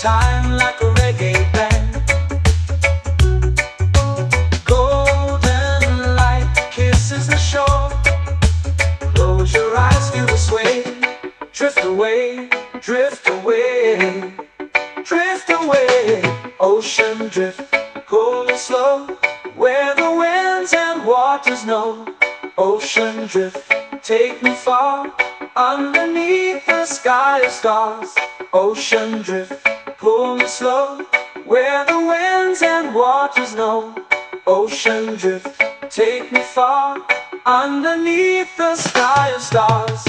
time like a reggae band. Golden light kisses the shore. Close your eyes, feel the sway. Drift away, drift away, drift away. Ocean drift, cool and slow, where the winds and waters know. Ocean drift, take me far, underneath the sky of stars. Ocean drift, pull me slow, where the winds and waters know. Ocean drift, take me far, underneath the sky of stars.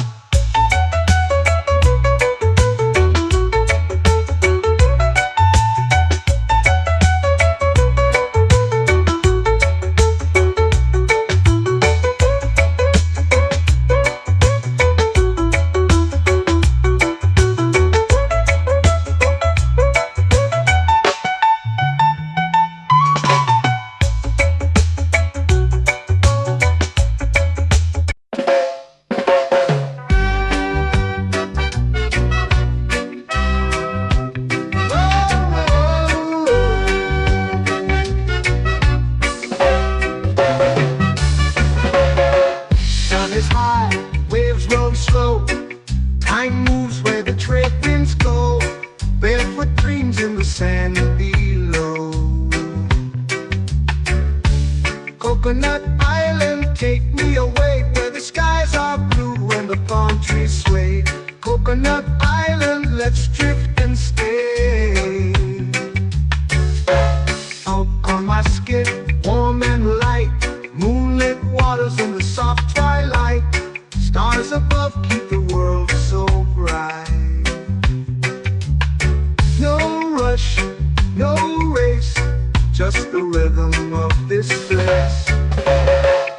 Time moves where the trade winds go. Barefoot dreams in the sand below. Coconut Island, take me away, where the skies are blue and the palm trees sway. Coconut Island, let's drift and stay. Out on my skin, warm and light, moonlit waters in the soft twilight. Stars above keep the world so bright. No rush, no race, just the rhythm of this place.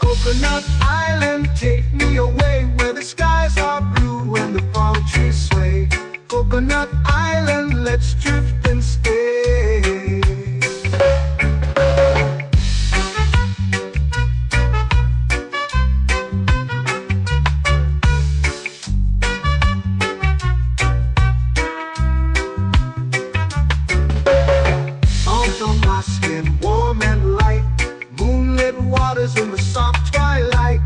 Coconut Island, take me away, where the skies are blue and the palm trees sway. Coconut Island, let's drift and stay. On my skin, warm and light, moonlit waters in the soft twilight.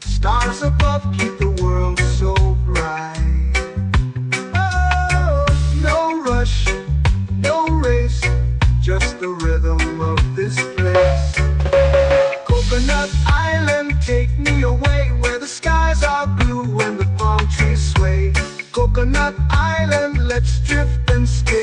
Stars above keep the world so bright. Oh, no rush, no race, just the rhythm of this place. Coconut Island, take me away, where the skies are blue and the palm trees sway. Coconut Island, let's drift and stay.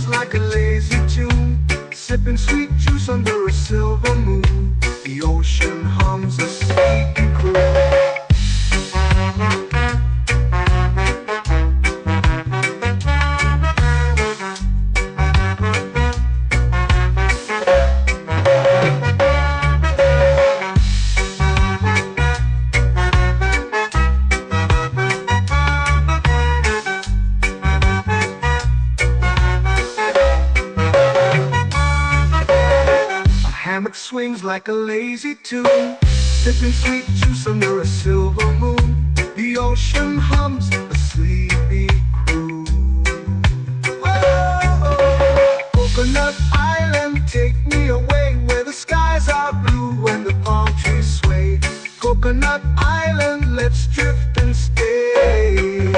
Like a lazy tune, sipping sweet juice under a silver moon. The ocean hums a sleepy croon. Hammock swings like a lazy tune, sipping sweet juice under a silver moon. The ocean hums a sleepy croon. Oh, Coconut Island, take me away, where the skies are blue and the palm trees sway. Coconut Island, let's drift and stay.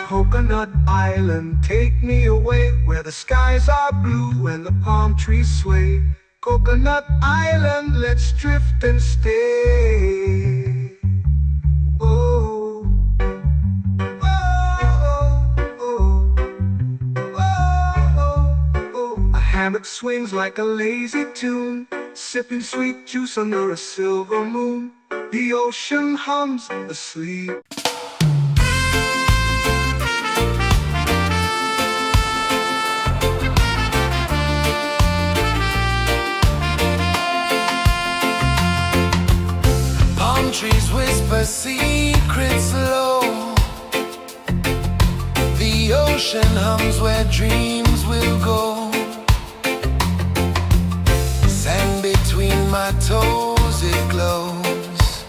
Coconut Island, take me away, where the skies are blue and the palm trees sway. Coconut Island, let's drift and stay. Oh, oh, oh, oh, oh, oh, oh. hammock swings like a lazy tune, sipping sweet juice under a silver moon. The ocean hums asleep. Palm trees whisper secrets low. The ocean hums where dreams will go. Sand between my toes, it glows.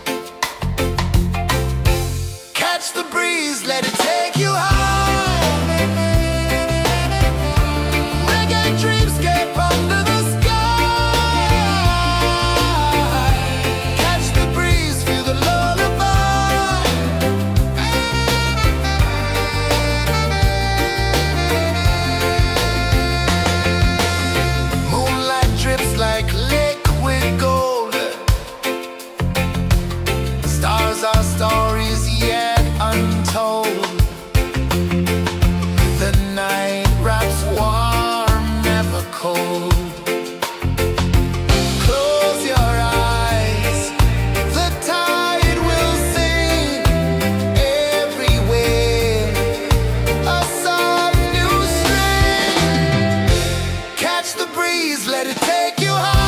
Catch the breeze, let it take you high. Reggae dreamscape under the sky. Catch the breeze, feel the lullaby. Moonlight drips like liquid gold. Stars are stories yet untold. The night wraps warm, never cold. Close your eyes, the tide will sing everywhere. A soft new string. Catch the breeze, let it take you high.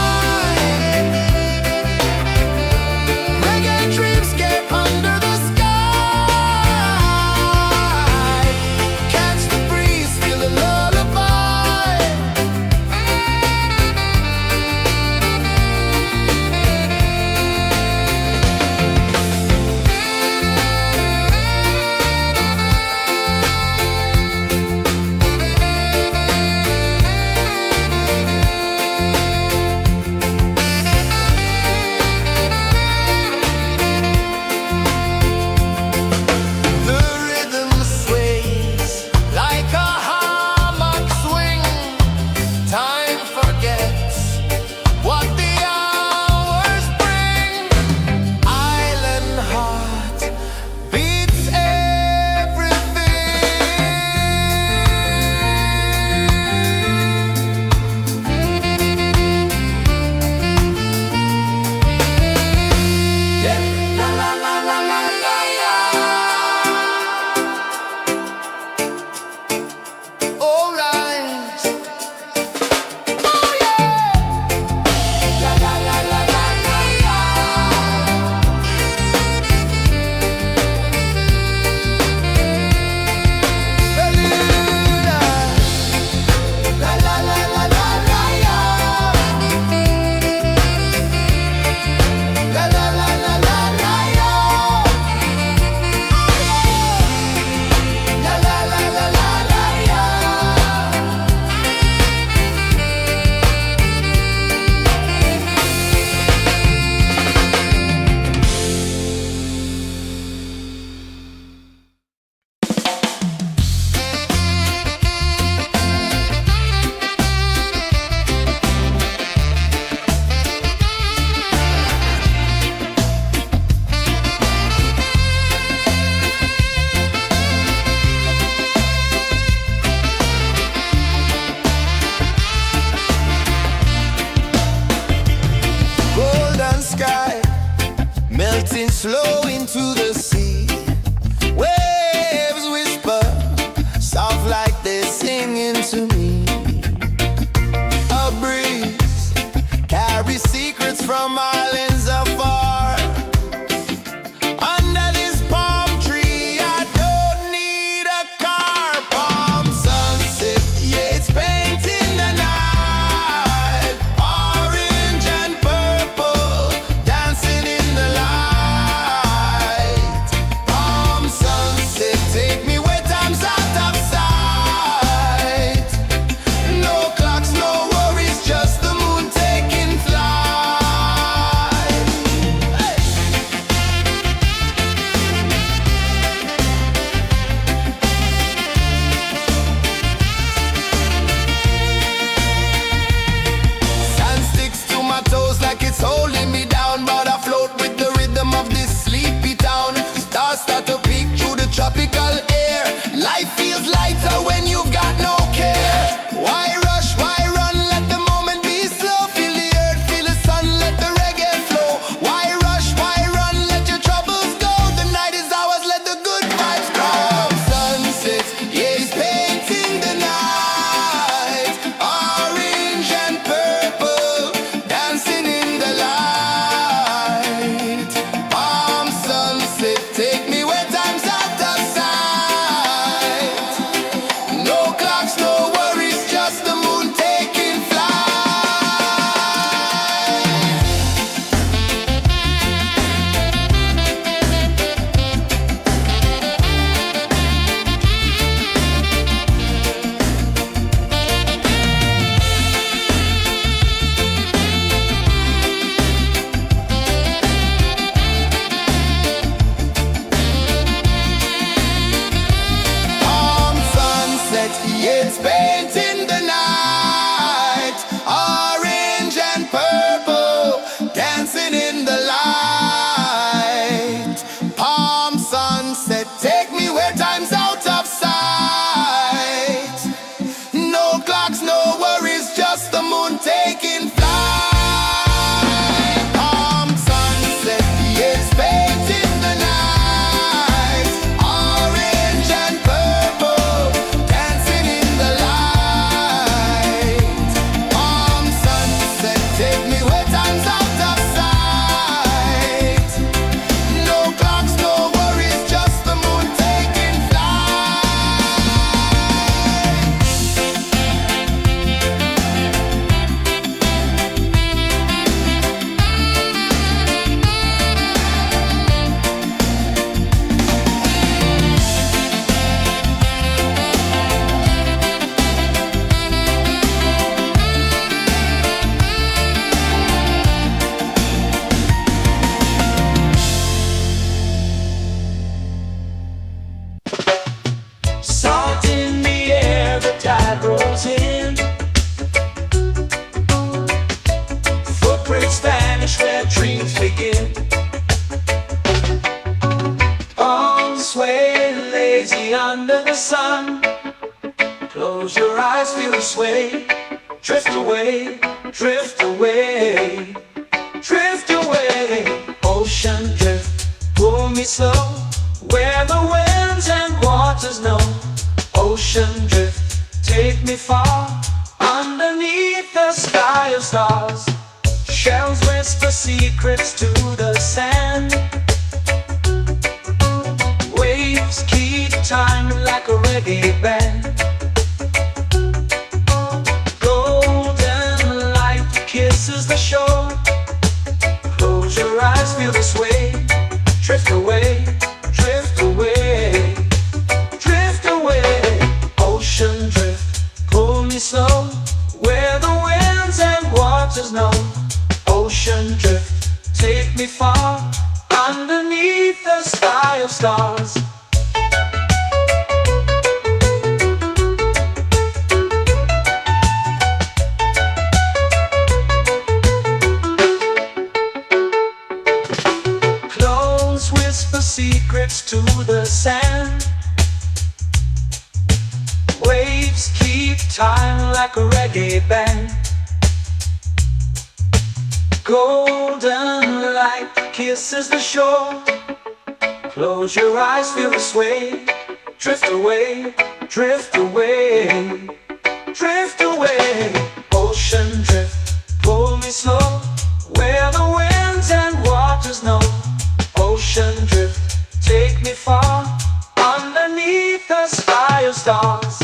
Reggae dreamscape under the sky. Catch the breeze, feel the lullaby. The rhythm sways like a hammock swing. Time forgets what the hours bring. Island heart beats everything. Yeah. La la la la la la la. All right. Oh yeah. La la la la la la la. La la la la la la la. La la la la la la la. La la la la la la la. Golden sky melting slow into the sea. Waves whisper soft like they're singing to me. A breeze carries secrets from islands afar. Under this palm tree, I don't need a car. Palm sunset, yeah, it's painting the night. Orange and purple, dancing in the light. Palm sunset, take me where time's out of sight. Close your eyes, feel the sway. Drift away, drift away, drift away. Ocean drift, pull me slow, where the winds and waters know. Ocean drift, take me far, underneath the sky of stars. Shells whisper secrets to the sand. Waves keep time like a reggae band. Golden light kisses the shore. Close your eyes, feel the sway. Drift away, drift away, drift away. Ocean drift, pull me slow, where the winds and waters know. Ocean drift, take me far, underneath the sky of stars. Clones whisper secrets to the sand. Waves keep time like a reggae band. Golden light kisses the shore. Close your eyes, feel the sway. Drift away, drift away, drift away. Ocean drift, pull me slow, where the winds and waters know. Ocean drift, take me far, underneath the sky of stars.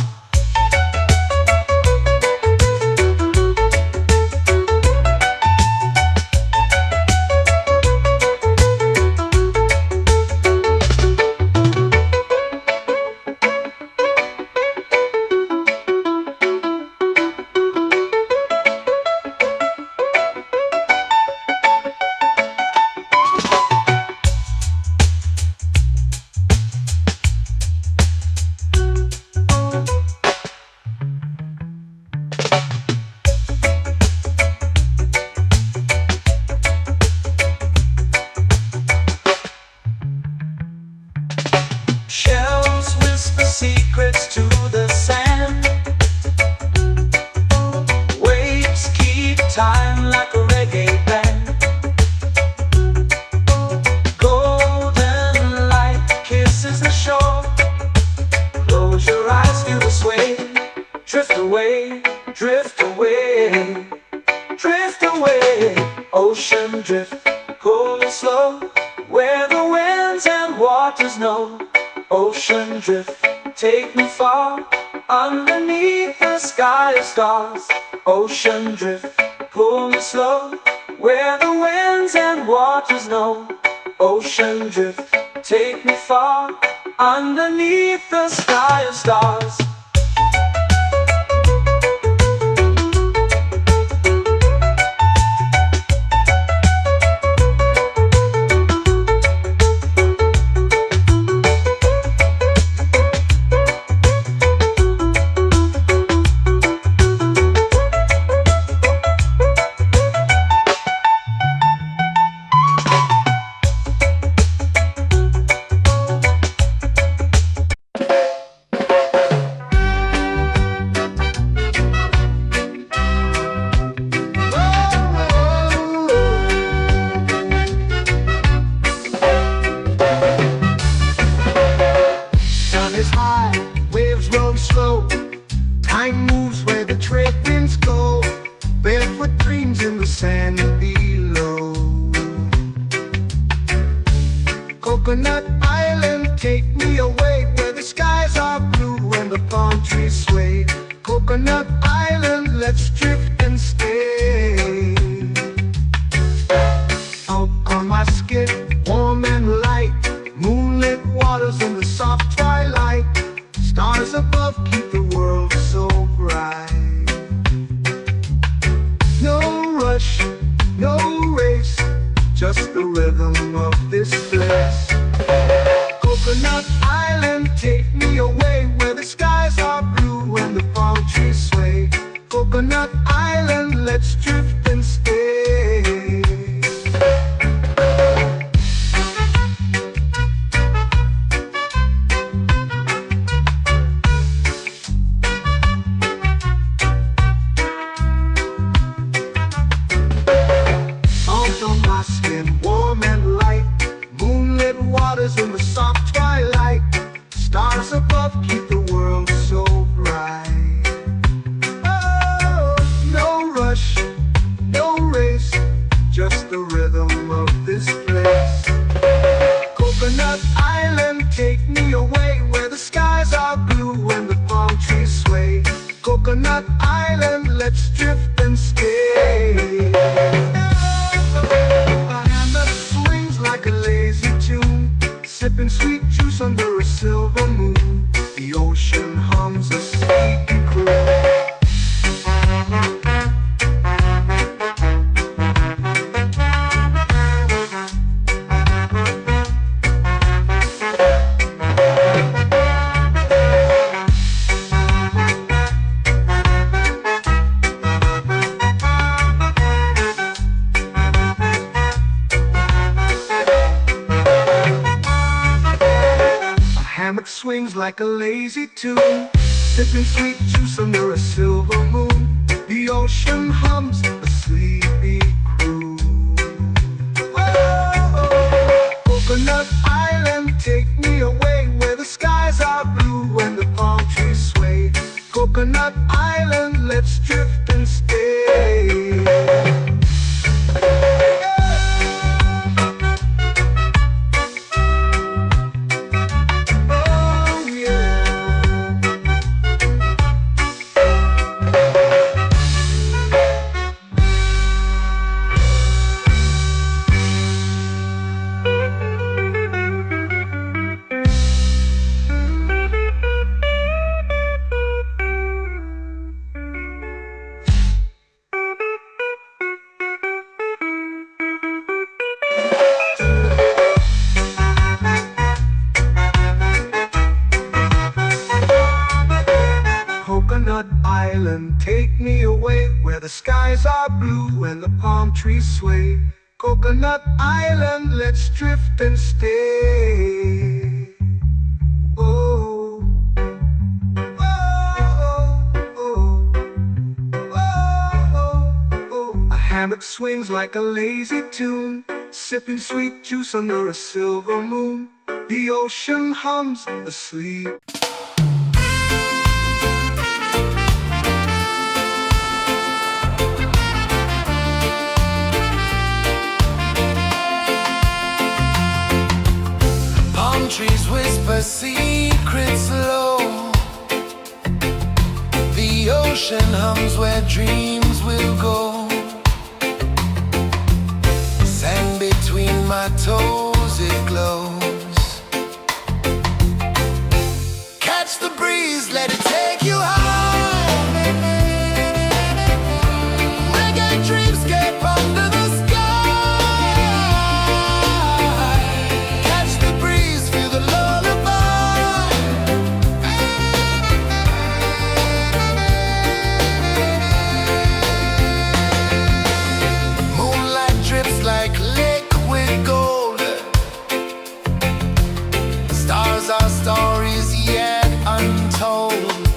Shells whisper secrets to the sand. Waves keep time like a reggae band. Golden light kisses the shore. Close your eyes, feel the sway. Drift away, drift away, drift away. Ocean drift, pull me slow, where the winds and waters know. Ocean drift, take me far, underneath the sky of stars. Ocean drift, pull me slow, where the winds and waters know. Ocean drift, take me far, underneath the sky of stars. Time moves where the trade winds go. Barefoot dreams in the sand below. Coconut Island, take me away, where the skies are blue and the palm trees sway. Coconut Island, let's drift and stay. Out on my skin, warm and light, moonlit waters in the soft twilight. Stars above keep the world so bright. No rush, no race, just the rhythm of this place. Coconut Island, take me away, where the skies are blue and the palm trees sway. Coconut Island, let's drift Coconut Island, let's drift and stay. A hammock swings like a lazy tune, sipping sweet juice under a silver moon. The ocean hums a sleepy croon. Hammock swings like a lazy tune, sipping sweet juice under a silver moon. The ocean hums a sleepy croon. Whoa, Coconut Island, take me away where the skies are blue and the palm trees sway. Coconut Island, let's drift and stay. Coconut Island, take me away where the skies are blue and the palm trees sway. Coconut Island, let's drift and stay. Oh, oh, oh, oh, oh. A hammock swings like a lazy tune, sipping sweet juice under a silver moon. The ocean hums asleep. Trees whisper secrets low. The ocean hums where dreams will go. Sand between my toes, it glows. Catch the breeze, let it take you high. Reggae dreamscape under the sky. Our stories yet untold.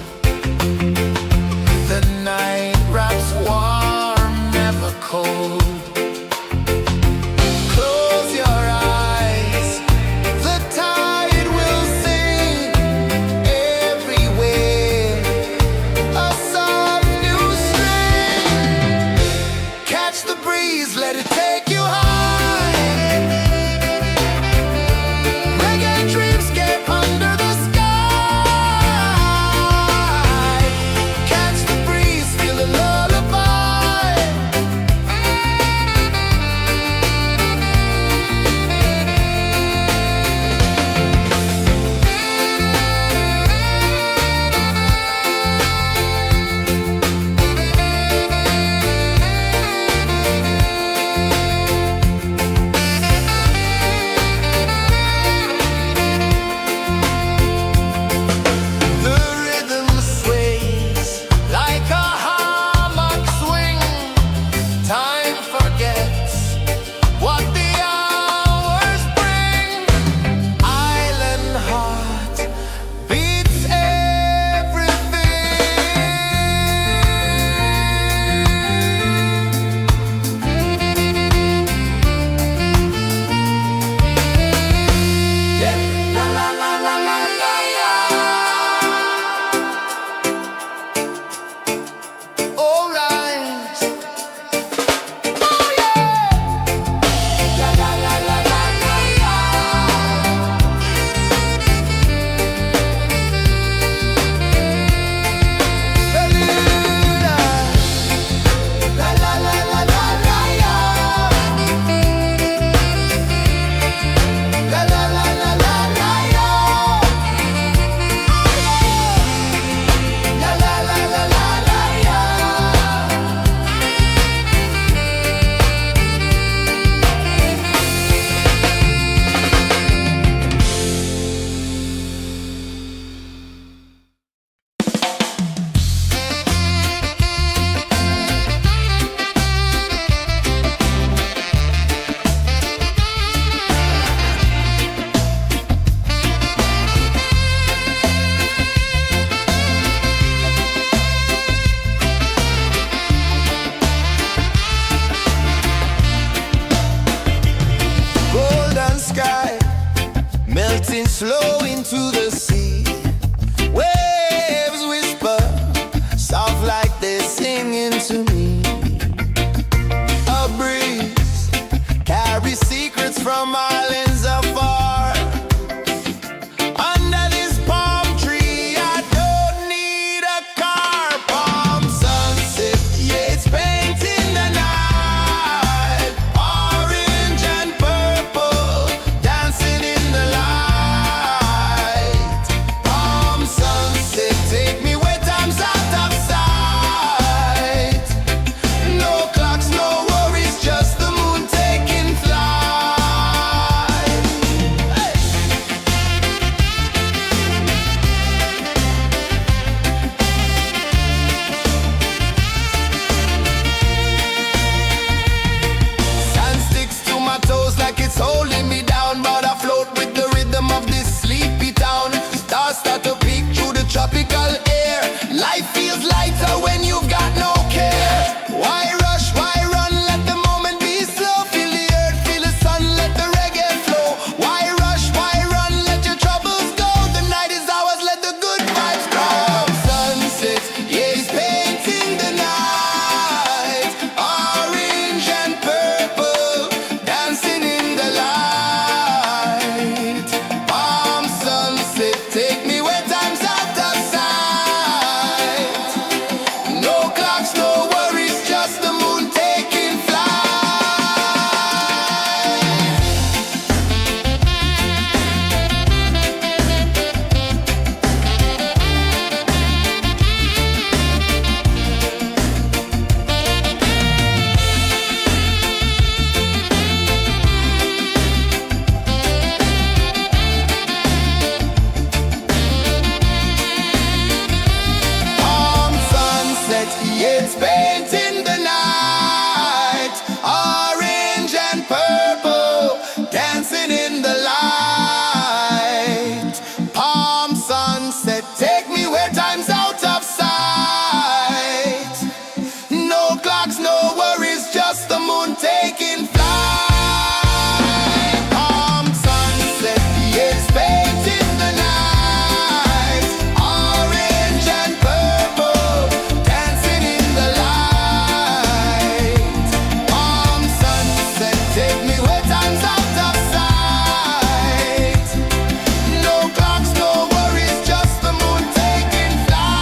It's painting the night, orange and purple, dancing in the light. Palm sunset, take me where time's out of sight. No clocks, no worries, just the moon taking flight. Palm sunset, it's painting the night, orange and purple, dancing in the light. Palm sunset, take me where time's out of sight. No clocks, no worries, just the moon taking flight.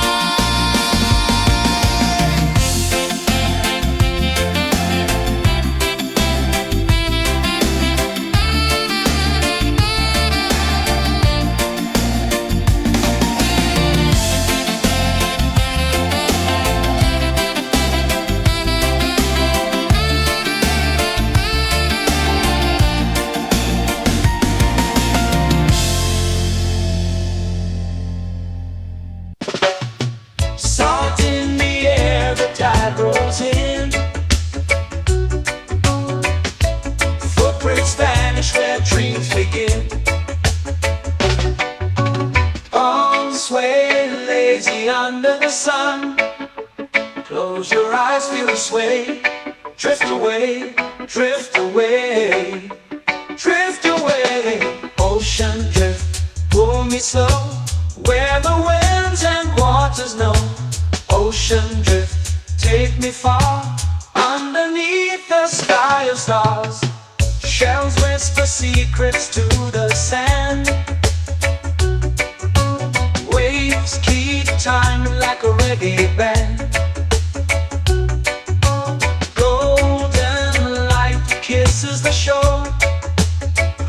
Salt in the air, the tide rolls in. Footprints vanish where dreams begin. Arms sway lazy under the sun. Close your eyes, feel the sway. Drift away, drift away, drift away. Ocean drift, pull me slow, where the winds and waters know. Ocean drift, take me far, underneath the sky of stars. Shells whisper secrets to the sand. Waves keep time like a reggae band. Golden light kisses the shore.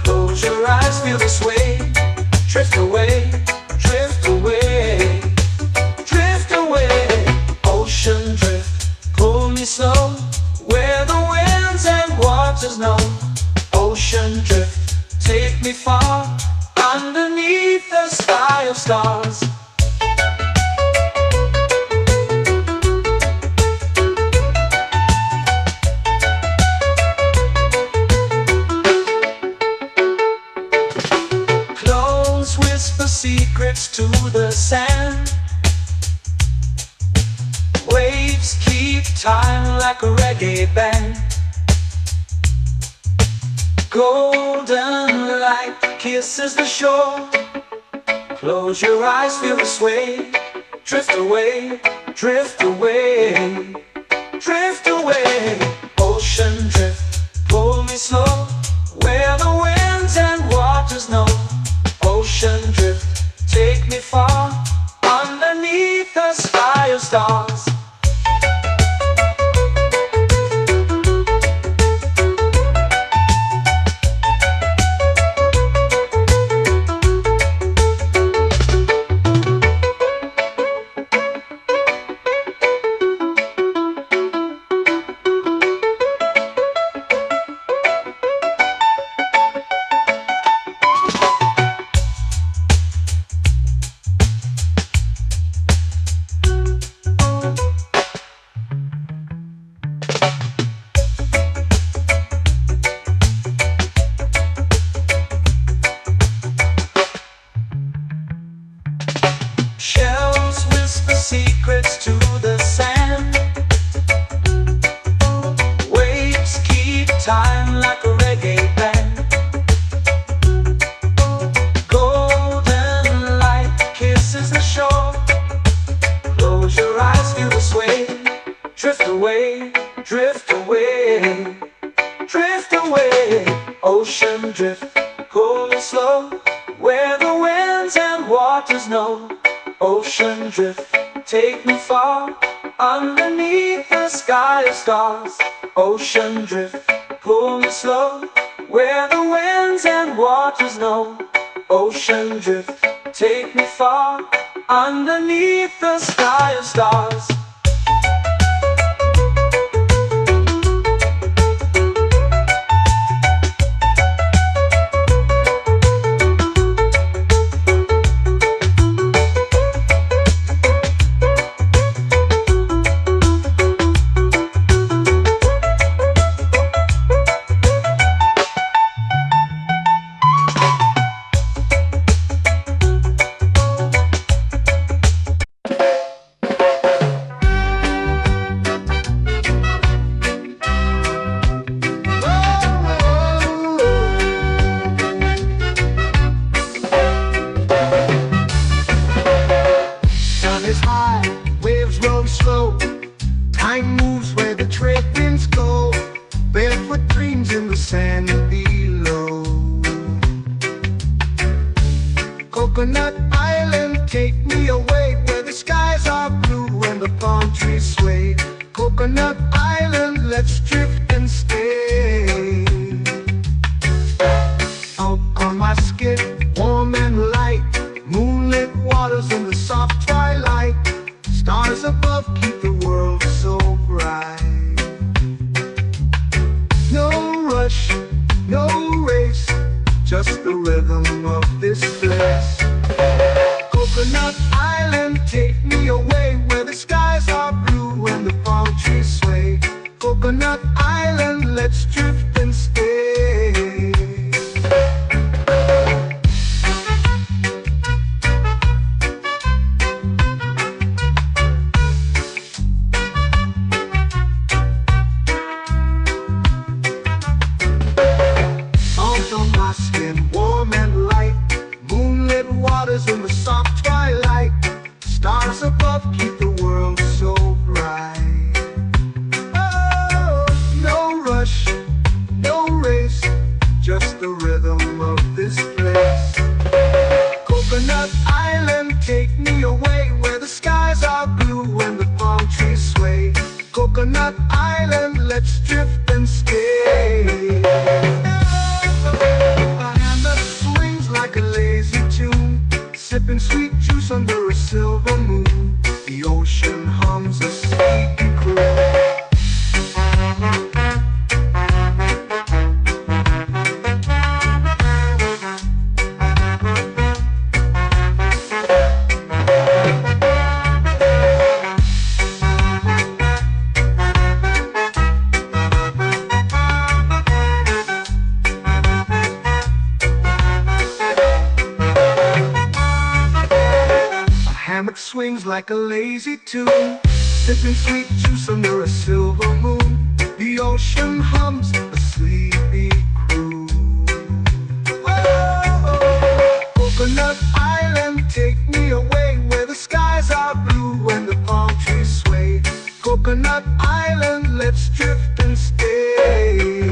Close your eyes, feel the sway. Drift away, drift away, drift away. Ocean drift, pull me slow, where the winds and waters know. Ocean drift, take me far, underneath the sky of stars. Close whisper secrets to the sand. Waves keep time like a reggae band. Golden light kisses the shore. Close your eyes, feel the sway. Drift away, drift away, drift away. Ocean drift, pull me slow, where the winds and waters know. Ocean drift, take me far, underneath the sky of stars. Shells whisper secrets to the sand. Waves keep time like a reggae band. Golden light kisses the shore. Close your eyes, feel the sway. Drift away, drift away, drift away. Ocean drift, pull me slow, where the winds and waters know. Ocean drift, take me far, underneath the sky of stars. Ocean drift, pull me slow, where the winds and waters know. Ocean drift, take me far, underneath the sky of stars. trees sway. Coconut Island, let's drift and stay. Out on my skin, warm and light, moonlit waters in the soft twilight. Stars above keep the world so bright. No rush, no race, just the rhythm of this place. Coconut Island, take me away where the skies are blue and the palm trees sway. Coconut Island, let's drift and stay. Out on my skin, warm and light, moonlit waters in the soft twilight. Stars above keep the world so bright. Oh, no rush, no race, just the rhythm of this place. Coconut Island, take me away where the skies are blue and the palm trees sway. Coconut Island, let's drift and stay. A hand that swings like a lazy tune, sipping sweet juice under a silver moon. The ocean hums a sleepy croon. Hammock swings like a lazy tune, sipping sweet juice under a silver moon. The ocean hums a sleepy croon. Whoa, Coconut Island, take me away where the skies are blue and the palm trees sway. Coconut Island, let's drift and stay.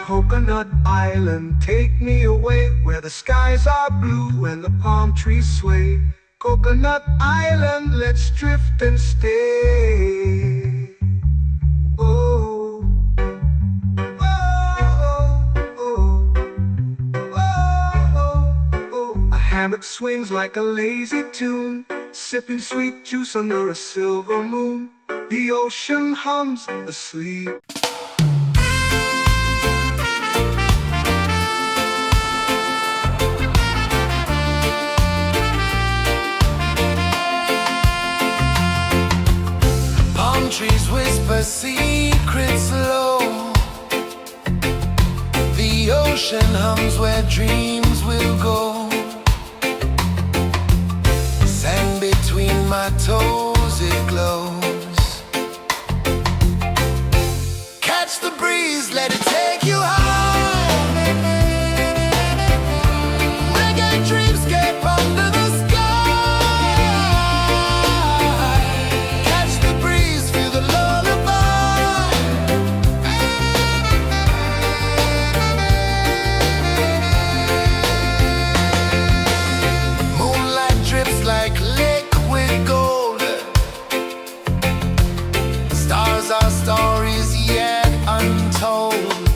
Coconut Island, take me away where the skies are blue and the palm trees sway. Coconut Island, let's drift and stay. Oh, oh, oh, oh, oh. A hammock swings like a lazy tune, sipping sweet juice under a silver moon. The ocean hums asleep. Trees whisper secrets low. The ocean hums where dreams will go. Sand between my toes, it glows. Catch the breeze, let it take you high. Reggae dreamscape under the sky. Our stories yet untold.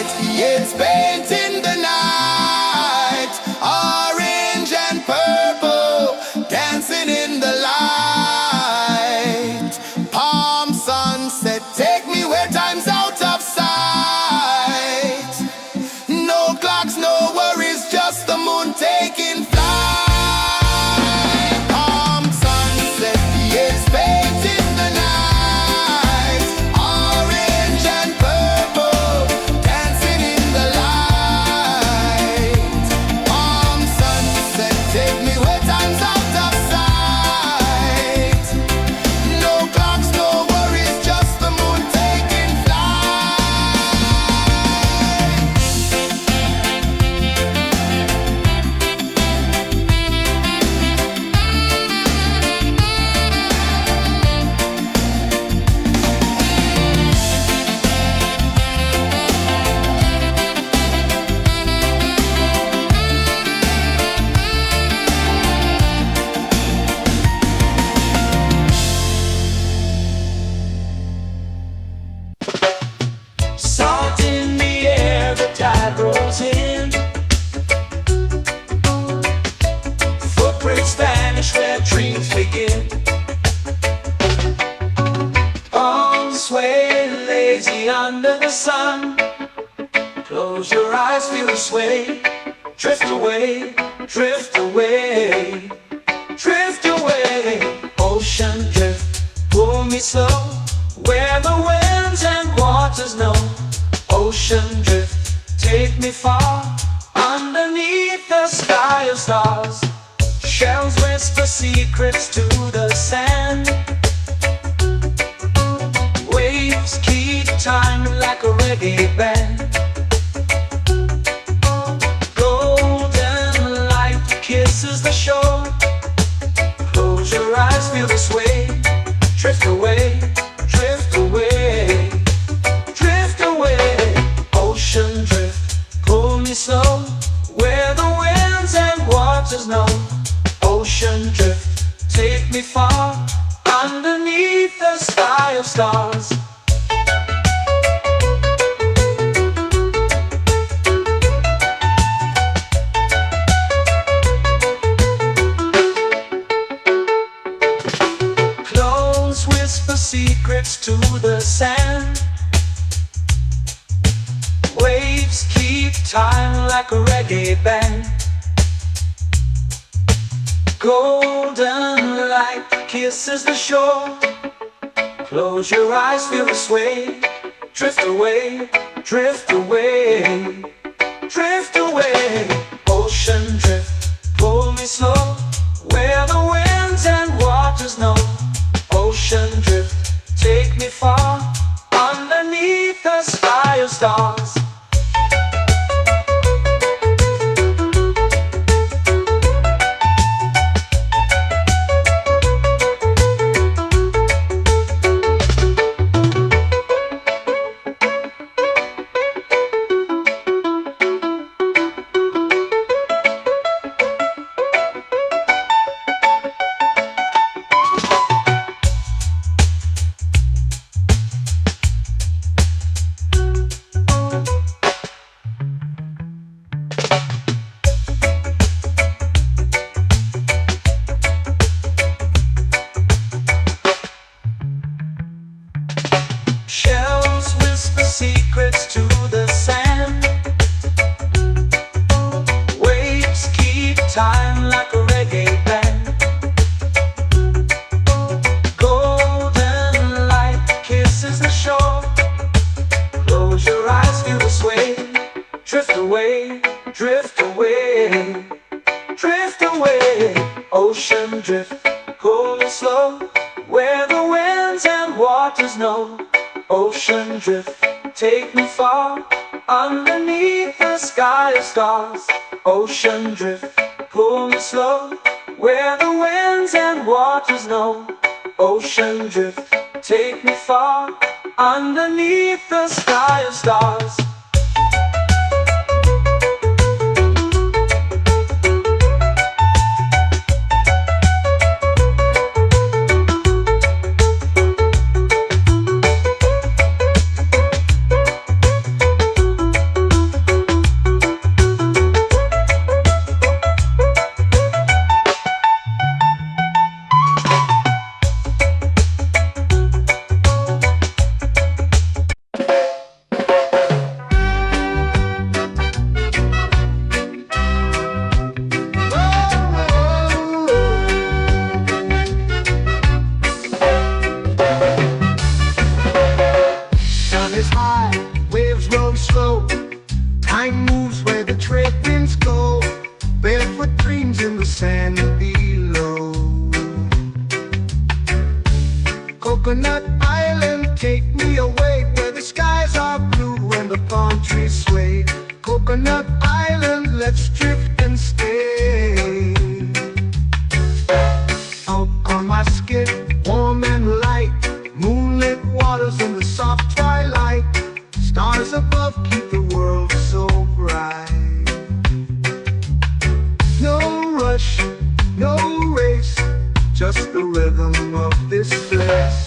sunset, it's painting the night. Orange and purple, dancing in the light. Palm sunset, take me where time's out of sight. No clocks, no worries, just the moon taking flight. Palm sunset, it's painting the night. Orange and purple, dancing in the light. Palm sunset, take me where time's out of sight. No clocks, no worries, just the moon taking flight. Salt in the air, the tide rolls in. Footprints vanish where dreams begin. Arms sway lazy under the sun. Close your eyes, feel the sway. Drift away, drift away, drift away. Ocean drift, pull me slow, where the winds and waters know. Ocean drift, take me far, underneath the sky of stars. Shells whisper secrets to the sand. Waves keep time like a reggae band. Golden light kisses the shore. Close your eyes, feel the sway. Drift away, drift away, drift away. Ocean drift, pull me slow, where the winds and waters know. Ocean drift, take me far, underneath the sky of stars. Close whisper secrets to the sand. Waves keep time like a reggae band. Golden light kisses the shore. Close your eyes, feel the sway. Drift away, drift away, drift away. Ocean drift, pull me slow, where the winds and waters know. Ocean drift, take me far, underneath the sky of stars. Shells whisper secrets to the sand. Waves keep time like a reggae band. Golden light kisses the shore. Close your eyes, feel the sway. Drift away, drift away, drift away. Ocean drift, pull me slow, where the winds and waters know. Ocean drift, take me far, underneath the sky of stars. Ocean drift, pull me slow, where the winds and waters know. Ocean drift, take me far, underneath the sky of stars. waves roll slow. Time moves where the trade winds go. Barefoot dreams in the sand below. Coconut Island, take me away where the skies are blue and the palm trees sway. Coconut Island, let's drift and stay. Out on my skin, warm and light, moonlit waters in the soft twilight. Stars above keep the world so bright. No rush, no race, just the rhythm of this place.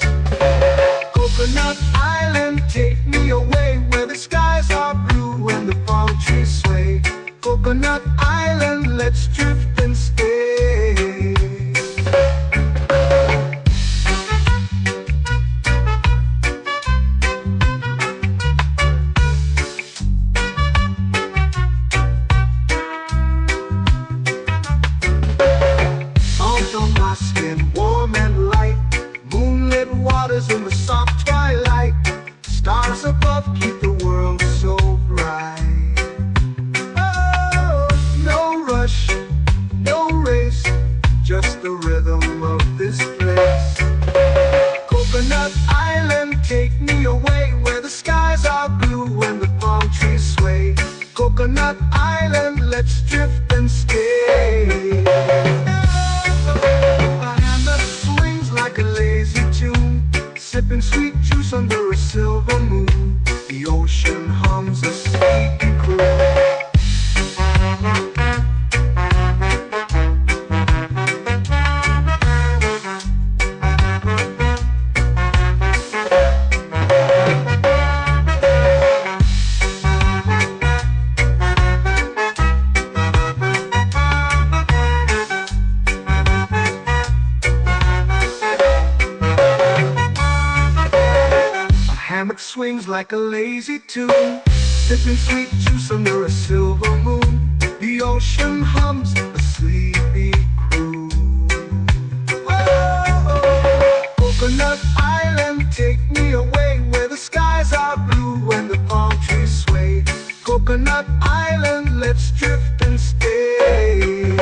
Coconut Island, take me away where the skies are blue and the palm trees sway. Coconut Island, let's drift and stay. Salt on my skin, warm and light, moonlit waters in the soft twilight. Stars above keep the world so bright. Oh, no rush, no race, just the rhythm of this place. Coconut Island, take me away where the skies are blue and the palm trees sway. Coconut Island, let's drift and stay. A hand that swings like a lazy tune, sipping sweet juice under a silver moon. The ocean hums a sleepy croon. Hammock swings like a lazy tune, sipping sweet juice under a silver moon. The ocean hums a sleepy croon. Whoa, Coconut Island, take me away where the skies are blue and the palm trees sway. Coconut Island, let's drift and stay.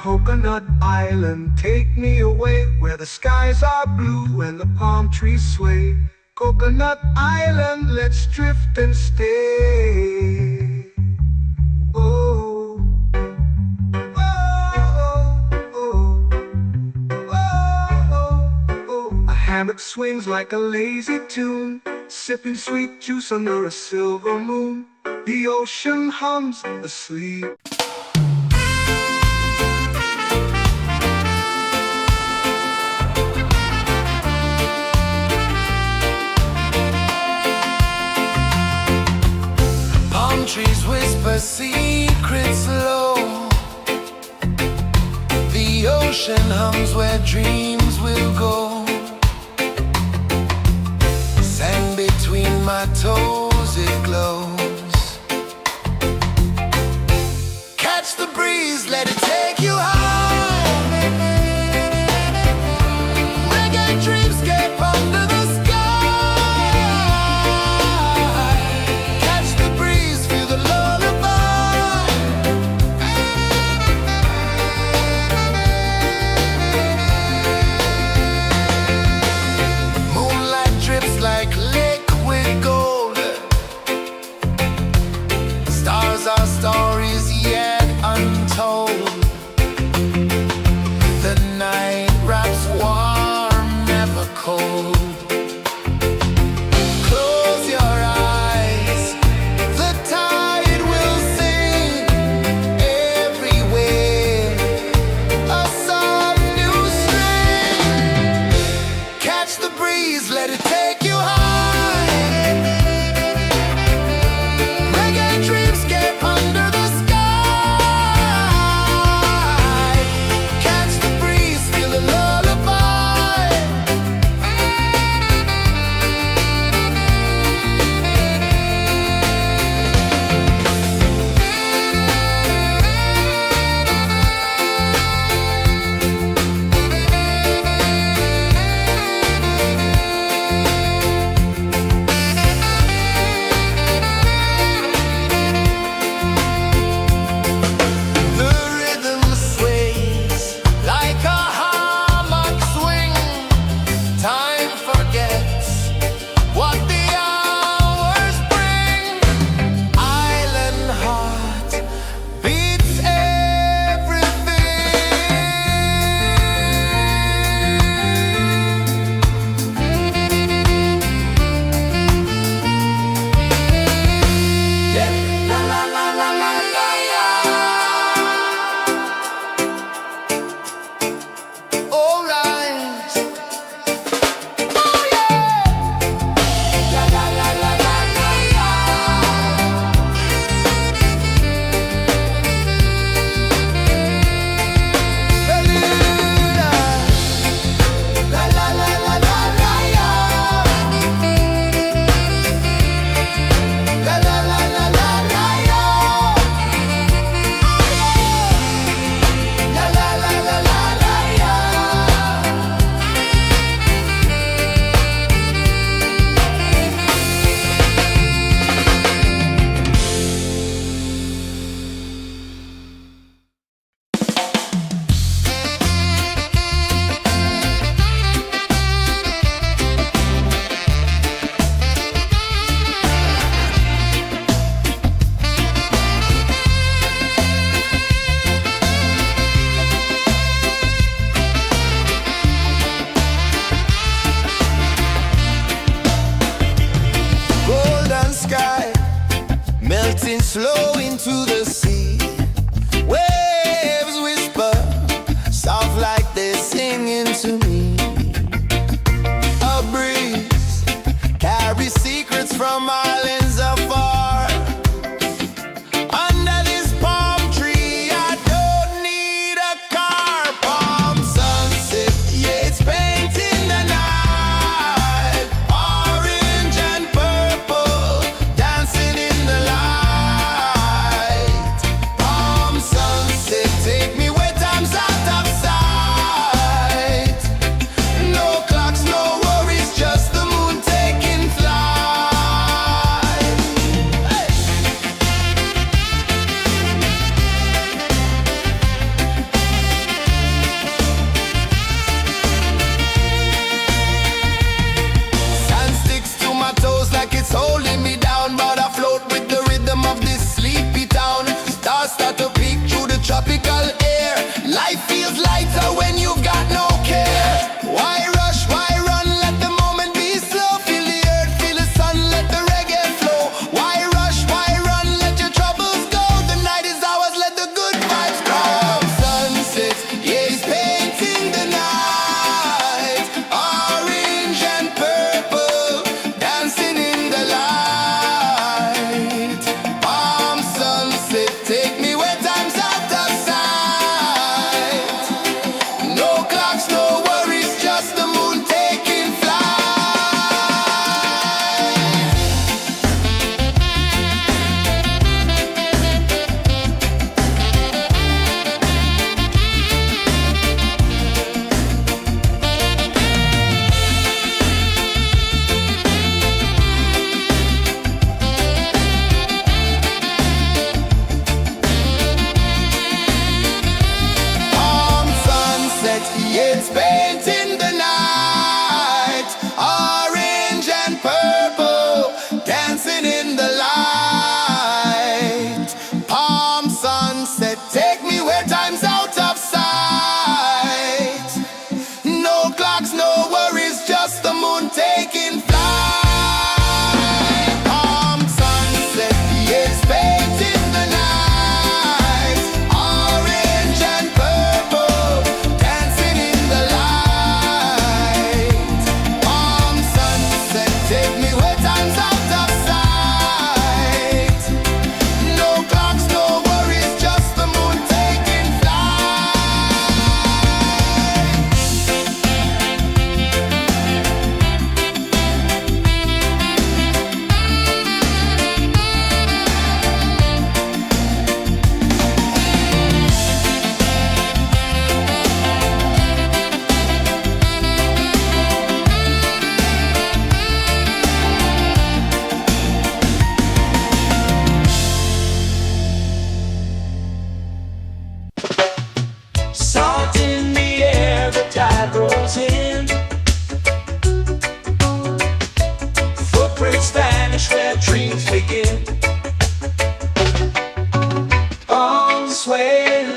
Coconut Island, take me away where the skies are blue and the palm trees sway. Coconut Island, let's drift and stay. Oh, oh, oh, oh, oh. A hammock swings like a lazy tune, sipping sweet juice under a silver moon. The ocean hums asleep. Trees whisper secrets low. The ocean hums where dreams will go. Sand between my toes, it glows. Catch the breeze, let it take you high. Reggae dreamscape under the sky. Catch the breeze, feel the lullaby. Moonlight drips like liquid gold. Stars are stories yet untold.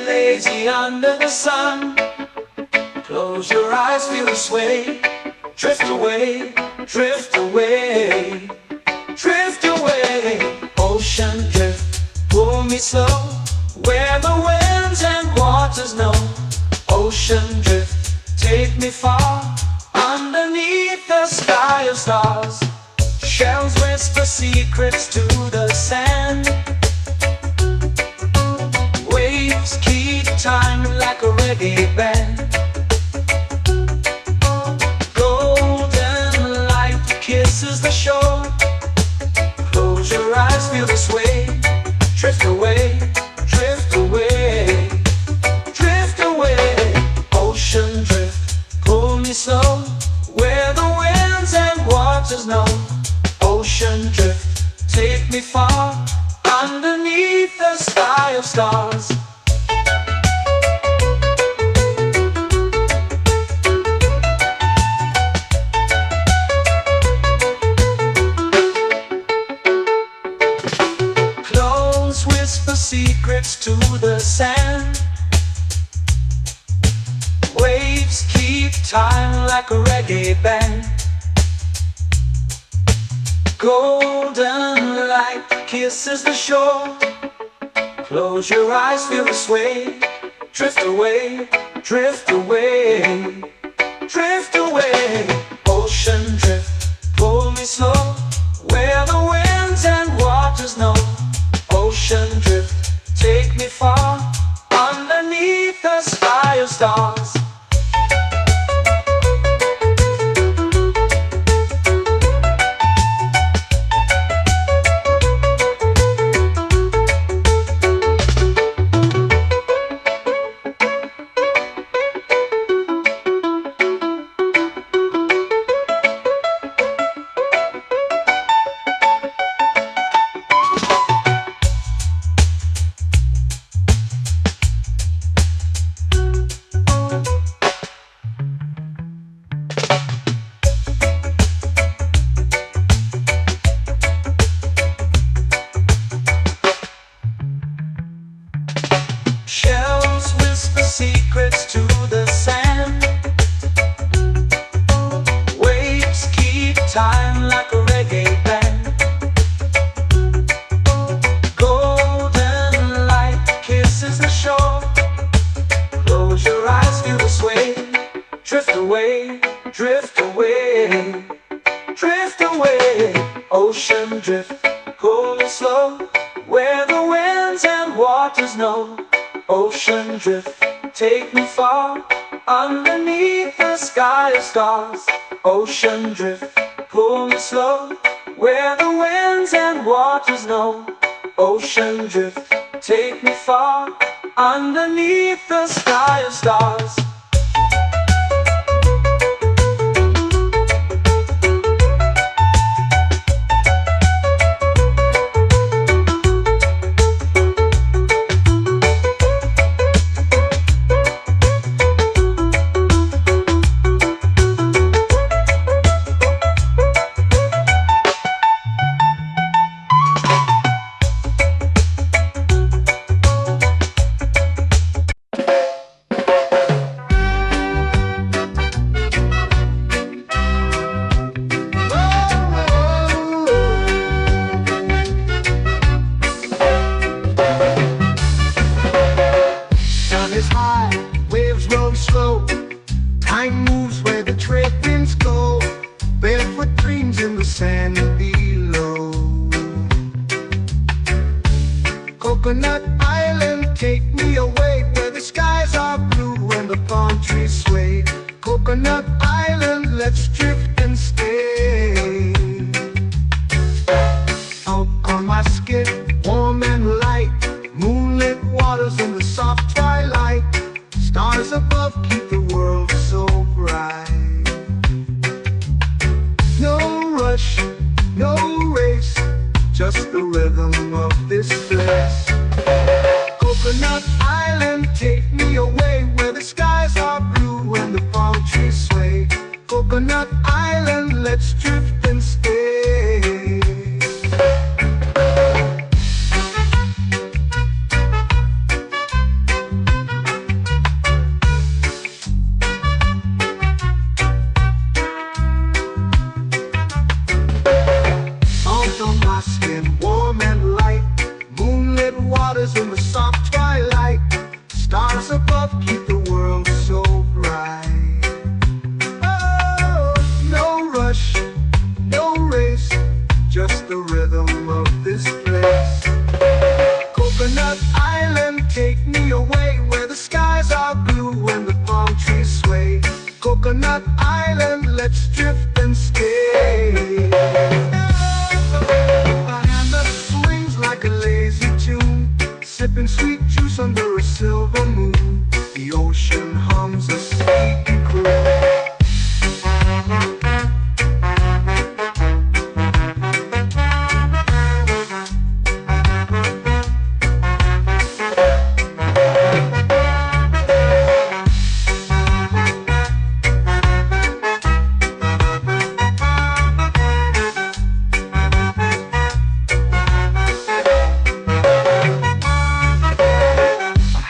lazy under the sun. Close your eyes, feel the sway. Drift away, drift away, drift away. Ocean drift, pull me slow, where the winds and waters know. Ocean drift, take me far, underneath the sky of stars. Shells whisper secrets to the sand. Waves keep time like a reggae band. Golden light kisses the shore. Close your eyes, feel the sway. Drift away, drift away, drift away. Ocean drift, pull me slow, where the winds and waters know. Ocean drift, take me far, underneath the sky of stars. Close whisper secrets to the sand. Waves keep time like a reggae band. Golden light kisses the shore. Close your eyes, feel the sway. Drift away, drift away, drift away. Ocean drift, pull me slow, where the winds and waters know. Ocean drift, take me far, underneath the sky of stars. Shells whisper secrets to the sand. Waves keep time like a reggae band. Golden light kisses the shore. Close your eyes, feel the sway. Drift away, drift away, drift away. Ocean drift, pull me slow, where the winds and waters know. Ocean drift, take me far, underneath the sky of stars. Ocean drift, pull me slow, where the winds and waters know. Ocean drift, take me far, underneath the sky of stars. Is high, waves roll slow. Time moves where the trade winds go. Barefoot dreams in the sand below. Coconut Island, take me away, where the skies are blue and the palm trees sway. Coconut Island, let's drift and stay. Out on my skin, warm and light, moonlit waters in the soft twilight. Stars above keep the world so bright. No rush, no race, just the rhythm of this place. Coconut Island, take me away, where the skies are blue and the palm trees sway. Coconut Island, let's drift and stay. away where the skies are blue and the palm trees sway. Coconut Island, let's drift and stay. A hand that swings like a lazy tune, sipping sweet juice under a silver moon. The ocean hums a sleepy croon.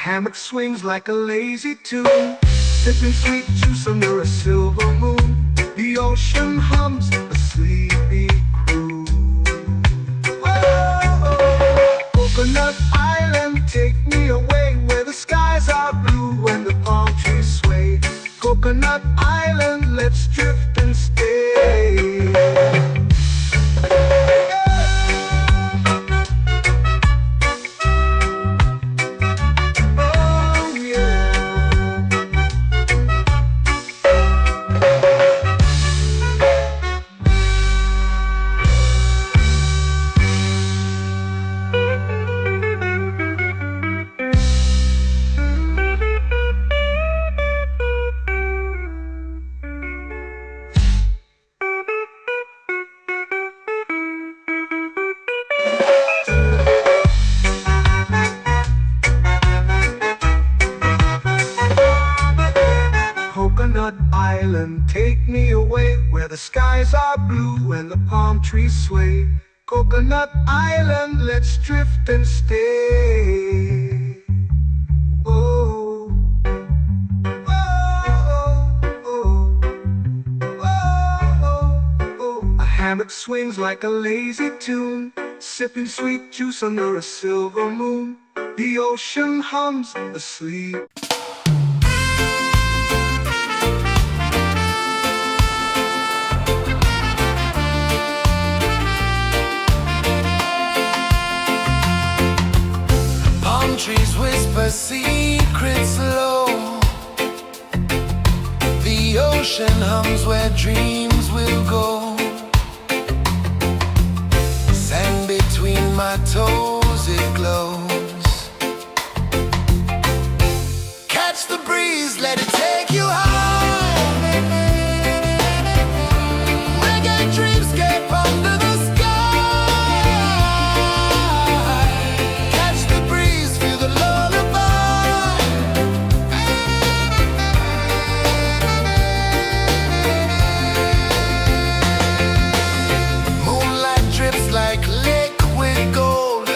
Hammock swings like a lazy tune, sipping sweet juice under a silver moon. The ocean hums a sleepy croon. Whoa, Coconut Island, take me away where the skies are blue and the palm trees sway. Coconut Island, let's drift and stay. Coconut Island, take me away where the skies are blue and the palm trees sway. Coconut Island, let's drift and stay. Oh, oh, oh, oh, oh. A hammock swings like a lazy tune, sipping sweet juice under a silver moon. The ocean hums asleep. Trees whisper secrets low. The ocean hums where dreams will go. Sand between my toes, it glows. Catch the breeze, let it take you high. Reggae dreamscape under the sky. Like liquid gold,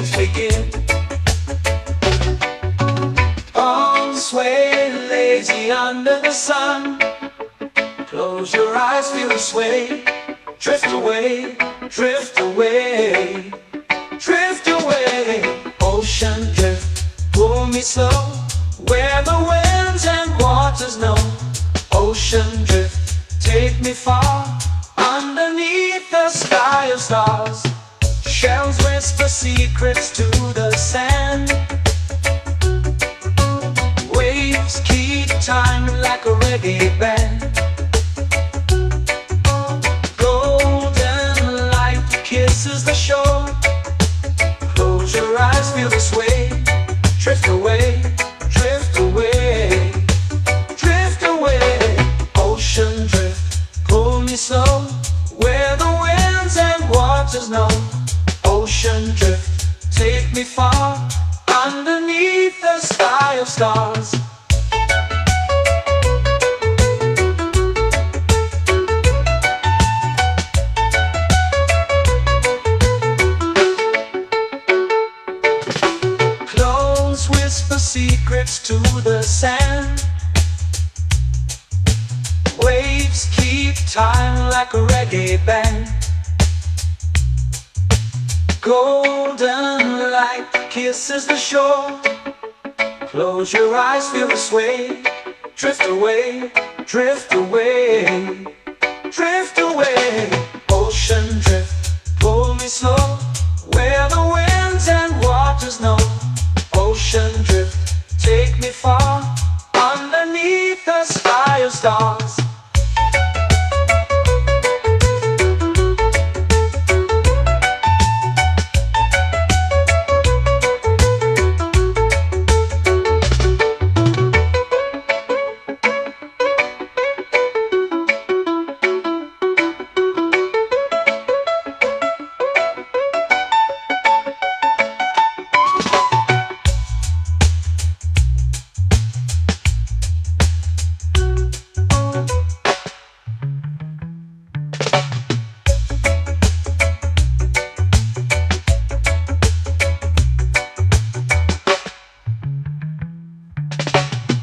waves begin. Arms sway lazy under the sun. Close your eyes, feel the sway. Drift away, drift away, drift away. Ocean drift, pull me slow, where the winds and waters know. Ocean drift, take me far, underneath the sky of stars. Shells whisper secrets to the sand. Waves keep time like a reggae band. Golden light kisses the shore. Close your eyes, feel the sway. Drift away, drift away, drift away. Ocean drift, pull me slow, where the winds and waters know. Ocean drift, take me far, underneath the sky of stars. Clones whisper secrets to the sand. Waves keep time like a reggae band. Golden light kisses the shore. Close your eyes, feel the sway. Drift away, drift away, drift away. Ocean drift, pull me slow, where the winds and waters know. Ocean drift, take me far, underneath the sky of stars.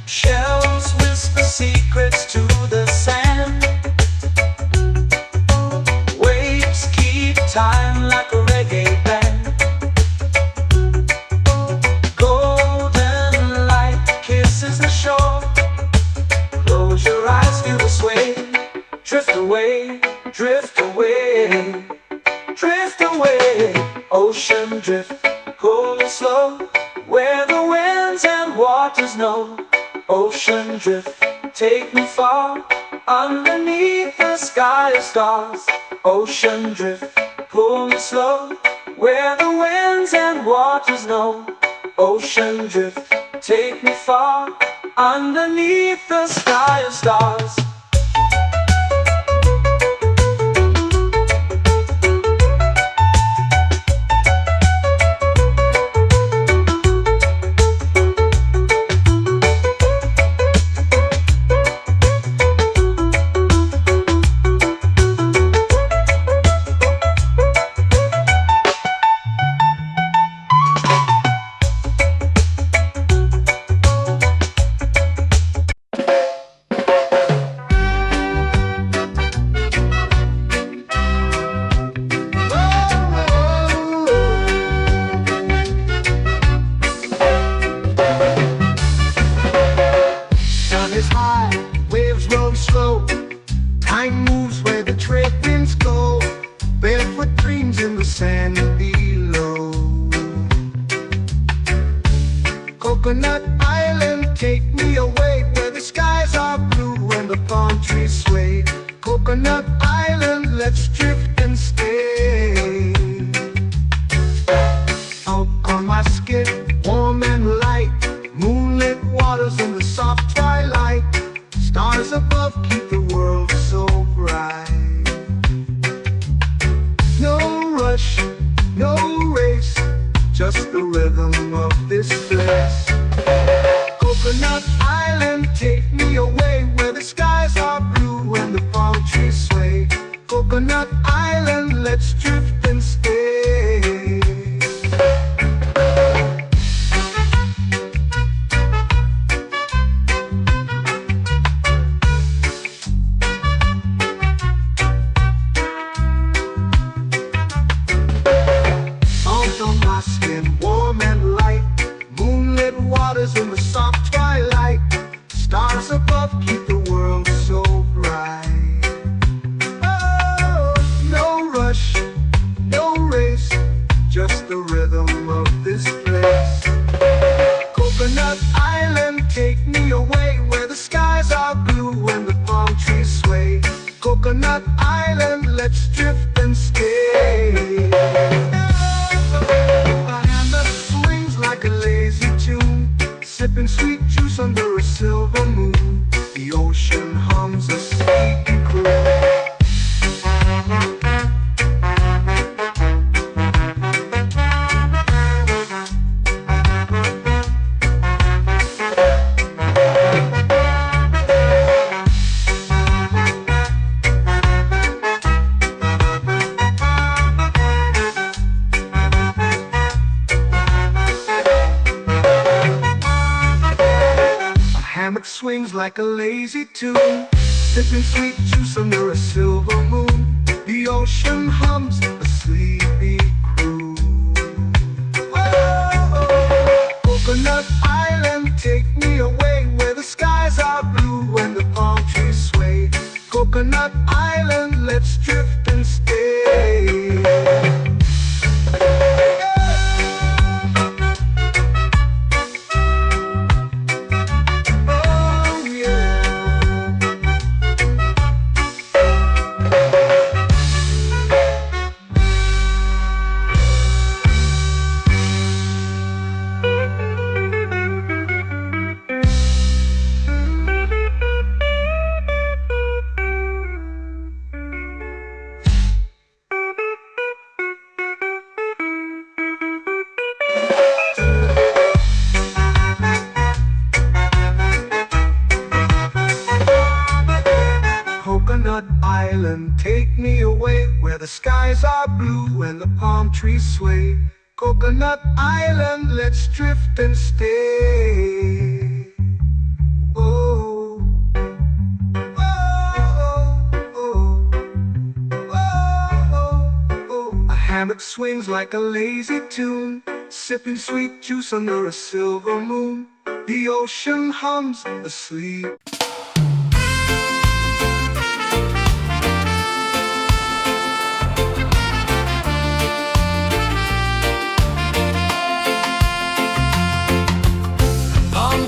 Shells whisper secrets to the sand. Waves keep time like a reggae band. Golden light kisses the shore. Close your eyes, feel the sway. Drift away, drift away, drift away. Ocean drift, pull me slow, where the winds and waters know. Ocean drift, take me far, underneath the sky of stars. Ocean drift, pull me slow, where the winds and waters know. Ocean drift, take me far, underneath the sky of stars. Time moves where the trade winds go. Barefoot dreams in the sand below. Coconut Island, take me away, where the skies are blue and the palm trees sway. Coconut Island, let's drift and stay. Out on my skin, warm and light, moonlit waters in the soft twilight. Stars above keep the world so bright. No rush, no race, just the rhythm of this place. Coconut Island, take me away, where the skies are blue and the palm trees sway. Coconut Island, let's drift and stay. under a silver moon. The ocean hums a sleepy croon. Hammock swings like a lazy tune, sipping sweet juice under a silver moon. The ocean hums a sleepy croon. Whoa, Coconut Island, take me away where the skies are blue and the palm trees sway. Coconut Island, let's drift and stay. Coconut Island, take me away where the skies are blue and the palm trees sway. Coconut Island, let's drift and stay. Oh, oh, oh, oh, oh. A hammock swings like a lazy tune, sipping sweet juice under a silver moon. The ocean hums asleep.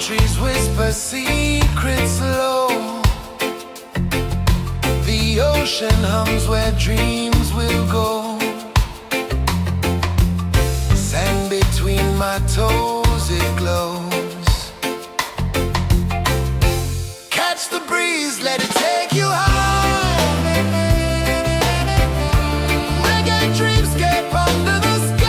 Trees whisper secrets low. The ocean hums where dreams will go. Sand between my toes, it glows. Catch the breeze, let it take you high. Reggae dreamscape under the sky.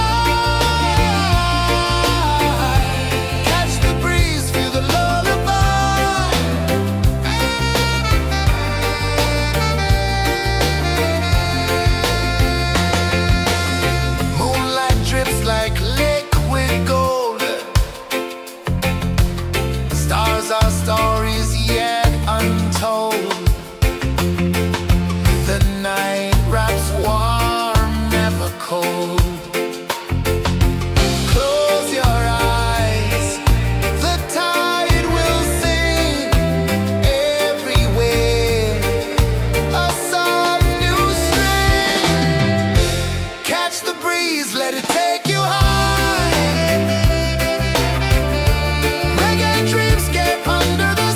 Our stories yet untold. The night wraps warm, never cold. Close your eyes, the tide will sing everywhere. A soft new string. Catch the breeze, let it take you high. Reggae dreamscape under the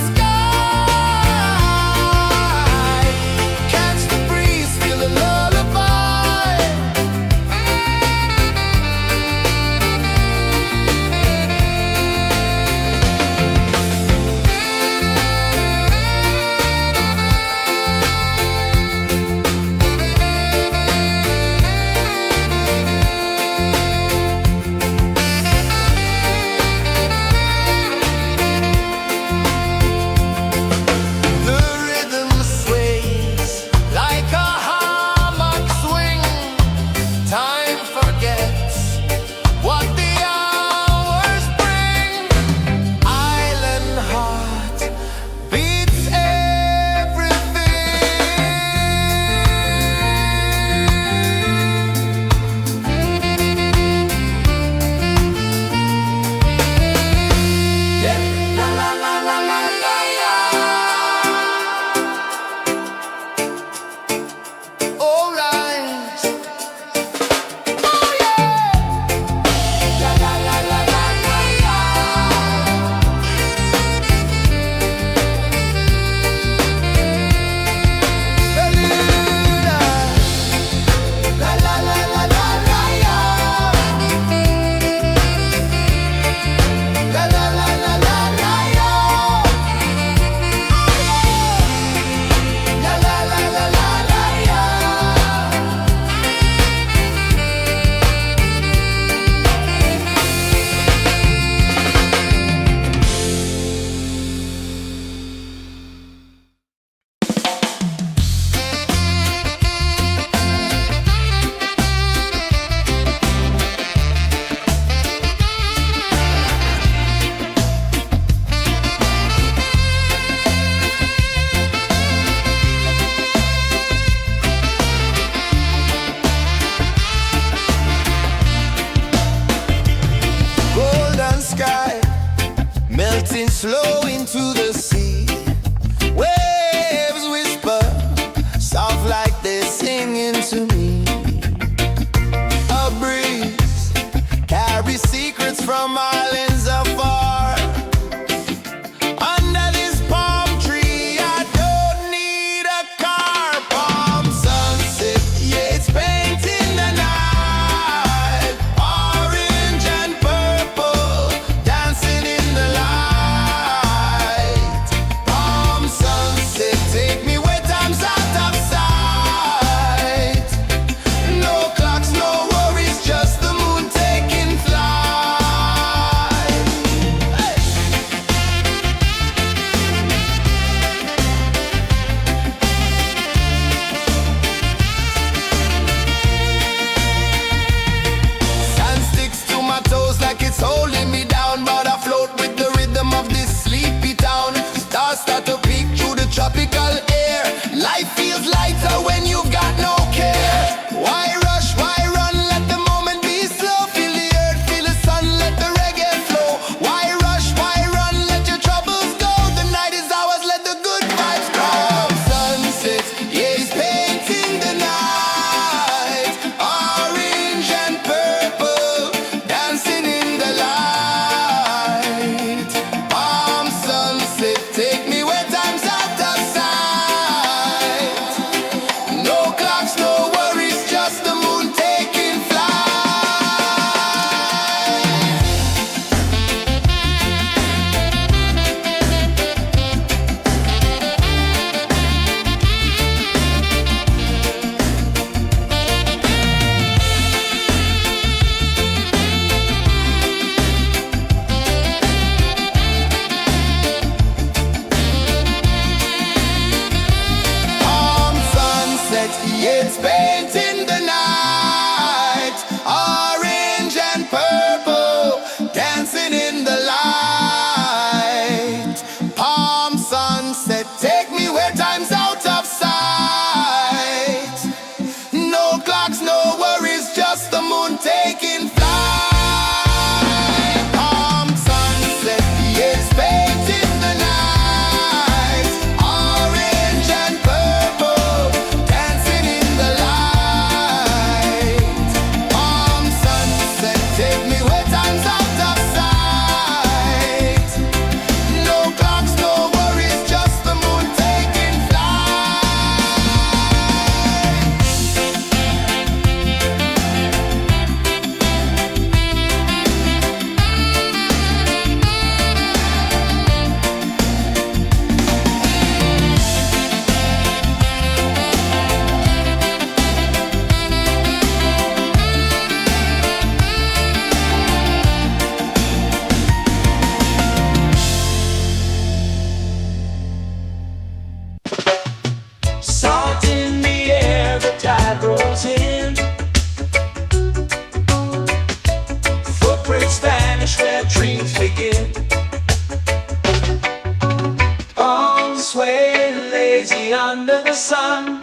lazy under the sun.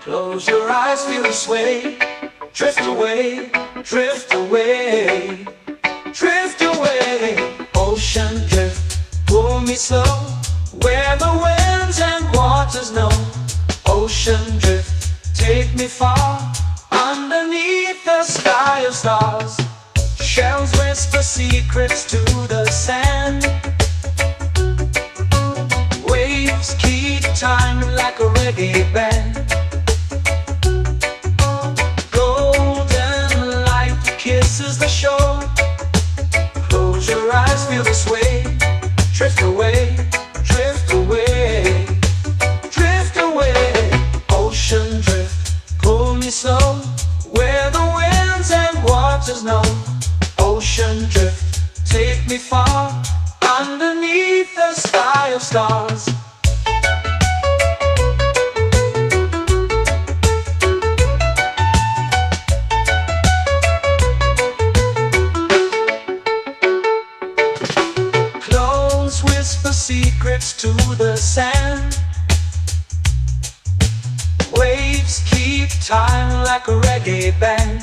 Close your eyes, feel the sway. Drift away, drift away, drift away. Ocean drift, pull me slow, where the winds and waters know. Ocean drift, take me far, underneath the sky of stars. Shells whisper secrets to the sand. Waves keep time like a reggae band. Golden light kisses the shore. Close your eyes, feel the sway. Drift away, drift away, drift away. Ocean drift, pull me slow, where the winds and waters know. Ocean drift, take me far, underneath the sky of stars. Clones whisper secrets to the sand. Waves keep time like a reggae band.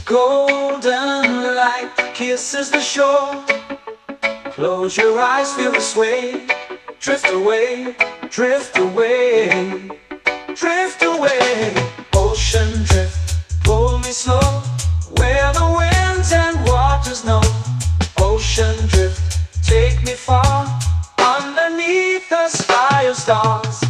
Golden light kisses the shore. Close your eyes, feel the sway. Drift away, drift away, drift away. Ocean drift, pull me slow, where the winds and waters know. Ocean drift, take me far, underneath the sky of stars.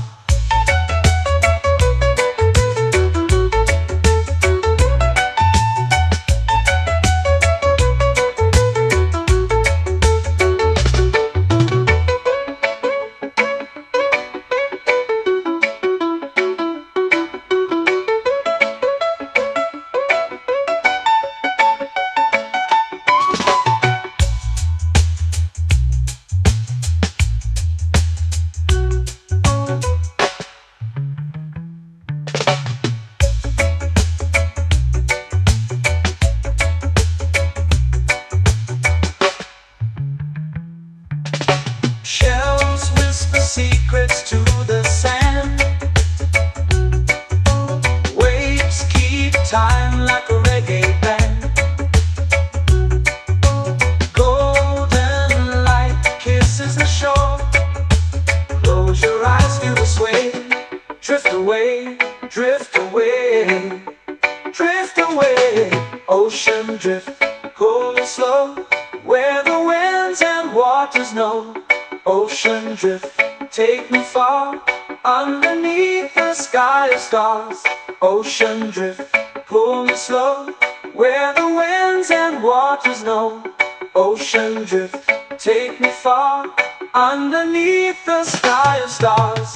Shells whisper secrets to the sand. Waves keep time like a reggae band. Golden light kisses the shore. Close your eyes, feel the sway. Drift away, drift away, drift away. Ocean drift, pull me slow, where the winds and waters know. Ocean drift, take me far, underneath the sky of stars. Ocean drift, pull me slow, where the winds and waters know. Ocean drift, take me far, underneath the sky of stars.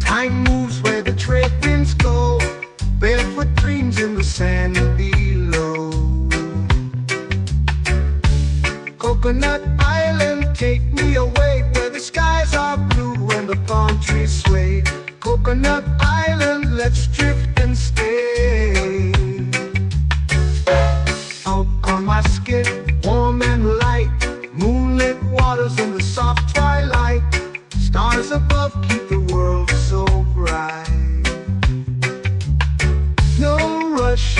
Time moves where the trade winds go. Barefoot dreams in the sand below. Coconut Island, take me away, where the skies are blue and the palm trees sway. Coconut Island, let's drift and stay. Out on my skin, warm and light, moonlit waters in the soft twilight. Stars above keep the world so bright. No rush,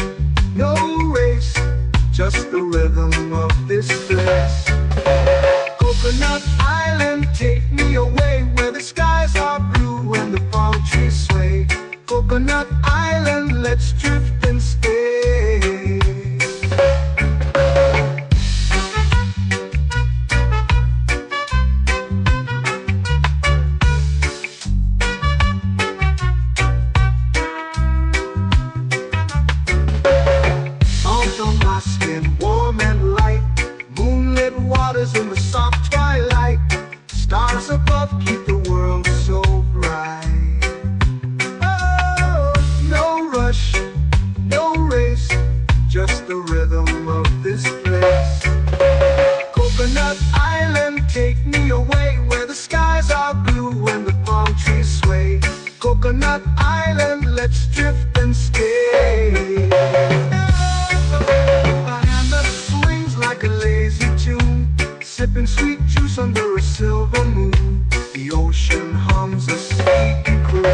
no race, just the rhythm of this place. Coconut Island, take me away, where the skies are blue and the palm trees sway. Coconut Island, let's drift waters in the soft twilight. Stars above keep the world so bright. Oh, no rush, no race, just the rhythm of this place. Coconut Island, take me away where the skies are blue and the palm trees sway. Coconut Island, let's drift and stay. A hand that swings like a lazy tune, sipping sweet juice under a silver moon. The ocean hums a sleepy croon.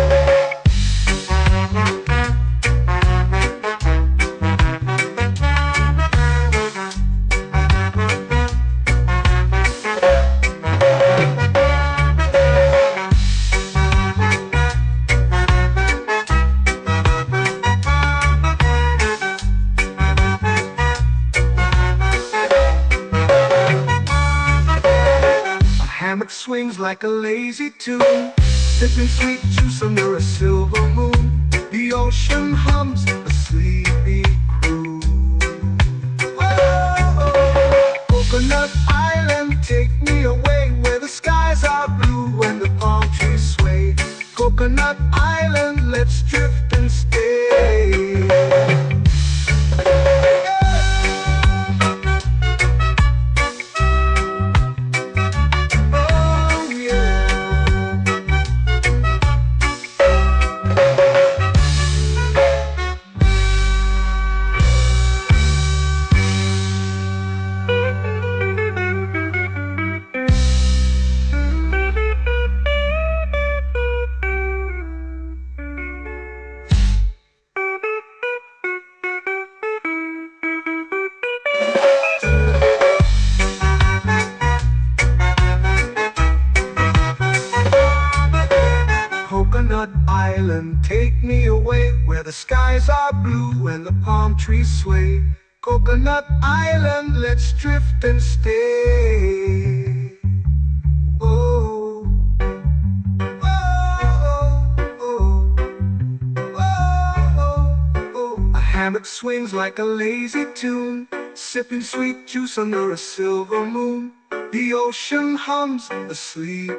Hammock swings like a lazy tune, sipping sweet juice under a silver moon. The ocean hums a sleepy croon. Whoa, Coconut Island, take me away where the skies are blue and the palm trees sway. Coconut Island, let's drift and stay. Coconut Island, take me away where the skies are blue and the palm trees sway. Coconut Island, let's drift and stay. Oh, oh, oh, oh, oh. A hammock swings like a lazy tune, sipping sweet juice under a silver moon. The ocean hums asleep.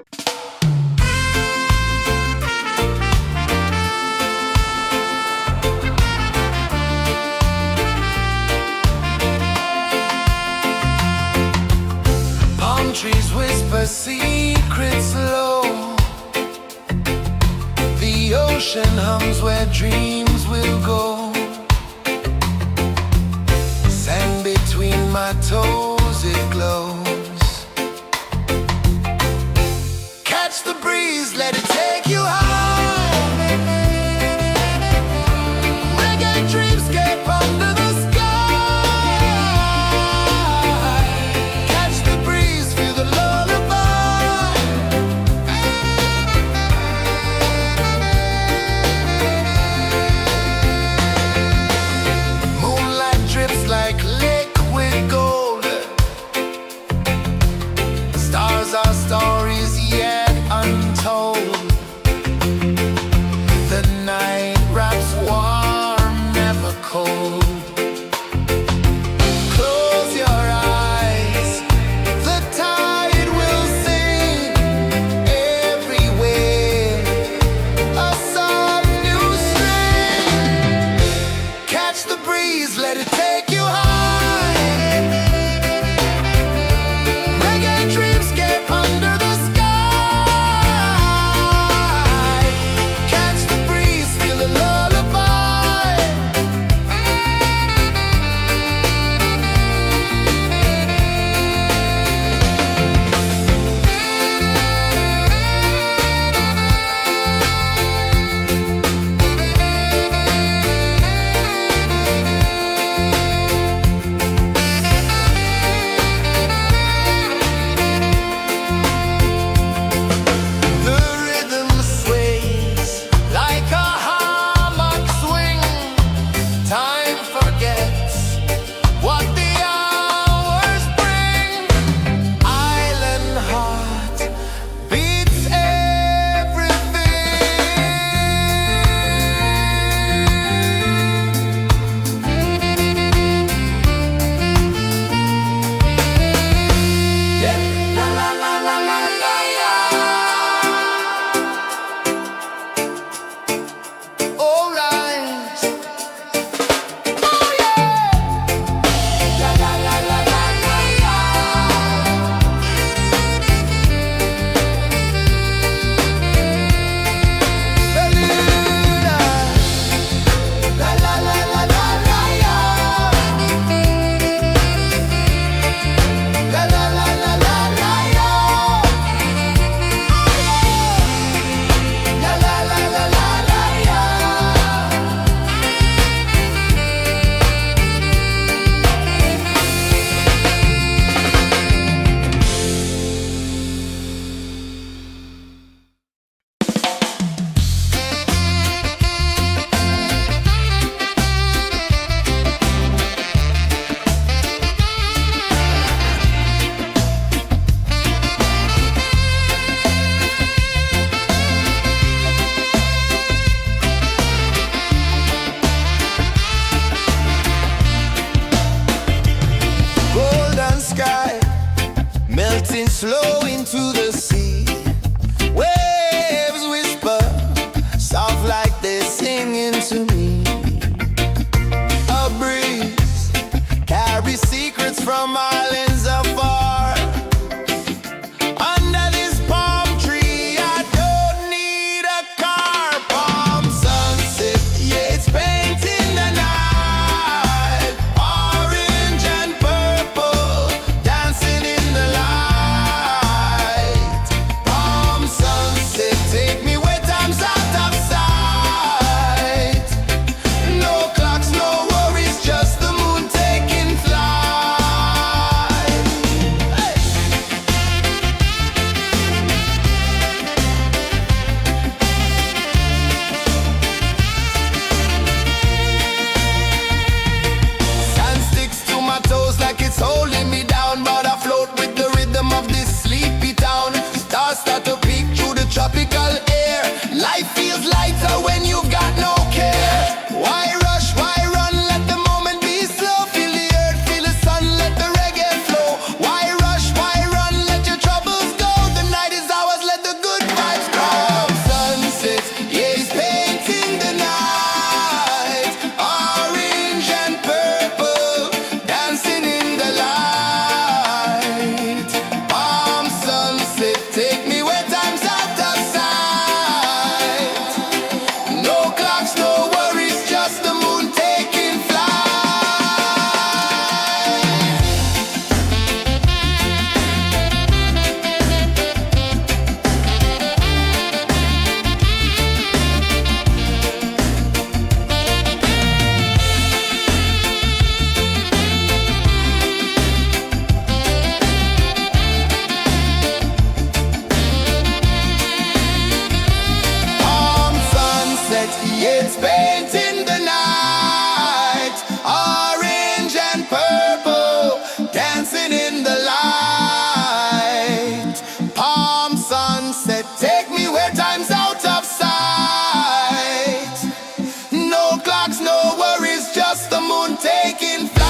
Trees whisper secrets low. The ocean hums where dreams will go. Sand between my toes, it glows. Catch the breeze, let it take you high. Reggae dreamscape under the sky. melting slow into the sea. Waves whisper, soft like they're singing to me. A breeze carries secrets from islands afar. Under this palm tree, I don't need a car. Palm sunset, yeah, it's painting the night. Orange and purple, dancing in the light. Palm sunset, take me where time's out of sight. No clocks, no worries, just the moon taking flight. Hey! Sand sticks to my toes like it's holding me down, but I float with the rhythm of this sleepy town. Stars start to peek through the tropical air. Life feels lighter when you've got no care. Why rush, why run, let the moment be slow. Feel the earth, feel the sun, let the reggae flow. Why rush, why run, let your troubles go. The night is ours, let the good vibes grow. Sunset, yeah, it's painting the night. Orange and purple, dancing in the light. Palm sunset, take me where time's out of sight. No clocks, no worries, just the moon taking flight. Palm sunset, yeah, it's painting the night. Orange and purple, dancing in the light. Palm sunset, take me where time's out of sight. No clocks, no worries, just the moon taking flight.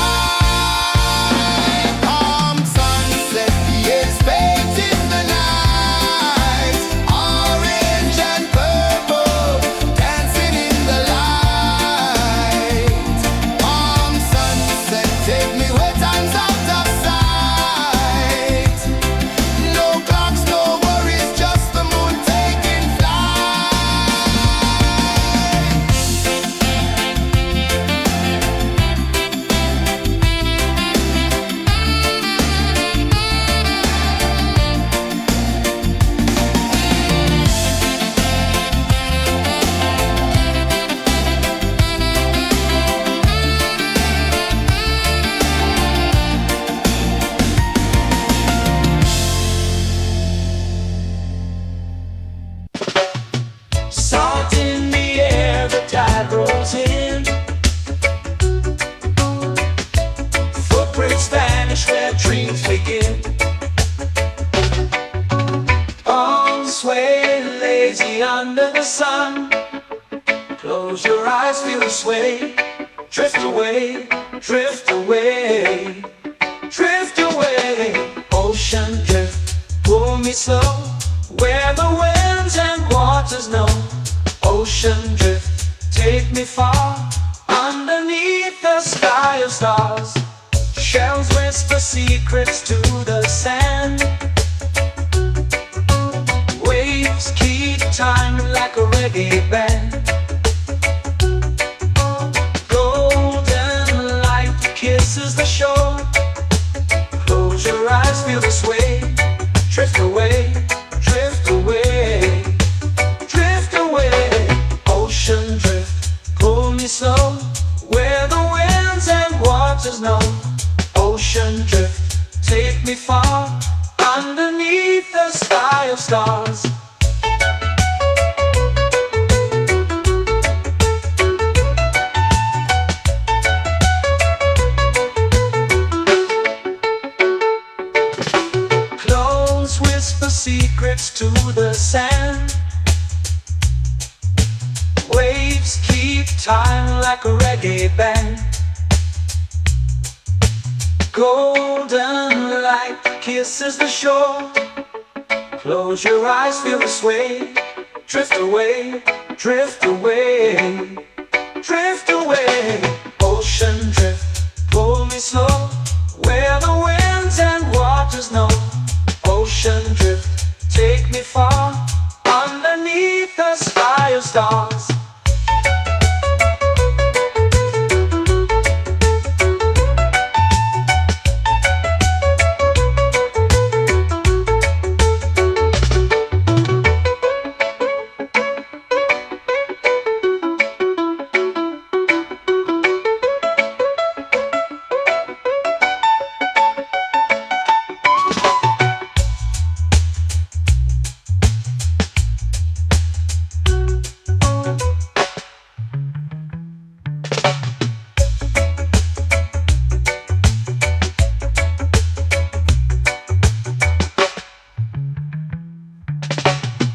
Palm sunset, yeah, it's painting the night. Orange and purple, dancing in the light. Palm sunset, take me where time's out of sight. No clocks, no worries, just the moon taking flight. Salt in the air, the tide rolls in. Footprints vanish where dreams begin. Arms sway lazy under the sun. Close your eyes, feel the sway. Drift away, drift away, drift away. Ocean drift, pull me slow, where the winds and waters know. Ocean drift, take me far, underneath the sky of stars. Shells whisper secrets to the sand. Waves keep time like a reggae band. Golden light kisses the shore. Close your eyes, feel the sway. Drift away, drift away, drift away. Ocean drift, pull me slow, where the winds and waters know. Ocean drift, take me far, underneath the sky of stars. Close whisper secrets to the sand. Waves keep time like a reggae band. Golden light kisses the shore. Close your eyes, feel the sway. Drift away, drift away, drift away. Ocean drift, pull me slow, where the winds and waters know. Ocean drift, take me far, underneath the sky of stars.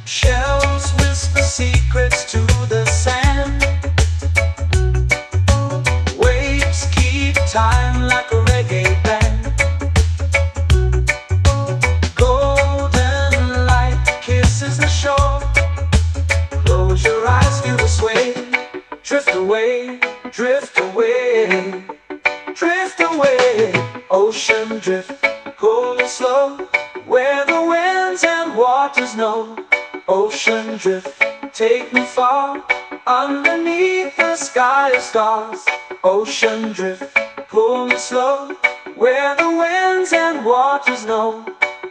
Shells whisper secrets to the sand. Waves keep time like a reggae band. Golden light kisses the shore. Close your eyes, feel the sway. Drift away, drift away, drift away. Ocean drift, pull me slow, where the winds and waters know. Ocean drift, take me far, underneath the sky of stars. Ocean drift, pull me slow, where the winds and waters know.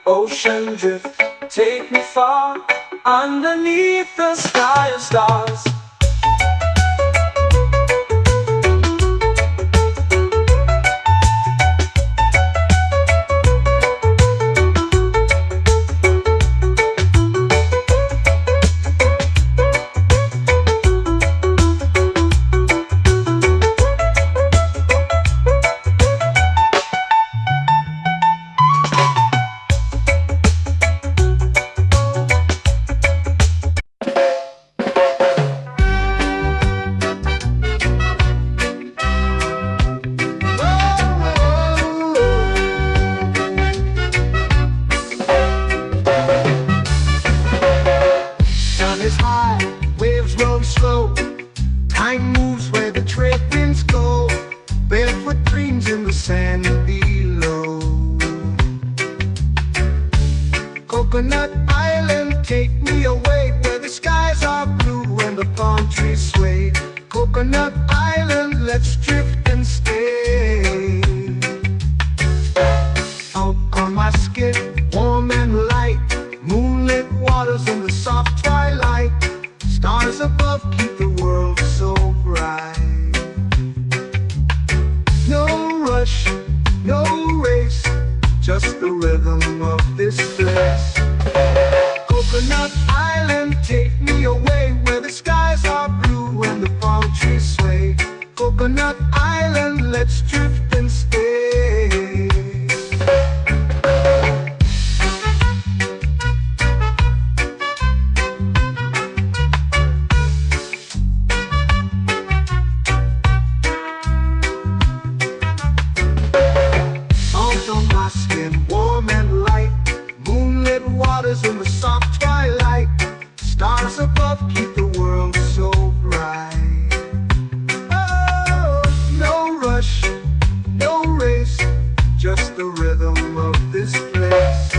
Ocean drift, take me far, underneath the sky of stars. Time moves where the trade winds go. Barefoot dreams in the sand below. Coconut Island, take me away, where the skies are blue and the palm trees sway. Coconut Island, let's drift and stay. Out on my skin, warm and light, moonlit waters in the soft twilight. Stars above keep the world so bright. No rush, no race, just the rhythm of this place. Coconut Island, take me away, where the skies are blue and the palm trees sway. Coconut Island, let's drift and stay. Warm and light, moonlit waters in the soft twilight. Stars above keep the world so bright. Oh, no rush, no race, just the rhythm of this place.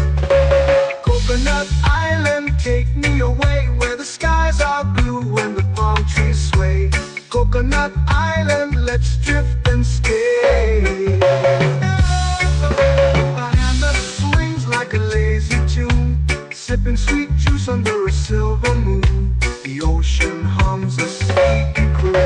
Coconut Island, take me away, where the skies are blue and the palm trees sway. Coconut Island, let's drift and stay. Like a lazy tune, sipping sweet juice under a silver moon. The ocean hums a sleepy croon.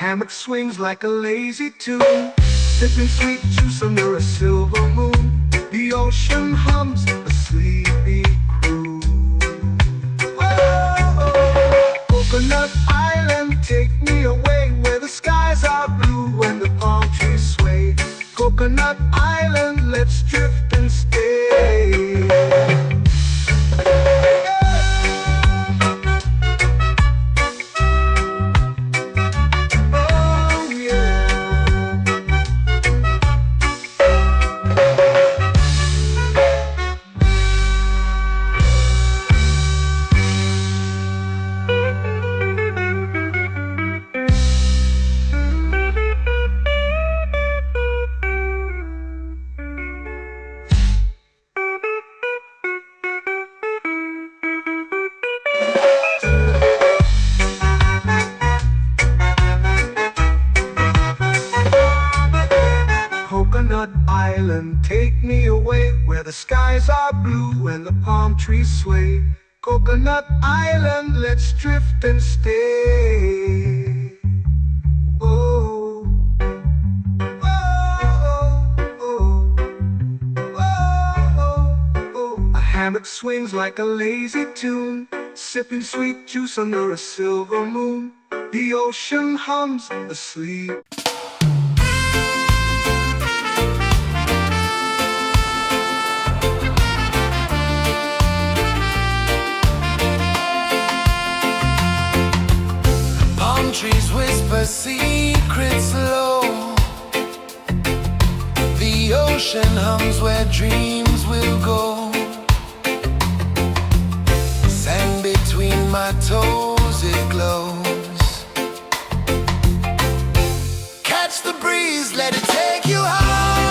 Hammock swings like a lazy tune, sipping sweet juice under a silver moon. The ocean hums a sleepy croon. Coconut Island, take me away where the skies are blue and the palm trees sway. Coconut Island, let's drift and stay. Oh yeah. Coconut Island, take me away where the skies are blue and the palm trees sway. Coconut Island, let's drift and stay. Oh, oh, oh, oh, oh. A hammock swings like a lazy tune, sipping sweet juice under a silver moon. The ocean hums asleep. Palm trees whisper secrets low. The ocean hums where dreams will go. Sand between my toes, it glows. Catch the breeze, let it take you high.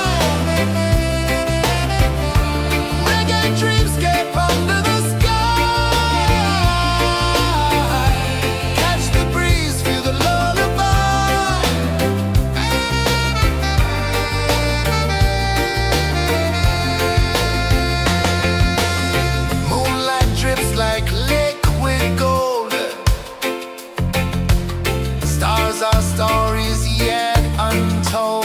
Reggae dreamscape under the sky. Catch the breeze, feel the lullaby. Moonlight drips like liquid gold. Stars are stories yet untold.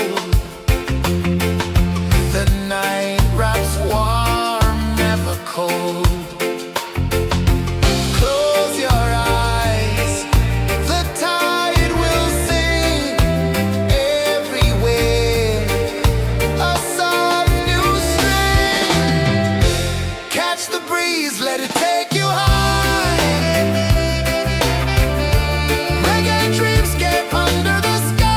The night wraps warm, never cold. Close your eyes, the tide will sing everywhere. A soft new string. Catch the breeze, let it take you high. Reggae dreamscape under the sky.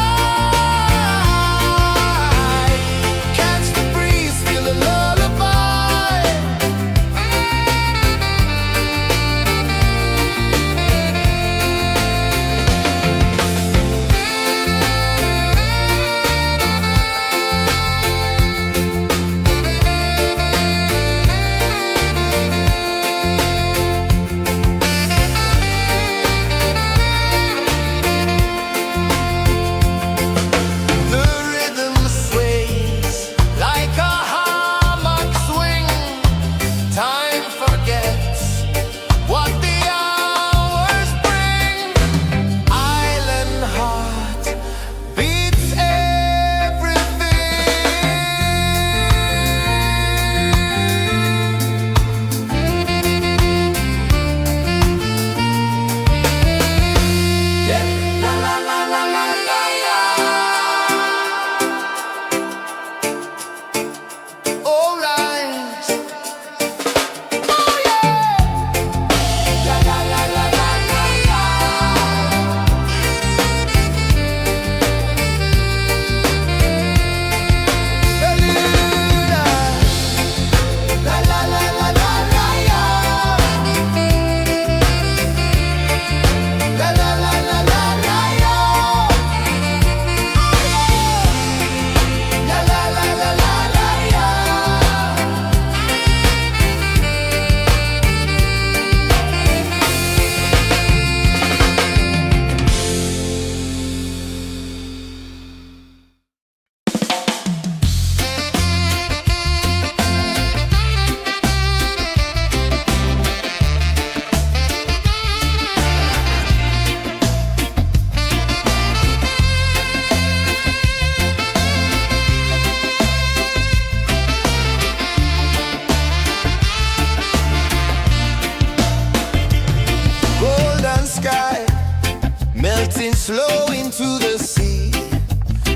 drifting slow into the sea.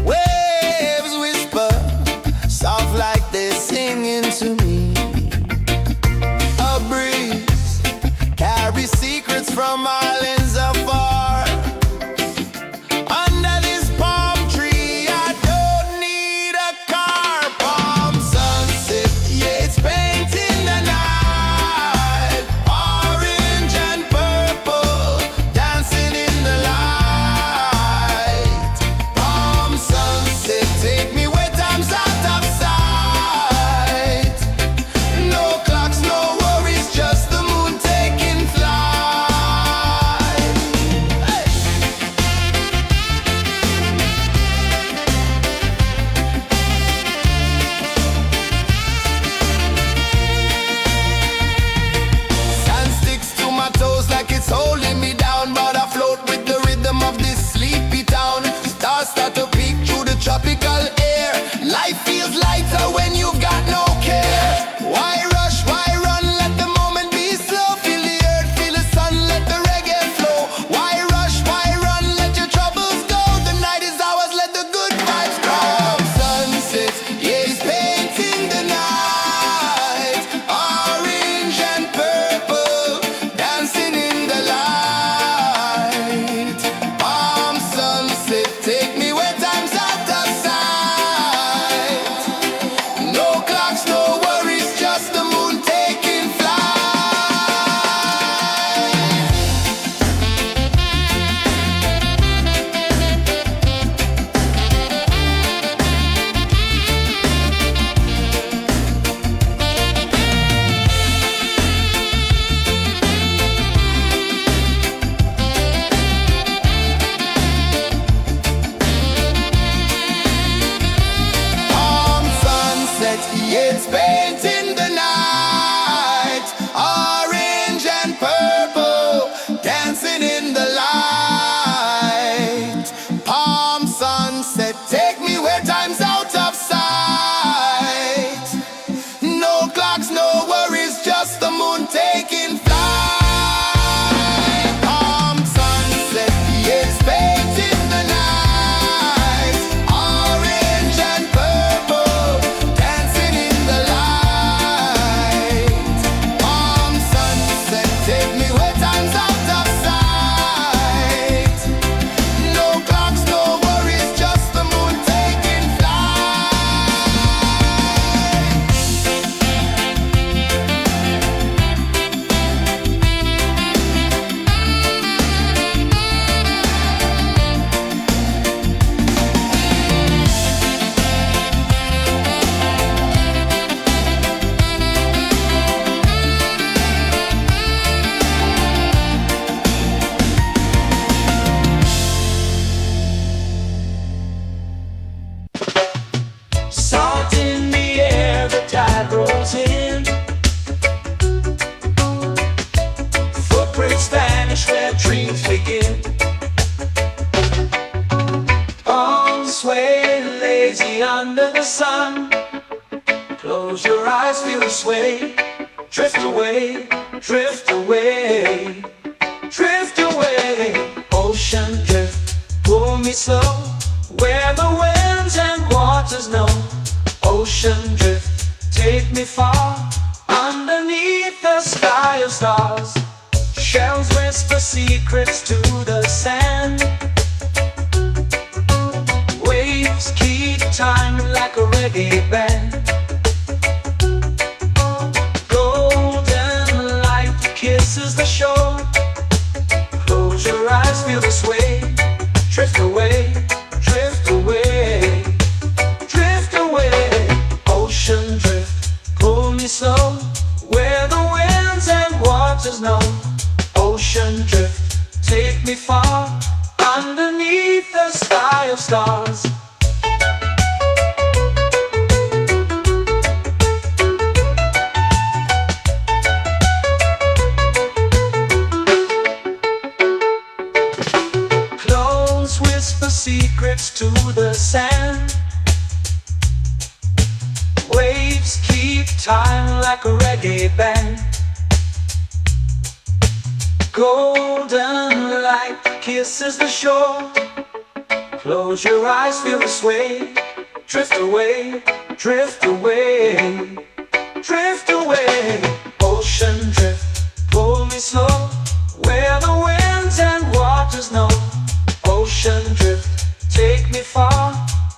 Waves whisper, soft like they're singing to me. A breeze carries secrets from islands afar. Under this palm tree, I don't need a car. Palm sunset, yeah, it's painting the night. Orange and purple, dancing in the light. Palm sunset, take me where time's out of sight. No clocks, no worries, just the moon taking flight. Hey! Sand sticks to my toes like it's holding me down, but I float with the rhythm of this sleepy town. Stars start to peek through the tropical air. Life feels lighter when you've got no care. Why rush, why run, let the moment be slow. Feel the earth, feel the sun, let the reggae flow. Why rush, why run, let your troubles go. The night is ours, let the good vibes grow. Sunset, yeah, it's painting the night. Orange and purple, dancing in the light. Palm sunset, take me where time's out of sight. No clocks, no worries, just the moon taking flight. Palm sunset, yeah, it's painting the night. Orange and purple, dancing in the light. Palm sunset, take me where time's out of sight. No clocks, no worries, just the moon taking flight. Palm sunset, yeah, it's painting the night. Orange and purple, dancing in the light. Palm sunset, take me where time's out of sight. No clocks, no worries, just the moon taking flight. Salt in the air, the tide rolls in. Footprints vanish where dreams begin. Arms sway lazy under the sun. Close your eyes, feel the sway. Drift away, drift away, drift away. Ocean drift, pull me slow, where the winds and waters know. Ocean drift, take me far, underneath the sky of stars. Shells whisper secrets to the sand. Waves keep time like a reggae band. Golden light kisses the shore. Close your eyes, feel the sway. Drift away, drift away, drift away. Ocean drift, pull me slow, where the winds and waters know. Ocean drift, take me far, underneath the sky of stars. Close whisper secrets to the sand. Waves keep time like a reggae band. Golden light kisses the shore. Close your eyes, feel the sway. Drift away, drift away, drift away. Ocean drift, pull me slow, where the winds and waters know. Ocean drift, take me far,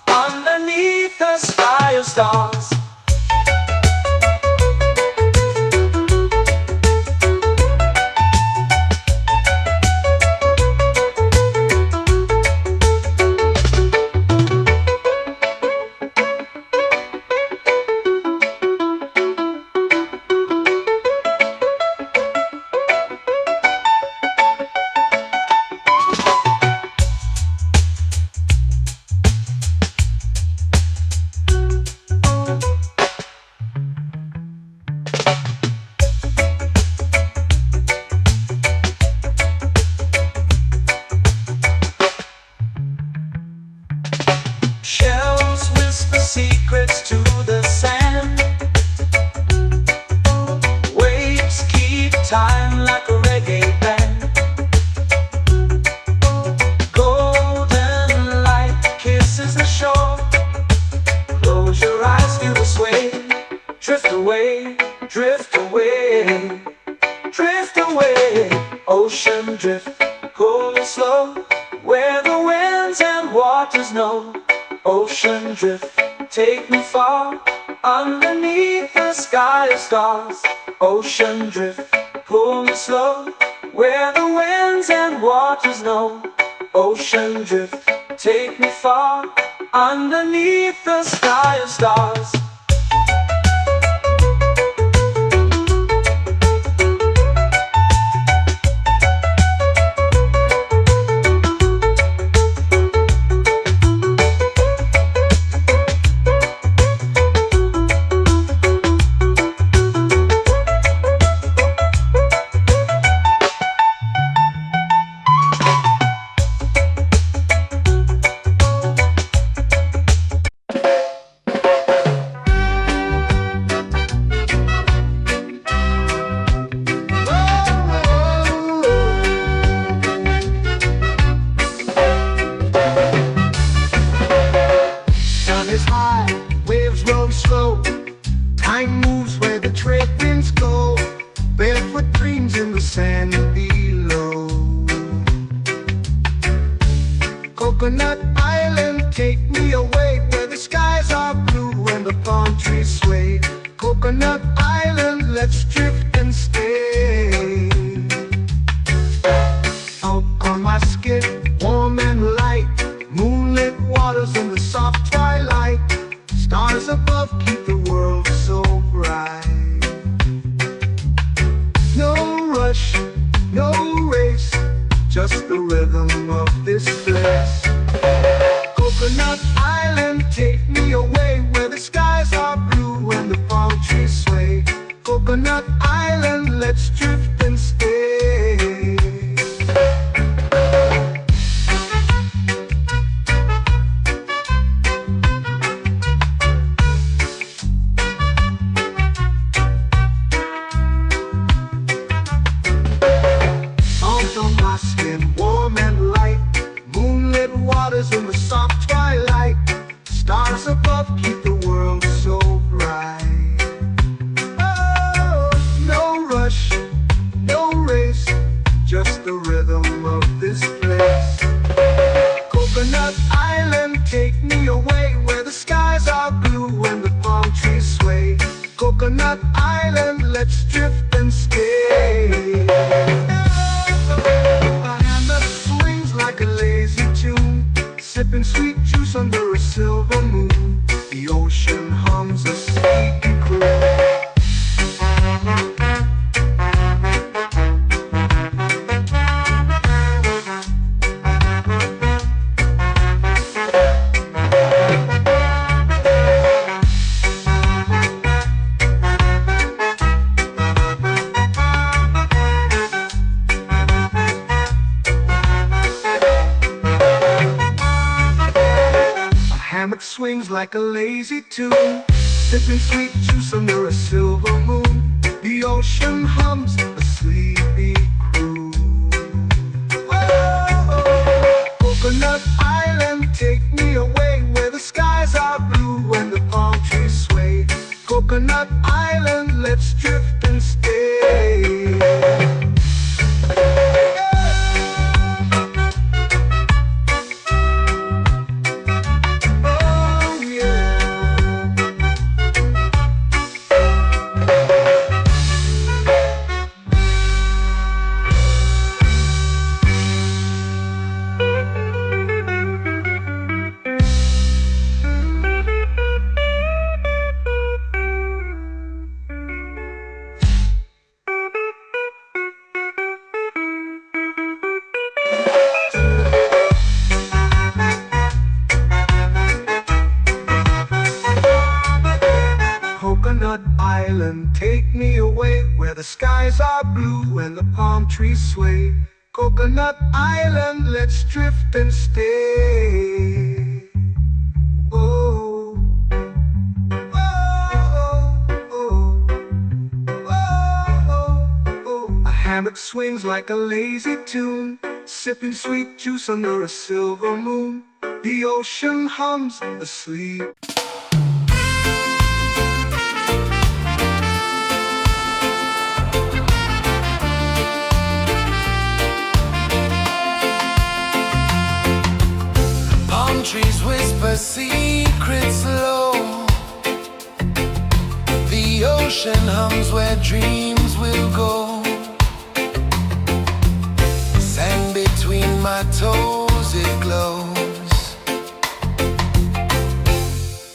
underneath the sky of stars. Shells whisper secrets to the sand. Waves keep time like a reggae band. Golden light kisses the shore. Close your eyes, feel the sway. Drift away, drift away, drift away. Ocean drift, pull me slow, where the winds and waters know. Ocean drift, take me far, underneath the sky of stars. Ocean drift, pull me slow, where the winds and waters know. Ocean drift, take me far, underneath the sky of stars. Waves roll slow, time moves where the trade winds go. Barefoot dreams in the sand below. Coconut Island, take me away, where the skies are blue and the palm trees sway. Coconut Island, let's drift and stay. Out on my skin, warm and light, moonlit waters in the soft twilight. Stars above keep the world so bright. No rush, no race, just the rhythm of this place. Coconut Island, take me away, where the skies are blue and the palm trees sway. Coconut Island, let's drift and stay. In the soft twilight, stars above keep the world so bright. Oh, no rush, no race, just the rhythm of this place. Coconut Island, take me away, where the skies are blue and the palm trees sway. Coconut Island, let's drift and stay. My hand that swings like a lazy tune, sipping sweet juice under a silver moon. The ocean hums a sleepy croon. Hammock swings like a lazy tune, sipping sweet juice under a silver moon. The ocean hums a sleepy croon. the skies are blue and the palm trees sway. Coconut Island, let's drift and stay. Oh, oh, oh, oh, oh. A hammock swings like a lazy tune, sipping sweet juice under a silver moon. The ocean hums asleep. Palm trees whisper secrets low. The ocean hums where dreams will go. Sand between my toes, it glows.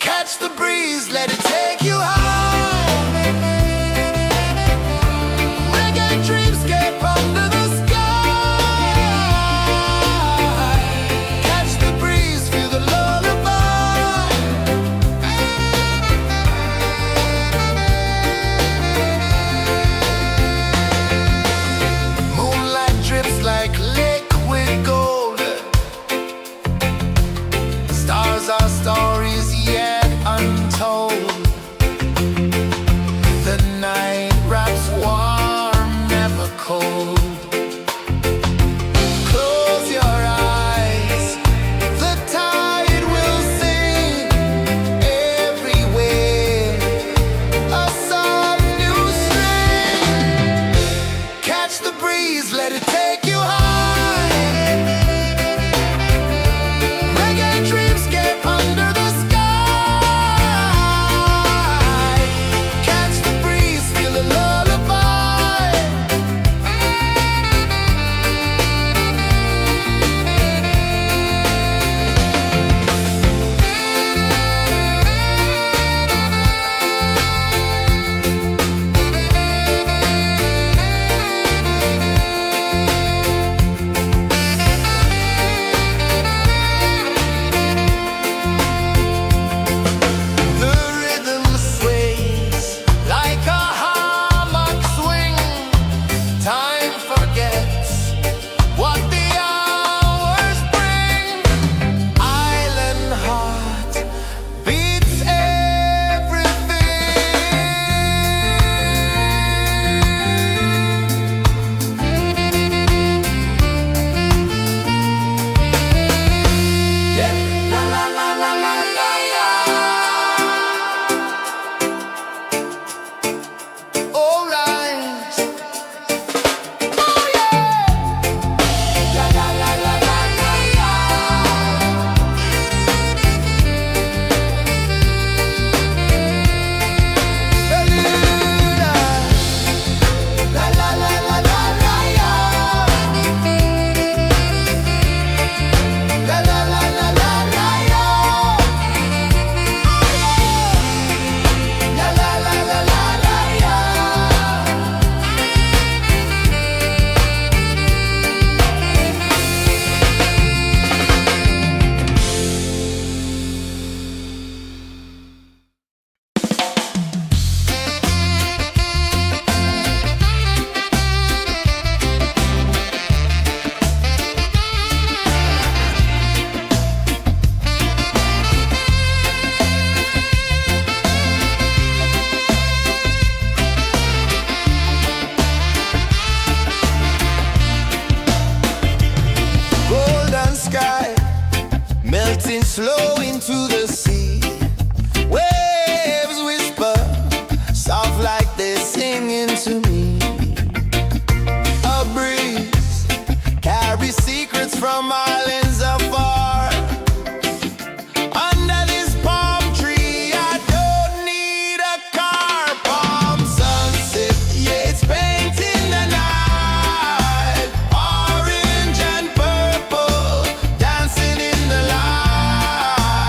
Catch the breeze, let it take you high. Reggae dreamscape under the sky. Catch the breeze, feel the lullaby. Moonlight drips like liquid gold. Stars are stories yet untold. The night wraps warm, never cold. Close your eyes, the tide will sing everywhere. A soft new string. Catch the breeze, let it take you high. Reggae dreamscape under the sky. Catch the breeze, feel a lullaby. The rhythm sways like a hammock swing. Time forgets what the hours bring. Island heart beats everything. Yeah. La la la la la la la. All right. Oh yeah. La la la la la la la. La la la la la la la. La la la la la la la. La la la la la la la. Golden sky melting slow into the sea. Waves whisper soft like they're singing to me. A breeze carries secrets from islands afar. Under this palm tree, I don't need a car. Palm sunset, yeah, it's painting the night. Orange and purple dancing in the light.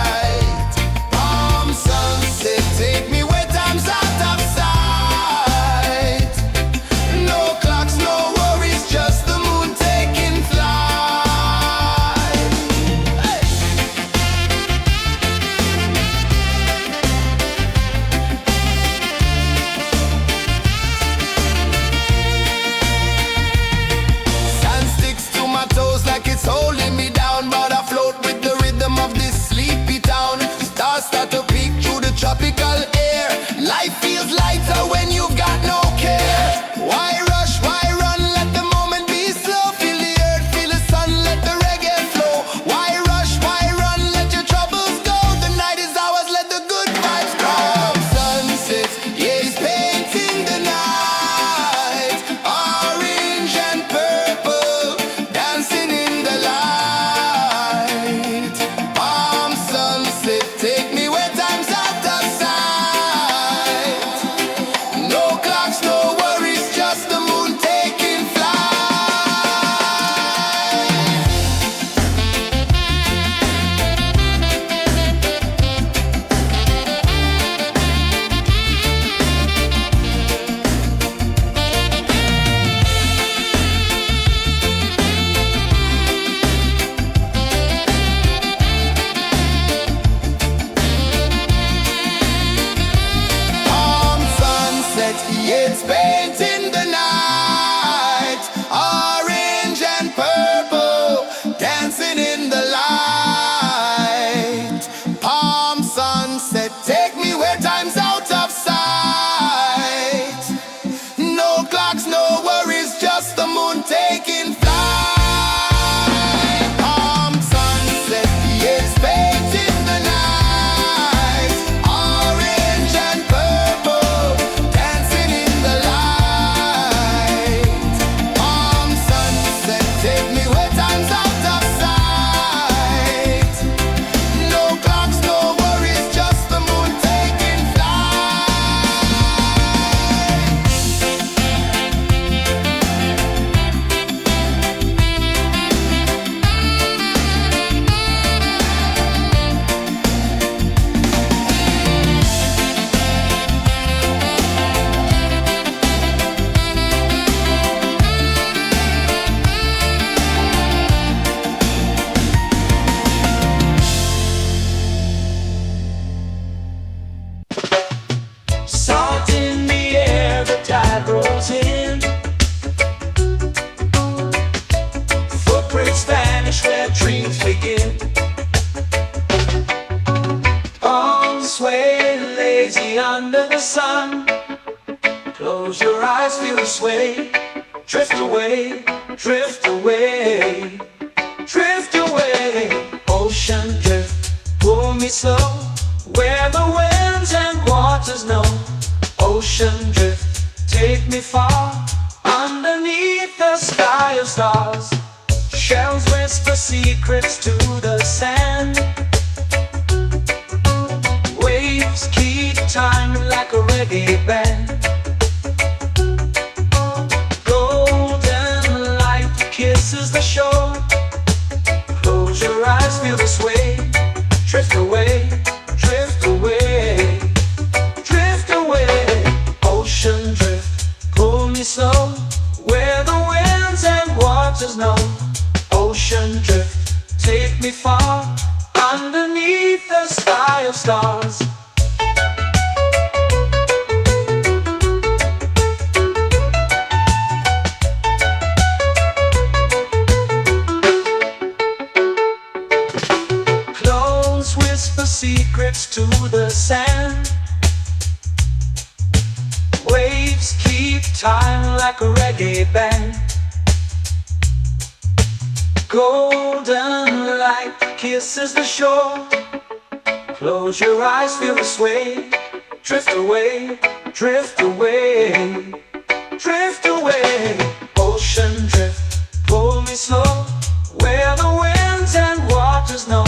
in the light. Palm sunset, take me where time's out of sight. No clocks, no worries, just the moon taking flight. Palm sunset, it's baked in the night. Orange and purple, dancing in the light. Palm sunset, take me where time's out of sight. No clocks, no worries, just the moon taking Salt in the air, the tide rolls in. Footprints vanish where dreams begin. Arms sway lazy under the sun. Close your eyes, feel the sway. Drift away, drift away, drift away. Ocean drift, pull me slow, where the winds and waters know. Ocean drift, take me far, underneath the sky of stars. Shells whisper secrets to the sand. Waves keep time like a reggae band. Golden light kisses the shore. Close your eyes, feel the sway. Drift away, drift away, drift away. Ocean drift, pull me slow, where the winds and waters know. Ocean drift, take me far, underneath the sky of stars. Close whisper secrets to the sand. Waves keep time like a reggae band. Golden light kisses the shore. Close your eyes, feel the sway. Drift away, drift away, drift away. Ocean drift, pull me slow, where the winds and waters know.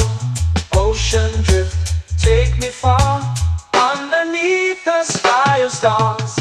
Ocean drift, take me far, underneath the sky of stars.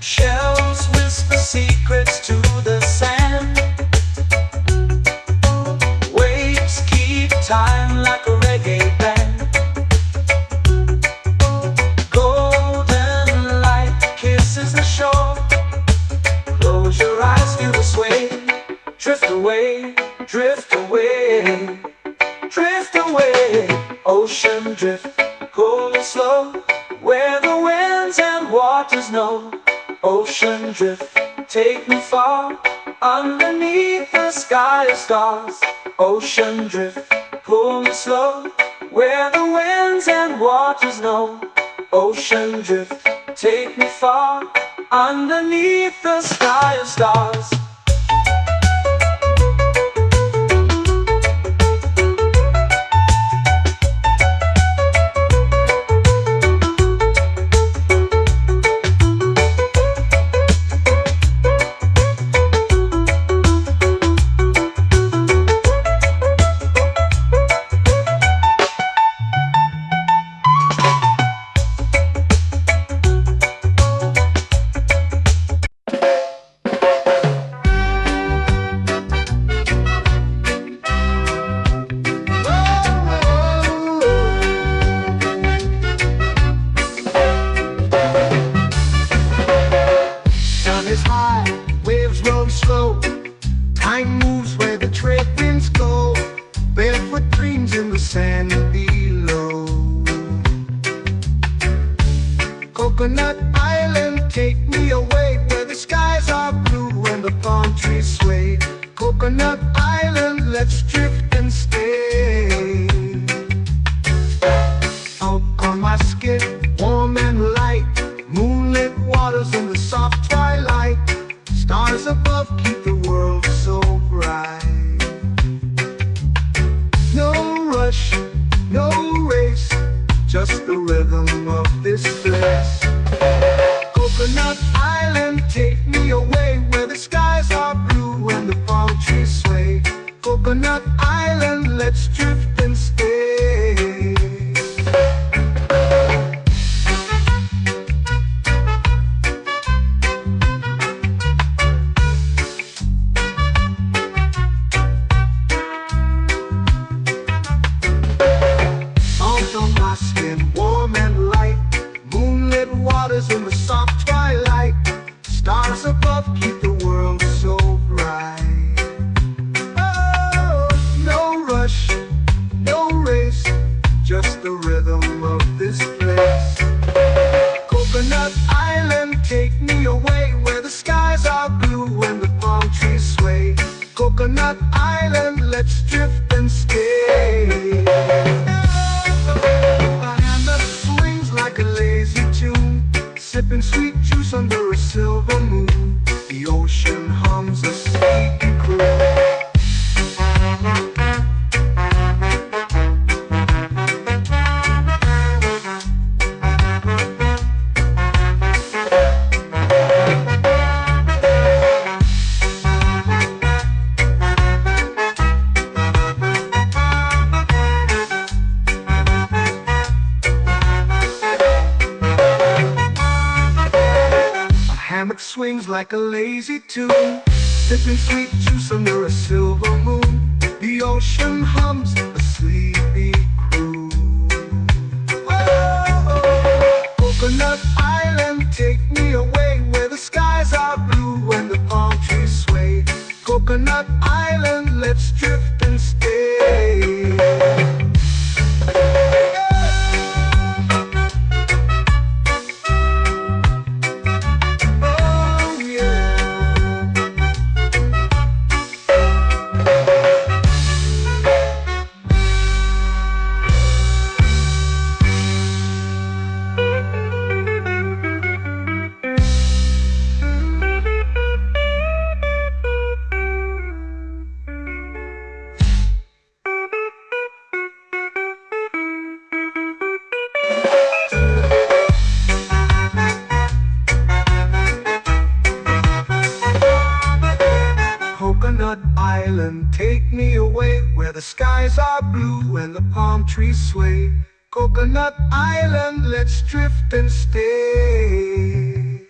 Shells whisper secrets to the sand. Waves keep time like a reggae band. Golden light kisses the shore. Close your eyes, feel the sway. Drift away, drift away, drift away. Ocean drift, cool and slow, where the winds and waters know. Ocean drift, take me far, underneath the sky of stars. Ocean drift, pull me slow, where the winds and waters know. Ocean drift, take me far, underneath the sky of stars. Coconut Island, take me away where the skies are blue and the palm trees sway. Coconut Island, let's drift and stay. Out on my skin, warm and light, moonlit waters in the soft twilight. Stars above keep the world so bright. No rush, no race, just the rhythm of this place. Coconut Island, take me away where the skies are blue and the palm trees sway. Coconut Island, let's drift and stay. In the soft twilight, stars above keep the world so bright. Oh, no rush, no race, just the rhythm of this place. Coconut Island, take me away where the skies are blue and the palm trees sway. Coconut Island, let's drift and stay. A hand that swings like a lazy tune, sipping sweet juice under a silver moon. The ocean hums a sleepy croon. Hammock swings like a lazy tune, sipping sweet juice under a silver moon. The ocean hums a sleepy croon. Oh, Coconut Island, take me away where the skies are blue and the palm trees sway. Coconut Island, let's drift and stay. Coconut Island, take me away where the skies are blue and the palm trees sway. Coconut Island, let's drift and stay.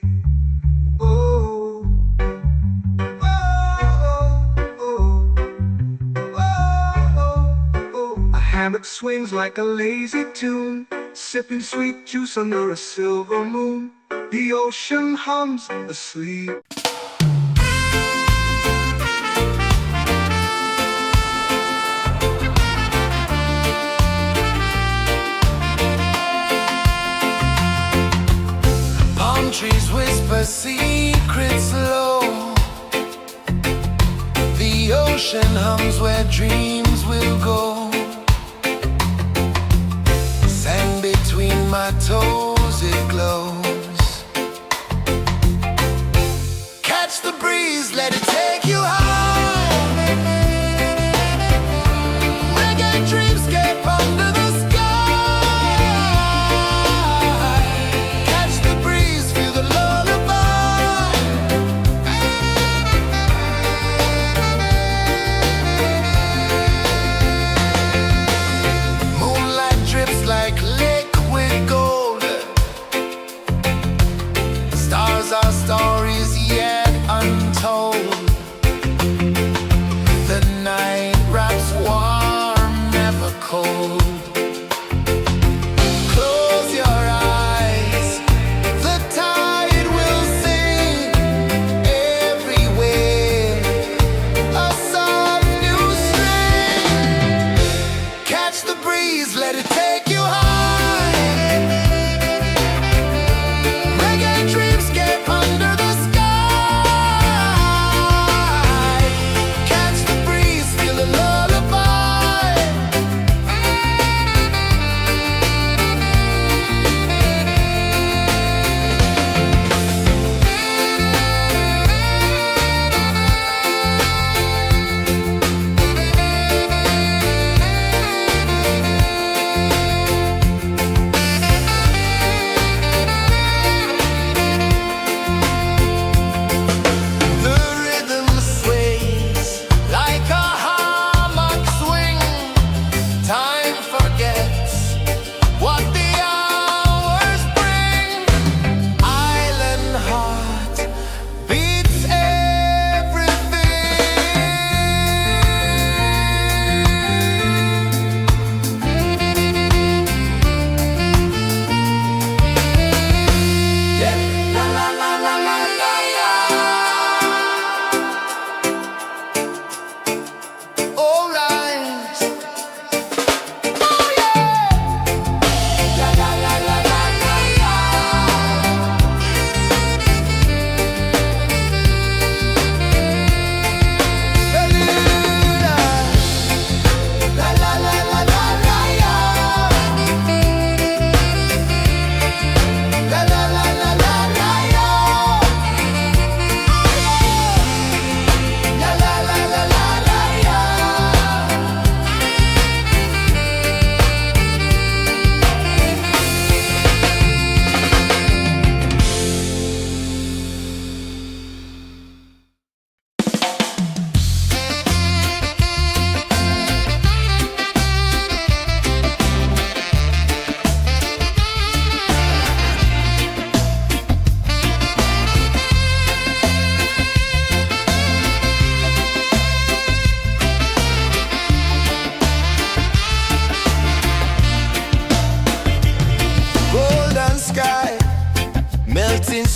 Oh, oh, oh, oh, oh. A hammock swings like a lazy tune, sipping sweet juice under a silver moon. The ocean hums asleep. Trees whisper secrets low. The ocean hums where dreams will go. Sand between my toes, it glows. Catch the breeze, let it take you high. Reggae dreamscape under the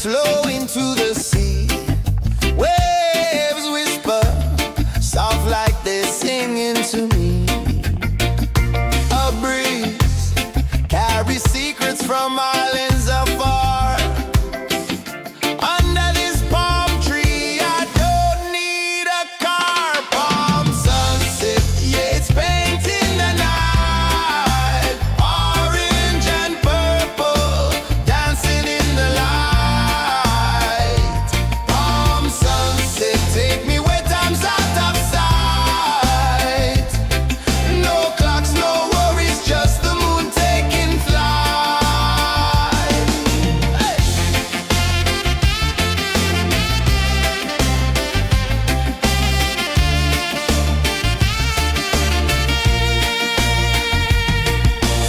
flow into the sea. Waves whisper, soft like they're singing to me. A breeze carries secrets from islands afar. Under this palm tree, I don't need a car. Palm sunset, yeah, it's painting the night. Orange and purple, dancing in the light. Palm sunset, take me where time's out of sight. No clocks, no worries, just the moon taking flight. Hey!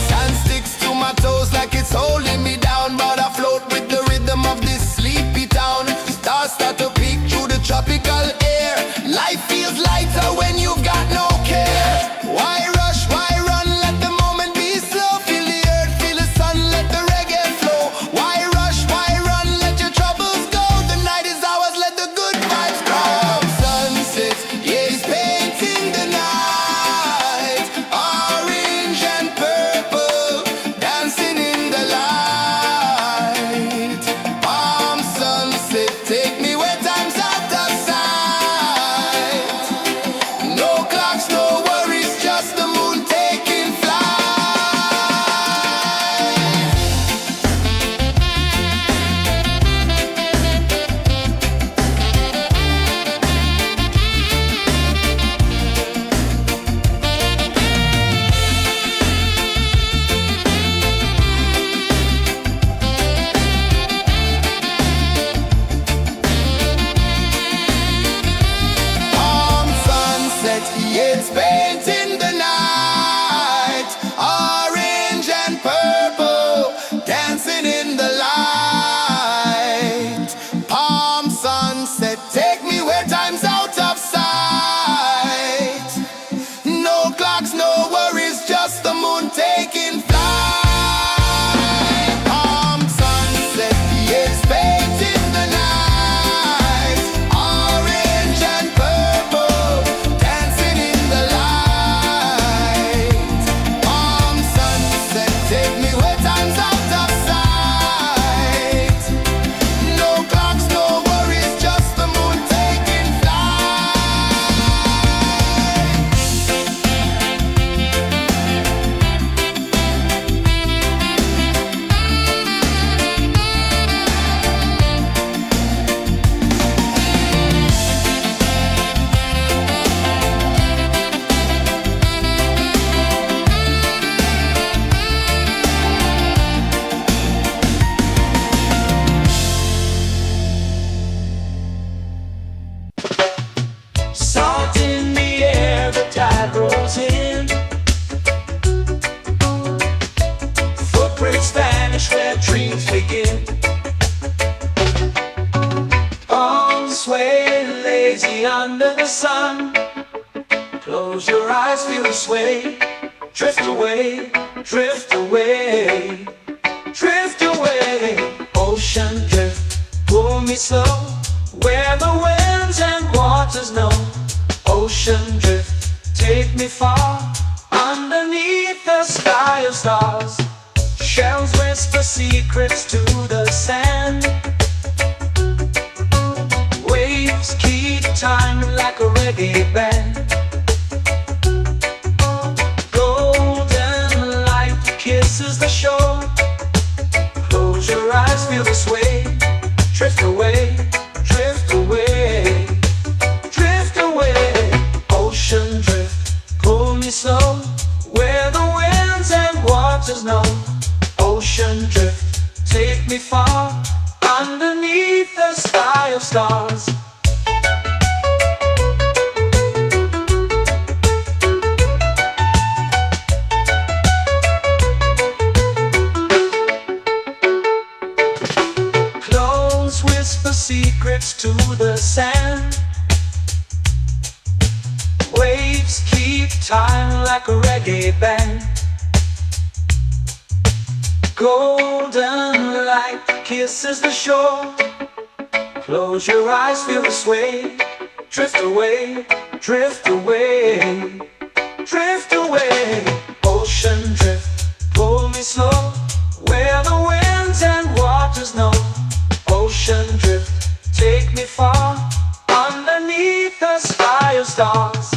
Sand sticks to my toes like it's holding me down, but I float with the rhythm of this sleepy town. Stars start to peek through the tropical air. Life feels lighter when you've got no care. Why rush, why run, let the moment be slow. Feel the earth, feel the sun, let the reggae flow. Why rush, why run, let your troubles go. The night is ours, let the good vibes grow. Sunset, yeah, it's painting the night. Orange and purple, dancing in the light. Palm sunset, take me where time's out of sight. No clocks, no worries, just the moon taking flight. Palm sunset, yeah, it's painting the night. Orange and purple, dancing in the light. Palm sunset, take me where time's out of sight. No clocks, no worries, just the moon taking flight. Palm sunset, yeah, it's painting the night. Orange and purple, dancing in the light. Palm sunset, take me where time's out of sight. No clocks, no worries, just the moon taking flight. Salt in the air, the tide rolls in. Footprints vanish where dreams begin. Arms sway lazy under the sun. Close your eyes, feel the sway. Drift away, drift away, drift away. Ocean drift, pull me slow, where the winds and waters know. Ocean drift, take me far, underneath the sky of stars. Shells whisper secrets to the sand. Waves keep time like a reggae band. Golden light kisses the shore. Close your eyes, feel the sway. Drift away, drift away, drift away. Ocean drift, pull me slow, where the winds and waters know. Ocean drift, take me far, underneath the sky of stars. Clones whisper secrets to the sand. Waves keep time like a reggae band. Golden light kisses the shore. Close your eyes, feel the sway. Drift away, drift away, drift away. Ocean drift, pull me slow, where the winds and waters know. Ocean drift, take me far, underneath the sky of stars.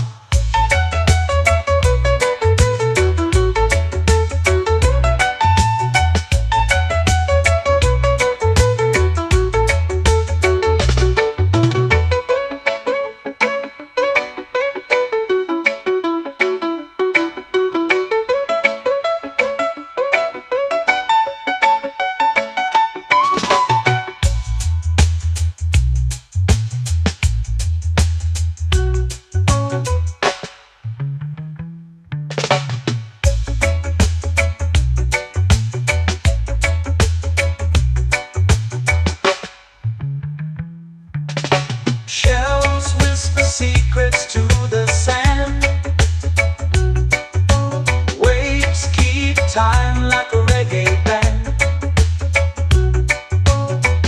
Shells whisper secrets to the sand. Waves keep time like a reggae band.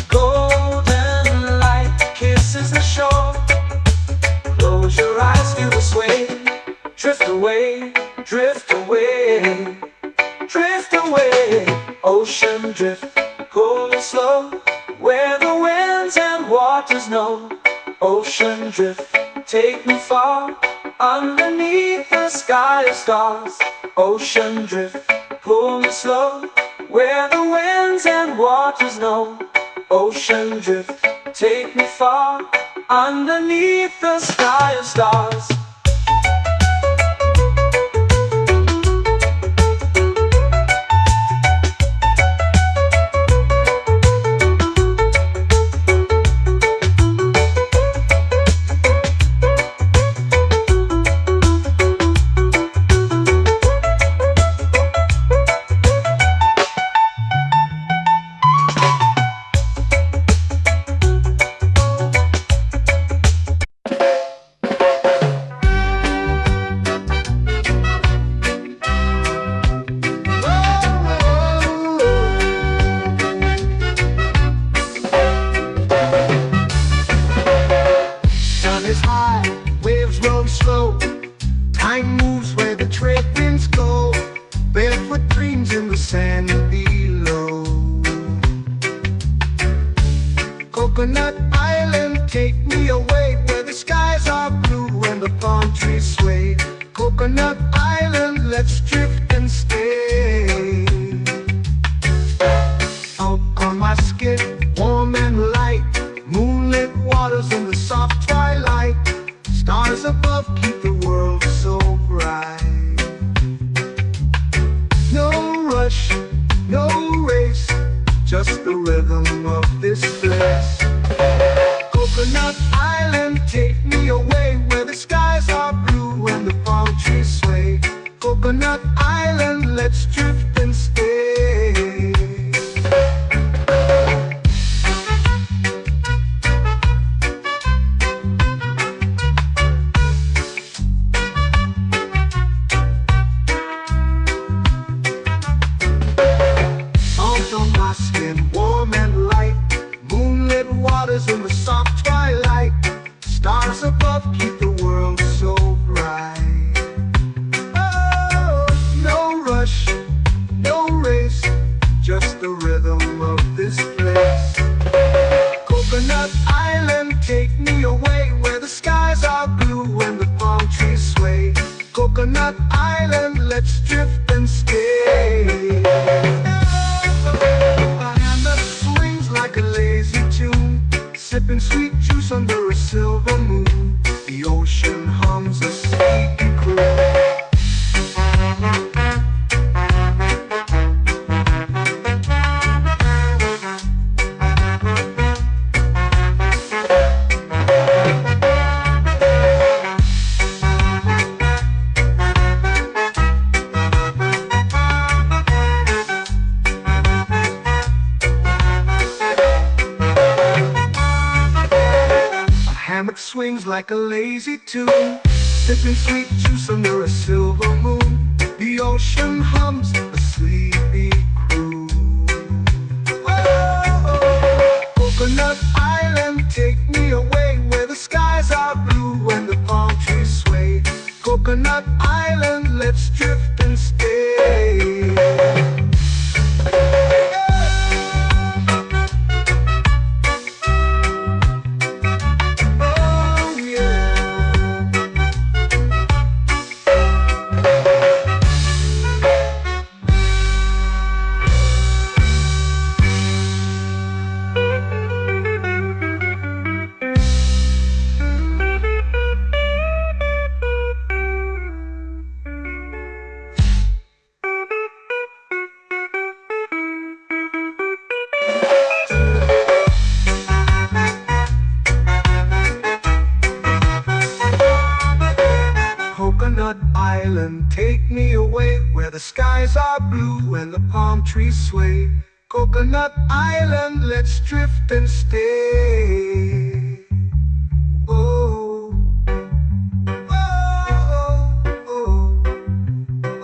Golden light kisses the shore. Close your eyes, feel the sway. Drift away, drift away, drift away. Ocean drift, cool and slow, where the winds and waters know. Ocean drift, take me far, underneath the sky of stars. Ocean drift, pull me slow, where the winds and waters know. Ocean drift, take me far, underneath the sky of stars. Is high, waves roll slow. Time moves where the trade winds go. Barefoot dreams in the sand below. Coconut Island, take me away, where the skies are blue and the palm trees sway. Coconut Island, let's drift and stay. Out on my skin, warm and light, moonlit waters in the soft twilight. Stars above keep the world so bright. No rush, no race, just the rhythm of this place. Coconut Island, take me away, where the skies are blue and the palm trees sway. Coconut Island, let's drift and stay. On my skin, warm and light, moonlit waters in the soft twilight. Stars above keep the world so bright. Oh, no rush, no race, just the rhythm of this place. Coconut Island, take me away, where the skies are blue and the palm trees sway. Coconut Island, let's drift and stay. Like a lazy tune, sipping sweet juice under a silver moon. The ocean hums a sleepy croon. Swings like a lazy tune, sipping sweet juice under a silver moon. The ocean hums a sleepy croon. Whoa. Coconut Island, let's drift and stay. Oh yeah. Coconut Island, take me away where the skies are blue and the palm trees sway. Coconut Island, let's drift and stay. Oh, oh, oh,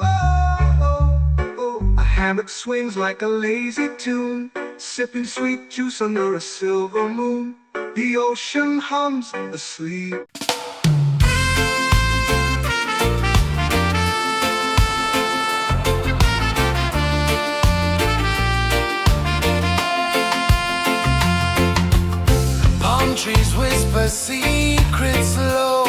oh, oh. A hammock swings like a lazy tune, sipping sweet juice under a silver moon. The ocean hums asleep. Trees whisper secrets low.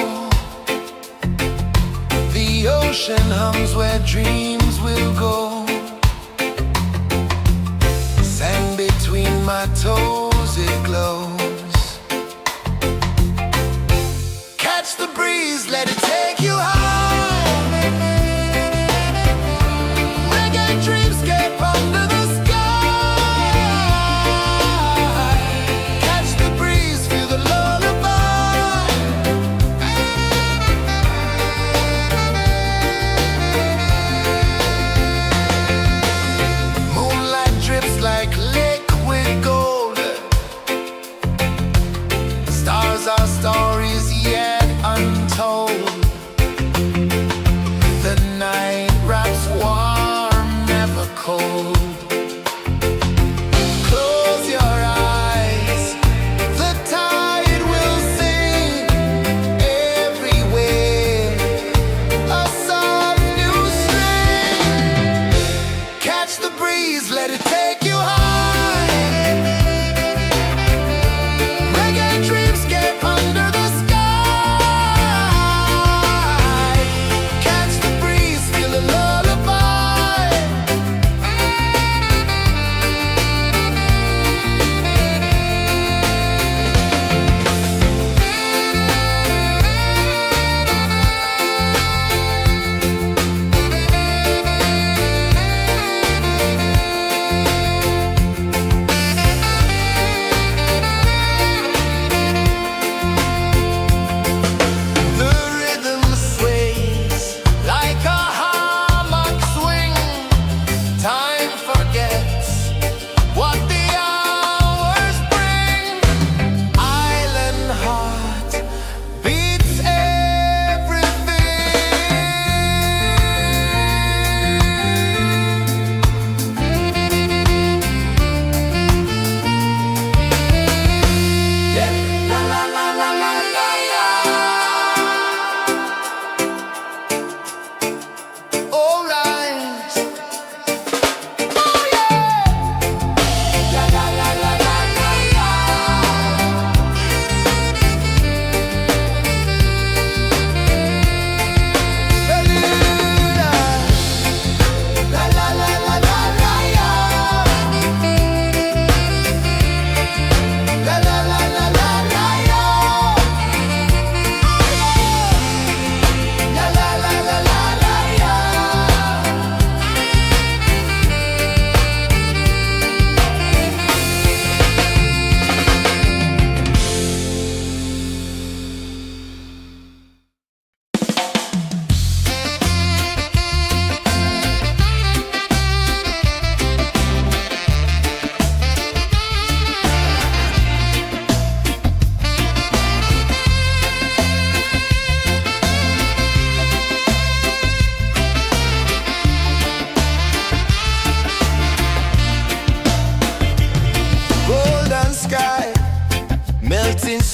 The ocean hums where dreams will go. Sand between my toes, it glows. Catch the breeze, let it take you high. Reggae dreamscape under the sky. Our stories yet untold. The night wraps warm, never cold. Close your eyes, the tide will sing everywhere. A soft new string. Catch the breeze, let it take you high.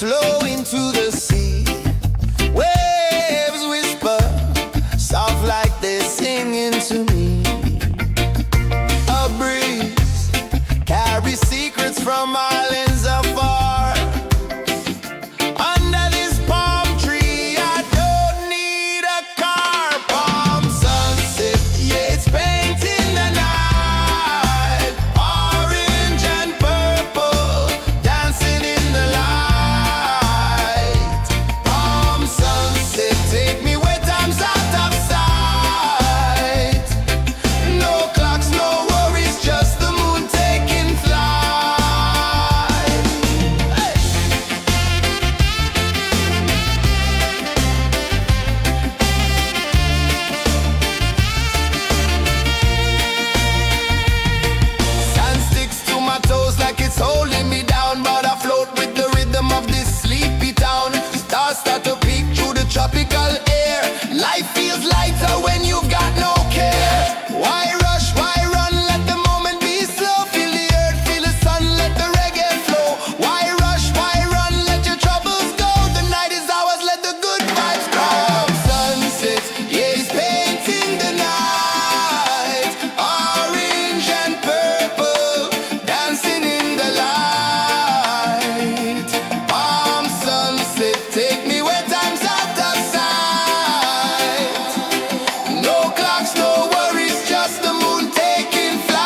slow into the sea. Waves whisper from islands afar. Under this palm tree, I don't need a car. Palm sunset, yeah, it's painting the night. Orange and purple, dancing in the light. Palm sunset, take me where time's out of sight. No clocks, no worries, just the moon taking flight. Hey! Sand sticks to my toes like it's holding me down, but I float with the rhythm of this sleepy town. Stars start to peek through the tropical air. Life feels lighter when you've got no care. Why rush, why run, let the moment be slow. Feel the earth, feel the sun, let the reggae flow. Why rush, why run, let your troubles go. The night is ours, let the good vibes come. Sunset, yeah, it's painting the night. Orange and purple, dancing in the light. Palm sunset, take me where time's out of sight. No clocks, no worries, just the moon taking flight.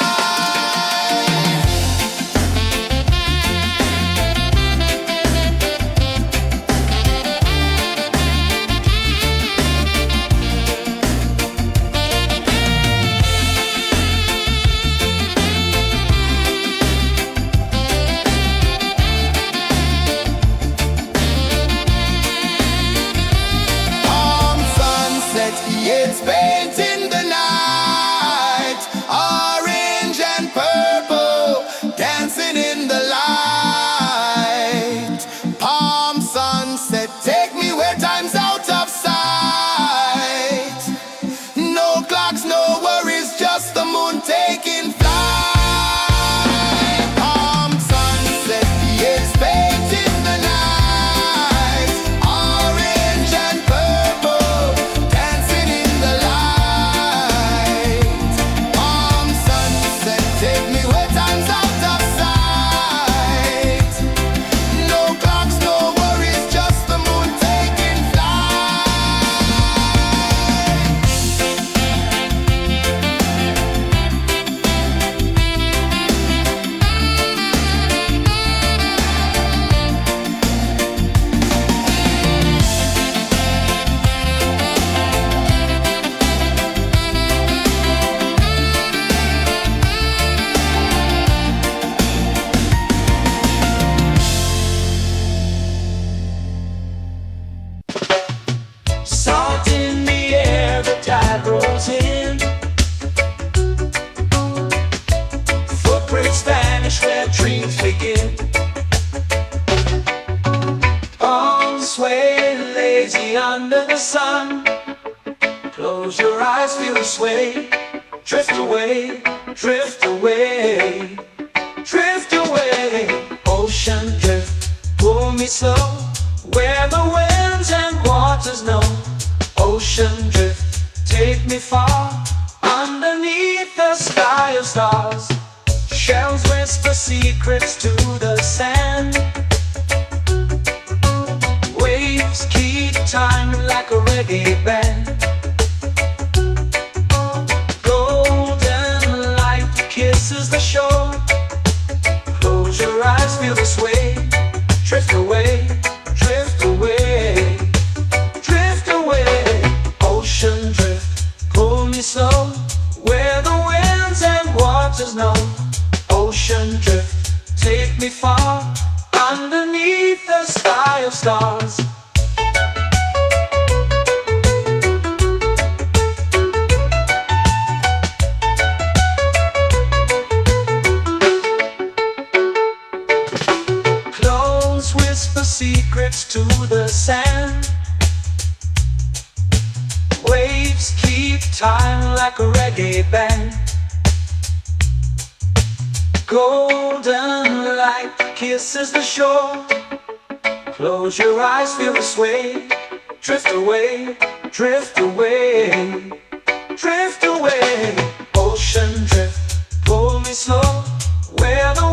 Palm sunset, yeah, it's painting the night. Orange and purple, dancing in the light. Palm sunset, take me where time's out of sight. No clocks, no worries, just the moon taking flight. Palm sunset, yeah, it's painting the night. Orange and purple, dancing in the light. Palm sunset, take me where time's out of sight. No clocks, no worries, just the moon taking flight. Salt in the air, the tide rolls in. Footprints vanish where dreams begin. Arms sway lazy under the sun. Close your eyes, feel the sway. Drift away, drift away, drift away. Ocean drift, pull me slow, where the winds and waters know. Ocean drift, take me far, underneath the sky of stars. Shells whisper secrets to the sand. Waves keep time like a reggae band. Golden light kisses the shore. Close your eyes, feel the sway. Drift away, drift away, drift away. Ocean drift, pull me slow, where the winds and waters know. Ocean drift, take me far, underneath the sky of stars. Clones whisper secrets to the sand. Waves keep time like a reggae band. Golden light kisses the shore. Close your eyes, feel the sway. Drift away, drift away, drift away. Ocean drift, pull me slow, where the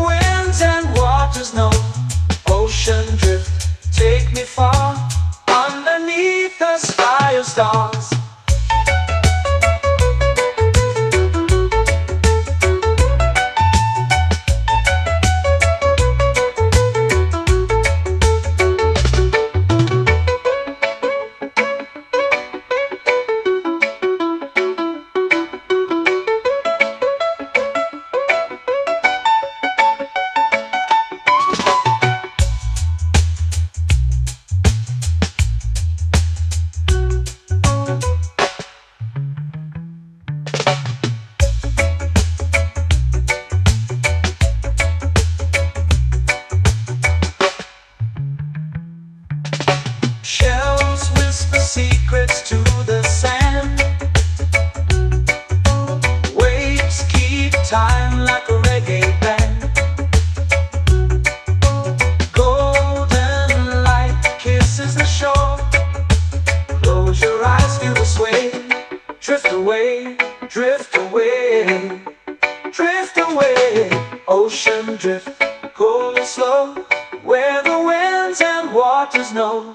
Ocean drift, cool and slow, where the winds and waters know.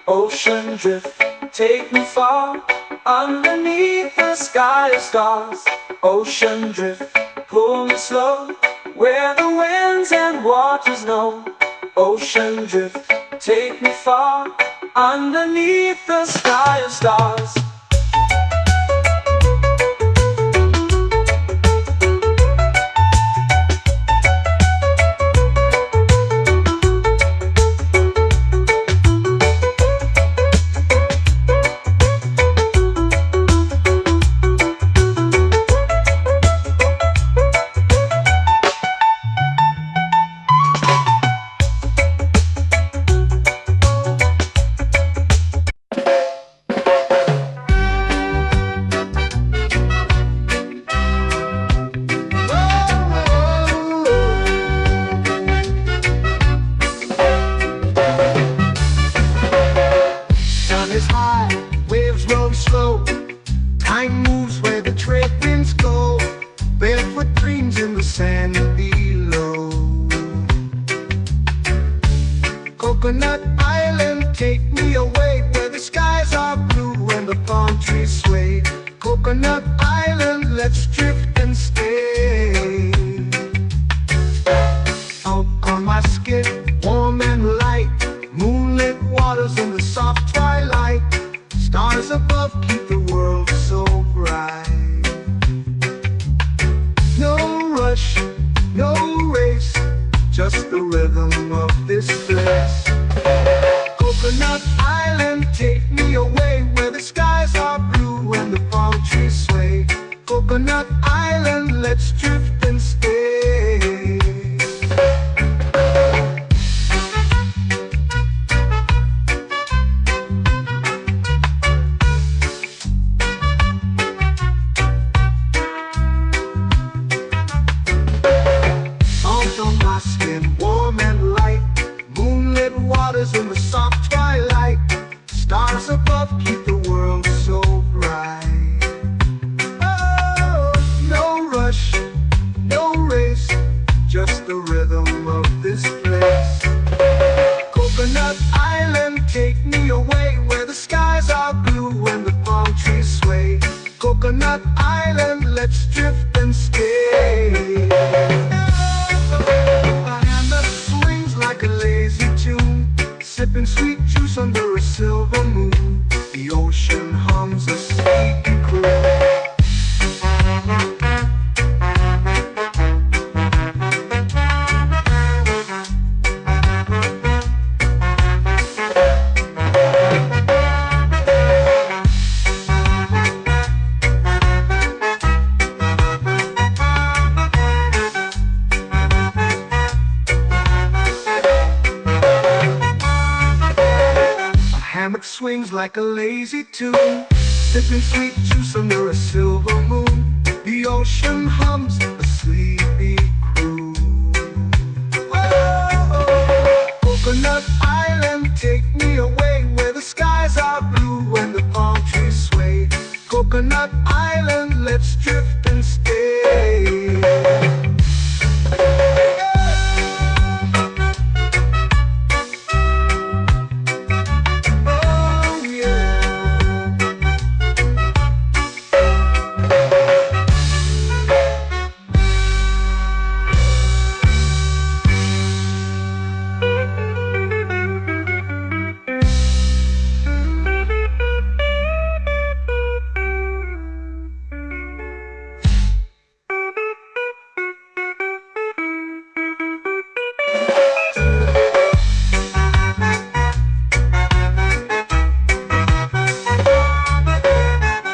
Ocean drift, take me far, underneath the sky of stars. Ocean drift, pull me slow, where the winds and waters know. Ocean drift, take me far, underneath the sky of stars. Sun is high, waves roll slow. Time moves where the trade winds go. Barefoot dreams in the sand below. Coconut Island, take me away, where the skies are blue and the palm trees sway. Coconut Island, let's drift and stay. Out on my skin, warm and light, moonlit waters in the soft twilight. Stars above keep the world so bright. No rush, no race, just the rhythm of this place. Coconut Island, take me away, where the skies are blue and the palm trees sway. Coconut Island, let's drift and stay. Salt on my skin, warm and light, moonlit waters in the soft twilight. Stars above keep the world so bright. Oh, no rush, no race, just the rhythm of this place. Coconut Island, take me away, where the skies are blue and the palm trees sway. Coconut Island, let's drift and stay. My hand that swings like a lazy tune, sipping sweet juice under a silver moon. The ocean hums a sleepy croon. Hammock swings like a lazy tune, sipping sweet juice under a silver moon. The ocean hums a sleepy croon. Whoa, Coconut Island, take me away, where the skies are blue and the palm trees sway. Coconut Island, let's drift and stay.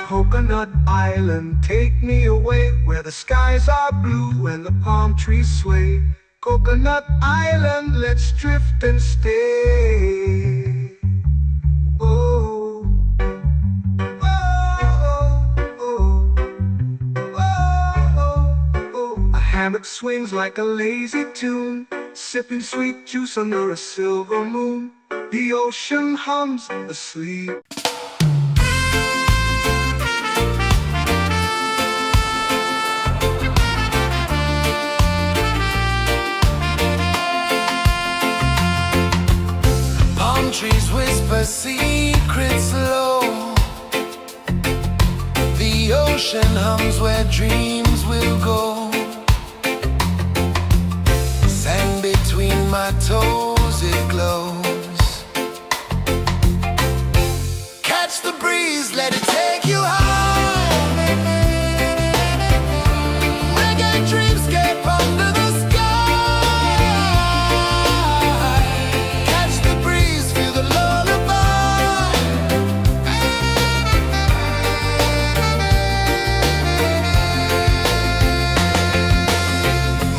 Coconut Island, take me away, where the skies are blue and the palm trees sway. Coconut Island, let's drift and stay. Oh, oh, oh, oh, oh. A hammock swings like a lazy tune, sipping sweet juice under a silver moon. The ocean hums asleep. her secrets low. The ocean hums where dreams will go. Sand between my toes, it glows. Catch the breeze, let it take you high. Reggae dreamscape under the sky. Catch the breeze, feel the lullaby.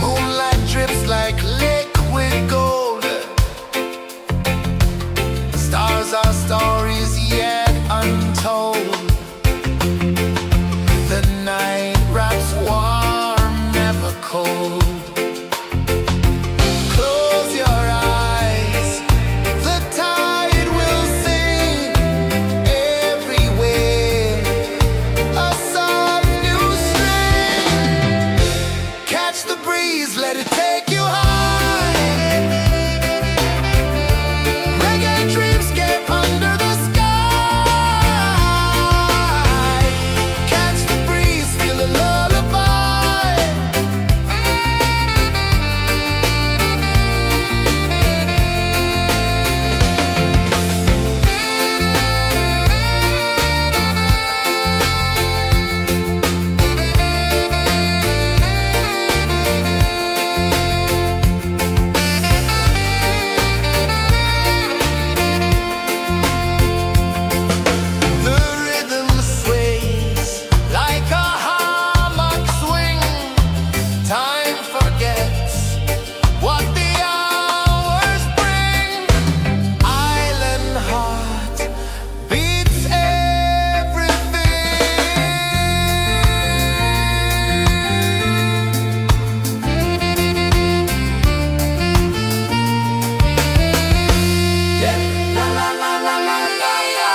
Moonlight drips like liquid gold. Stars are stories yet untold. The night wraps warm, never cold. Close your eyes, the tide will sing everywhere. A soft new string. Catch the breeze, let it take you high. Reggae dreamscape under the sky. Catch the breeze, feel the lullaby. The rhythm sways like a hammock swing. Time forgets what the hours bring. Island heart beats everything. Yeah. La la la la la la la.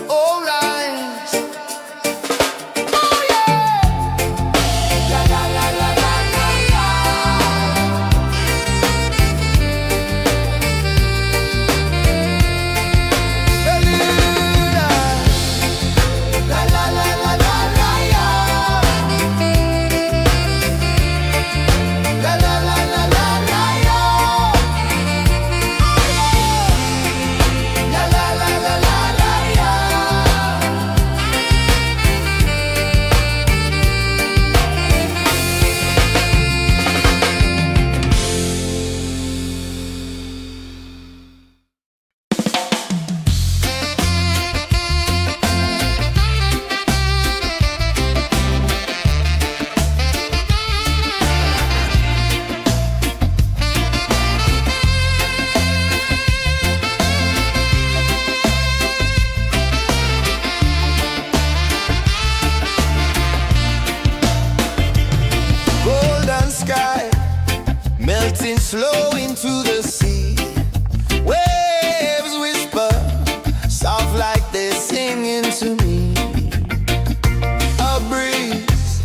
All right. Oh yeah. La la la la la la la. La la la la la la la. La la la la la la la. La la la la la la la. Golden sky melting slow into the sea. Waves whisper soft like they're singing to me. A breeze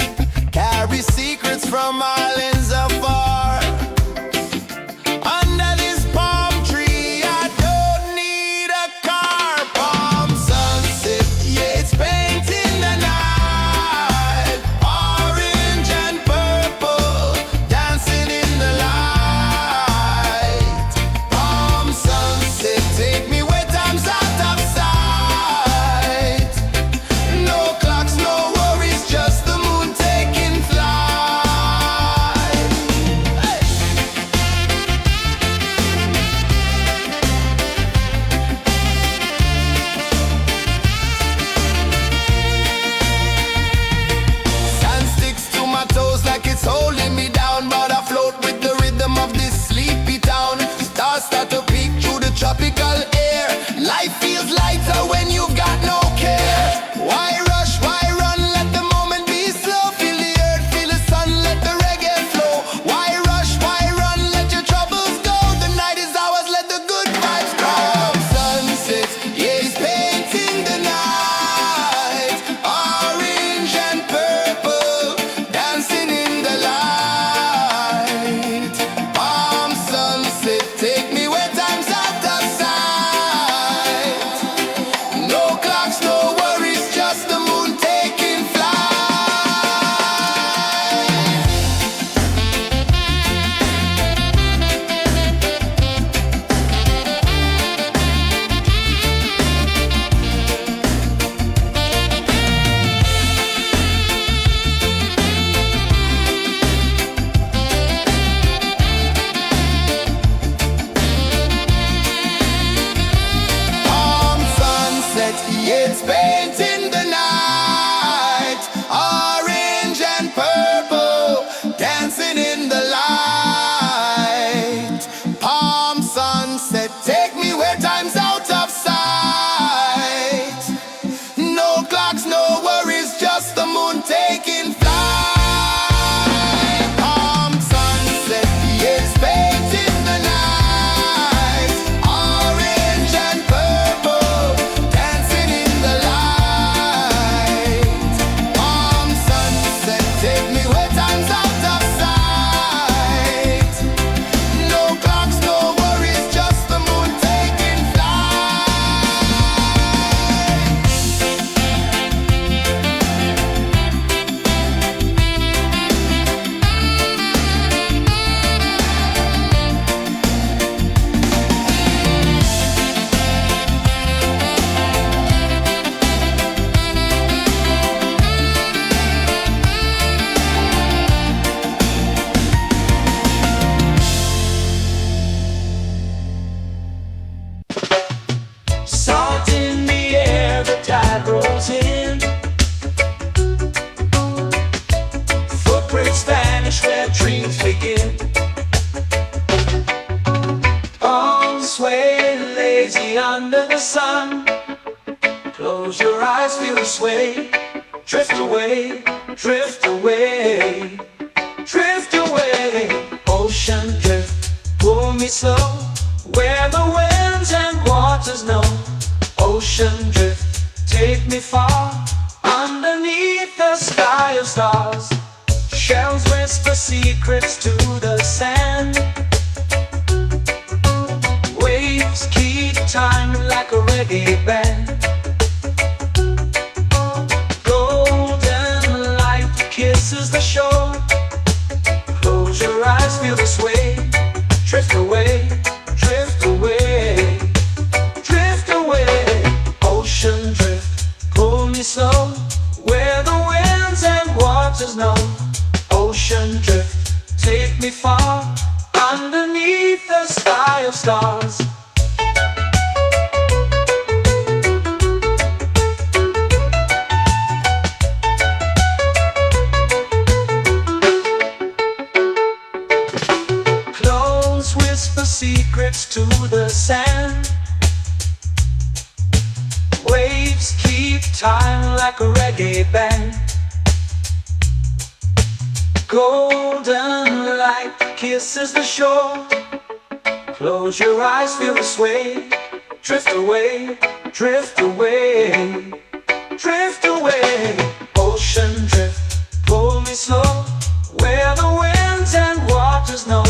carries secrets from islands afar. Under this palm tree, I don't need a car. Palm sunset, yeah, it's painting the night. Orange and purple, dancing in the light. Palm sunset, take me where time's out of sight. No clocks, no worries, just the moon taking flight. eyes feel the sway. Drift away, drift away, drift away. Ocean drift, pull me slow, where the winds and waters know. Ocean drift, take me far, underneath the sky of stars. Shells whisper secrets to the sand. Waves keep time like a reggae band. Golden light kisses the shore. Close your eyes, feel the sway. Drift away, drift away, drift away. Ocean drift, pull me slow, where the winds and waters know. Ocean drift, take me far, underneath the sky of stars. Close whisper secrets to the sand. Waves keep time like a reggae band. Golden light kisses the shore. Close your eyes, feel the sway. Drift away, drift away, drift away. Ocean drift, pull me slow, where the winds and waters know.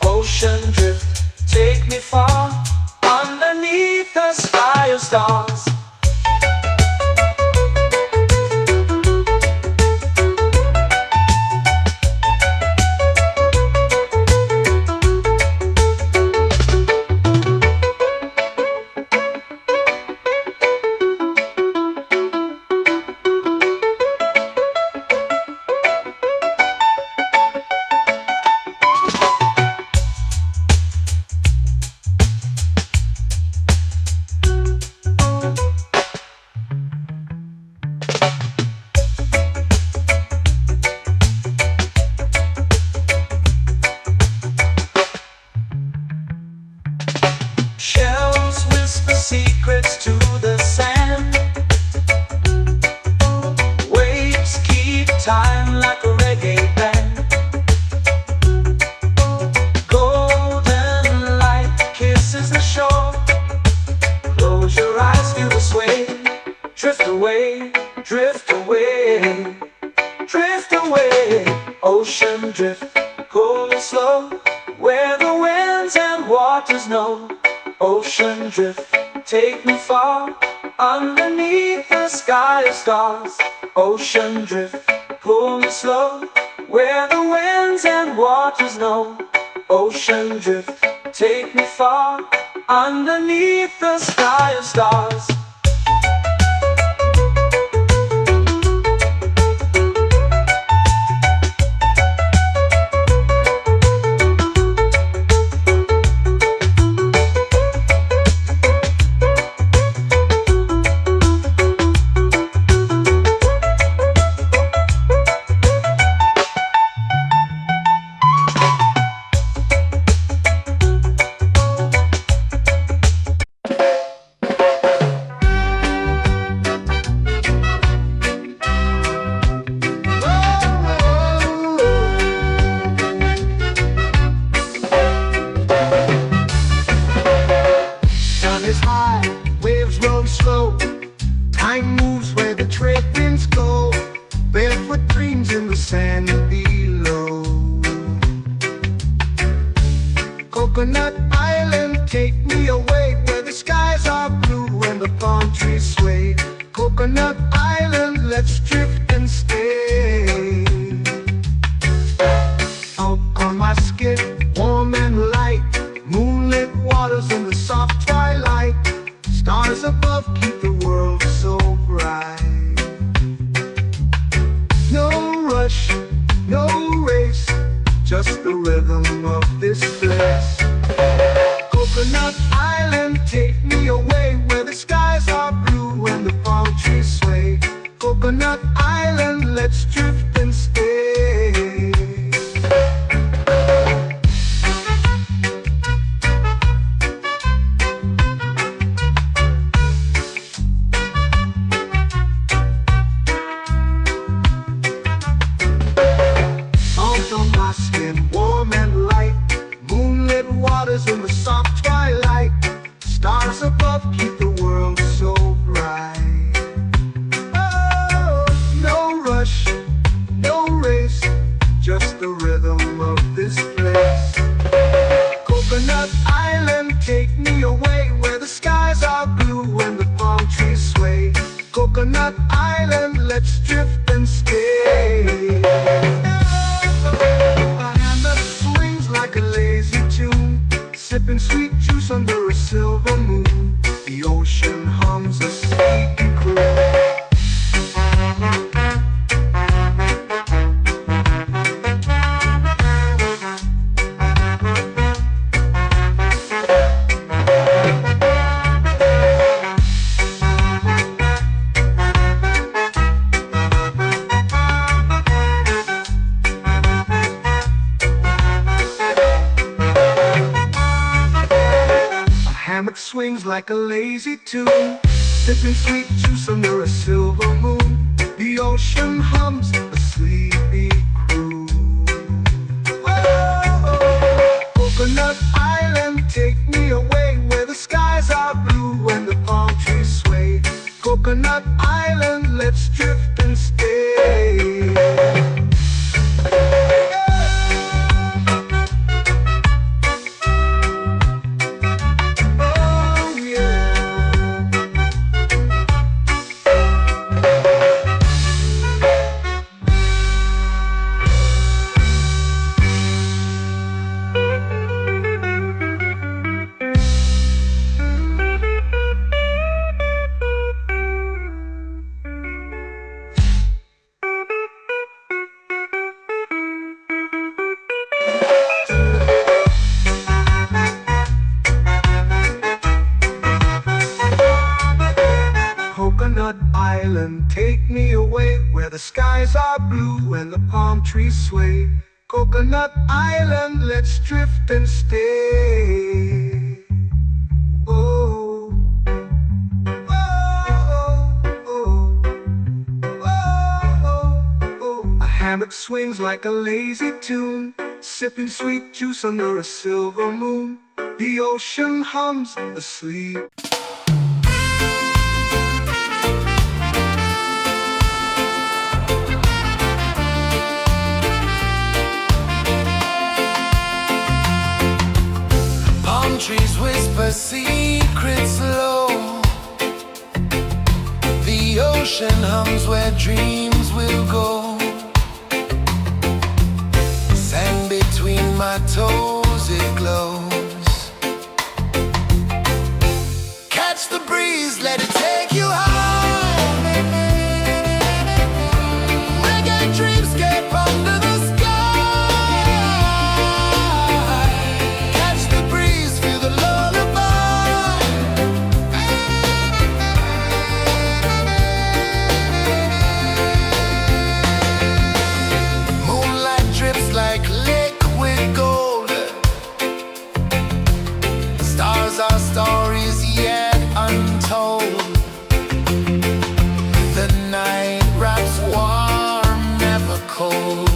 Ocean drift, take me far, underneath the sky of stars. Shells whisper secrets to the sand. Waves keep time like a reggae band. Golden light kisses the shore. Close your eyes, feel the sway. Drift away, drift away, drift away. Ocean drift, pull me slow, where the winds and waters know. Ocean drift, take me far, underneath the sky of stars. Ocean drift, pull me slow, where the winds and waters know. Ocean drift, take me far, underneath the sky of stars. Time moves where the trade winds go. Barefoot dreams in the sand below. Coconut Island, take me away, where the skies are blue and the palm trees sway. Coconut Island, let's drift and stay. Out on my skin, warm and light, moonlit waters in the soft twilight. Stars above keep the world so bright. No rush, no race, just the rhythm of this place. Coconut Island, take me away, where the skies are blue and the palm trees sway. Coconut Island, let's drift and stay. hammock swings like a lazy tune, sipping sweet juice under a silver moon. The ocean hums a sleepy croon. Whoa, Coconut Island, take me away where the skies are blue and the palm trees sway. Coconut Island, let's drift and stay. Coconut Island, take me away where the skies are blue and the palm trees sway. Coconut Island, let's drift and stay. Oh, oh, oh, oh, oh. A hammock swings like a lazy tune, sipping sweet juice under a silver moon. The ocean hums asleep. Trees whisper secrets low. The ocean hums where dreams will go. Sand between my toes, it glows. Catch the breeze, let it take you high. Reggae dreamscape under the sky. Our stories yet untold. The night wraps warm, never cold.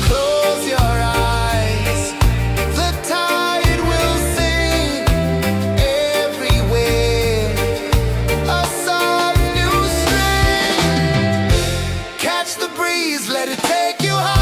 Close your eyes, the tide will sing everywhere. A soft new string. Catch the breeze, let it take you high.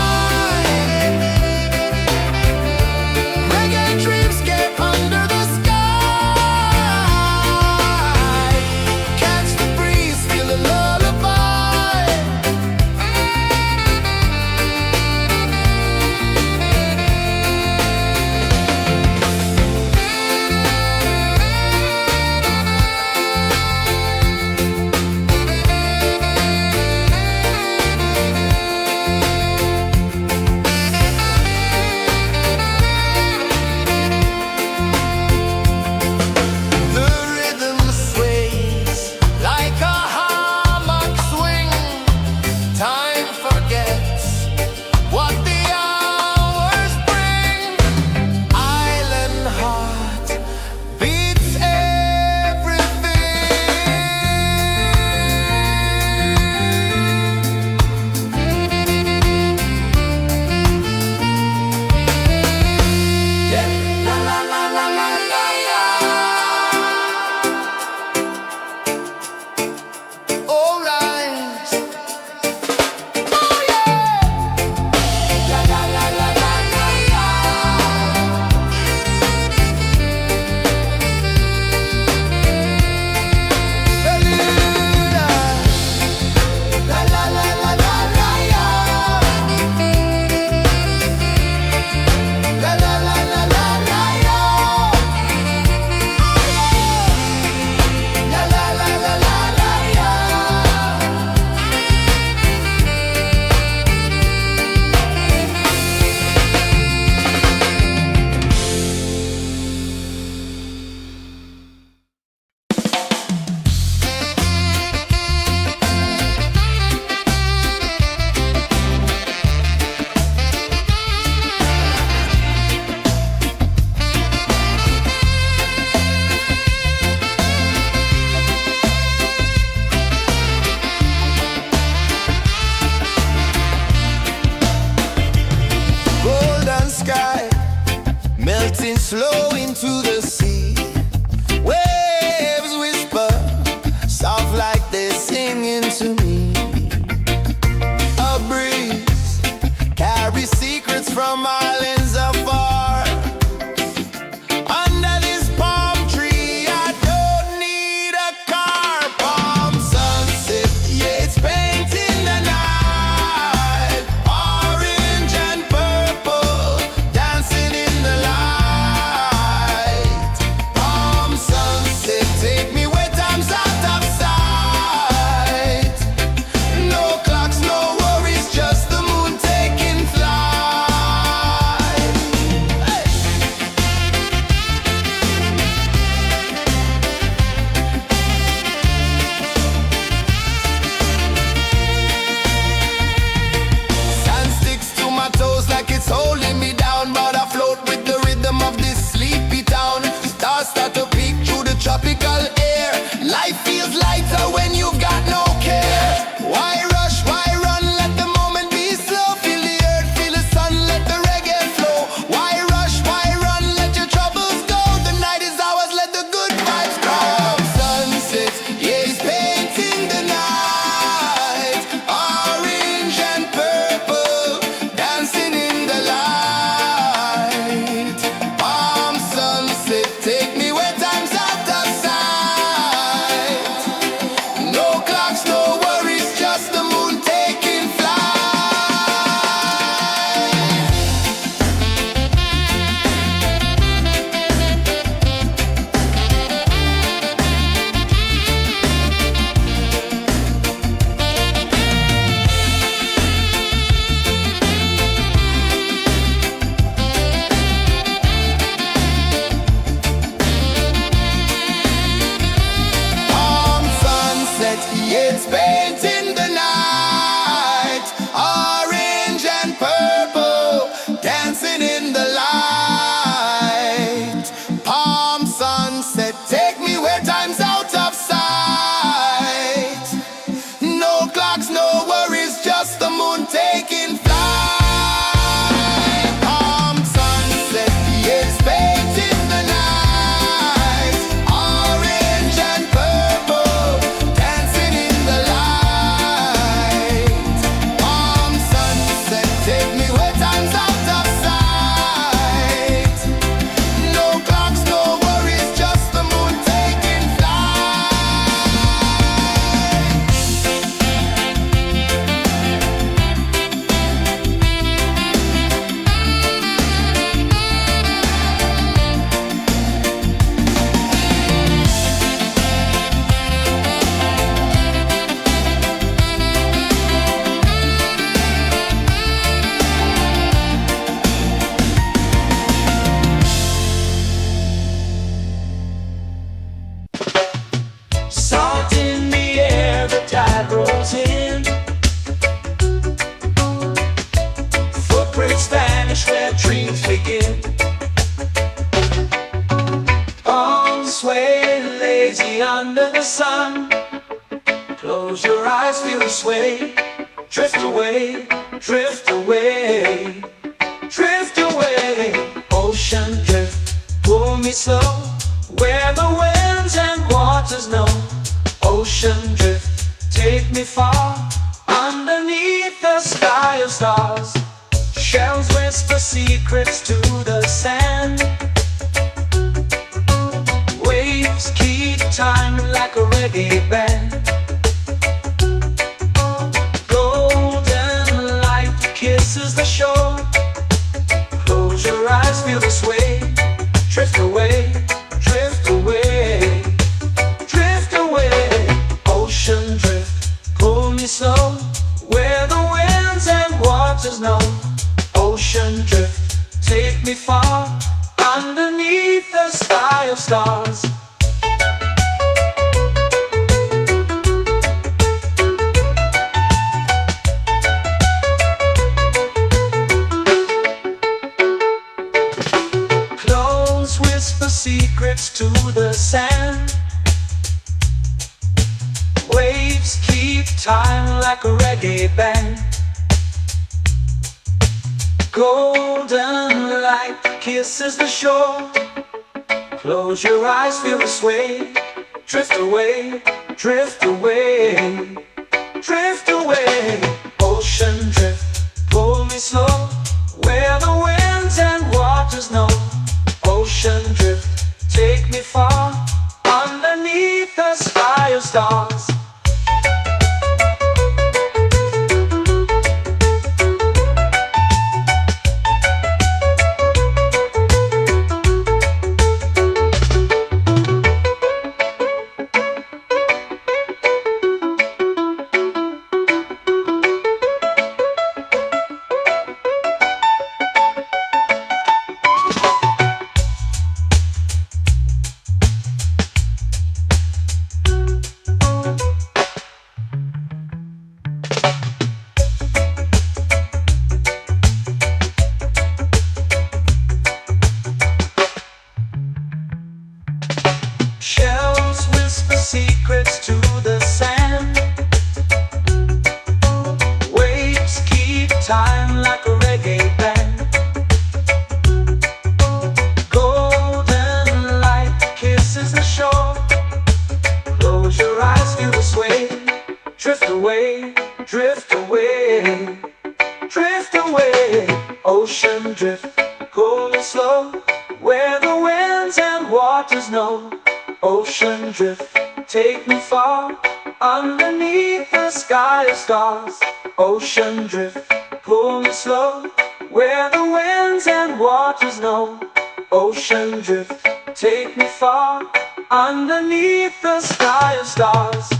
flow into the sea. Waves whisper, soft like they're singing to me. A breeze carries secrets from islands afar. Under this palm tree, I don't need a car. Palm sunset, yeah, it's painting the night. Orange and purple, dancing in the light. Palm sunset, take me where time's out of sight. No clocks, no worries, just the moon taking flight. Hey! Sand sticks to my toes like it's holding me down, but I float with the rhythm of this sleepy town. Stars start to peek through the tropical air. Life feels lighter when you've got no care. Why rush, why run, let the moment be slow. Feel the earth, feel the sun, let the reggae flow. Why rush, why run, let your troubles go. The night is ours, let the good vibes come. Sunset, yeah, it's painting the night. Orange and purple, dancing in the light. Palm sunset, take me where time's out of sight. No clocks, no worries, just the moon taking flight. Palm sunset, yeah, it's painting the night. Orange and purple, dancing in the light. Palm sunset, take me where time's out of sight. No clocks, no worries, just the moon taking flight. Palm sunset, yeah, it's painting the night. Orange and purple, dancing in the light. Palm sunset, take me where time's out of sight. No clocks, no worries, just the moon taking flight. Salt in the air, the tide rolls in. Footprints vanish where dreams begin. Arms sway lazy under the sun. Close your eyes, feel the sway. Drift away, drift away, drift away. Ocean drift, pull me slow, where the winds and waters know. Ocean drift, take me far, underneath the sky of stars. Shells whisper secrets to the sand. Waves keep time like a reggae band. Golden light kisses the shore. Close your eyes, feel the sway. Drift away, drift away, drift away. Ocean drift, pull me slow, where the winds and waters know. Ocean drift, take me far, underneath the sky of stars. Close whisper secrets to the sand. Waves keep time like a reggae band. Golden light kisses the shore. Close your eyes, feel the sway. Drift away, drift away, drift away. Ocean drift, pull me slow, where the winds and waters know. Ocean drift, take me far, underneath the sky of stars. Shells whisper secrets to the sand. Waves keep time like a reggae band. Golden light kisses the shore. Close your eyes, feel the sway. Drift away, drift away, drift away. Ocean drift, cool and slow, where the winds and waters know. Ocean drift, take me far, underneath the sky of stars. Ocean drift, pull me slow, where the winds and waters know. Ocean drift, take me far, underneath the sky of stars.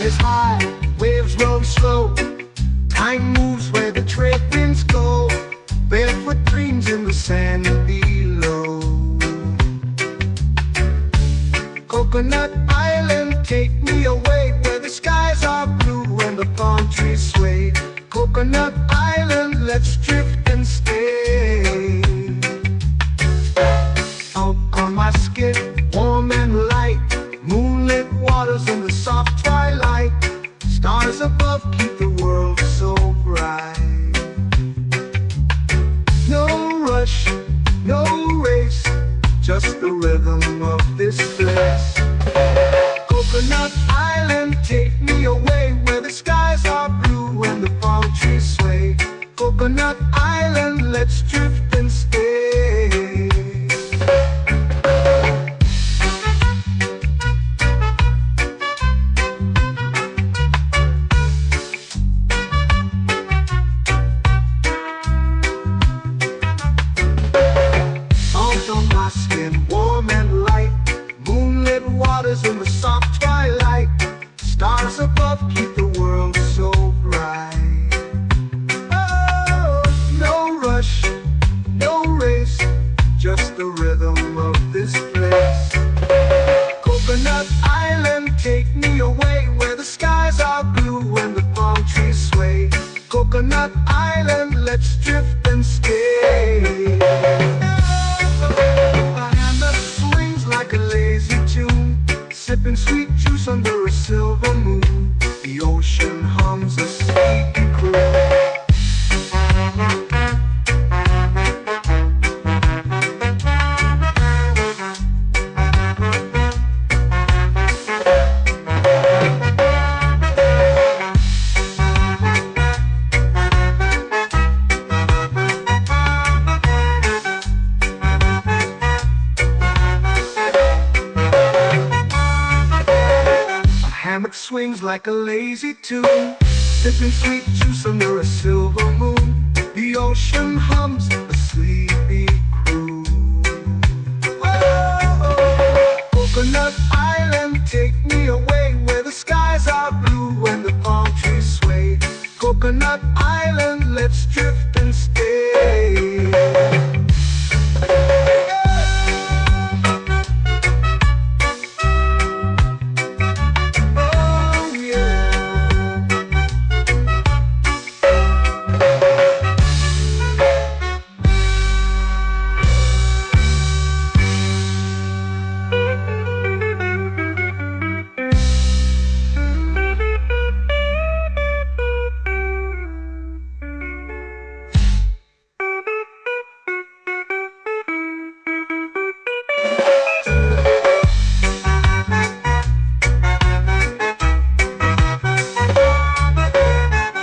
Is high, waves roll slow. Time moves where the trade winds go. Barefoot dreams in the sand below. Coconut Island, take me away, where the skies are blue and the palm trees sway. Coconut Island, let's drift and stay. Out on my skin, warm and light, moonlit waters in the soft twilight. Stars above keep the world so bright. No rush, no race, just the rhythm of this place. Coconut Island, take me away, where the skies are blue and the palm trees sway. Coconut Island, let's drift and stay. Warm and light, moonlit waters in the soft twilight. Stars above keep the world so bright. Oh, no rush, no race, just the rhythm of this place. Coconut Island, take me away, where the skies are blue and the palm trees sway. Coconut Island, let's drift and stay. Like a lazy tune, sipping sweet juice under a silver moon. The ocean hums a sleepy croon. Swings like a lazy tune, sipping sweet juice under a silver moon. The ocean hums a sleepy croon. Whoa. Coconut Island, take me away where the skies are blue and the palm trees sway. Coconut Island, let's drift and stay. Oh yeah.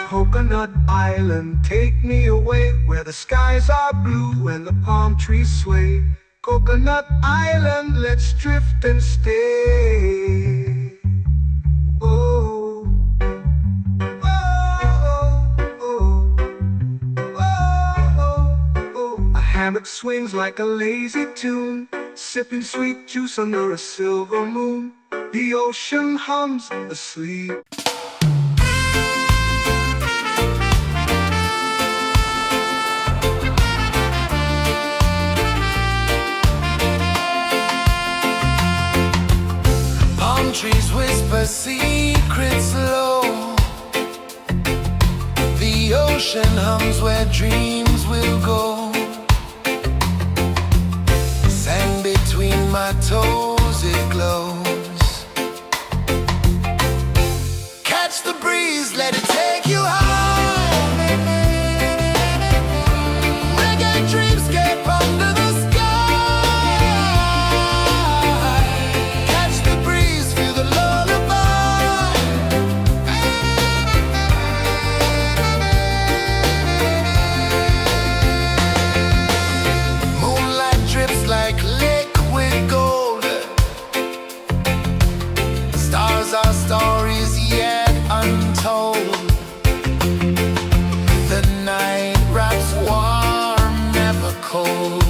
Coconut Island, take me away where the skies are blue and the palm trees sway. Coconut Island, let's drift and stay. Oh, oh, oh, oh, oh. A hammock swings like a lazy tune, sipping sweet juice under a silver moon. The ocean hums asleep. Palm trees whisper secrets low. The ocean hums where dreams will go. Sand between my toes, it glows. Catch the breeze, let it take you high. Reggae dreamscape under the sky. Catch the breeze, feel the lullaby. Moonlight drips like liquid gold. Stars are stories yet untold. The night wraps warm, never cold.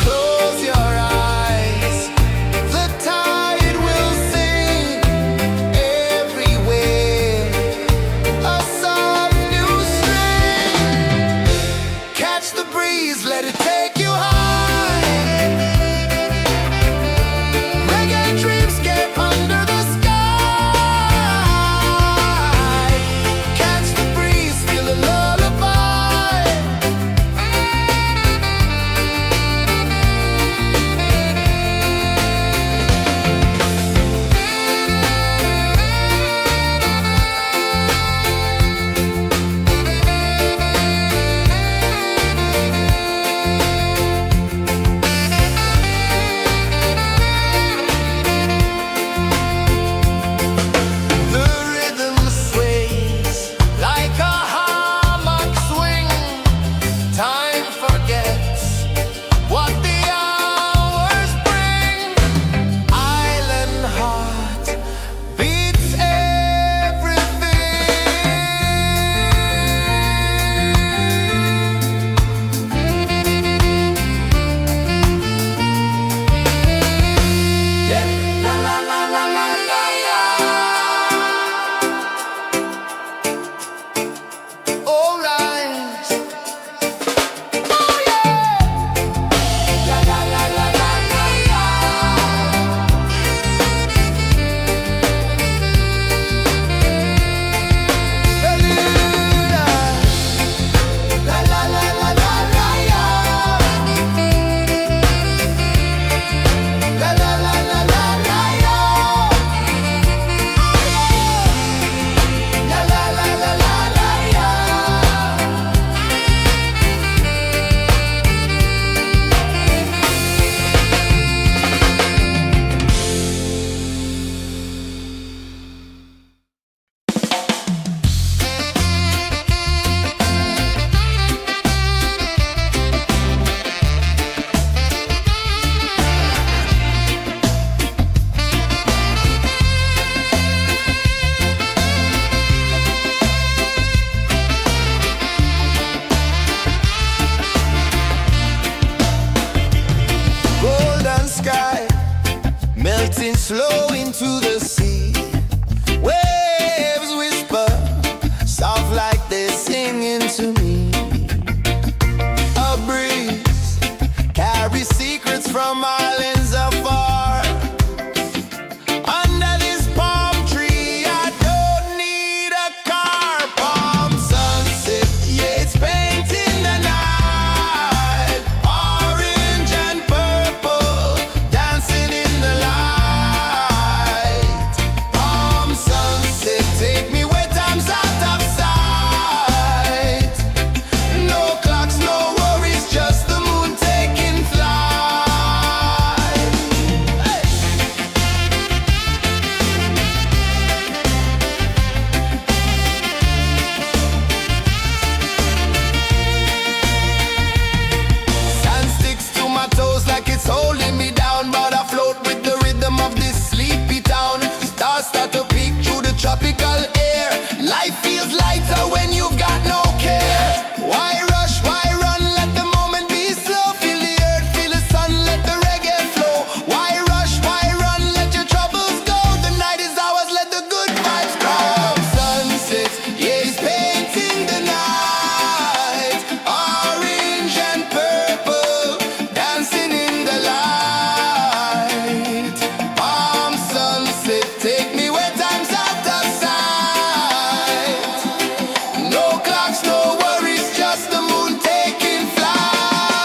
Close your eyes, the tide will sing everywhere. A soft new string. Catch the breeze, let it take you high. Reggae dreamscape under the sky. Catch the breeze, feel a lullaby. flow into the sea. Waves whisper, soft like they're singing to me. A breeze carries secrets from islands afar. Under this palm tree, I don't need a car. Palm sunset, yeah, it's painting the night. Orange and purple, dancing in the light. Palm sunset, take me where time's out of sight. No clocks, no worries, just the moon taking flight. Hey! Sand sticks to my toes like it's holding me down, but I float with the rhythm of this sleepy town. Stars start to peek through the tropical air. Life feels lighter when you've got no care. Why rush, why run, let the moment be slow. Feel the earth, feel the sun, let the reggae flow. Why rush, why run, let your troubles go. The night is ours, let the good vibes come. Sunset, yeah, it's painting the night. Orange and purple, dancing in the light. Palm sunset, take me where time's out of sight. No clocks, no worries, just the moon taking flight. Palm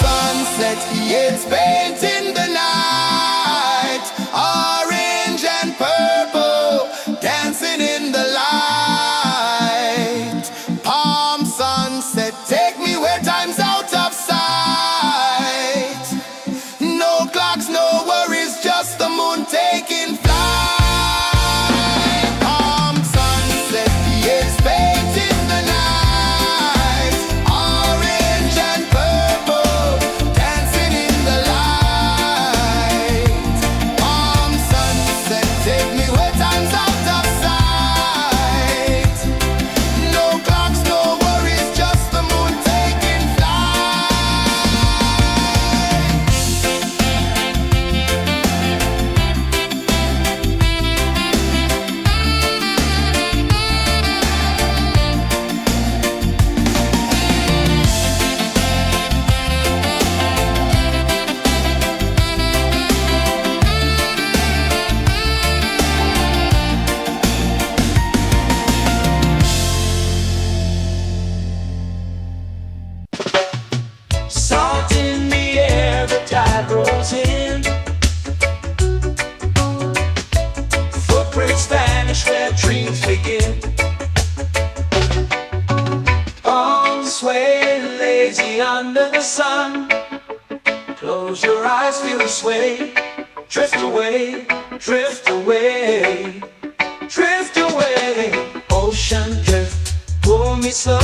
sunset, yeah, it's painting the night. Orange and purple, dancing in the light. Palm sunset, take me where time's out of sight. No clocks, no worries, just the moon taking flight. Palm sunset, yeah, it's painting the night. Orange and purple, dancing in the light. Palm sunset, take me where time's out of sight. No clocks, no worries, just the moon taking flight. Salt in the air, the tide rolls in. Footprints vanish where dreams begin. Arms sway lazy under the sun. Close your eyes, feel the sway. Drift away, drift away, drift away. Ocean drift, pull me slow,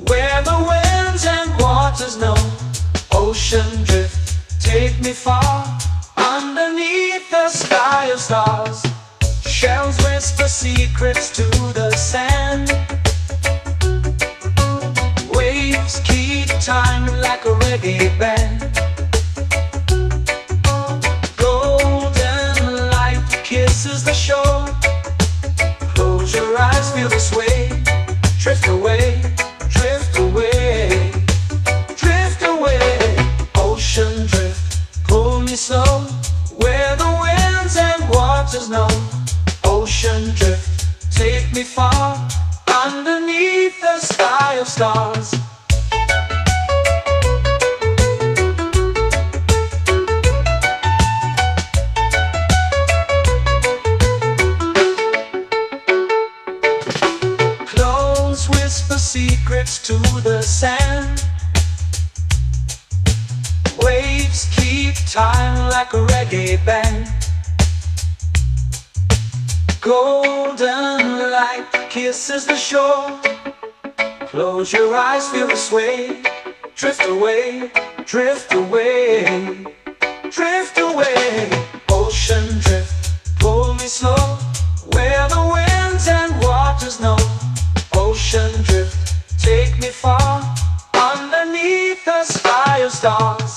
where the winds and waters know. Ocean drift, take me far, underneath the sky of stars. Shells whisper secrets to the sand. Waves keep time like a reggae band. Golden light kisses the shore. Close your eyes, feel the sway. Drift away, drift away, drift away. Ocean drift, pull me slow, where the winds and waters know. Ocean drift, take me far, underneath the sky of stars. Close whisper secrets to the sand. Waves keep time like a reggae band. Golden light kisses the shore. Close your eyes, feel the sway. Drift away, drift away, drift away. Ocean drift, pull me slow, where the winds and waters know. Ocean drift, take me far, underneath the sky of stars.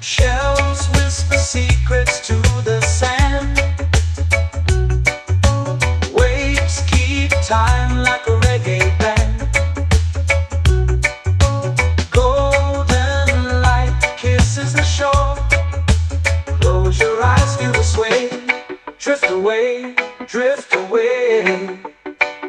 Shells whisper secrets to the sand. Waves keep time like a reggae band. Golden light kisses the shore. Close your eyes, feel the sway. Drift away, drift away,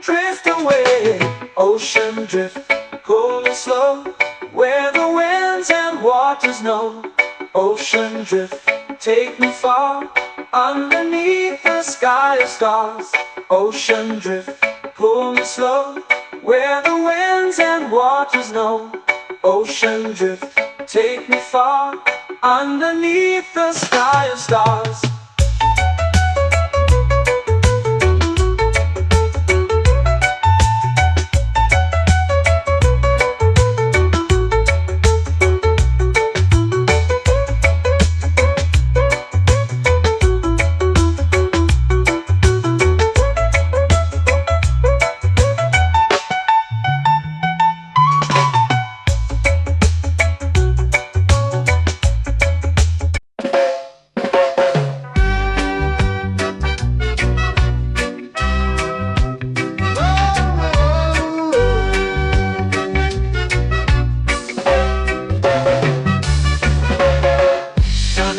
drift away. Ocean drift, cool and slow, where the winds and waters know. Ocean drift, take me far, underneath the sky of stars. Ocean drift, pull me slow, where the winds and waters know. Ocean drift, take me far, underneath the sky of stars.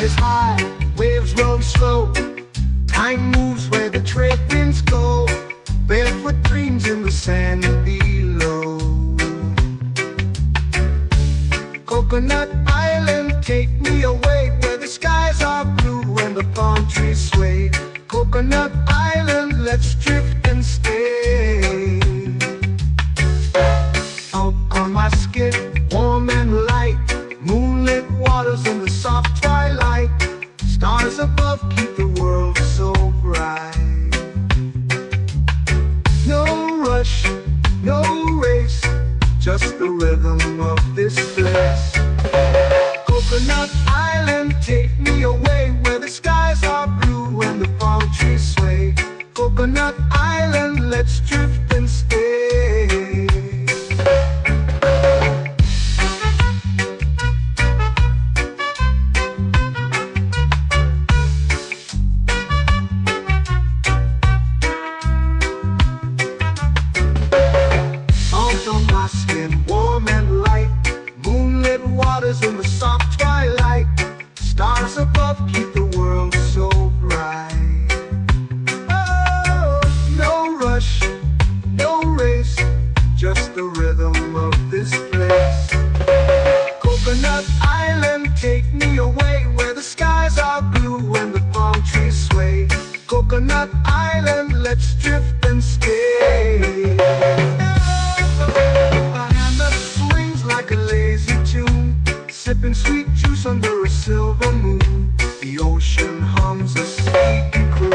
Is high, waves roll slow. Time moves where the trade winds go. Barefoot dreams in the sand below. Coconut Island, take me away, where the skies are blue and the palm trees sway. Coconut Island, let's drift and stay. Out on my skin, warm and light, moonlit waters in the soft twilight. Stars above keep the world so bright. No rush, no race, just the rhythm of this place. Coconut Island, take me away, where the skies are blue and the palm trees sway. Coconut Island, let's drift and stay. Warm and light, moonlit waters in the soft twilight. Stars above keep the world so bright. Oh, no rush, no race, just the rhythm of this place. Coconut Island, take me away, where the skies are blue and the palm trees sway. Coconut Island, let's drift and stay. Like a lazy tune, sipping sweet juice under a silver moon. The ocean hums a sleepy croon.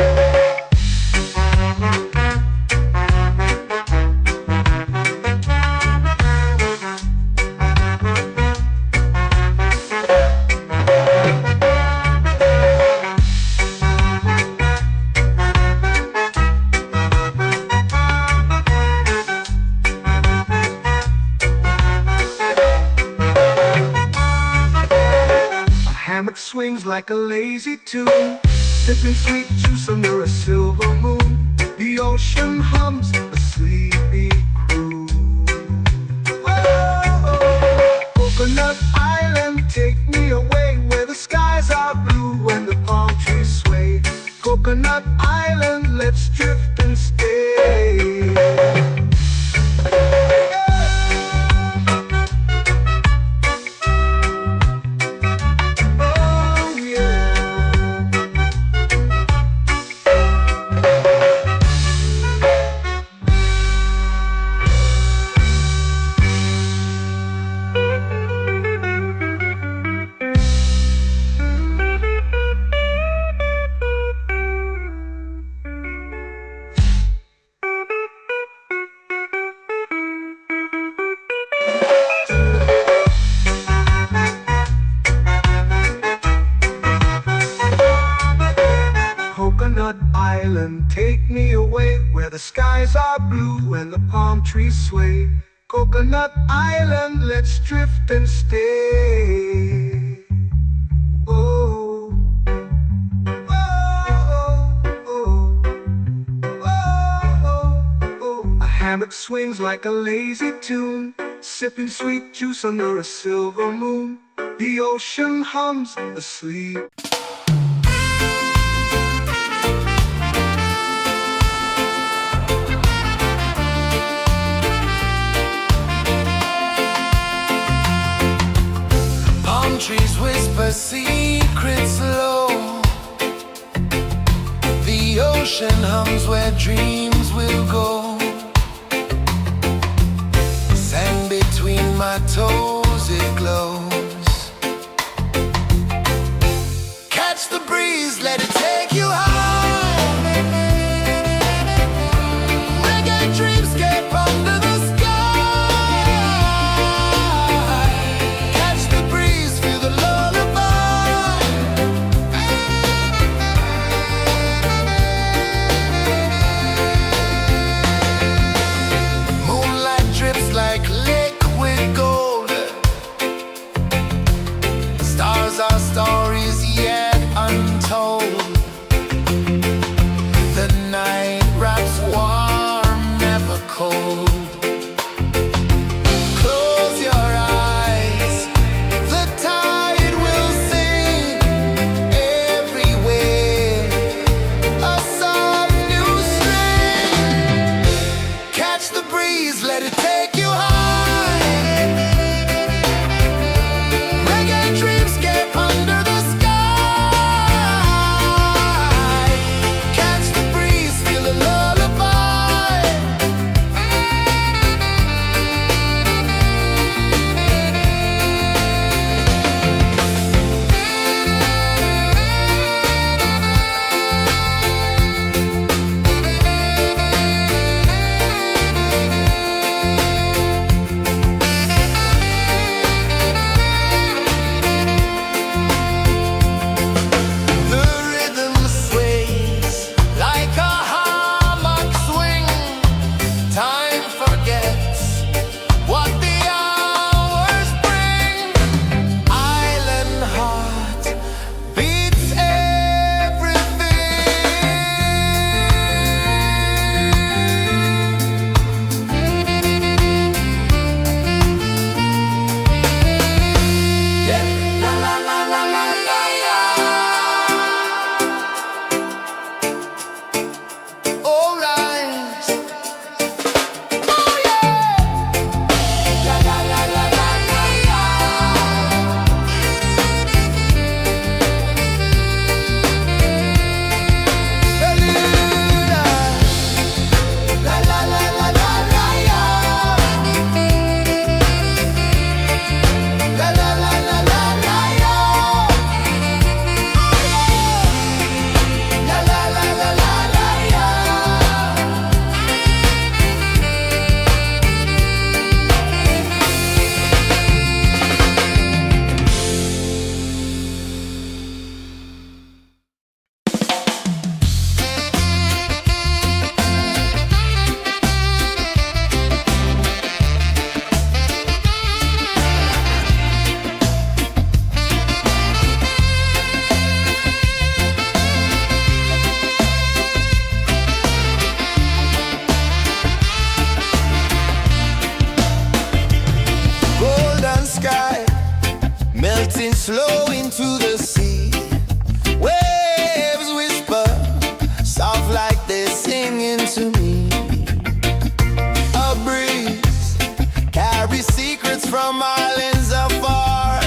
Swings like a lazy tune, sipping sweet juice under a silver moon. The ocean hums a sleepy croon. and stay. Oh yeah. Coconut Island, take me away where the skies are blue and the palm trees sway. Coconut Island, let's drift and stay. Oh, oh, oh, oh, oh. A hammock swings like a lazy tune, sipping sweet juice under a silver moon. The ocean hums asleep. Palm trees whisper secrets low. The ocean hums where dreams will go. Sand between my toes, it glows. Catch the breeze, let it take you high. Reggae dreamscape under the sky. Catch the breeze, feel the lullaby. Moonlight drips like liquid gold. to me. A breeze carry secrets from islands afar.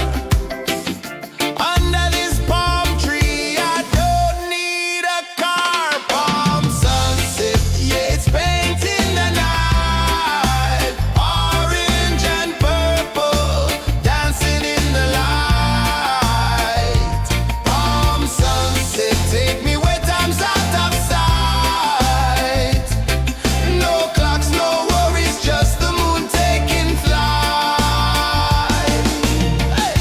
Under this palm tree, I don't need a car. Palm sunset, yeah, it's painting the night. Orange and purple, dancing in the light. Palm sunset, take me where time's out of sight. No clocks, no worries, just the moon taking flight. Hey.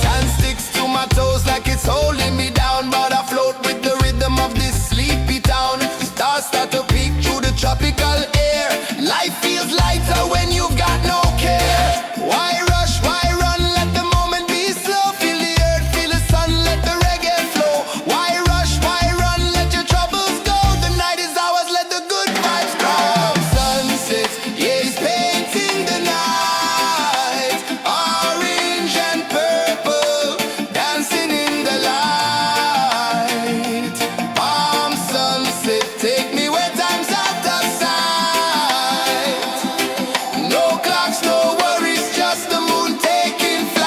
Sand sticks to my toes like it's holding me down, but I float with the rhythm of this sleepy town. Stars start to peek through the tropical air. Life feels lighter when you've got no care. Why rush, why run, let the moment be slow. Feel the earth, feel the sun, let the reggae flow. Why rush, why run, let your troubles go. The night is ours, let the good vibes grow. Sunset, yeah, it's painting the night. Orange and purple, dancing in the light. Palm sunset, take me where time's out of sight. No clocks, no worries, just the moon taking flight.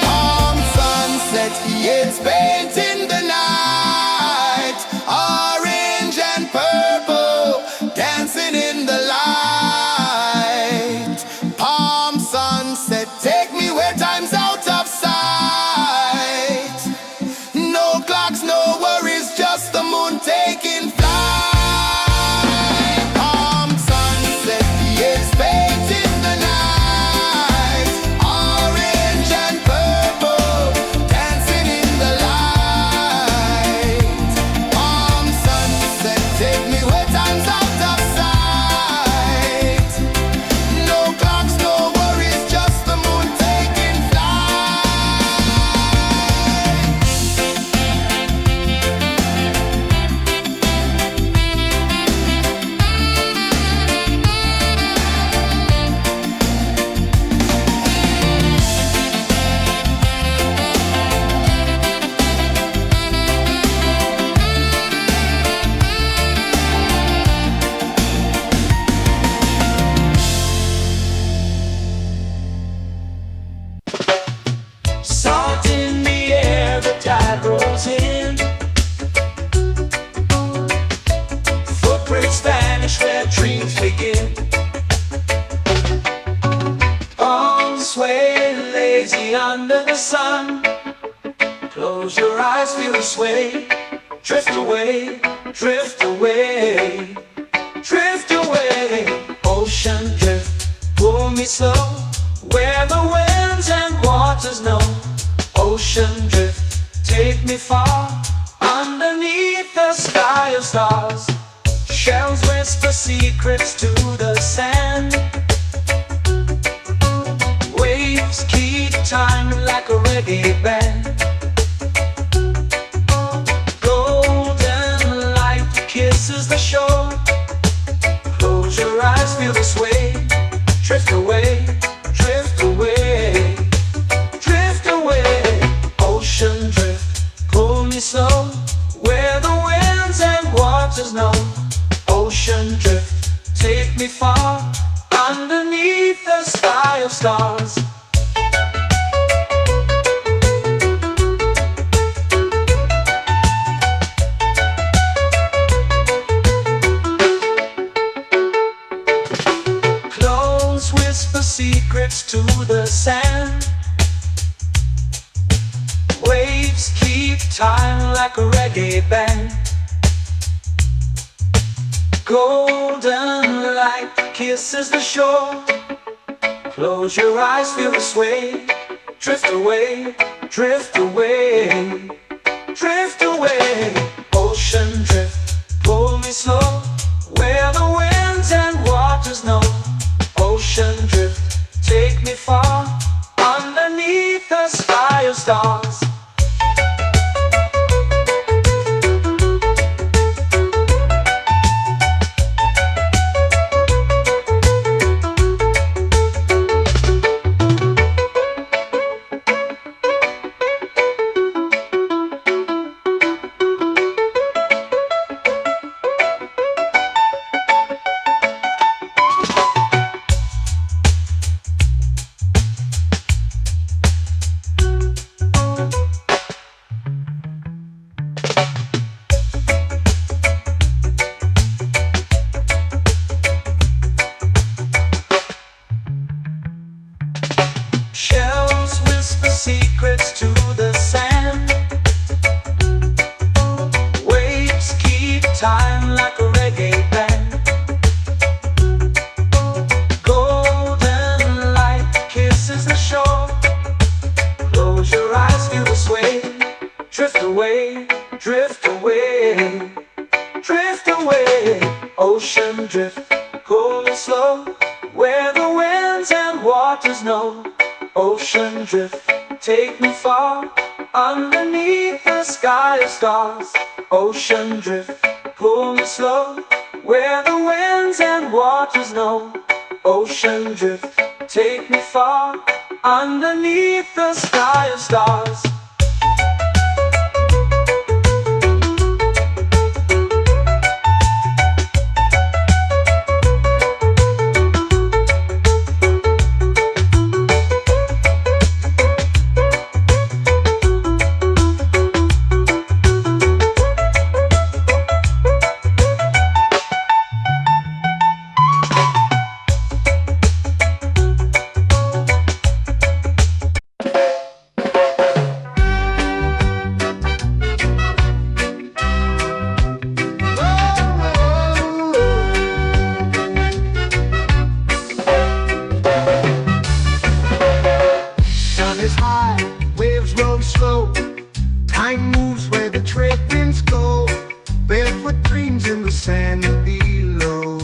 Palm sunset, yeah, it's painting the night. Orange and purple, dancing in the light. Palm sunset, take me where time's out of sight. No clocks, no worries, just the moon taking flight. Palm sunset, yeah, it's painting the night. Orange and purple, dancing in the light. Palm sunset, take me where time's out of sight. No clocks, no worries, just the moon taking flight. Salt in the air, the tide rolls in. Footprints vanish where dreams begin. Arms sway lazy under the sun. Close your eyes, feel the sway. Drift away, drift away, drift away. Ocean drift, pull me slow, where the winds and waters know. Ocean drift, take me far, underneath the sky of stars. Shells whisper secrets to the sand. Waves keep time like a reggae band. Golden light kisses the shore. Close your eyes, feel the sway. Drift away, drift away, drift away. Ocean drift, pull me slow, where the winds and waters know. Ocean drift, take me far, underneath the sky of stars. Close whisper secrets to the sand. Waves keep time like a reggae band. Golden light kisses the shore. Close your eyes, feel the sway. Drift away, drift away, drift away. Ocean drift, pull me slow, where the winds and waters know. Ocean drift, take me far, underneath the sky of stars. Shells whisper secrets to the sand. Waves keep time like a reggae band. Golden light kisses the shore. Close your eyes, feel the sway. Drift away, drift away, drift away. Ocean drift, cool and slow, where the winds and waters know. Ocean drift, take me far, underneath the sky of stars. Ocean drift, pull me slow, where the winds and waters know. Ocean drift, take me far, underneath the sky of stars. Is high, waves roll slow. Time moves where the trade winds go. Barefoot dreams in the sand below.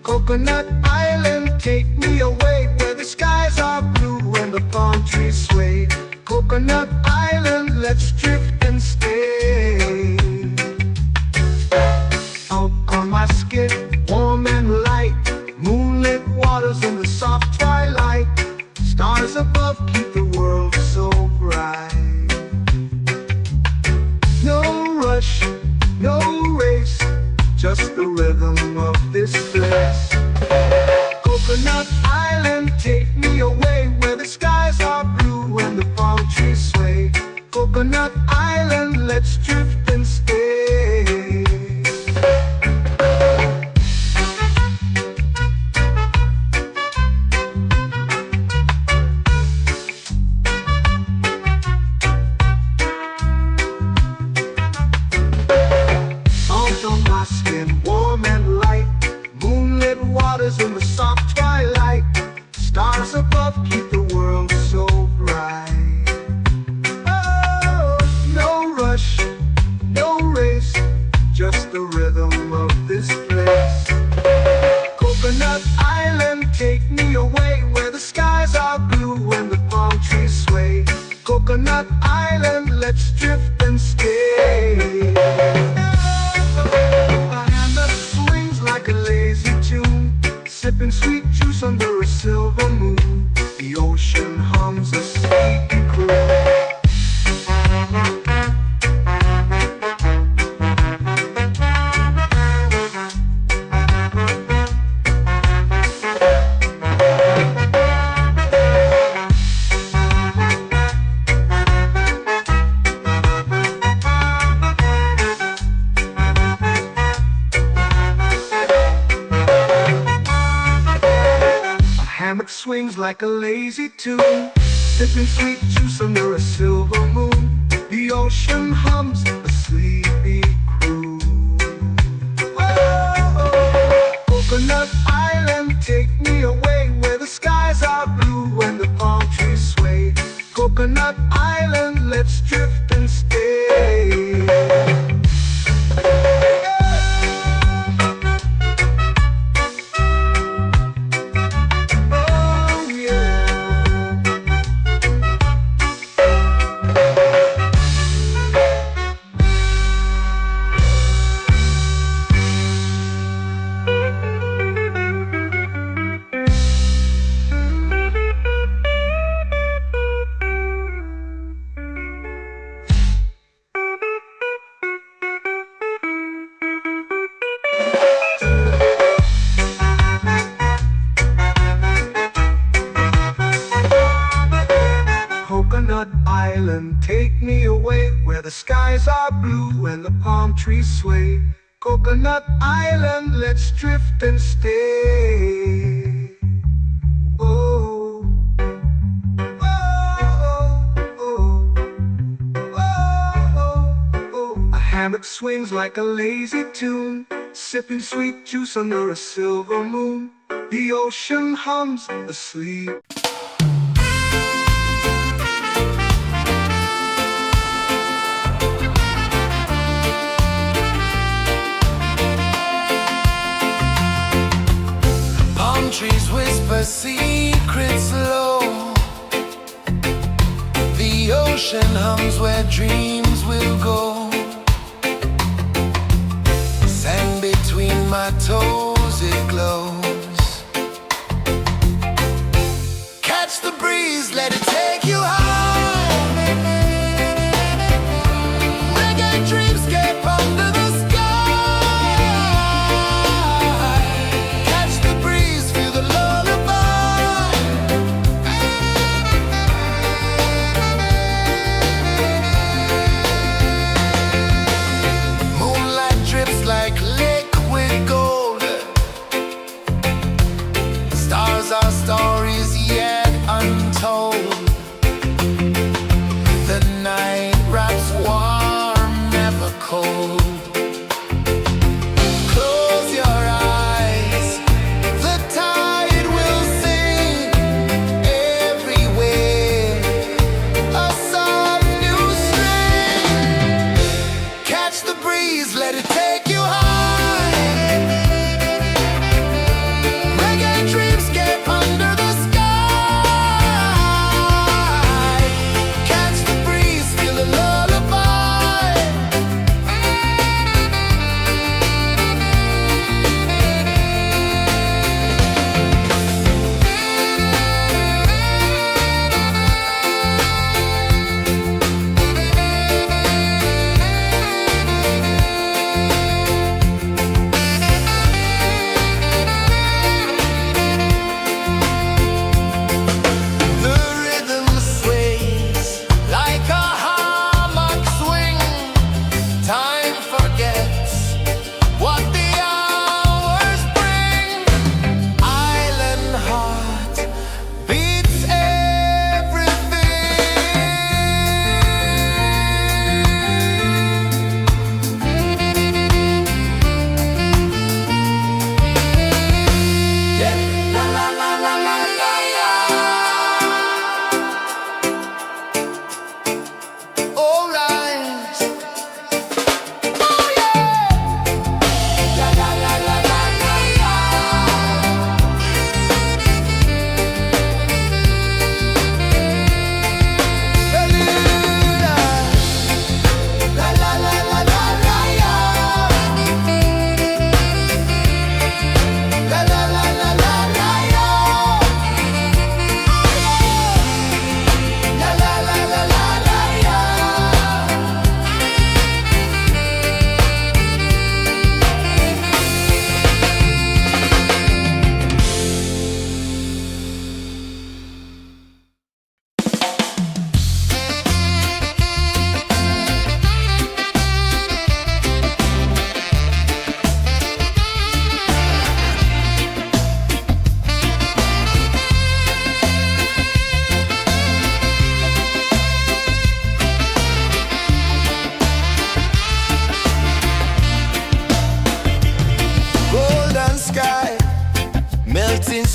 Coconut Island, take me away, where the skies are blue and the palm trees sway. Coconut Island, let's drift and stay. Out on my skin, warm and light, moonlit waters in the soft twilight. Stars above keep the world so bright. No rush, no race, just the rhythm of this place. Coconut Island, take me away, where the skies are blue and the palm trees sway. Coconut Island, let's drift and stay. On my skin, warm and light, moonlit waters in the soft twilight. Stars above keep the world so bright. Oh, no rush, no race, just the rhythm of this place. Coconut Island, take me away, where the skies are blue and the palm trees sway. Coconut Island, let's drift and stay. Like a lazy tune, sipping sweet juice under a silver moon. The ocean hums a sleepy croon. Swings like a lazy tune, sipping sweet juice under a silver moon. The ocean hums a sleepy croon. Whoa, Coconut Island, take me away, where the skies are blue and the palm trees sway. Coconut Island, let's drift and stay. Oh yeah. Coconut Island, take me away where the skies are blue and the palm trees sway. Coconut Island, let's drift and stay. Oh, oh, oh, oh, oh. A hammock swings like a lazy tune, sipping sweet juice under a silver moon. The ocean hums asleep. Trees whisper secrets low. The ocean hums where dreams will go. Sand between my toes, it glows. Catch the breeze, let it take you high. Reggae dreamscape under the sky. Our stories yet untold. The night wraps warm, never cold. Close your eyes, the tide will sing everywhere. A soft new string. Catch the breeze, let it take you high.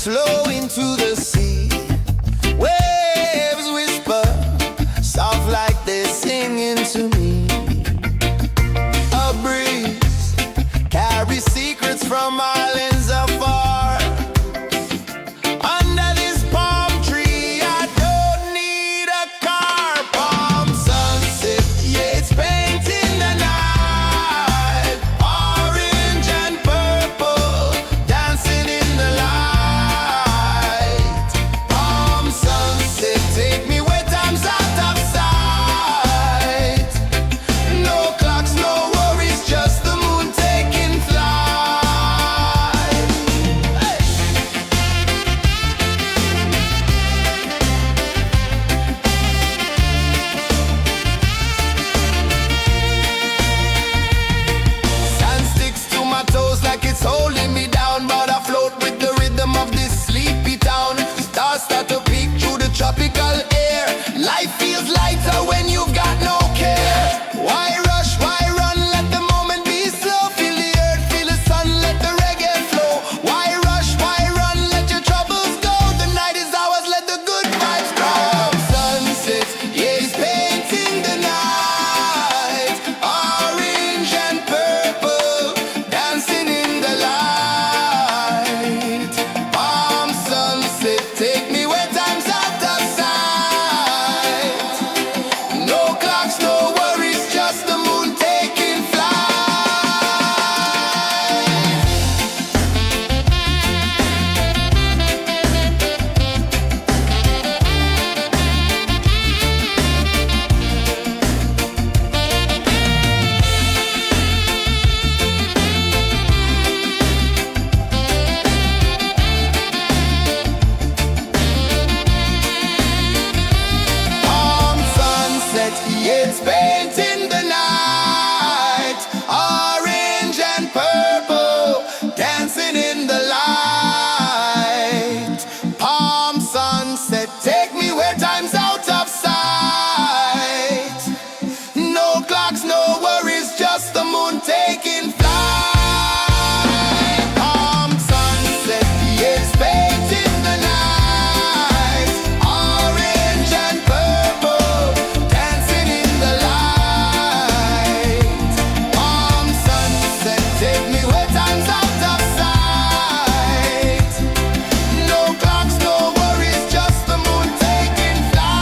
slow into the sea. Waves whisper, soft like they sing. It's painting the night, orange and purple, dancing in the light. Palm sunset, take me where time's out of sight. No clocks, no worries, just the moon taking flight. Palm sunset, it's painting the night, orange and purple, dancing in the light. Palm sunset, take me where time's out of sight. No clocks, no worries, just the moon taking flight.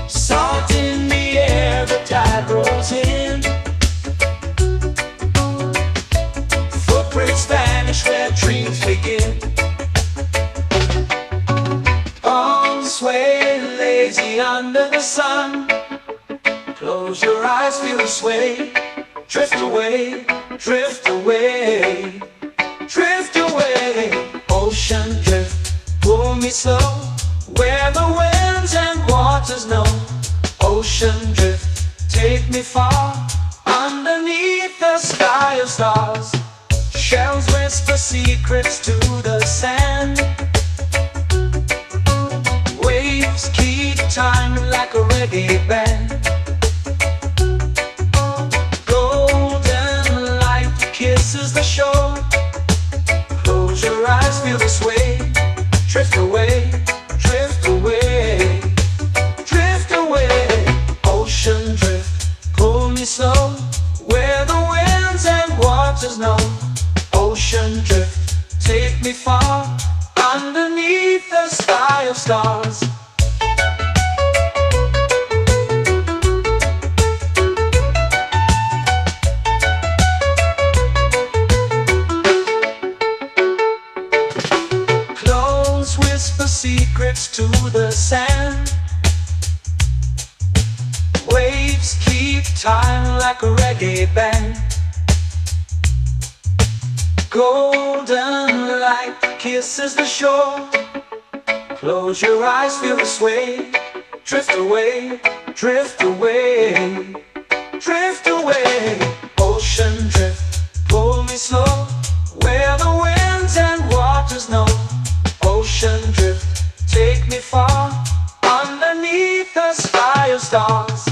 Salt in the air, the tide rolls in. Footprints vanish where dreams begin. Arms sway lazy under the sun. Close your eyes, feel the sway. Drift away, drift away, drift away. Ocean drift, pull me slow, where the winds and waters know. Ocean drift, take me far, underneath the sky of stars. Shells whisper secrets to the sand. Waves keep time like a reggae band. Golden light kisses the shore. Close your eyes, feel the sway. Drift away, drift away, drift away. Ocean drift, pull me slow, where the winds and waters know. Ocean drift, take me far, underneath the sky of stars. Clothes whisper secrets to the sand. Waves keep time like a reggae band. Golden light kisses the shore. Close your eyes, feel the sway. Drift away, drift away, drift away. Ocean drift, pull me slow, where the winds and waters know. Ocean drift, take me far, underneath the sky of stars.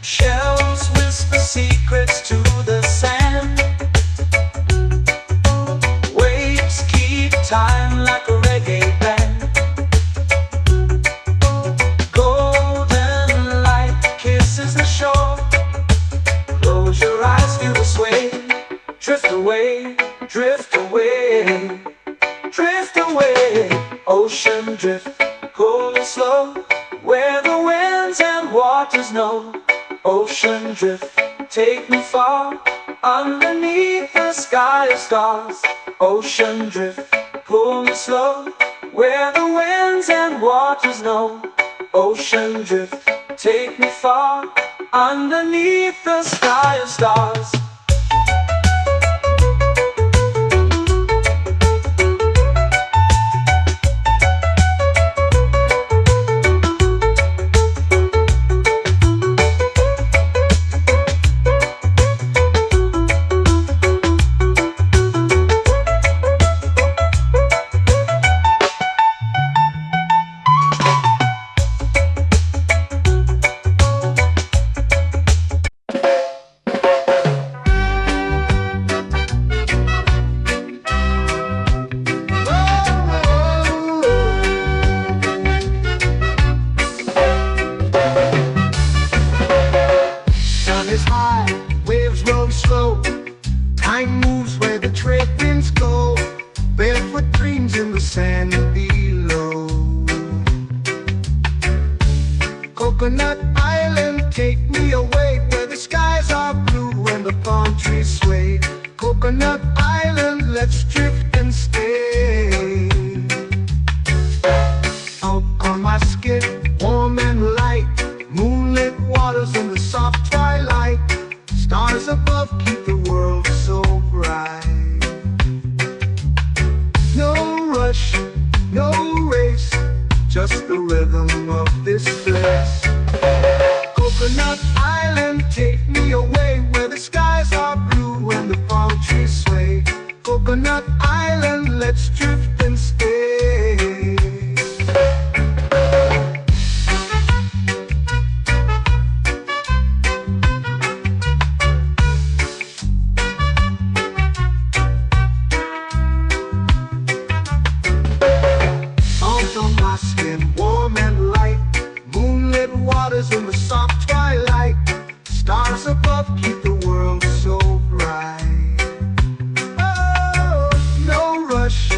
Shells whisper secrets to the sand. Waves keep time like a reggae band. Golden light kisses the shore. Close your eyes, feel the sway. Drift away, drift away, drift away. Ocean drift, pull me slow, where the winds and waters know. Ocean drift, take me far, underneath the sky of stars. Ocean drift, pull me slow, where the winds and waters know. Ocean drift, take me far, underneath the sky of stars. Mind moves where the trade winds go, barefoot dreams in the sand below. Coconut Island, take me away where the skies are blue and the palm trees sway. Coconut Island, let's drift and stay. Out on my skin, warm and light, moonlit waters in the soft twilight. Stars above keep the world so bright. No rush, no race, just the rhythm of this place. Coconut Island, take me away where the skies are blue and the palm trees sway. Coconut Island, let's drift and stay. Out on my skin, warm and light, moonlit waters in the soft twilight. Stars above keep the world so bright. Oh, no rush,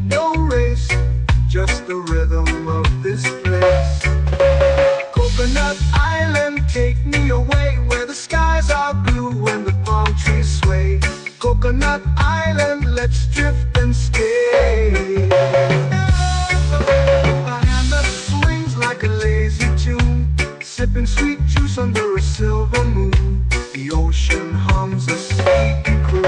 no race, just the rhythm of this place. Coconut Island, take me away where the skies are blue and the palm trees sway. Coconut Island, let's drift and stay. A hand that swings like a lazy tune, sipping sweet juice under a silver moon. The ocean hums a sleepy croon.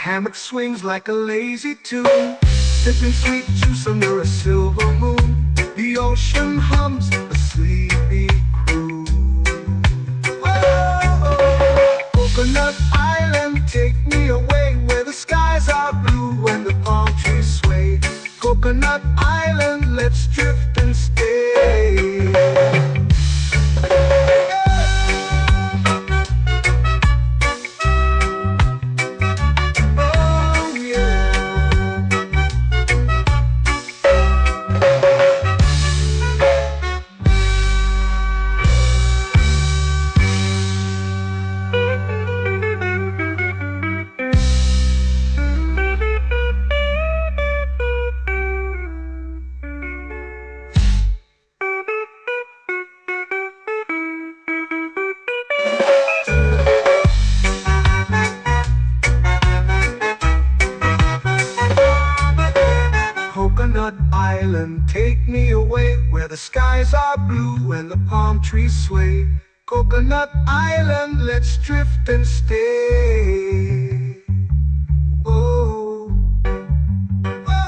Hammock swings like a lazy tune, sipping sweet juice under a silver moon. The ocean hums a sleepy croon. Whoa, Coconut Island, take me away where the skies are blue and the palm trees sway. Coconut Island, let's drift and stay. Coconut Island, take me away where the skies are blue and the palm trees sway. Coconut Island, let's drift and stay. Oh, oh,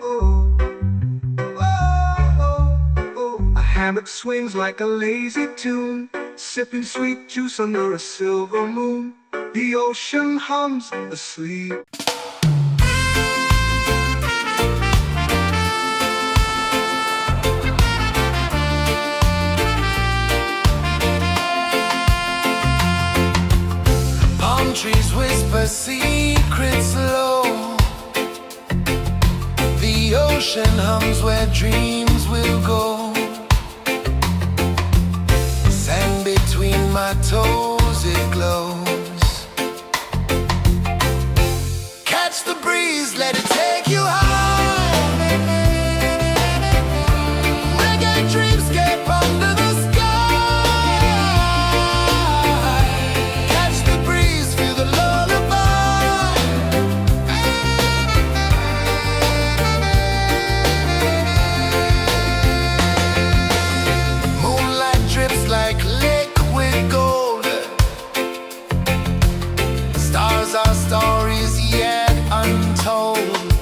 oh, oh, oh. A hammock swings like a lazy tune, sipping sweet juice under a silver moon. The ocean hums asleep. Trees whisper secrets low. The ocean hums where dreams will go. Sand between my toes, it glows. Catch the breeze, let it take you high. Reggae dreamscape under the our stories yet untold.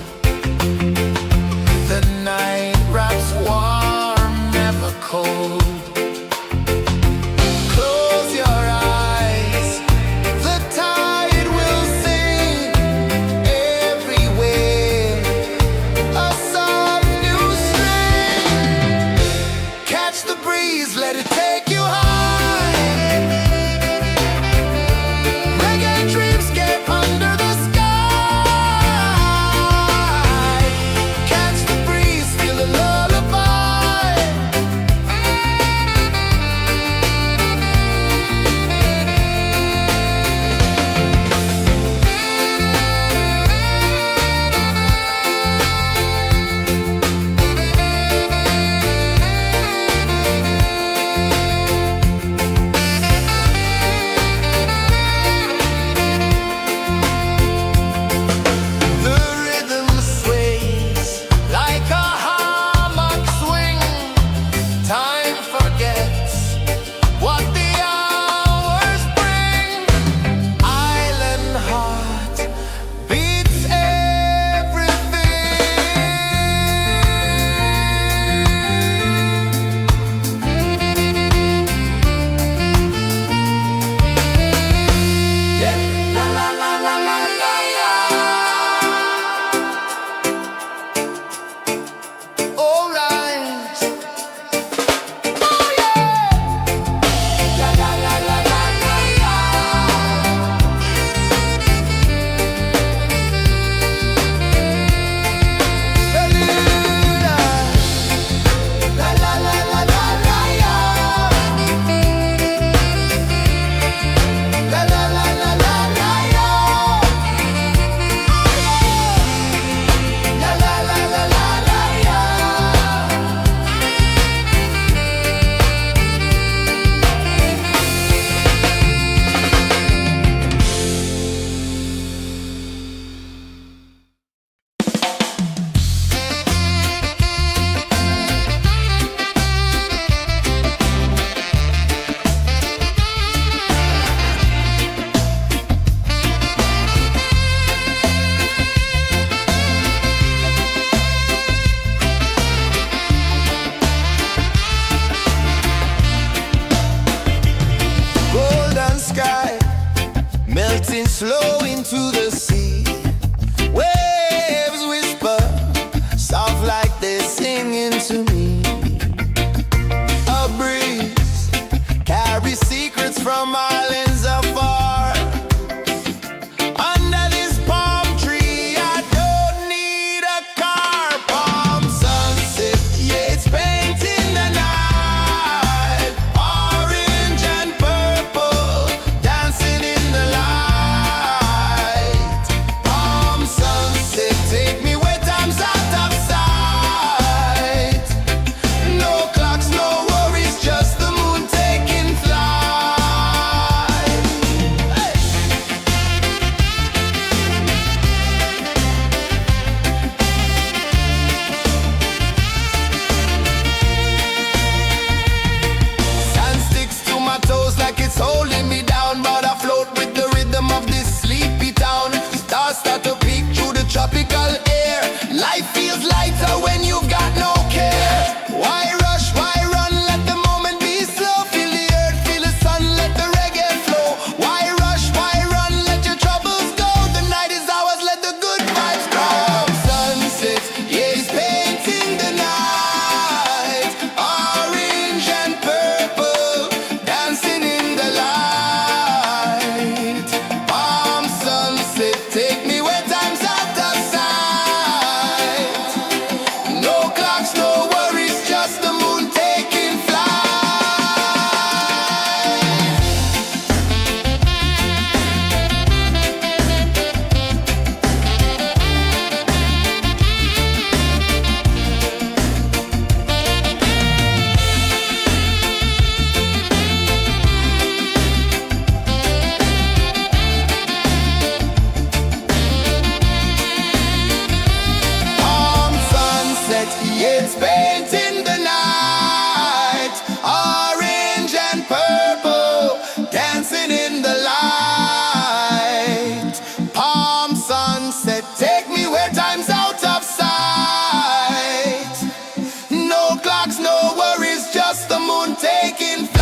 brighter when you've got no care. Why rush, why run, let the moment be slow. Feel the earth, feel the sun, let the reggae flow. Why rush, why run, let your troubles go. The night is ours, let the good vibes grow. Sunset, yeah, it's painting the night. Orange and purple, dancing in the light. Palm sunset, take me where time's out of sight. No clocks, no worries, just the moon taking flight. Palm sunset, yeah, it's painting the night. Orange and purple, dancing in the light. Palm sunset, take me where time's out of sight. No clocks, no worries, just the moon taking flight.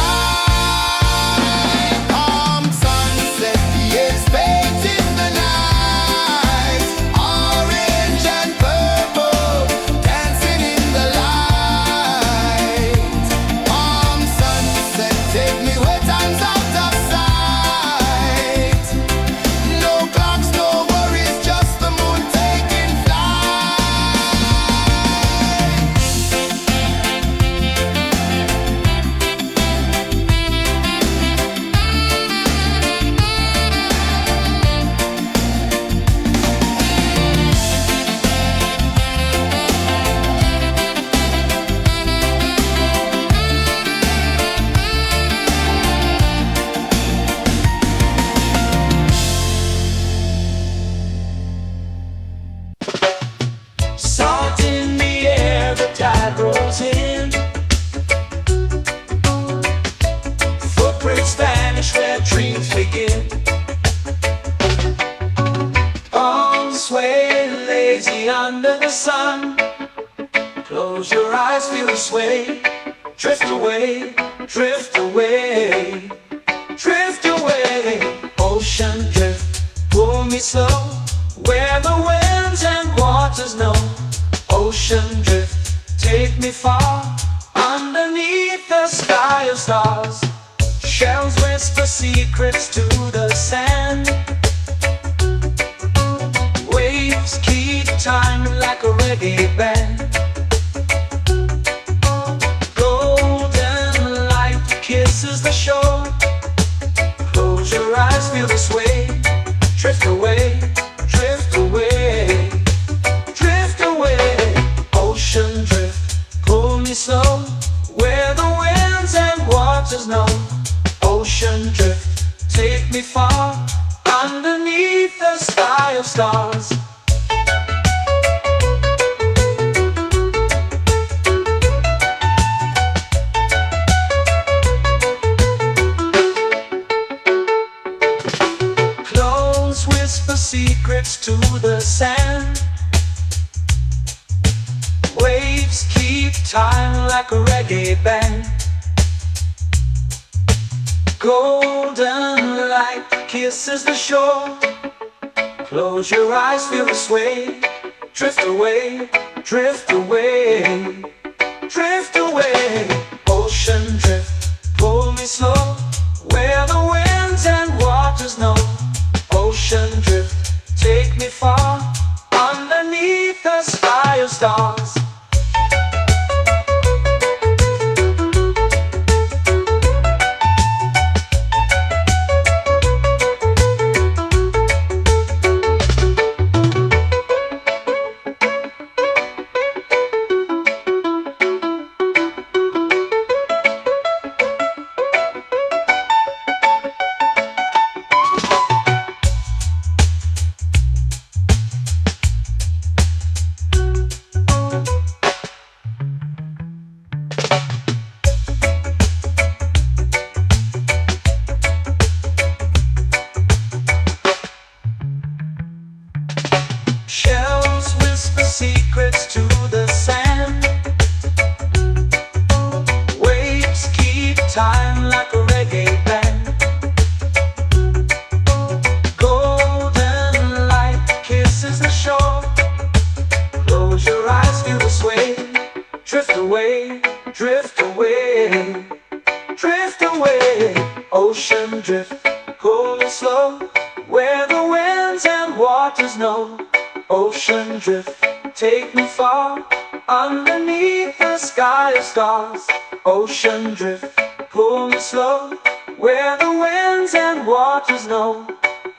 Palm sunset, yeah, it's painting the night. Orange and purple, dancing in the light. Palm sunset, take me where time's out of sight. No clocks, no worries, just the moon taking flight. Salt in the air, the tide rolls in. Footprints vanish where dreams begin. Arms sway lazy under the sun. Close your eyes, feel the sway. Drift away, drift away, drift away. Ocean drift, pull me slow, where the winds and waters know. Ocean drift, take me far, underneath the sky of stars. Shells whisper secrets to the sand. Waves keep time like a reggae band. Golden light kisses the shore. Close your eyes, feel the sway. Drift away, drift away, drift away. Ocean drift, pull me slow, where the winds and waters know. Ocean drift, take me far, underneath the sky of stars. Close whisper secrets to the sand. Waves keep time like a reggae band. Golden light kisses the shore. Close your eyes, feel the sway. Drift away, drift away, drift away. Ocean drift, pull me slow, where the winds and waters know. Ocean drift, take me far, underneath the sky of stars. drift away, drift away, drift away. Ocean drift, pull me slow, where the winds and waters know. Ocean drift, take me far, underneath the sky of stars. Ocean drift, pull me slow, where the winds and waters know.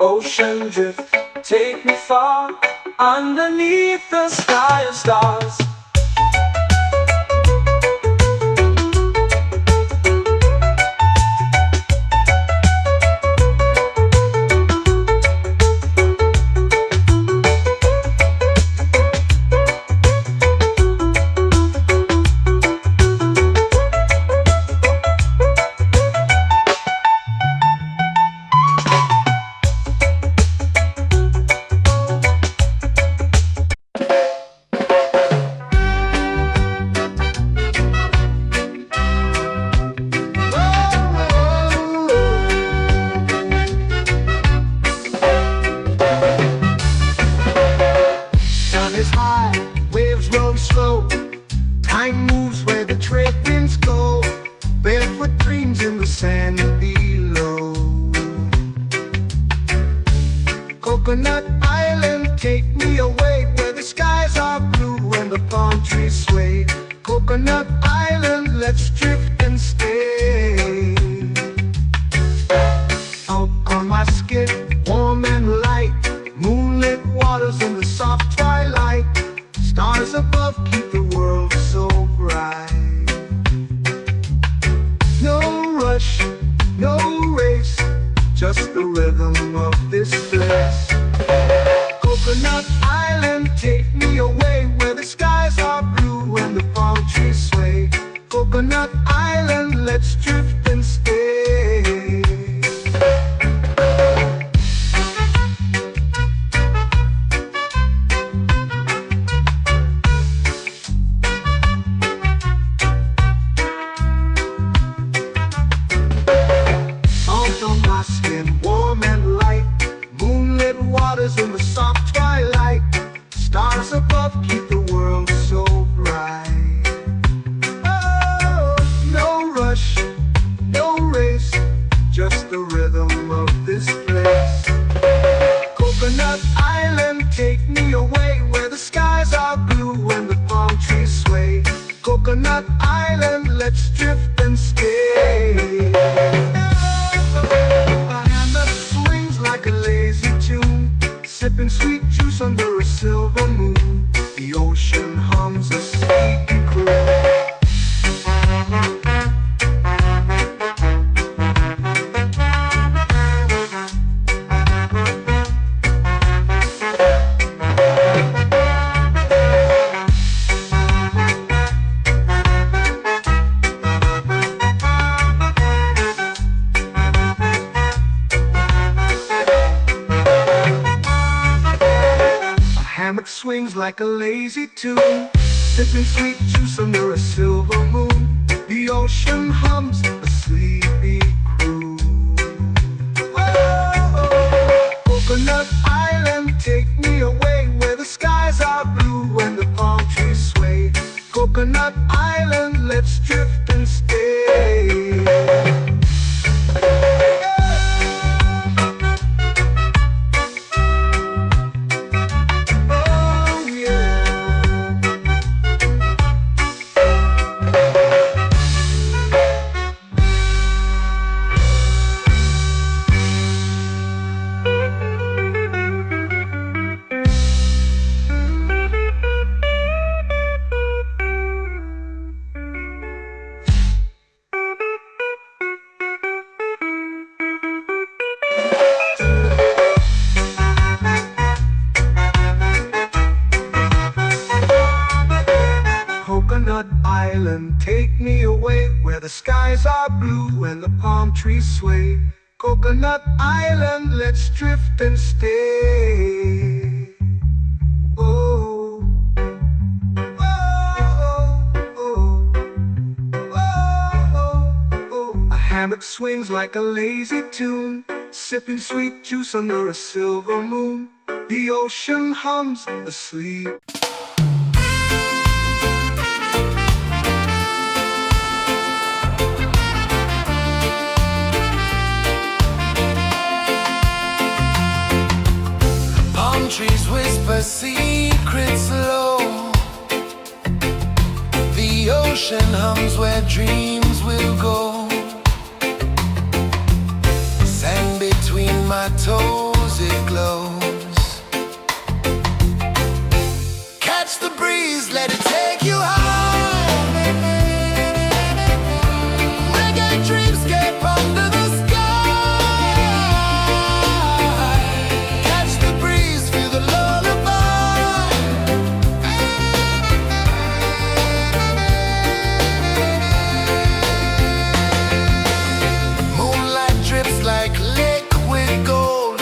Ocean drift, take me far, underneath the sky of stars. Sun is high, waves roll slow. Time moves where the trade winds go. Barefoot dreams in the sand below. Coconut Island, take me away, where the skies are blue and the palm trees sway. Coconut Island, let's drift and stay. Out on my skin, warm and light, moonlit waters in the soft twilight. Stars above keep the world so bright. No rush, no race, just the rhythm of this place. Coconut Island, take me away, where the skies are blue and the palm trees sway. Coconut Island, let's drift and stay. Salt on my skin, warm and light, moonlit waters in the soft twilight. Stars above keep the world so bright. Oh, no rush, no race, just the rhythm of this place. Coconut Island, take me away, where the skies are blue and the palm trees sway. Coconut Island, let's drift and stay. A hand that swings like a lazy tune, sipping sweet juice under a silver moon. The ocean hums a sleepy croon. Hammock swings like a lazy tune, sipping sweet juice under a silver moon. The ocean hums a sleepy croon. Oh, Coconut Island, take me away, where the skies are blue and the palm trees sway. Coconut Island, let's drift and stay. Coconut Island, take me away, where the skies are blue and the palm trees sway. Coconut Island, let's drift and stay. Oh, oh, oh, oh, oh. A hammock swings like a lazy tune, sipping sweet juice under a silver moon. The ocean hums asleep. ocean hums where dreams will go. Sand between my toes, it glows. Catch the breeze, let it take you high. Reggae dreamscape under the sky. Catch the breeze, feel the lullaby. Moonlight drips like liquid gold.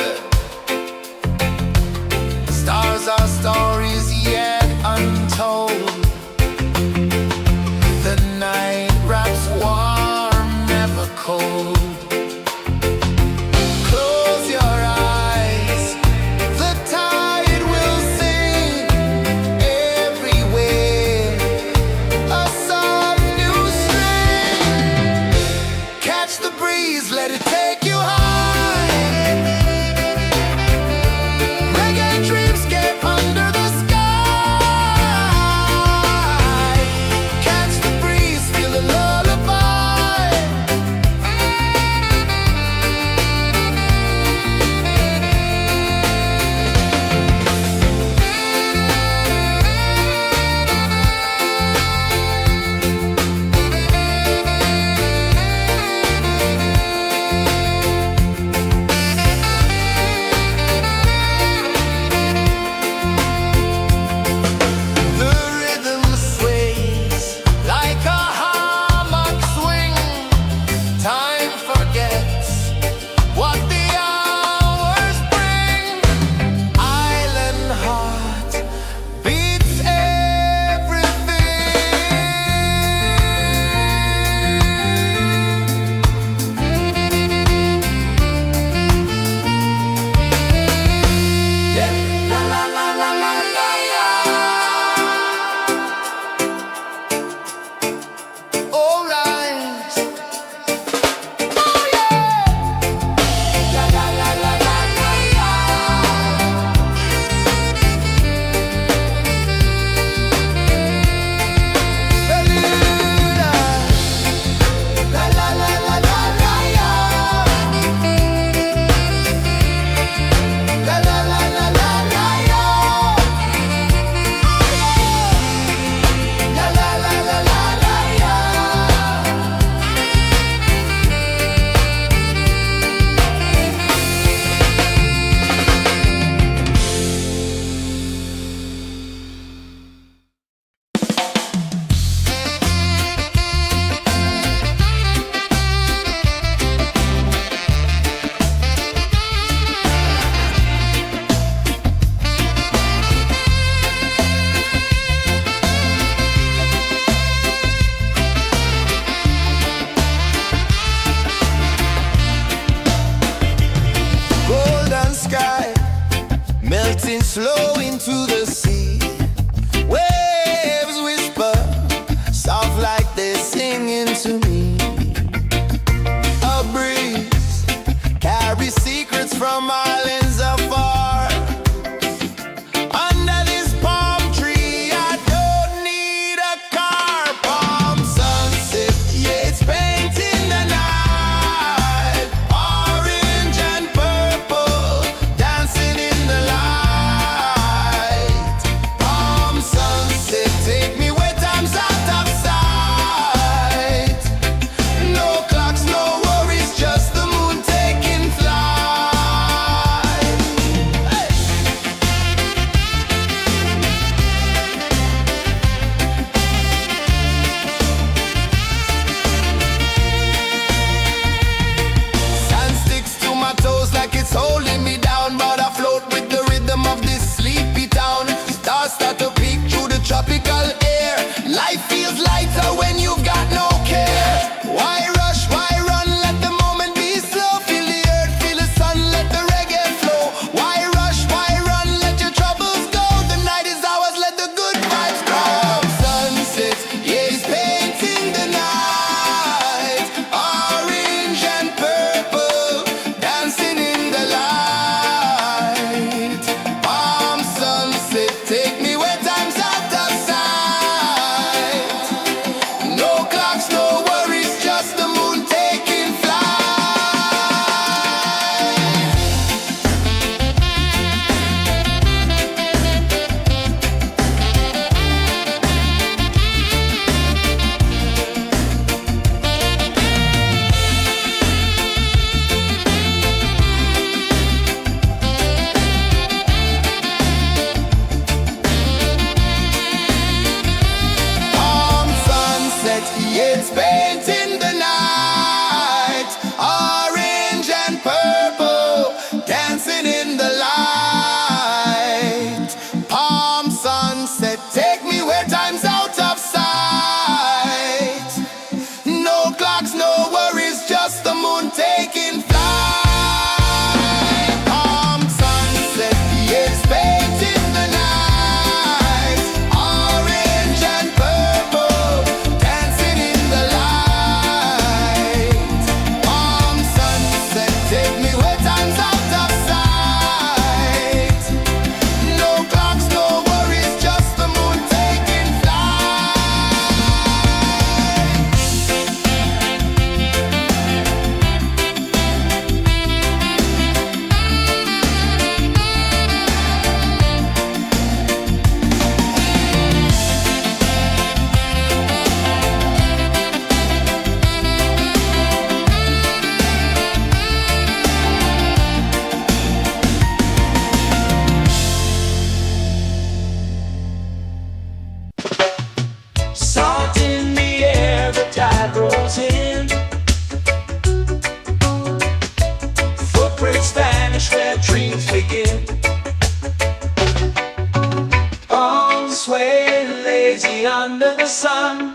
me under the sun.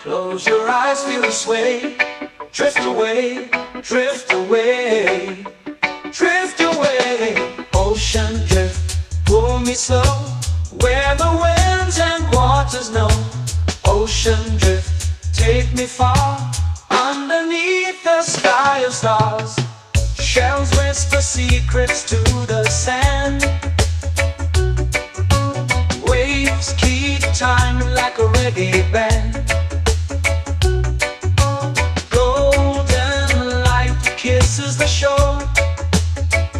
Close your eyes, feel the sway. Drift away, drift away, drift away. Ocean drift, pull me slow, where the winds and waters know. Ocean drift, take me far, underneath the sky of stars. Shells whisper secrets to the sand. Waves keep time like a reggae band. Golden light kisses the shore.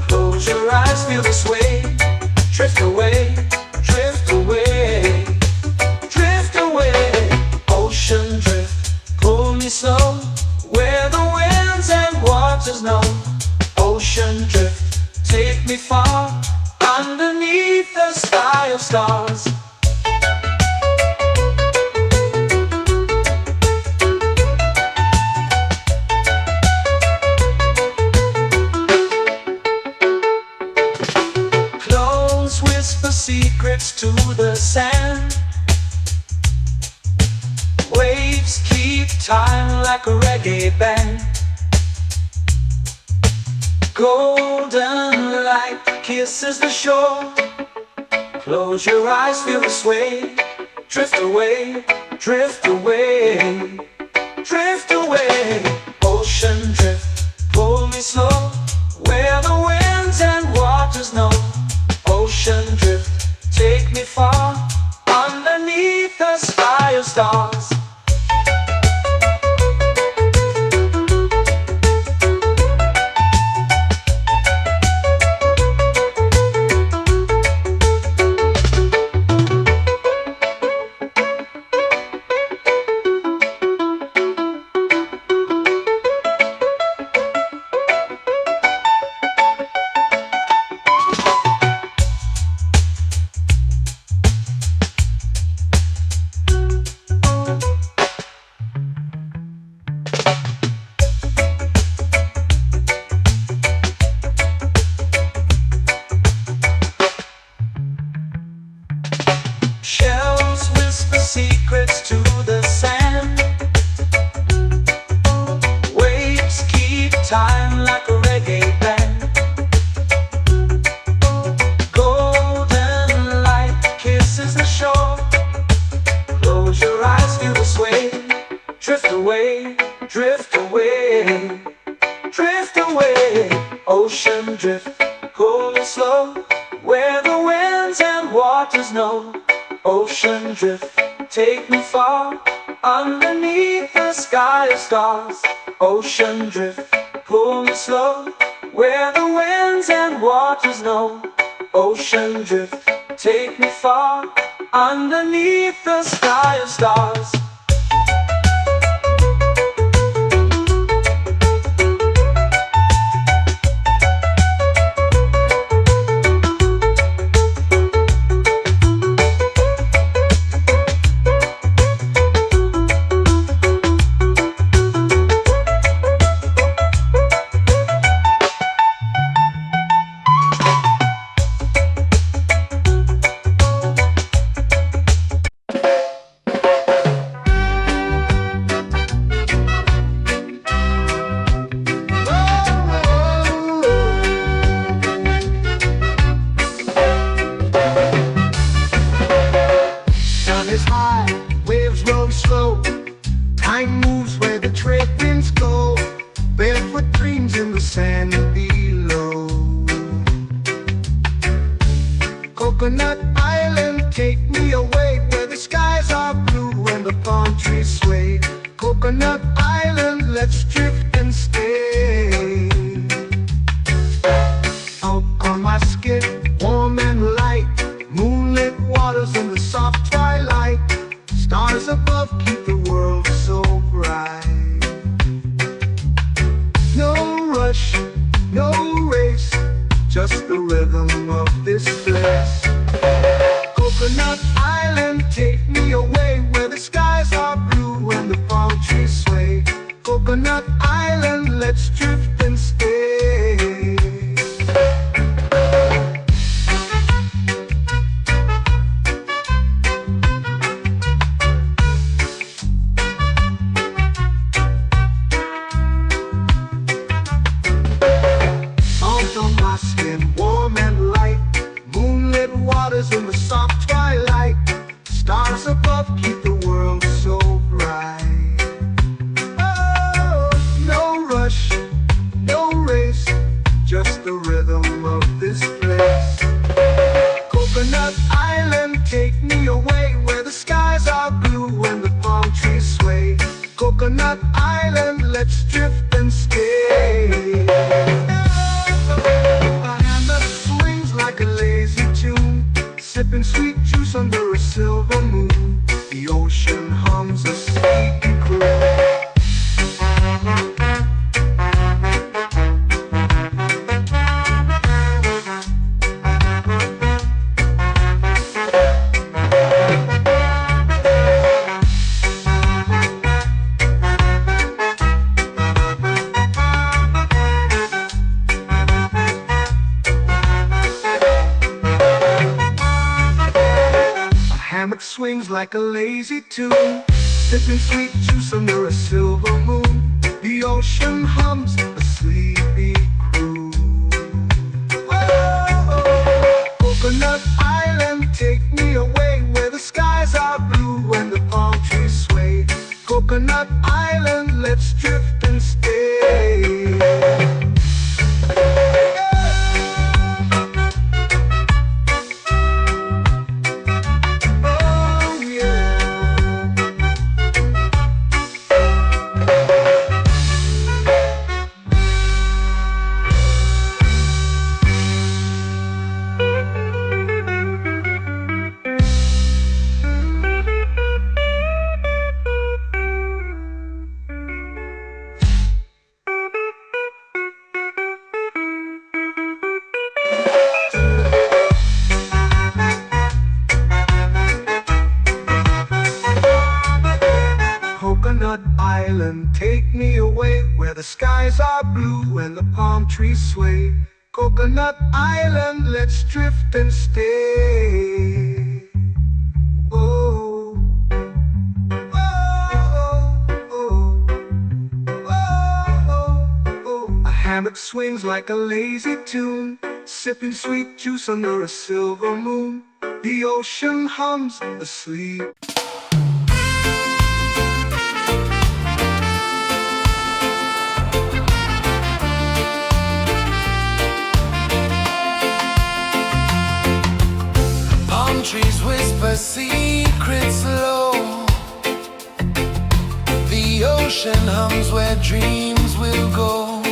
Close your eyes, feel the sway. Drift away, drift away, drift away. Ocean drift, pull me slow, where the winds and waters know. Ocean drift, take me far, underneath the sky of stars. Close whisper secrets to the sand. Waves keep time like a reggae band. Golden light kisses the shore. Close your eyes, feel the sway. Drift away, drift away, drift away. Ocean drift, pull me slow, where the winds and waters know. Ocean drift, take me far, underneath the sky of stars. Shells whisper secrets to the sand. Waves keep time like a reggae band. Golden light kisses the shore. Close your eyes, feel the sway. Drift away, drift away, drift away. Ocean drift, pull me slow, where the winds and waters know. Ocean drift, take me far, underneath the sky of stars. Ocean drift, pull me slow, where the winds and waters know. Ocean drift, take me far, underneath the sky of stars. Time moves where the trade winds go. Barefoot dreams in the sand below. Coconut Island, take me away, where the skies are blue and the palm trees sway. Coconut Island, let's drift and stay. Out on my skin, warm and light, moonlit waters in the soft twilight. Stars above keep the world so bright. No rush, no race, just the rhythm of this place. Coconut Island, take me away, where the skies are blue and the palm trees sway. Coconut Island, let's drift and stay. Coconut Island, let's drift and stay. A hand that swings like a lazy tune, sipping sweet juice under a silver moon. The ocean hums a sleepy croon. Hammock swings like a lazy tune, sipping sweet juice under a silver moon. The ocean hums a sleepy croon. Whoa, Coconut Island, take me away where the skies are blue and the palm trees sway. Coconut Island, let's drift and stay. Coconut Island, take me away where the skies are blue and the palm trees sway. Coconut Island, let's drift and stay. Oh, oh, oh, oh, oh. A hammock swings like a lazy tune, sipping sweet juice under a silver moon. The ocean hums asleep. Trees whisper secrets low. The ocean hums where dreams will go.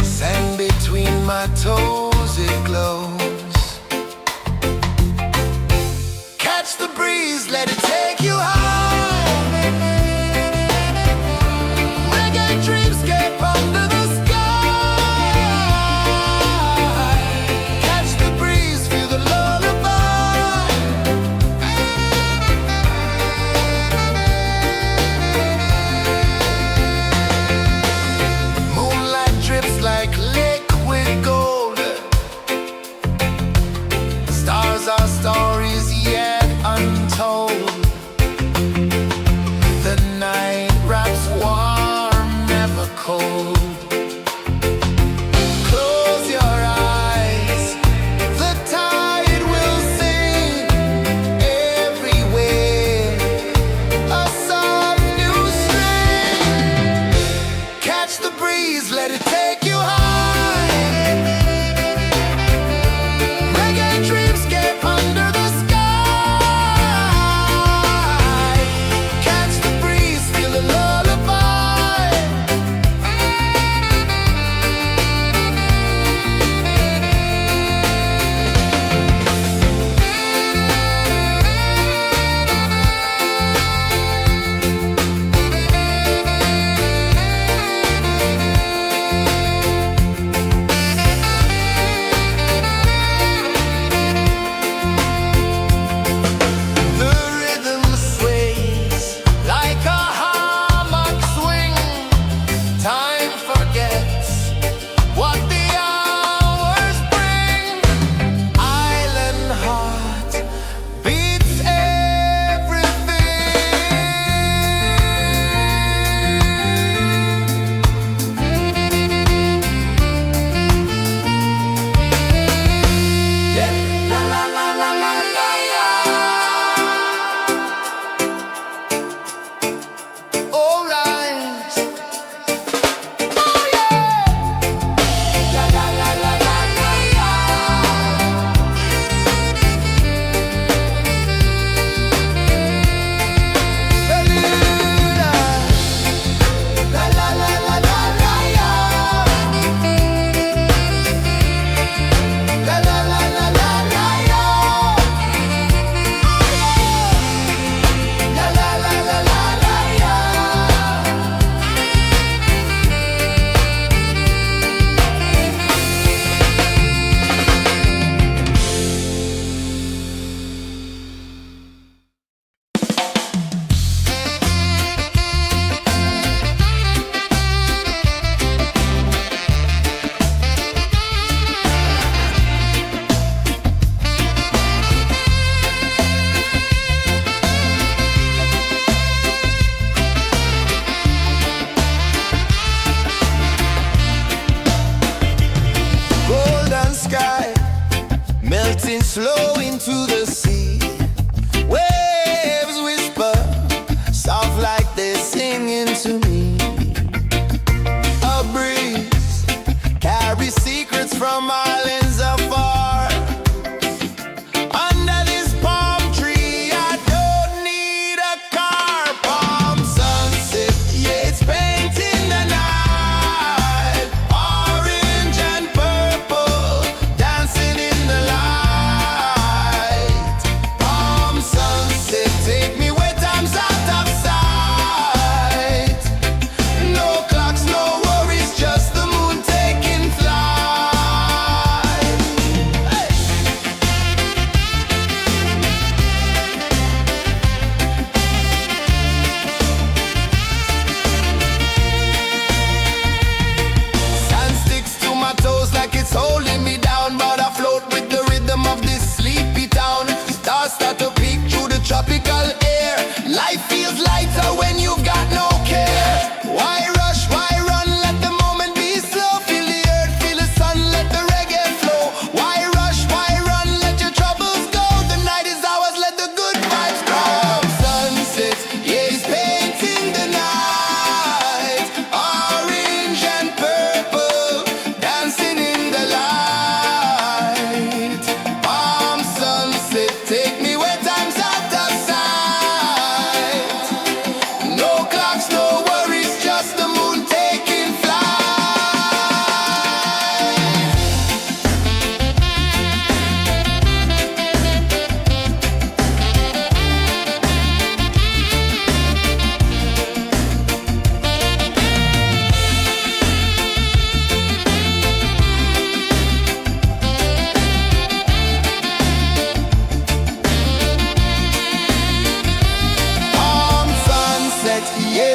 Sand between my toes, it glows. Catch the breeze, let it take you high. Reggae dreamscape under the sky. Like liquid gold, stars are stories yet untold.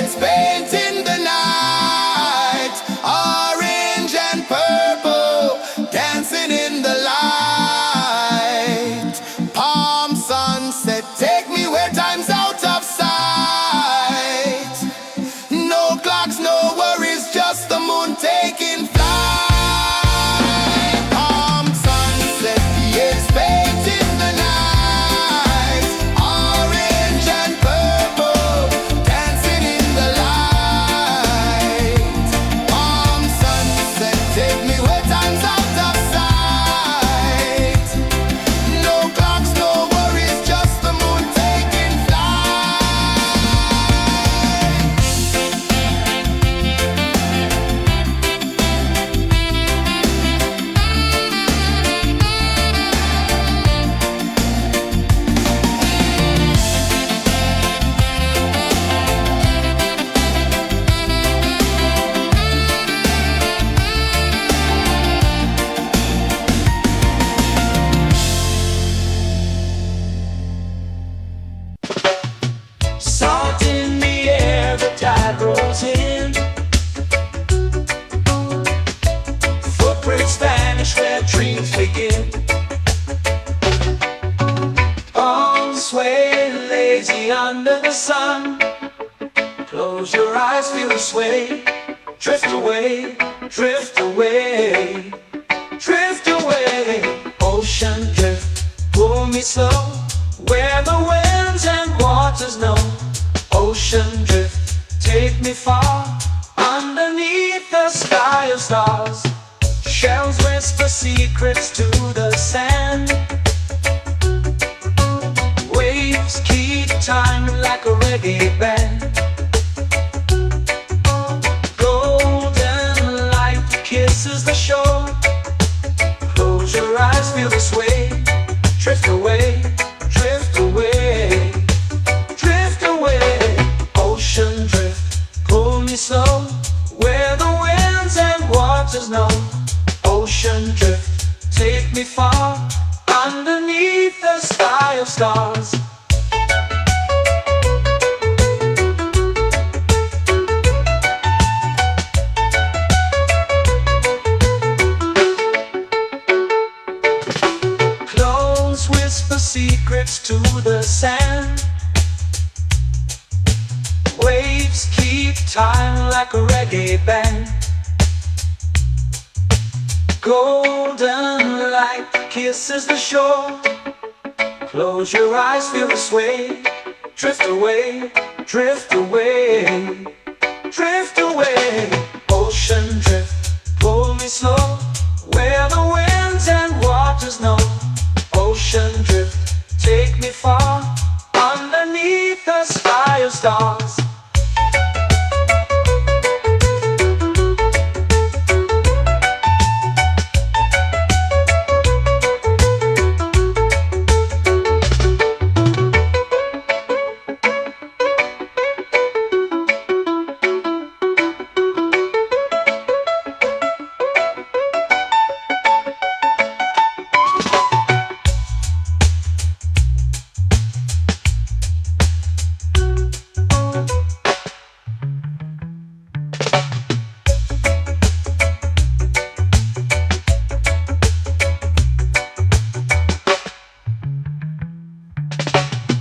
shades painting the night, orange and purple, dancing in the light. Palm sunset, take me where time's out of sight. No clocks, no worries, just the moon taking flight. Palm sunset, yes, painting the night, orange and purple, dancing in the light. Palm sunset, take me where time's out of sight. No clocks, no worries, just the moon taking flight. Salt in the air, the tide rolls in. Footprints vanish where dreams begin. Arms sway lazy under the sun. Close your eyes, feel the sway. Drift away, drift away, drift away. Ocean drift, pull me slow, where the winds and waters know. Ocean drift, take me far, underneath the sky of stars. Shells whisper secrets to the sand. Waves keep time like a reggae band. Golden light kisses the shore. Close your eyes, feel the sway. Drift away, drift away, drift away. Ocean drift, pull me slow, where the winds and waters know. Ocean drift, take me far, underneath the sky of stars. Close whisper secrets to the sand. Waves keep time like a reggae band. Golden light kisses the shore. Close your eyes, feel the sway. Drift away, drift away, drift away. Ocean drift, pull me slow, where the winds and waters know. Ocean drift, take me far, underneath the sky of stars.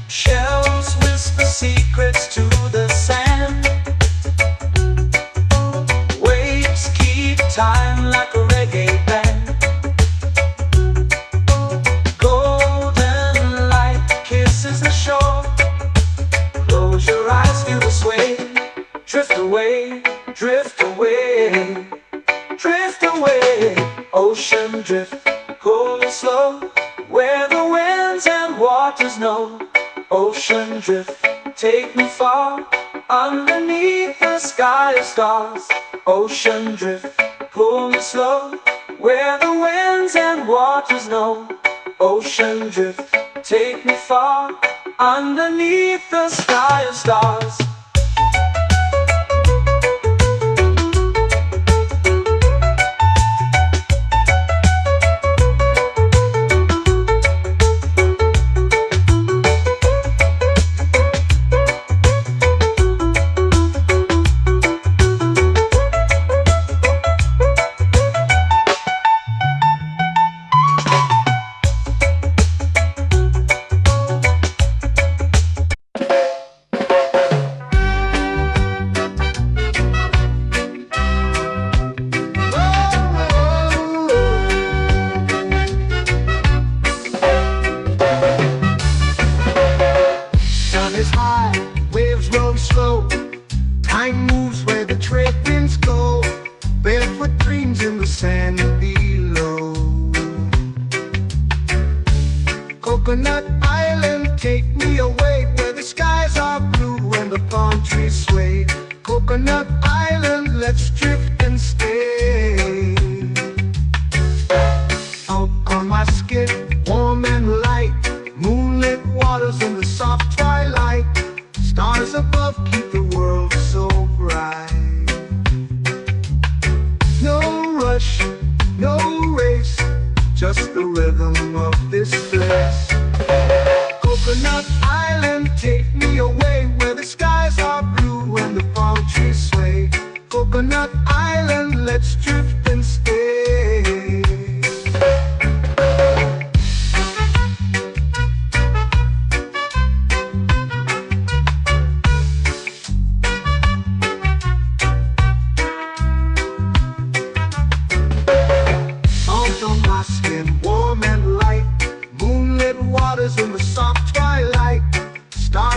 Shells whisper secrets to the sand. Waves keep time like a reggae band. Golden light kisses the shore. Close your eyes, feel the sway. Drift away, drift away, drift away. Ocean drift, pull me slow, where the winds and waters know. Ocean drift, take me far, underneath the sky of stars. Ocean drift, pull me slow, where the winds and waters know. Ocean drift, take me far, underneath the sky of stars.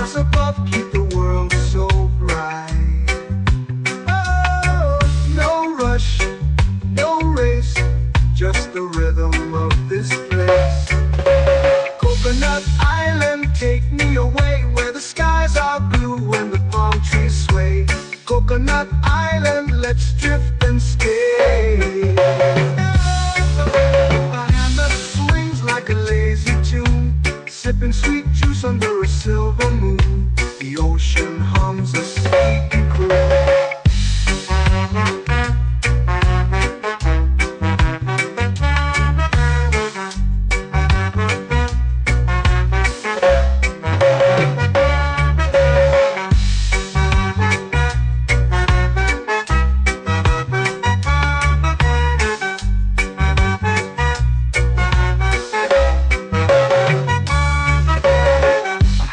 Stars above keep the world so bright. Oh, no rush, no race, just the rhythm of this place. Coconut Island, take me away where the skies are blue and the palm trees sway. Coconut Island, let's drift and stay. A hand that swings like a lazy tune, sipping sweet juice under a silver moon. The ocean hums a sleepy croon.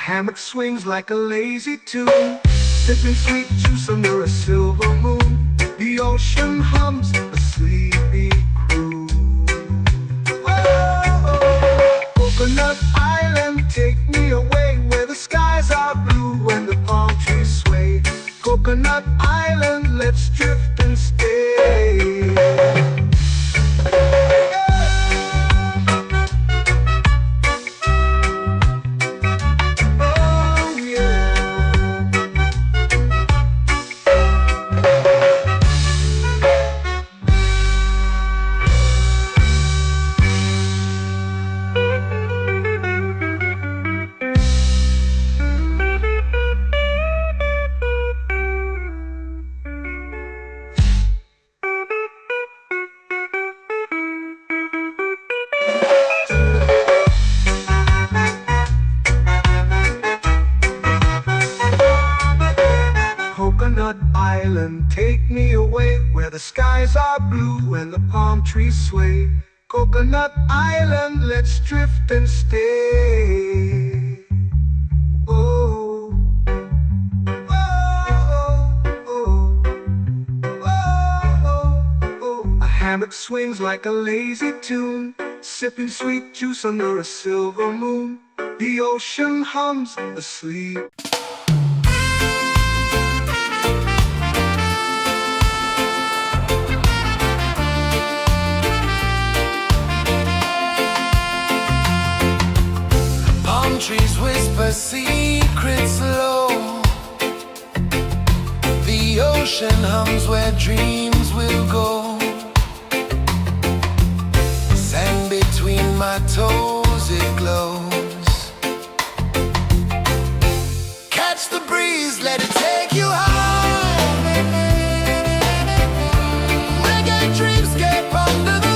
Hammock swings like a lazy tune, sipping sweet juice under a silver moon. The ocean hums a sleepy croon. Oh, Coconut Island, take me away where the skies are blue and the palm trees sway. Coconut Island, let's drift and stay. Coconut Island, take me away where the skies are blue and the palm trees sway. Coconut Island, let's drift and stay. Oh, oh, oh, oh, oh. A hammock swings like a lazy tune, sipping sweet juice under a silver moon. The ocean hums asleep. Trees whisper secrets low. The ocean hums where dreams will go. Sand between my toes, it glows. Catch the breeze, let it take you high. Reggae dreamscape under the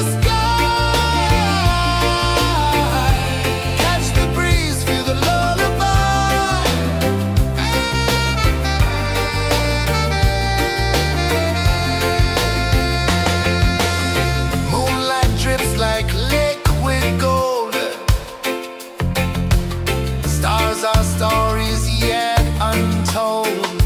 our stories yet untold.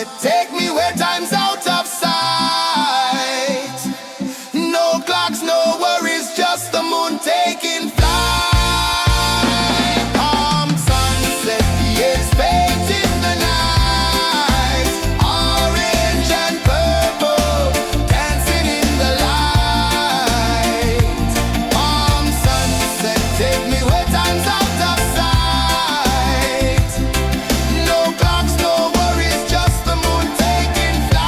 sunset, take me where time's out of sight. No clocks, no worries, just the moon taking flight. Palm sunset, yes, fades in the night. Orange and purple, dancing in the light. Palm sunset, take me where time's out of sight. No clocks, no worries, just the moon taking flight.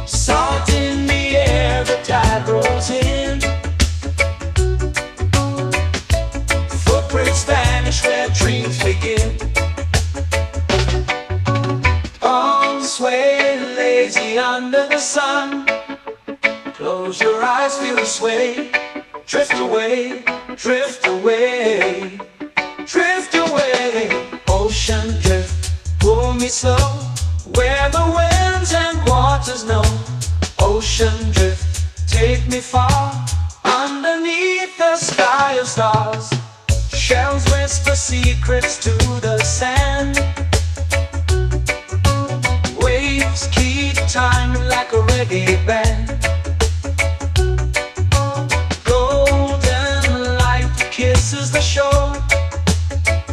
Salt in the air, the tide rolls in. Footprints vanish where dreams begin. Arms sway lazy under the sun. Close your eyes, feel the sway. Drift away, drift away, drift away. Ocean drift, pull me slow, where the winds and waters know. Ocean drift, take me far, underneath the sky of stars. Shells whisper secrets to the sand. Waves keep time like a reggae band. Golden light kisses the shore.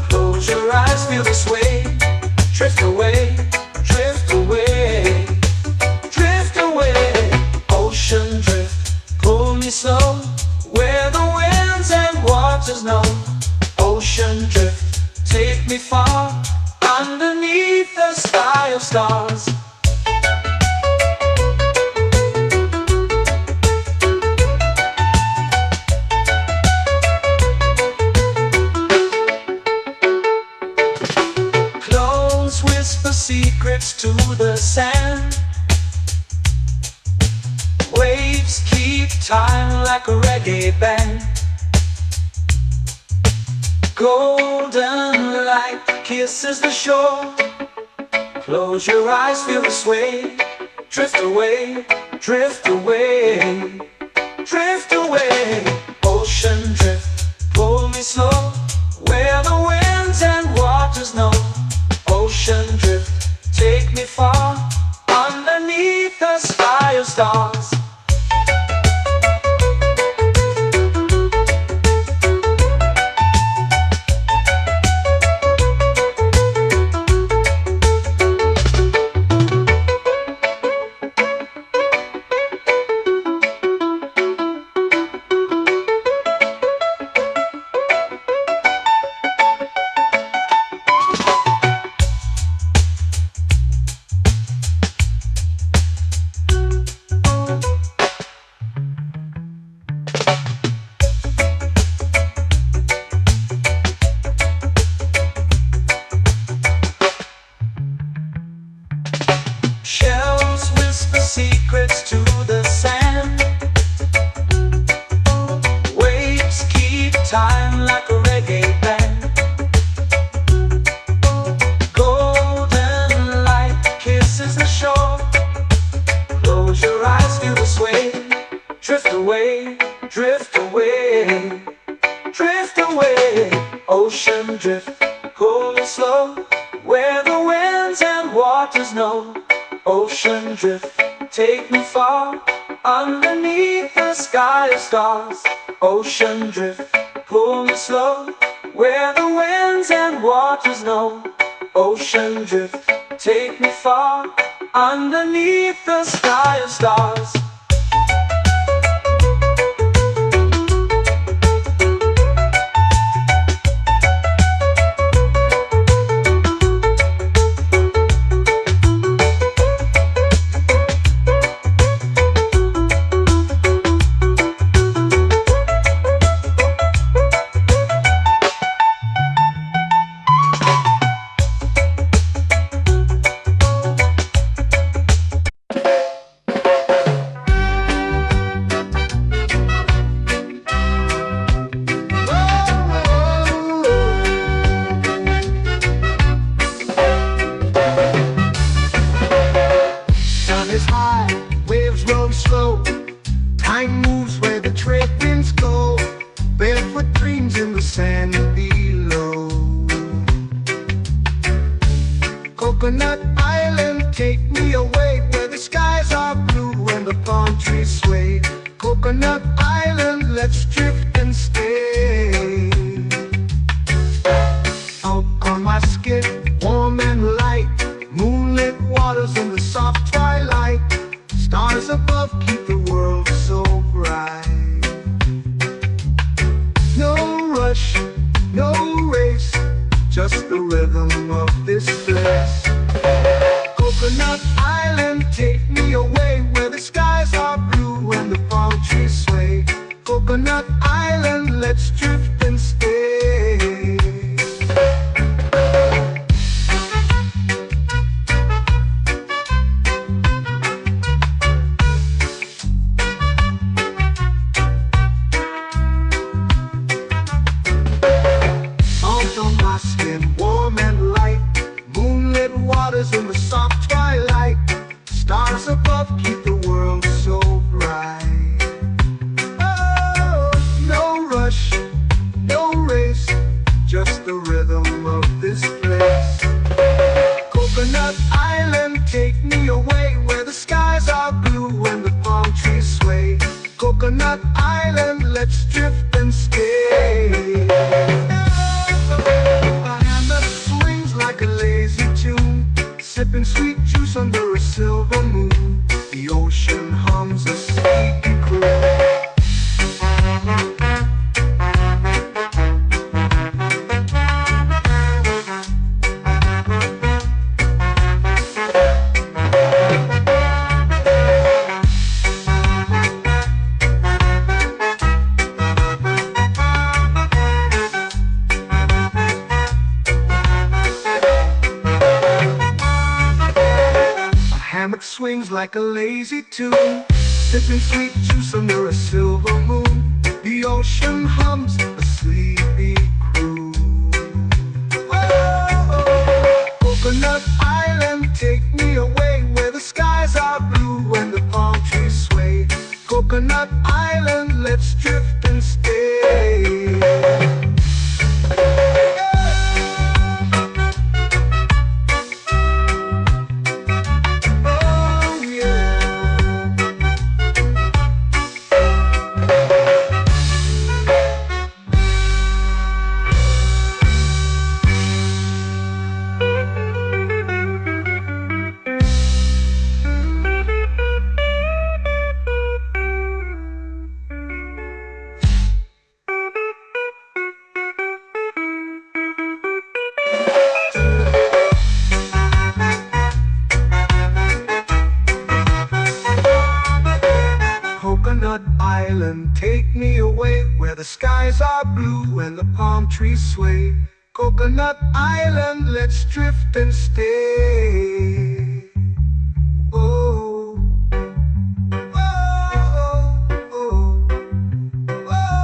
Close your eyes, feel the sway. Drift away, drift away, drift away. Ocean drift, pull me slow, where the winds and waters know. Ocean drift, take me far, underneath the sky of stars. Clones whisper secrets to the sand. Waves keep time like a reggae band. Golden light kisses the shore. Close your eyes, feel the sway. Drift away, drift away, drift away. Ocean drift, pull me slow, where the winds and waters know. Ocean drift, take me far, underneath the sky of stars. Shells whisper secrets to the sand. Waves keep time like a reggae band. Golden light kisses the shore. Close your eyes, feel the sway. Drift away, drift away, drift away. Ocean drift, pull me slow, where the winds and waters know. Ocean drift, take me far, underneath the sky of stars. Ocean drift, pull me slow, where the winds and waters know. Ocean drift, take me far, underneath the sky of stars. take me away where the skies are blue and the palm trees sway. Coconut Island, let's drift and stay. Out on my skin, warm and light, moonlit waters in the soft twilight. Stars above keep the world so bright. No rush, no race, just the rhythm of this place. Coconut Island, take me away where the skies are blue and the palm trees sway. Coconut Island, let's drift and stay. Out on my skin, warm and light, moonlit waters in the soft twilight. Stars above keep the world so bright. Oh, no rush, no race, just the rhythm of this place. Coconut Island, take me away where the skies are blue and the palm trees sway. Coconut Island, let's drift and stay. A hand that swings like a lazy tune, sipping sweet juice under a silver moon. The ocean hums a sleepy croon. Hammock swings like a lazy tune, sipping sweet juice under a silver moon. The ocean hums a sleepy croon. Oh, Coconut Island, take me away where the skies are blue and the palm trees sway. Coconut Island, let's drift and stay. Coconut Island, take me away where the skies are blue and the palm trees sway. Coconut Island, let's drift and stay. Oh, oh, oh, oh,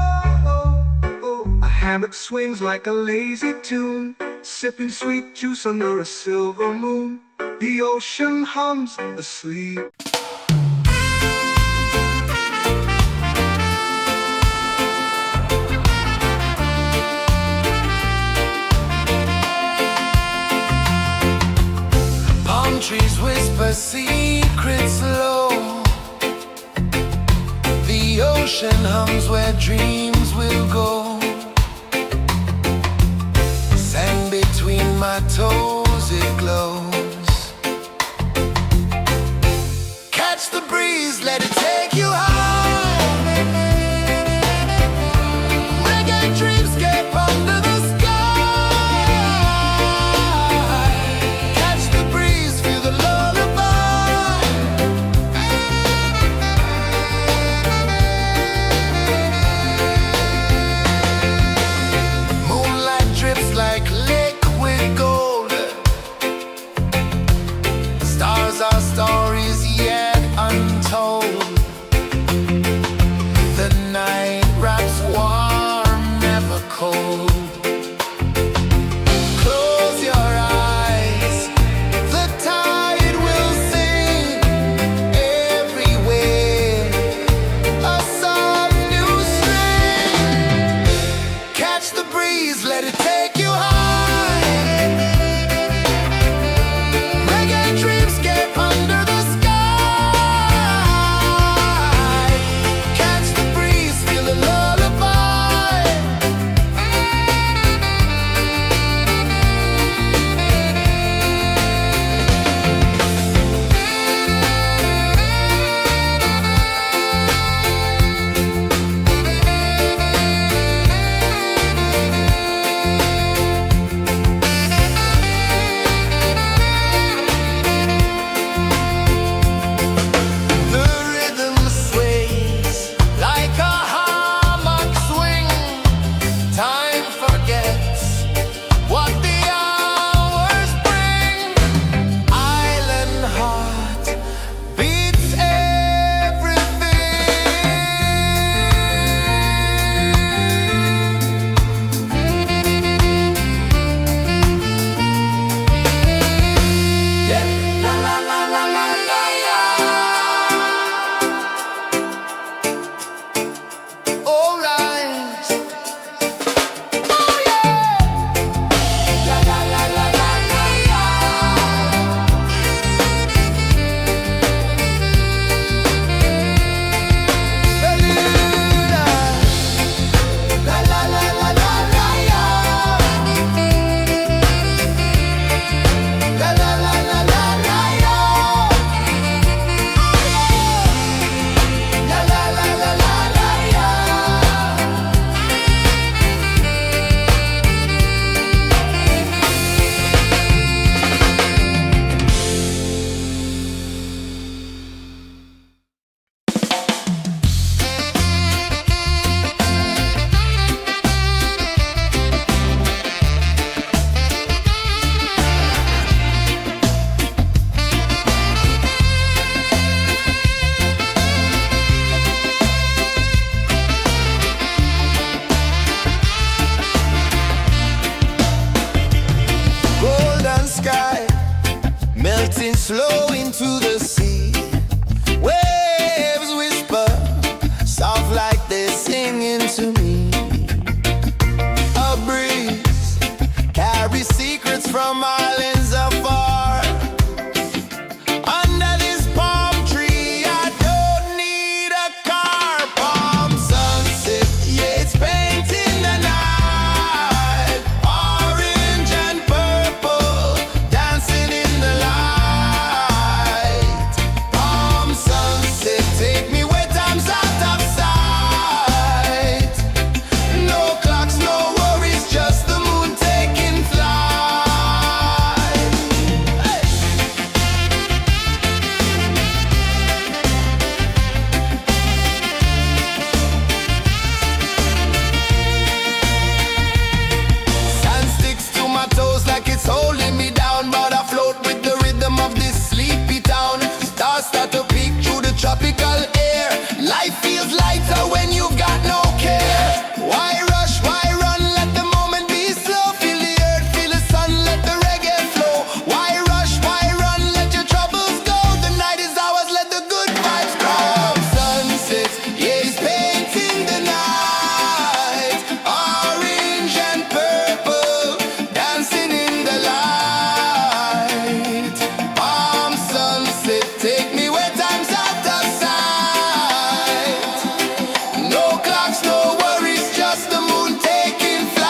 oh. A hammock swings like a lazy tune, sipping sweet juice under a silver moon. The ocean hums asleep. Trees whisper secrets low. The ocean hums where dreams will go. Sand between my toes, it glows. Catch the breeze, let it take you high. Reggae dreamscape under the sky. the sea. Waves whisper, soft like they're singing to me. A breeze carries secrets from islands afar. Under this palm tree, I don't need a car. Palm sunset, yeah, it's painting the night. Orange and purple, dancing in the light. Palm sunset, take me where time's out of sight. No clocks, no worries, just the moon taking flight. Hey! Sand sticks to my toes like it's holding me down, but I float with the rhythm of this sleepy town. Stars start to peek through the tropical air. Life feels lighter when you've got no care. Why rush, why run, let the moment be slow. Feel the earth, feel the sun, let the reggae flow. Why rush, why run, let your troubles go. The night is ours, let the good vibes grow. Sunset, yeah, it's painting the night. Orange and purple, dancing in the light. Palm sunset, take me where time's out of sight. No clocks, no worries, just the moon taking flight.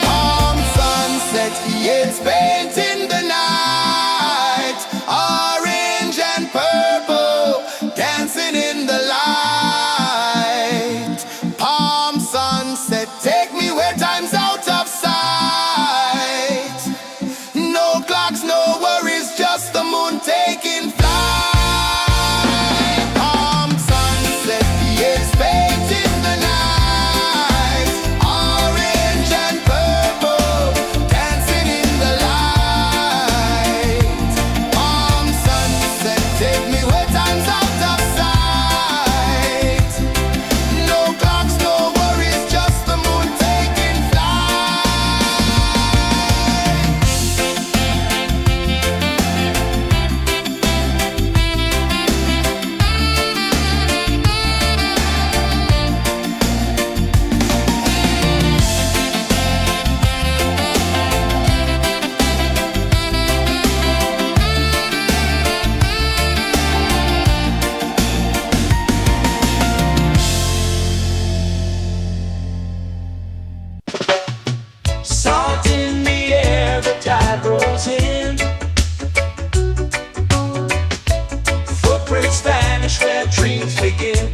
Palm sunset, yeah, it's painting the night. Orange and purple, dancing in the light. Palm sunset, take me where time's out of sight. No clocks, no worries, just the moon taking flight. Palm sunset, yeah, it's painting the night. Orange and purple, dancing in the light. Palm sunset, take me where time's out of sight. No clocks, no worries, just the moon taking flight. Salt in the air, the tide rolls in. Footprints vanish where dreams begin.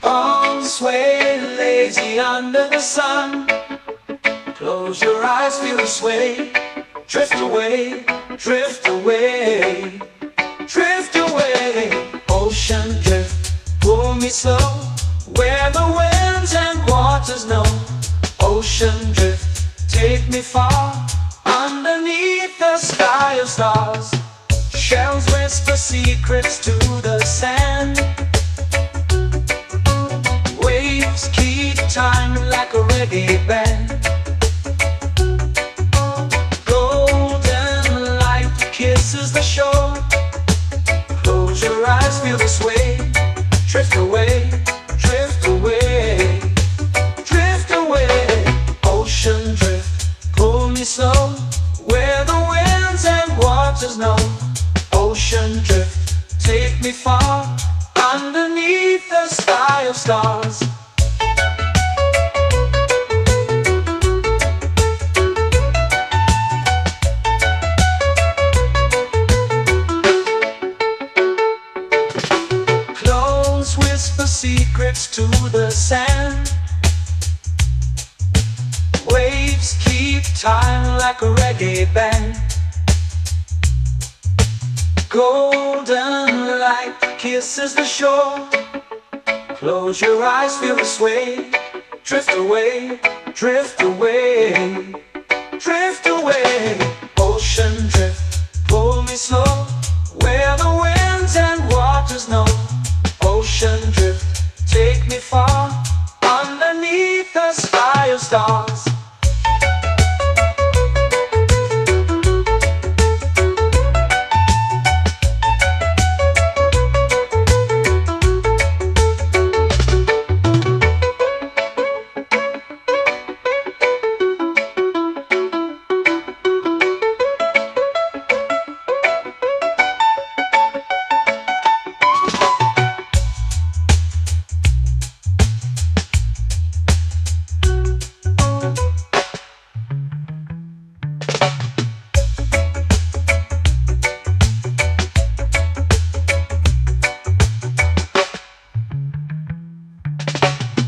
Palms sway lazy under the sun. Close your eyes, feel the sway. Drift away, drift away, drift away. Ocean drift, pull me slow, where the winds and waters know. Ocean drift, take me far, underneath the sky of stars. Shells whisper secrets to the sand. Waves keep time like a reggae band. Golden light kisses the shore. Close your eyes, feel the sway. Drift away, drift away, drift away. Ocean drift, pull me slow, where the winds and waters know. Ocean drift, take me far, underneath the sky of stars. Clones whisper secrets to the sand. Waves keep time like a reggae band. Golden light kisses the shore. Close your eyes, feel the sway. Drift away, drift away, drift away. Ocean drift, pull me slow, where the winds and waters know. Ocean drift, take me far, underneath the sky of stars.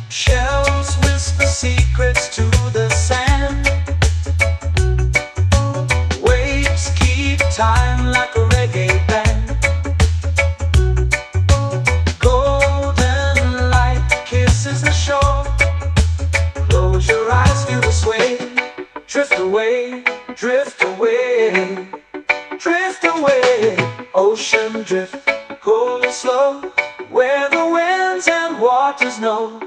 Shells whisper secrets to the sand. Waves keep time like a reggae band. Golden light kisses the shore. Close your eyes, feel the sway. Drift away, drift away, drift away. Ocean drift, pull me slow, where the winds and waters know.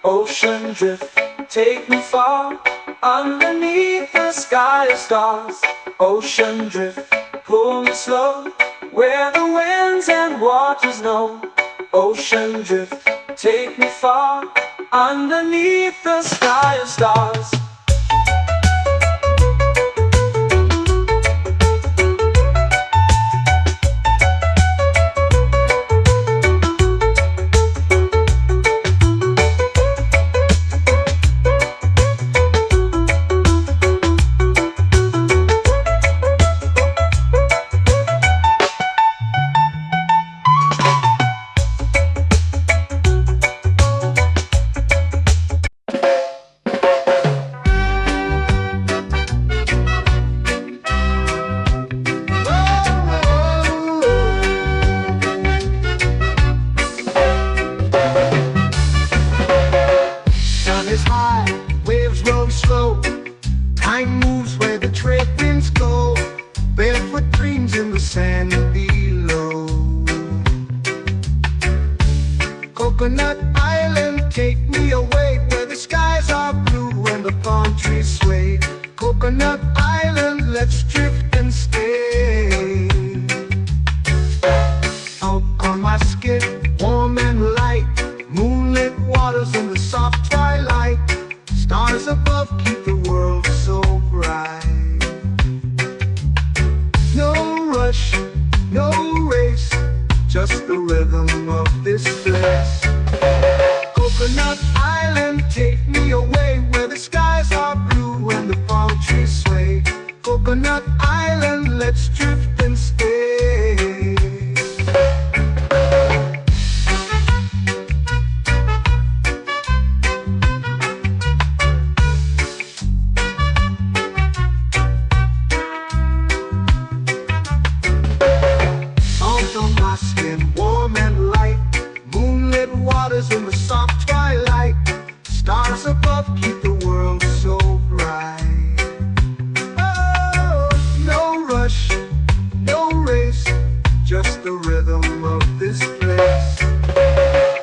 Ocean drift, take me far, underneath the sky of stars. Ocean drift, pull me slow, where the winds and waters know. Ocean drift, take me far, underneath the sky of stars. Time moves where the trade winds go. Barefoot dreams in the sand below. Coconut Island, take me away, where the skies are blue and the palm trees sway. Coconut Island, let's drift and stay. Out on my skin, warm and light, moonlit waters in the soft twilight. Stars above keep the world so bright. No rush, no race, just the rhythm of this place. Coconut Island, take me away, where the skies are blue and the palm trees sway. Coconut Island, let's drift and stay. Warm and light, moonlit waters in the soft twilight. Stars above keep the world so bright. Oh, no rush, no race, just the rhythm of this place.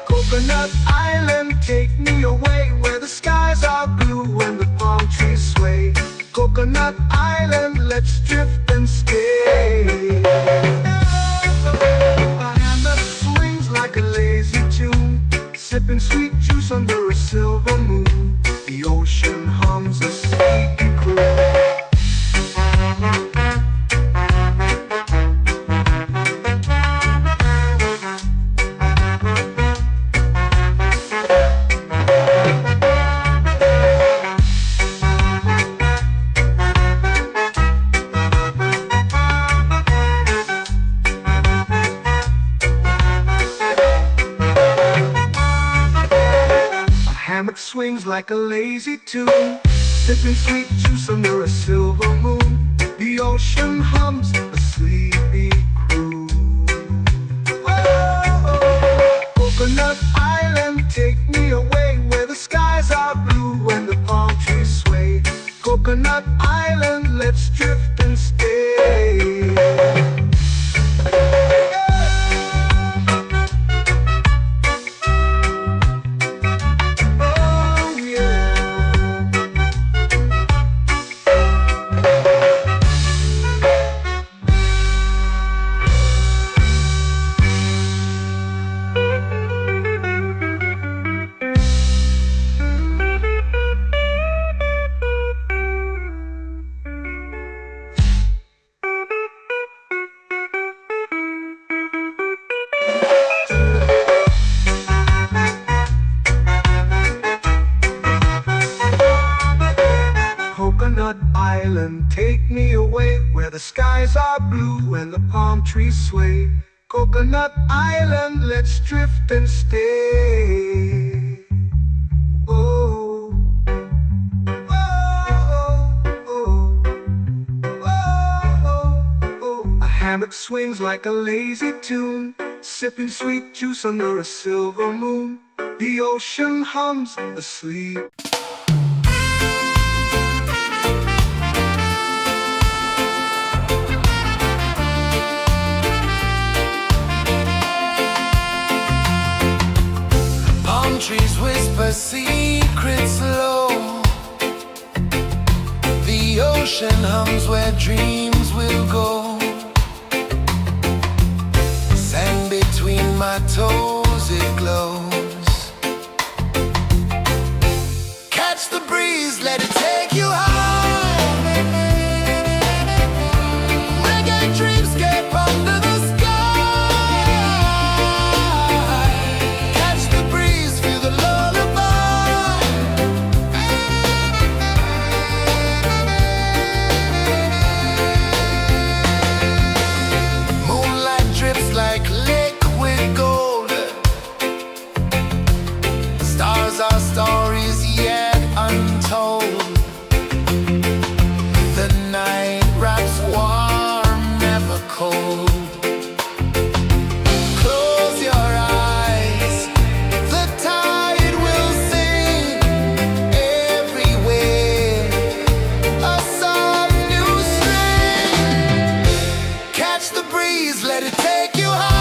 Coconut Island, take me away, where the skies are blue and the palm trees sway. Coconut Island, let's drift and stay. Like a lazy tune, sipping sweet juice under a silver moon. The ocean hums a sleepy croon. Swings like a lazy tune, sipping sweet juice under a silver moon. The ocean hums a sleepy croon. Oh, Coconut Island, island, take me away where the skies are blue and the palm trees sway. Coconut Island, let's drift and stay. Oh, oh, oh, oh. A hammock swings like a lazy tune, sipping sweet juice under a silver moon. The ocean hums asleep. Trees whisper secrets low. The ocean hums where dreams will go. Sand between my toes, it glows. Catch the breeze, let it take you high. Reggae dreamscape under the our stories yet untold. The night wraps warm, never cold. Close your eyes, the tide will sing everywhere. A soft new string. Catch the breeze, let it take you high.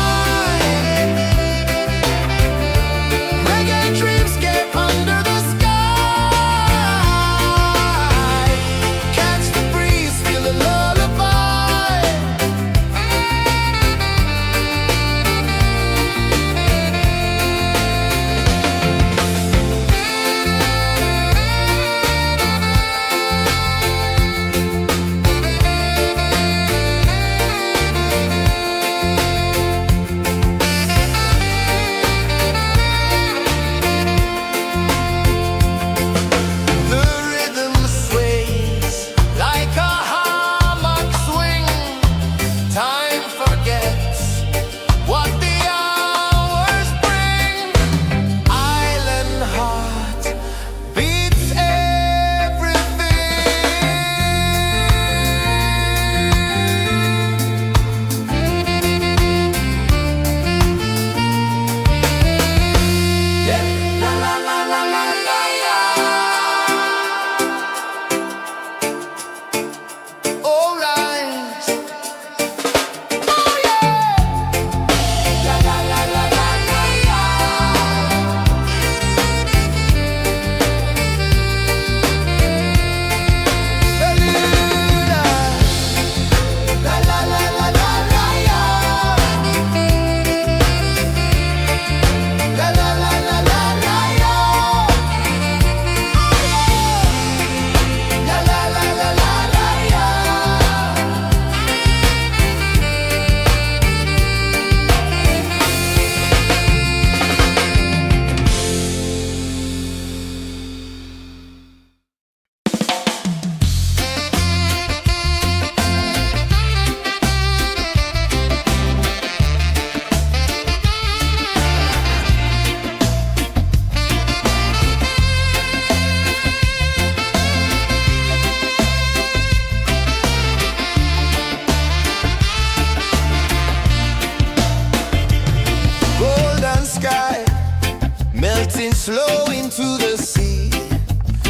Slow into the sea.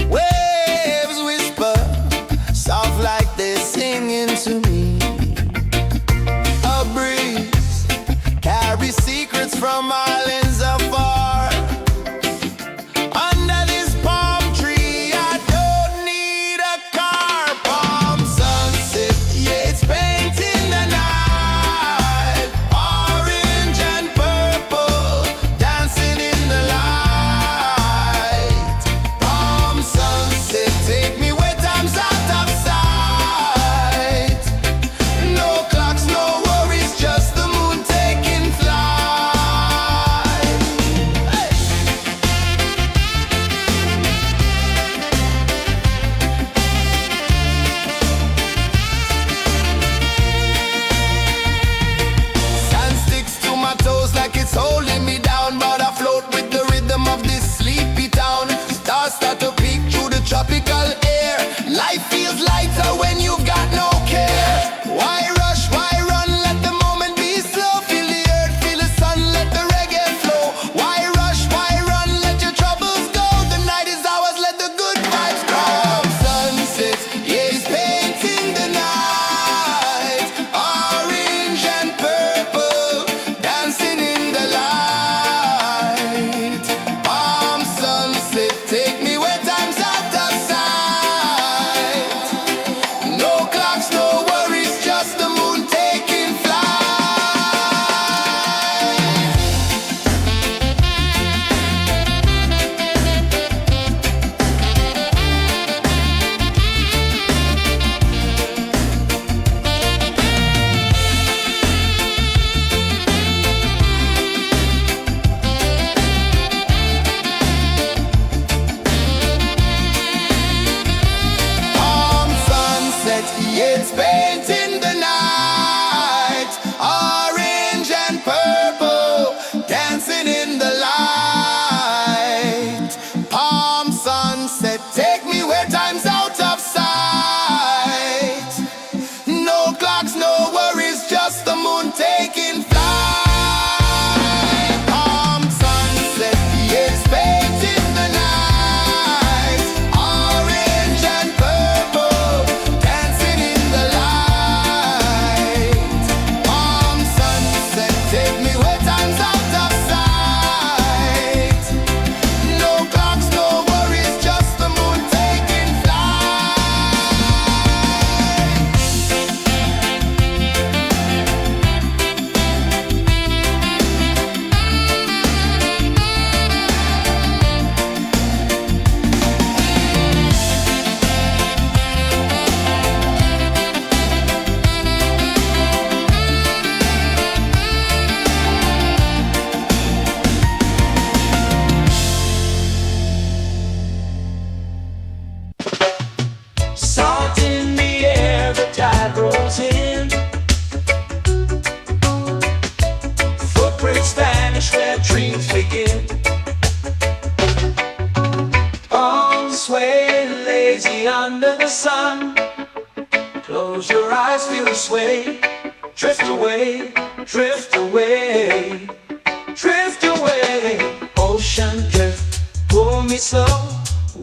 Waves whisper, soft like they're singing to me. A breeze carries secrets from islands afar. Under this palm tree, I don't need a car. Palm sunset, yeah, it's painting the night. Orange and purple, dancing in the light. Palm sunset. paint in the night, orange and purple, dancing in the light. Palm sunset, take me where time's out of sight. No clocks, no worries, just the moon taking flight. Salt in the air, the tide rolls in. Footprints vanish where dreams begin. Palms sway lazy under the sun. Close your eyes, feel the sway. Drift away, drift away, drift away. Ocean drift, pull me slow,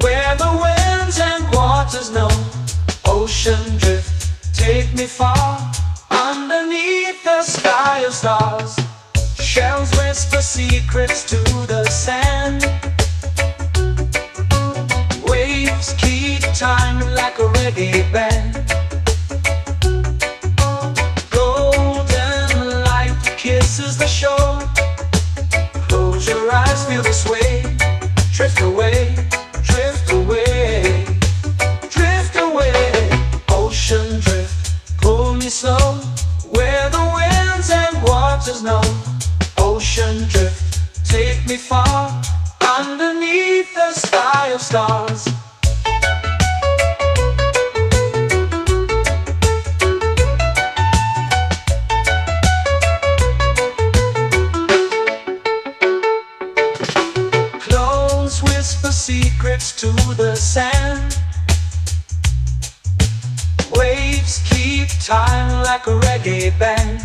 where the winds and waters know. Ocean drift, take me far, underneath the sky of stars. Shells whisper secrets to the sand. Waves keep time like a reggae band. Golden light kisses the shore. Close your eyes, feel the sway. Drift away, drift away, drift away. Ocean drift, pull me slow, where the winds and waters know. Ocean drift, take me far, underneath the sky of stars. Clones whisper secrets to the sand. Waves keep time like a reggae band.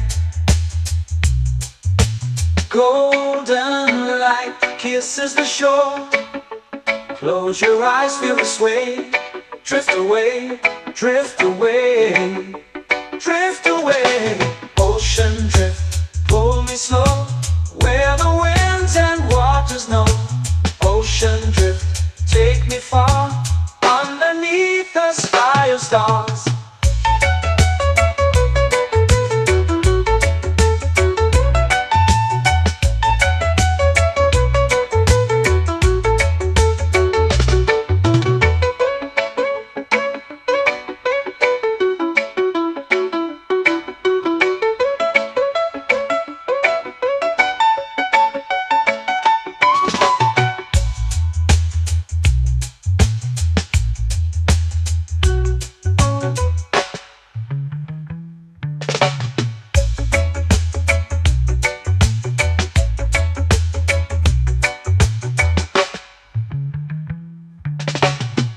Golden light kisses the shore. Close your eyes, feel the sway. Drift away, drift away, drift away. Ocean drift, pull me slow, where the winds and waters know. Ocean drift, take me far, underneath the sky of stars.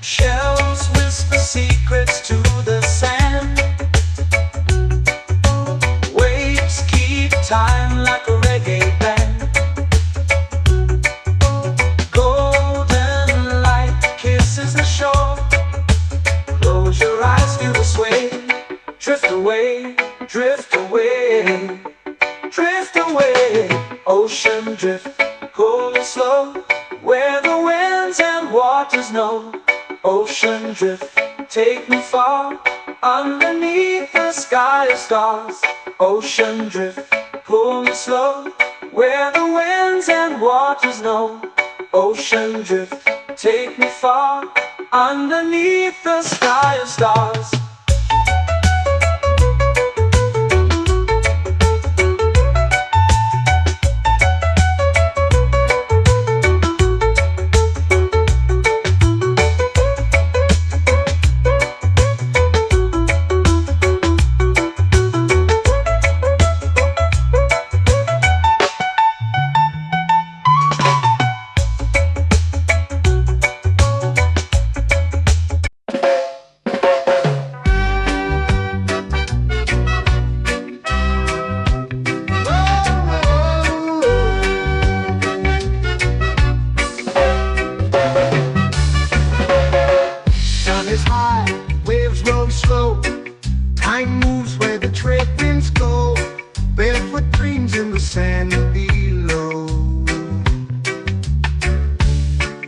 Shells whisper secrets to the sand. Waves keep time like a reggae band. Golden light kisses the shore. Close your eyes, feel the sway. Drift away, drift away, drift away. Ocean drift, pull me slow, where the winds and waters know. Ocean drift, take me far, underneath the sky of stars. Ocean drift, pull me slow, where the winds and waters know. Ocean drift, take me far, underneath the sky of stars.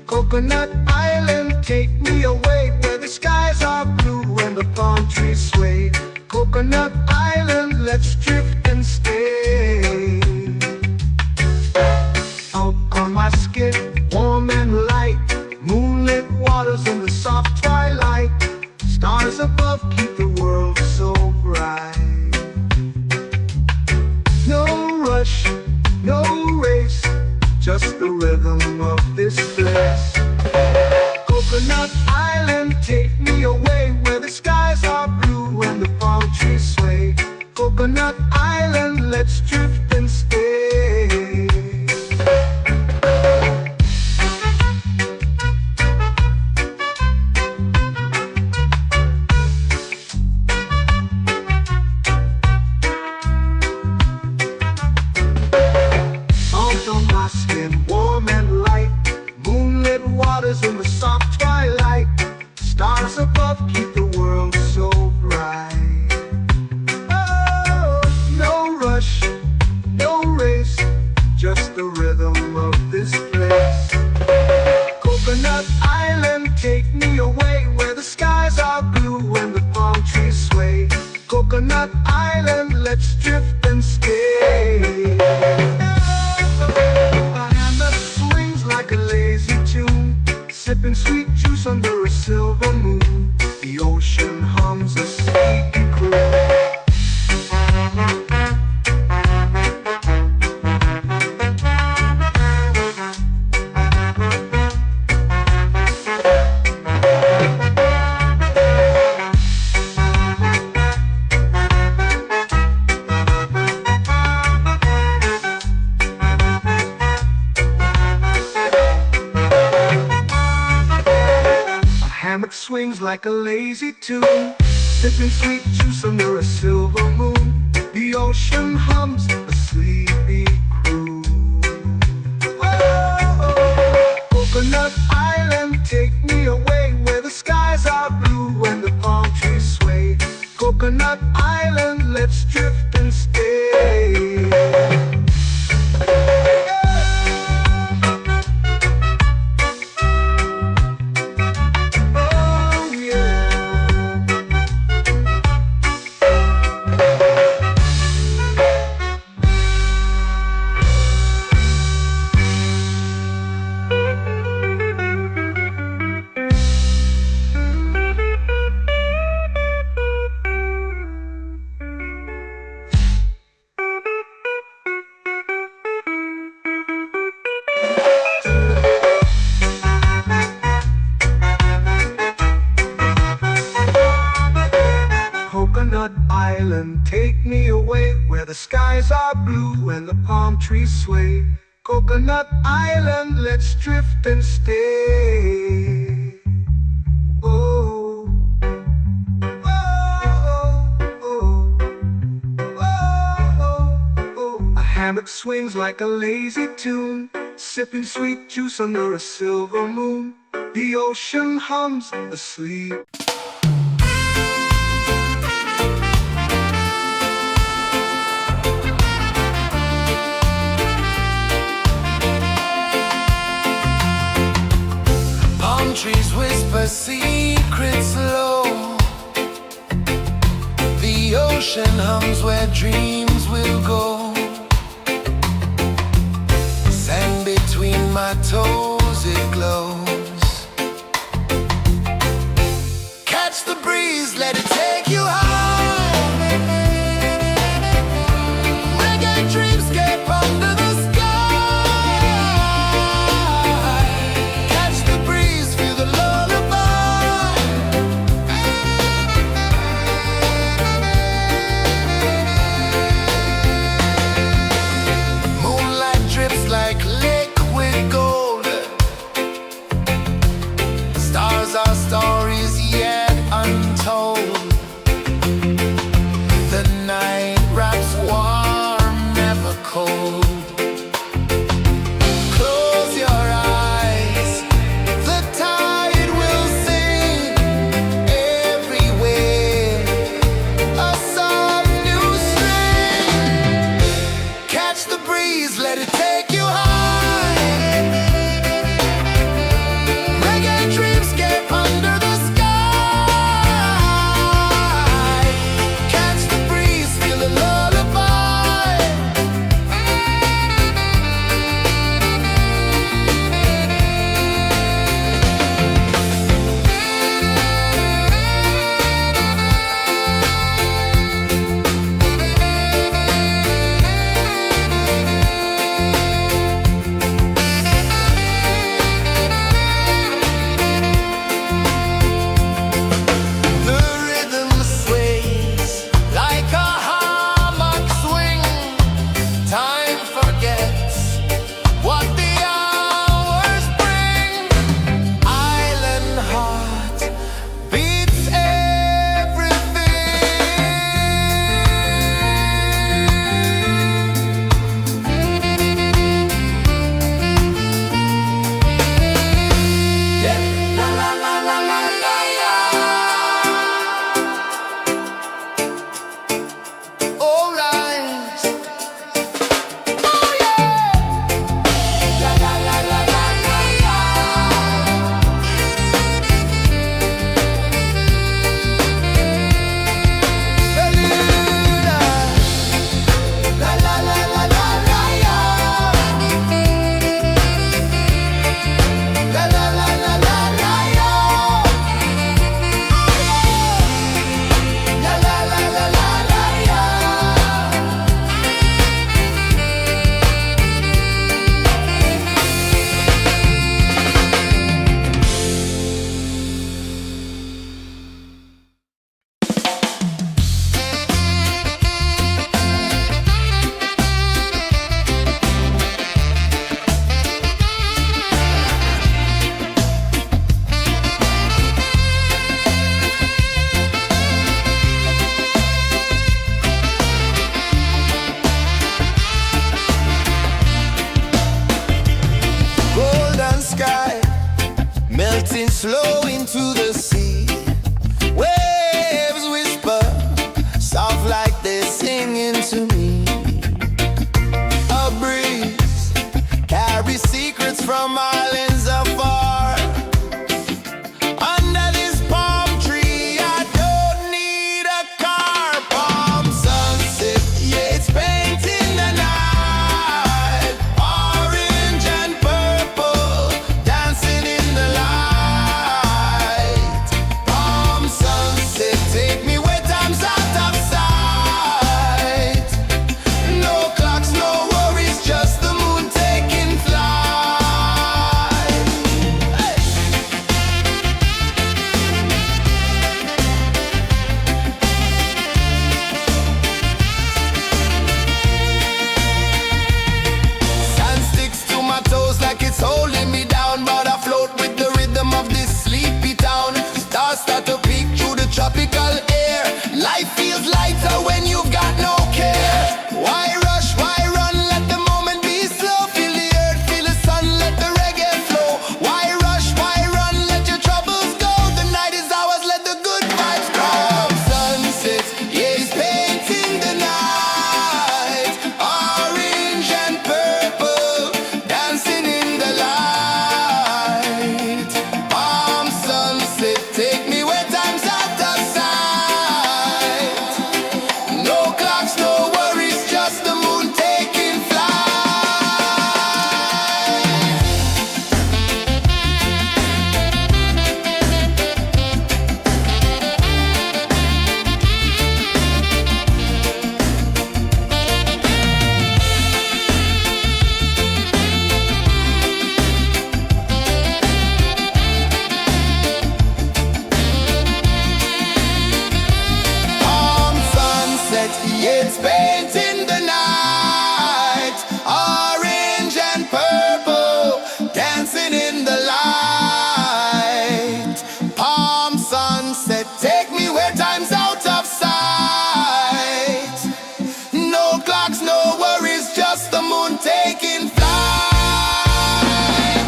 Coconut Island, take me away where the skies are blue and the palm trees sway. Coconut Island, let's drift and stay. Out on my skin, warm and light, moonlit waters in the soft twilight. Stars above keep the world so bright. No rush, no race, just the rhythm of this place. Coconut Island, take me away where the skies are blue and the palm trees sway. Coconut Island, let's drift and stay. Out on my skin, warm and light, moonlit waters in the soft twilight. Stars above keep the world so bright. Oh, no rush, no race, just the rhythm of this place. Coconut Island, take me away where the skies are blue and the palm trees sway. Coconut Island, let's drift and stay. A hand that swings like a lazy tune, sipping sweet juice under a silver moon. The ocean hums a sleepy croon. Hammock swings like a lazy tune, sipping sweet juice under a silver moon. The ocean hums a sleepy croon. Oh, Coconut Island, take me away where the skies are blue and the palm trees sway. Coconut Island, let's drift and stay. Coconut Island, take me away where the skies are blue and the palm trees sway. Coconut Island, let's drift and stay. Oh, oh, oh, oh, oh. A hammock swings like a lazy tune, sipping sweet juice under a silver moon. The ocean hums asleep. Trees whisper secrets low. The ocean hums where dreams will go. Sand between my toes, it glows. Catch the breeze, let it take you high. Reggae dreamscape under the sky. Catch the breeze, feel the lullaby. Moonlight drips like liquid gold. Stars are stories yet untold. The night wraps warm, never cold. Close your eyes, the tide will sing everywhere. A soft new string. Catch the breeze, let it take you high. flow into the sea. Waves whisper, soft like they're singing to me. A breeze carries secrets from islands afar. Under this palm tree, I don't need a car. Palm sunset, yeah, it's painting the night. Orange and purple, dancing in the light. Palm sunset, take me where time's out of sight. No clocks, no worries, just the moon taking flight. Hey! Sand sticks to my toes like it's holding me down, but I float with the rhythm of this sleepy town. Stars start to peek through the tropical air. Life feels lighter when you've got no care. Why rush, why run, let the moment be slow. Feel the earth, feel the sun, let the reggae flow. Why rush, why run, let your troubles go. The night is ours, let the good vibes grow. Sunset, yeah, it's painting the night. Orange and purple, dancing in the light. Palm sunset, take me where time's out of sight. No clocks, no worries, just the moon taking flight. Palm sunset, yeah, it's painting the night. Orange and purple, dancing in the light. Palm sunset, take me where time's out of sight. No clocks, no worries, just the moon taking flight.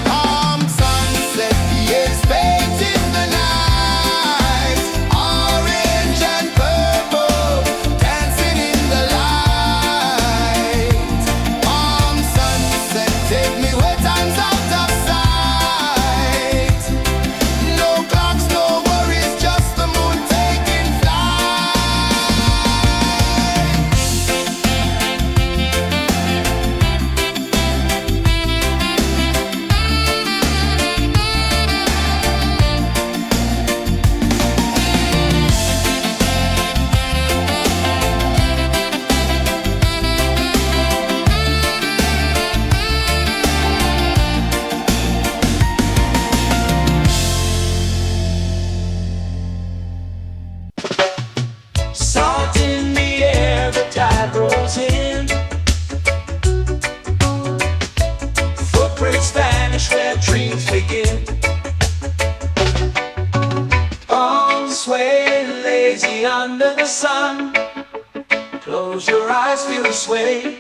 Palm sunset, yeah, it's painting the night. Orange and purple, dancing in the light. Palm sunset, take me where time's out of sight. No clocks, no worries, just the moon taking flight. Salt in the air, the tide rolls in. Footprints vanish where dreams begin. All sway lazy under the sun. Close your eyes, feel the sway.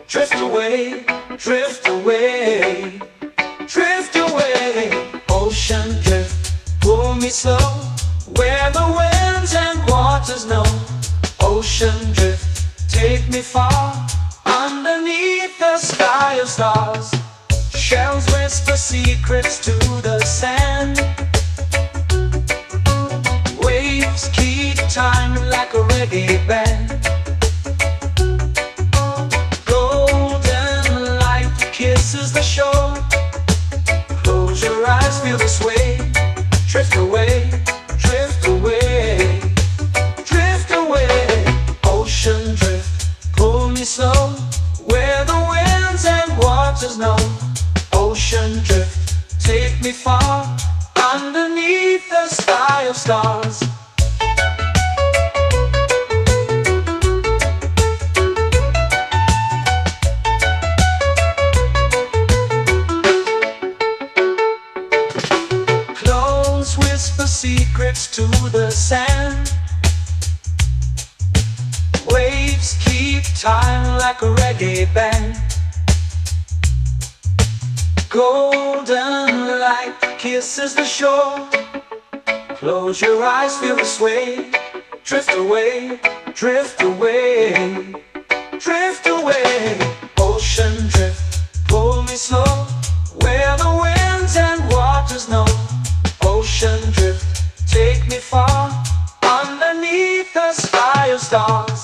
Drift away, drift away, drift away. Ocean drift, pull me slow, where the winds and waters know. Ocean drift, take me far, underneath the sky of stars. Shells whisper secrets to the sand. Waves keep time like a reggae band. Golden light kisses the shore. Close your eyes, feel the sway. Drift away, drift away, drift away. Ocean drift, pull me slow, where the winds and waters know. Ocean drift, take me far, underneath the sky of stars. Close whisper secrets to the sand. Waves keep time like a reggae band. Golden light kisses the shore. Close your eyes, feel the sway. Drift away, drift away, drift away. Ocean drift, pull me slow, where the winds and waters know. Ocean drift, take me far, underneath the sky of stars.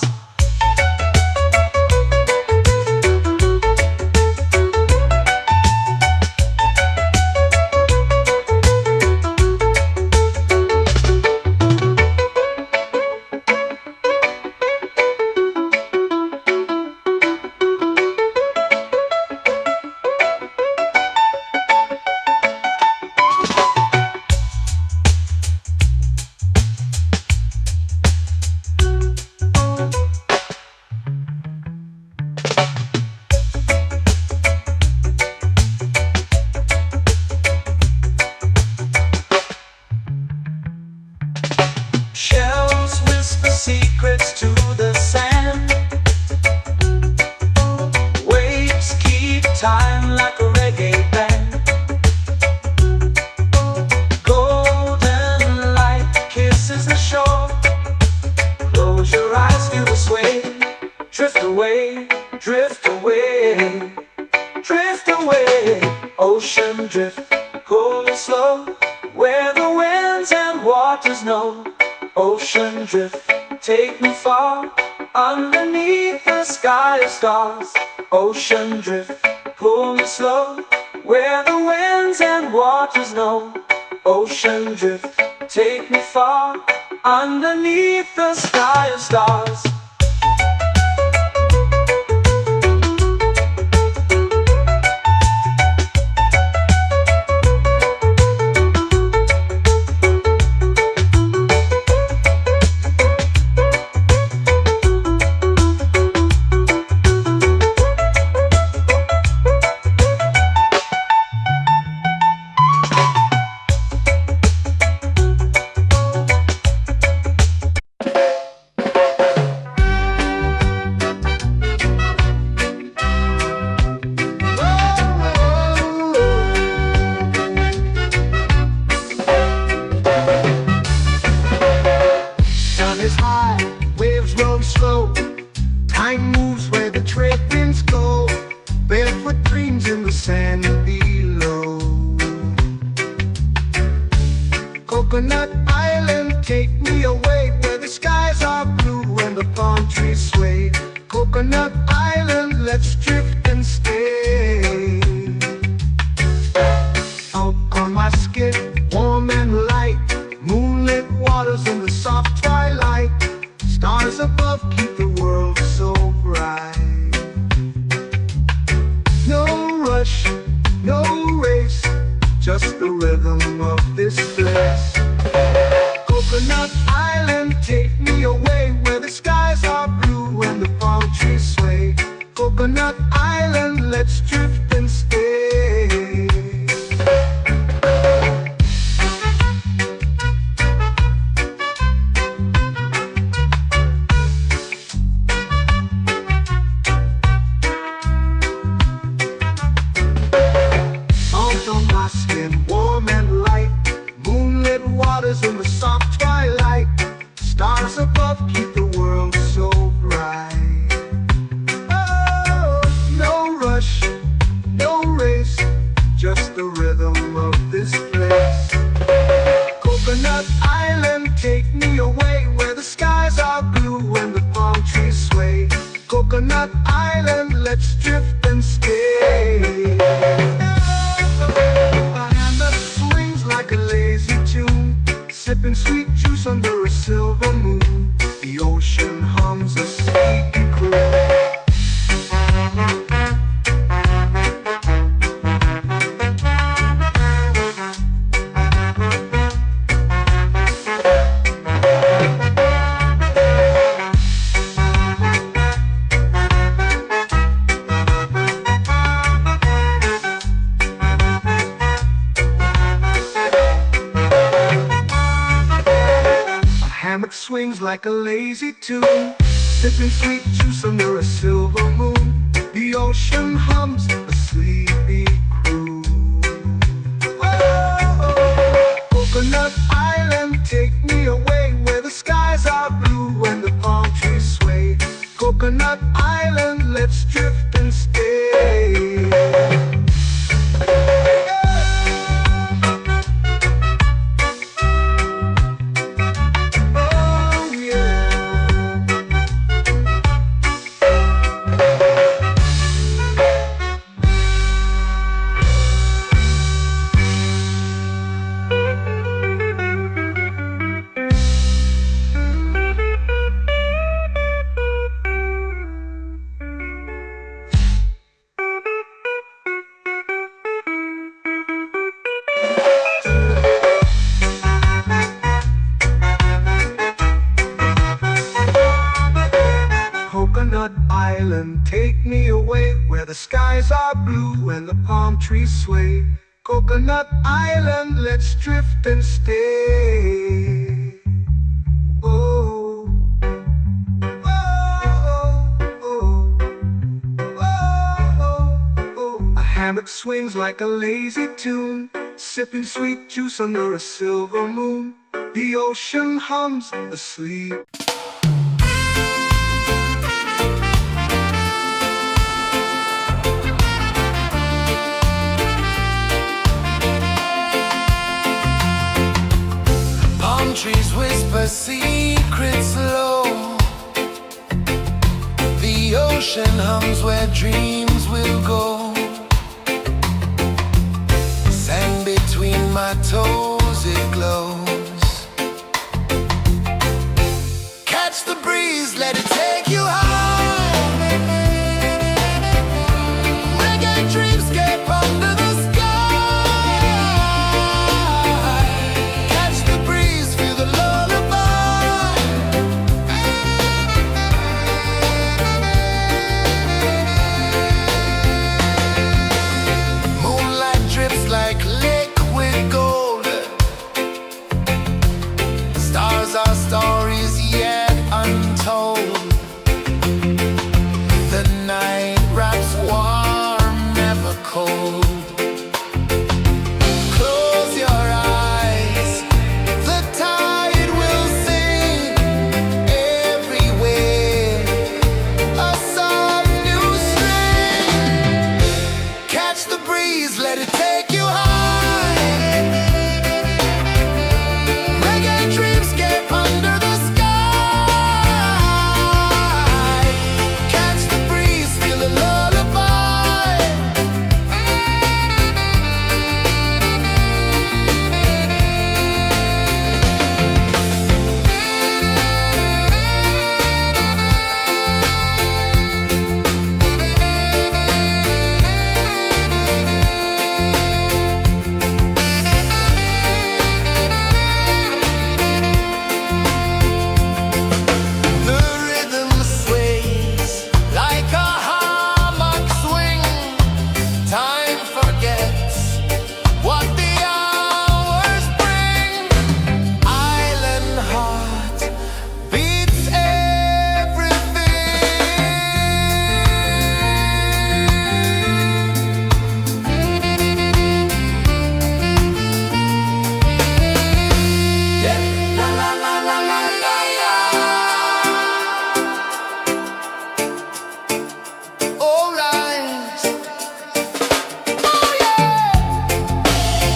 Shells whisper secrets to the sand. Waves keep time like a reggae band. Golden light kisses the shore. Close your eyes, feel the sway. Drift away, drift away, drift away. Ocean drift, cool and slow, where the winds and waters know. Ocean drift, take me far, underneath the sky of stars. Ocean drift, pull me slow, where the winds and waters know. Ocean drift, take me far, underneath the sky of stars. Slow. Time moves where the trade winds go. Barefoot dreams in the sand below. Coconut Island, take me away, where the skies are blue and the palm trees sway. Coconut Island, let's drift and stay. Out on my skin, warm and light, moonlit waters in the soft twilight. Stars above keep the world so bright. No rush, no race, just the rhythm of this place. Coconut Island, take me away, where the skies are blue and the palm trees sway. Coconut Island, let's drift and stay. In the soft twilight, stars above keep the world so bright. Oh, no rush, no race, just the rhythm of this place. Coconut Island, take me away, where the skies are blue and the palm trees sway. Coconut Island, let's drift and stay. A hand that swings like a lazy tune, sipping sweet juice under a silver moon. The ocean hums a sleepy croon. Hammock swings like a lazy tune, sipping sweet juice under a silver moon. The ocean hums a sleepy croon. Oh, skies are blue and the palm trees sway. Coconut Island, let's drift and stay. Oh, oh, oh, oh, oh. A hammock swings like a lazy tune, sipping sweet juice under a silver moon. The ocean hums asleep. Palm trees whisper secrets low. The ocean hums where dreams will go. Sand between my toes, it glows. Catch the breeze, let it take you high. Reggae dreamscape under the sky. Catch the breeze, feel the lullaby. Moonlight drips like liquid gold. Stars are stories yet untold. The night wraps warm, never cold. Close your eyes, the tide will sing everywhere. A soft new string. Catch the breeze, let it take you high. Reggae dreamscape under the sky. Catch the breeze, feel the lullaby. The rhythm sways like a hammock swing. Time forgets what the hours bring. Island heart beats everything. Yeah. La la la la la la la. All right. Oh yeah.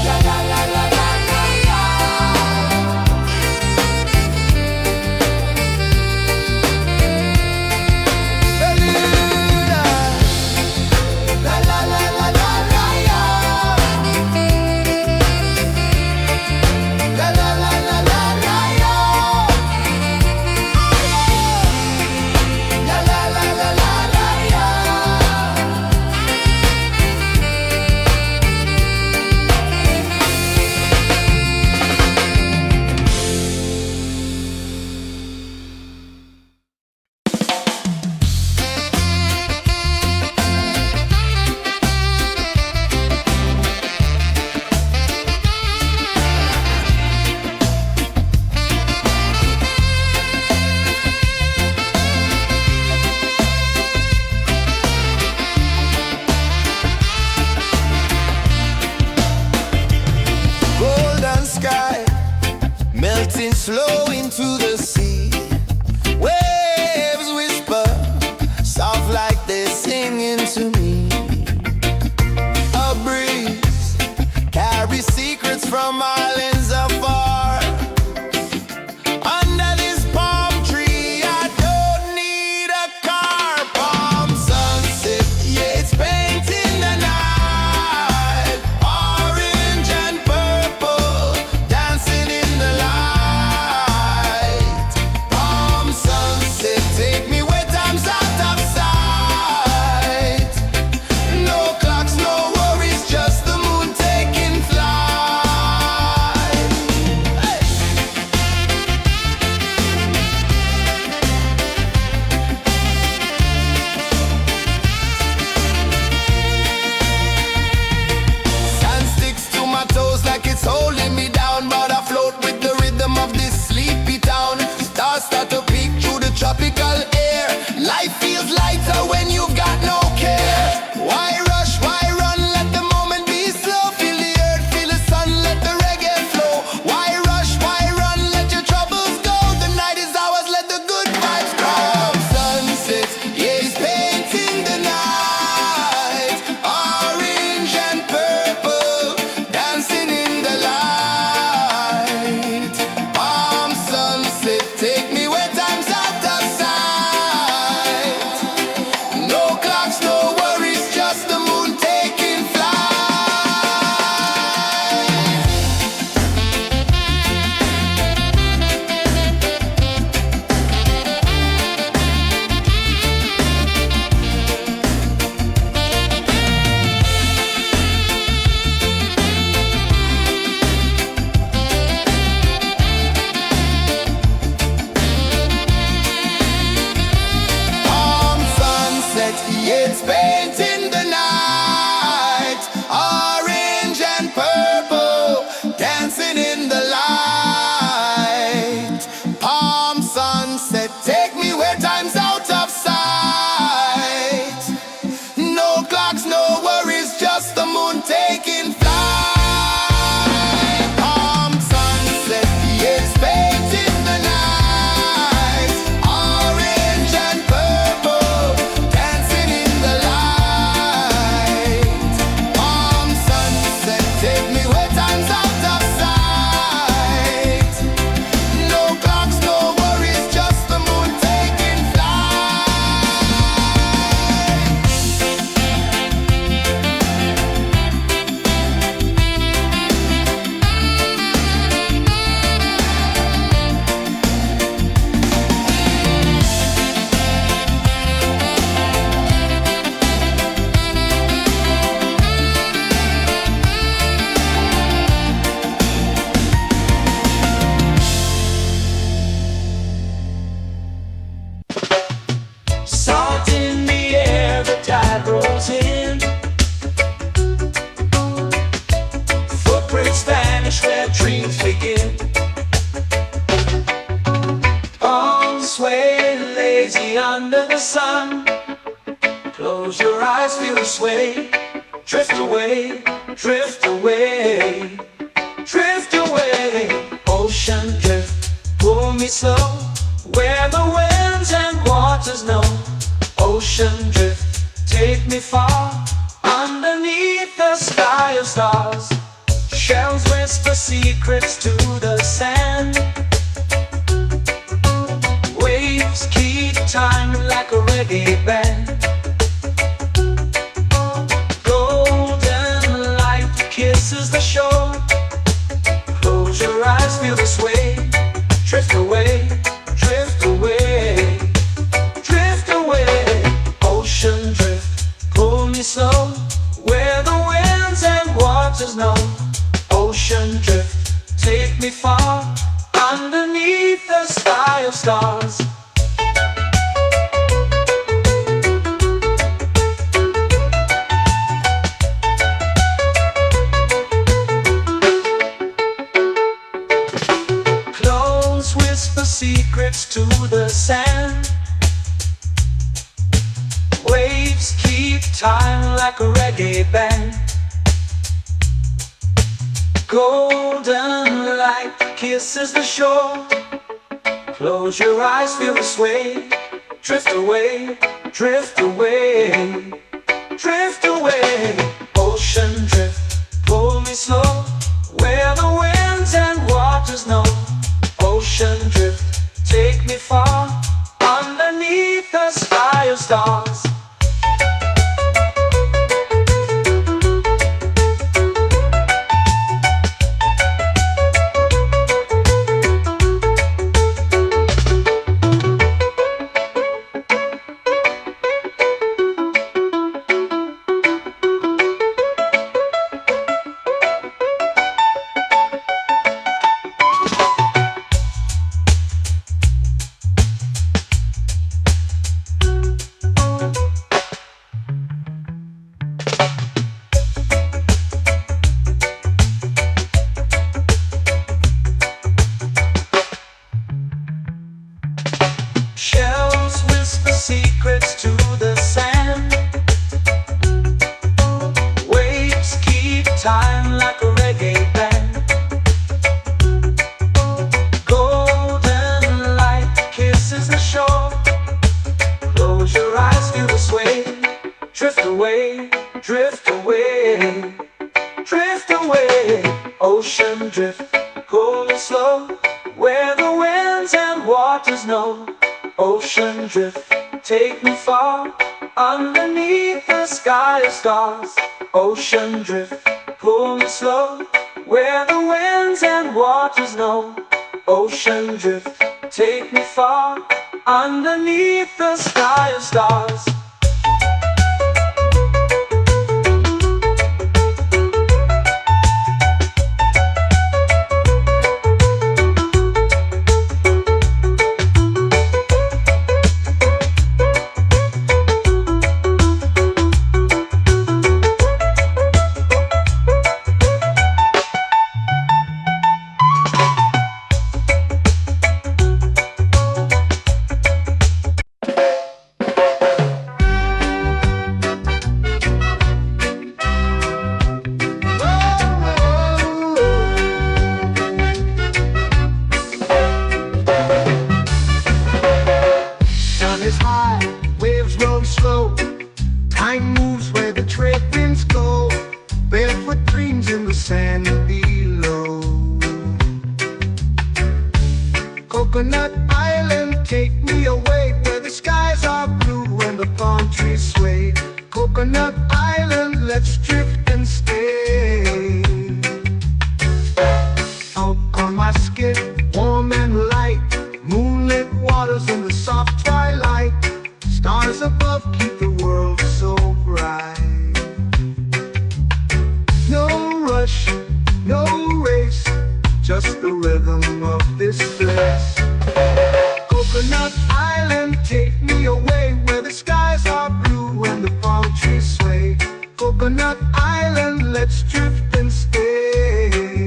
La la la la la la la. Bermuda. La la la la la la la. La la la la la la la. La la la la la la la. Golden sky melting slow into the sea. Waves whisper soft like they're singing to me. A breeze carries secrets from islands afar. Under this palm tree, I don't need a car. Palm sunset, yeah, it's painting the night. Orange and purple dancing in the light. dreams begin. Arms sway lazy under the sun. Close your eyes, feel the sway. Drift away, drift away, drift away. Ocean drift, pull me slow, where the winds and waters know. Ocean drift, take me far, underneath the sky of stars. Shells whisper secrets to the sand. Waves keep time like a reggae band. Golden light kisses the shore. Close your eyes, feel the sway. Drift away, drift away, drift away. Ocean drift, pull me slow, where the winds and waters know. Ocean drift, take me far, underneath the sky of stars. Close whisper secrets to the sand. Waves keep time like a reggae band. Golden light kisses the shore. Close your eyes, feel the sway. Drift away, drift away, drift away. Ocean drift, pull me slow, where the winds and waters know. Ocean drift, take me far, underneath the sky of stars. Shells whisper secrets to the sand. Waves keep time like a reggae band. Golden light kisses the shore. Close your eyes, feel the sway. Drift away, drift away, drift away. Ocean drift, pull me slow, where the winds and waters know. Ocean drift, take me far, underneath the sky of stars. Ocean drift, pull me slow, where the winds and waters know. Ocean drift, take me far, underneath the sky of stars. Is high, waves roll slow. Time moves where the trade winds go. Barefoot dreams in the sand below. Coconut Island, take me away, where the skies are blue and the palm trees sway. Coconut Island, let's drift and stay. Out on my skin, warm and light, moonlit waters in the soft twilight. Stars above keep the world so bright. No rush, no race, just the rhythm of this place. Coconut Island, take me away, where the skies are blue and the palm trees sway. Coconut Island, let's drift and stay.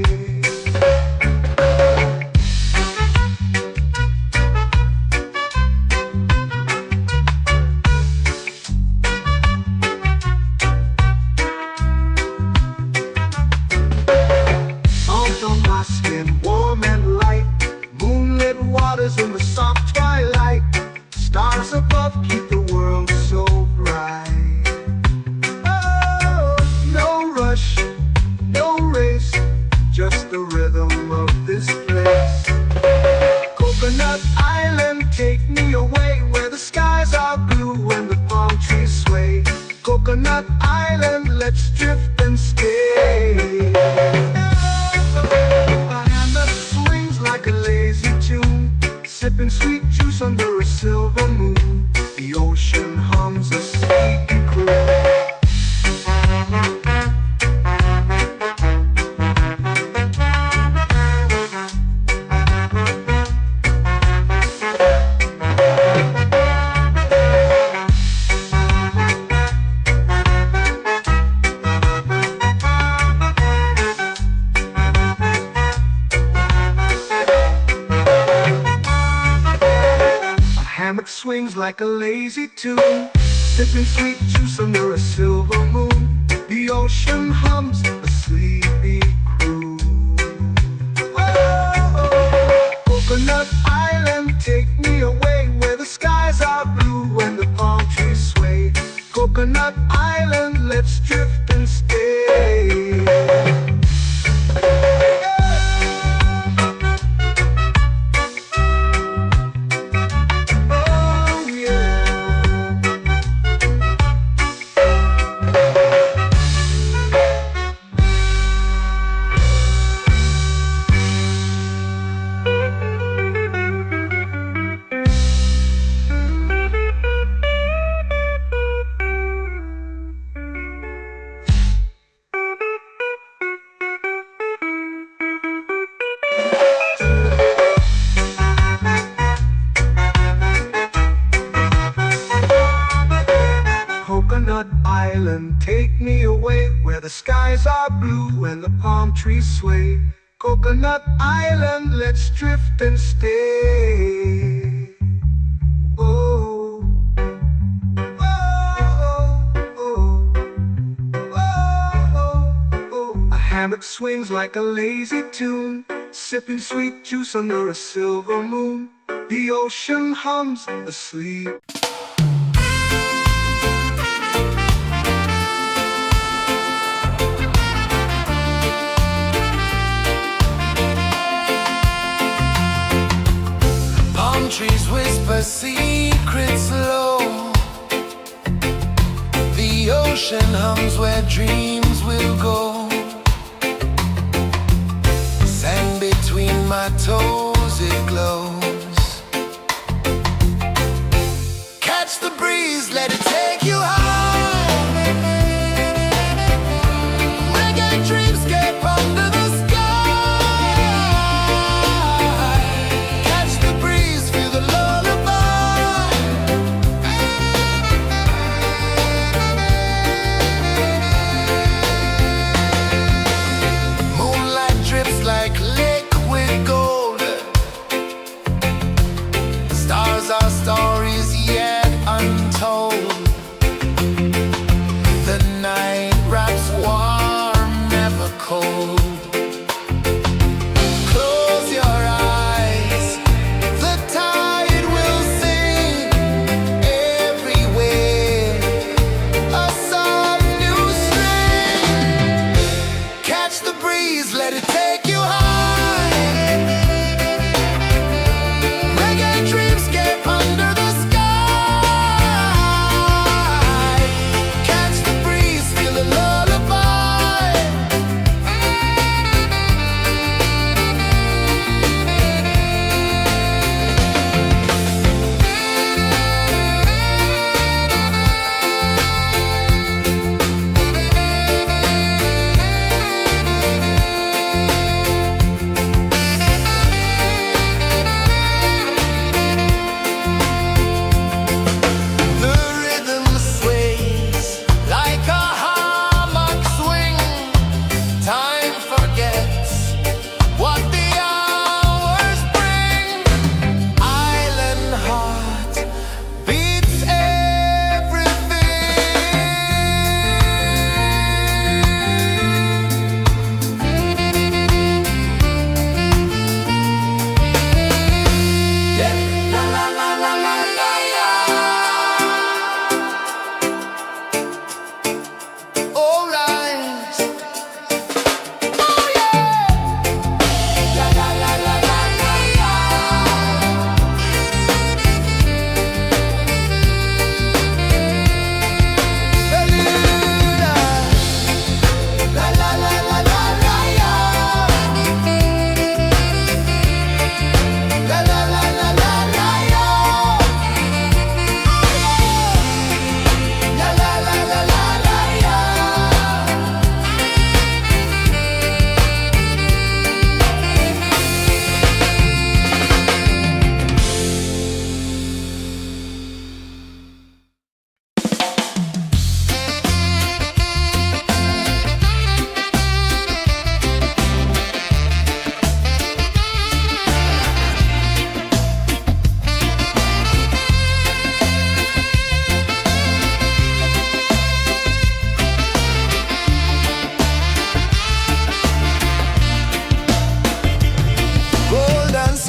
like a lazy tune, sipping sweet juice under a silver moon. The ocean hums a sleepy croon. Hammock swings like a lazy tune, sipping sweet juice under a silver moon. The ocean hums a sleepy croon. Oh, Coconut Island, take me away where the skies are blue and the palm trees sway. Coconut Island, let's drift and stay. Coconut Island, take me away where the skies are blue and the palm trees sway. Coconut Island, let's drift and stay. Oh, oh, oh, oh, oh. A hammock swings like a lazy tune, sipping sweet juice under a silver moon. The ocean hums asleep. Trees whisper secrets low. The ocean hums where dreams will go. Sand between my toes, it glows. Catch the breeze, let it take you high. Reggae dreamscape under the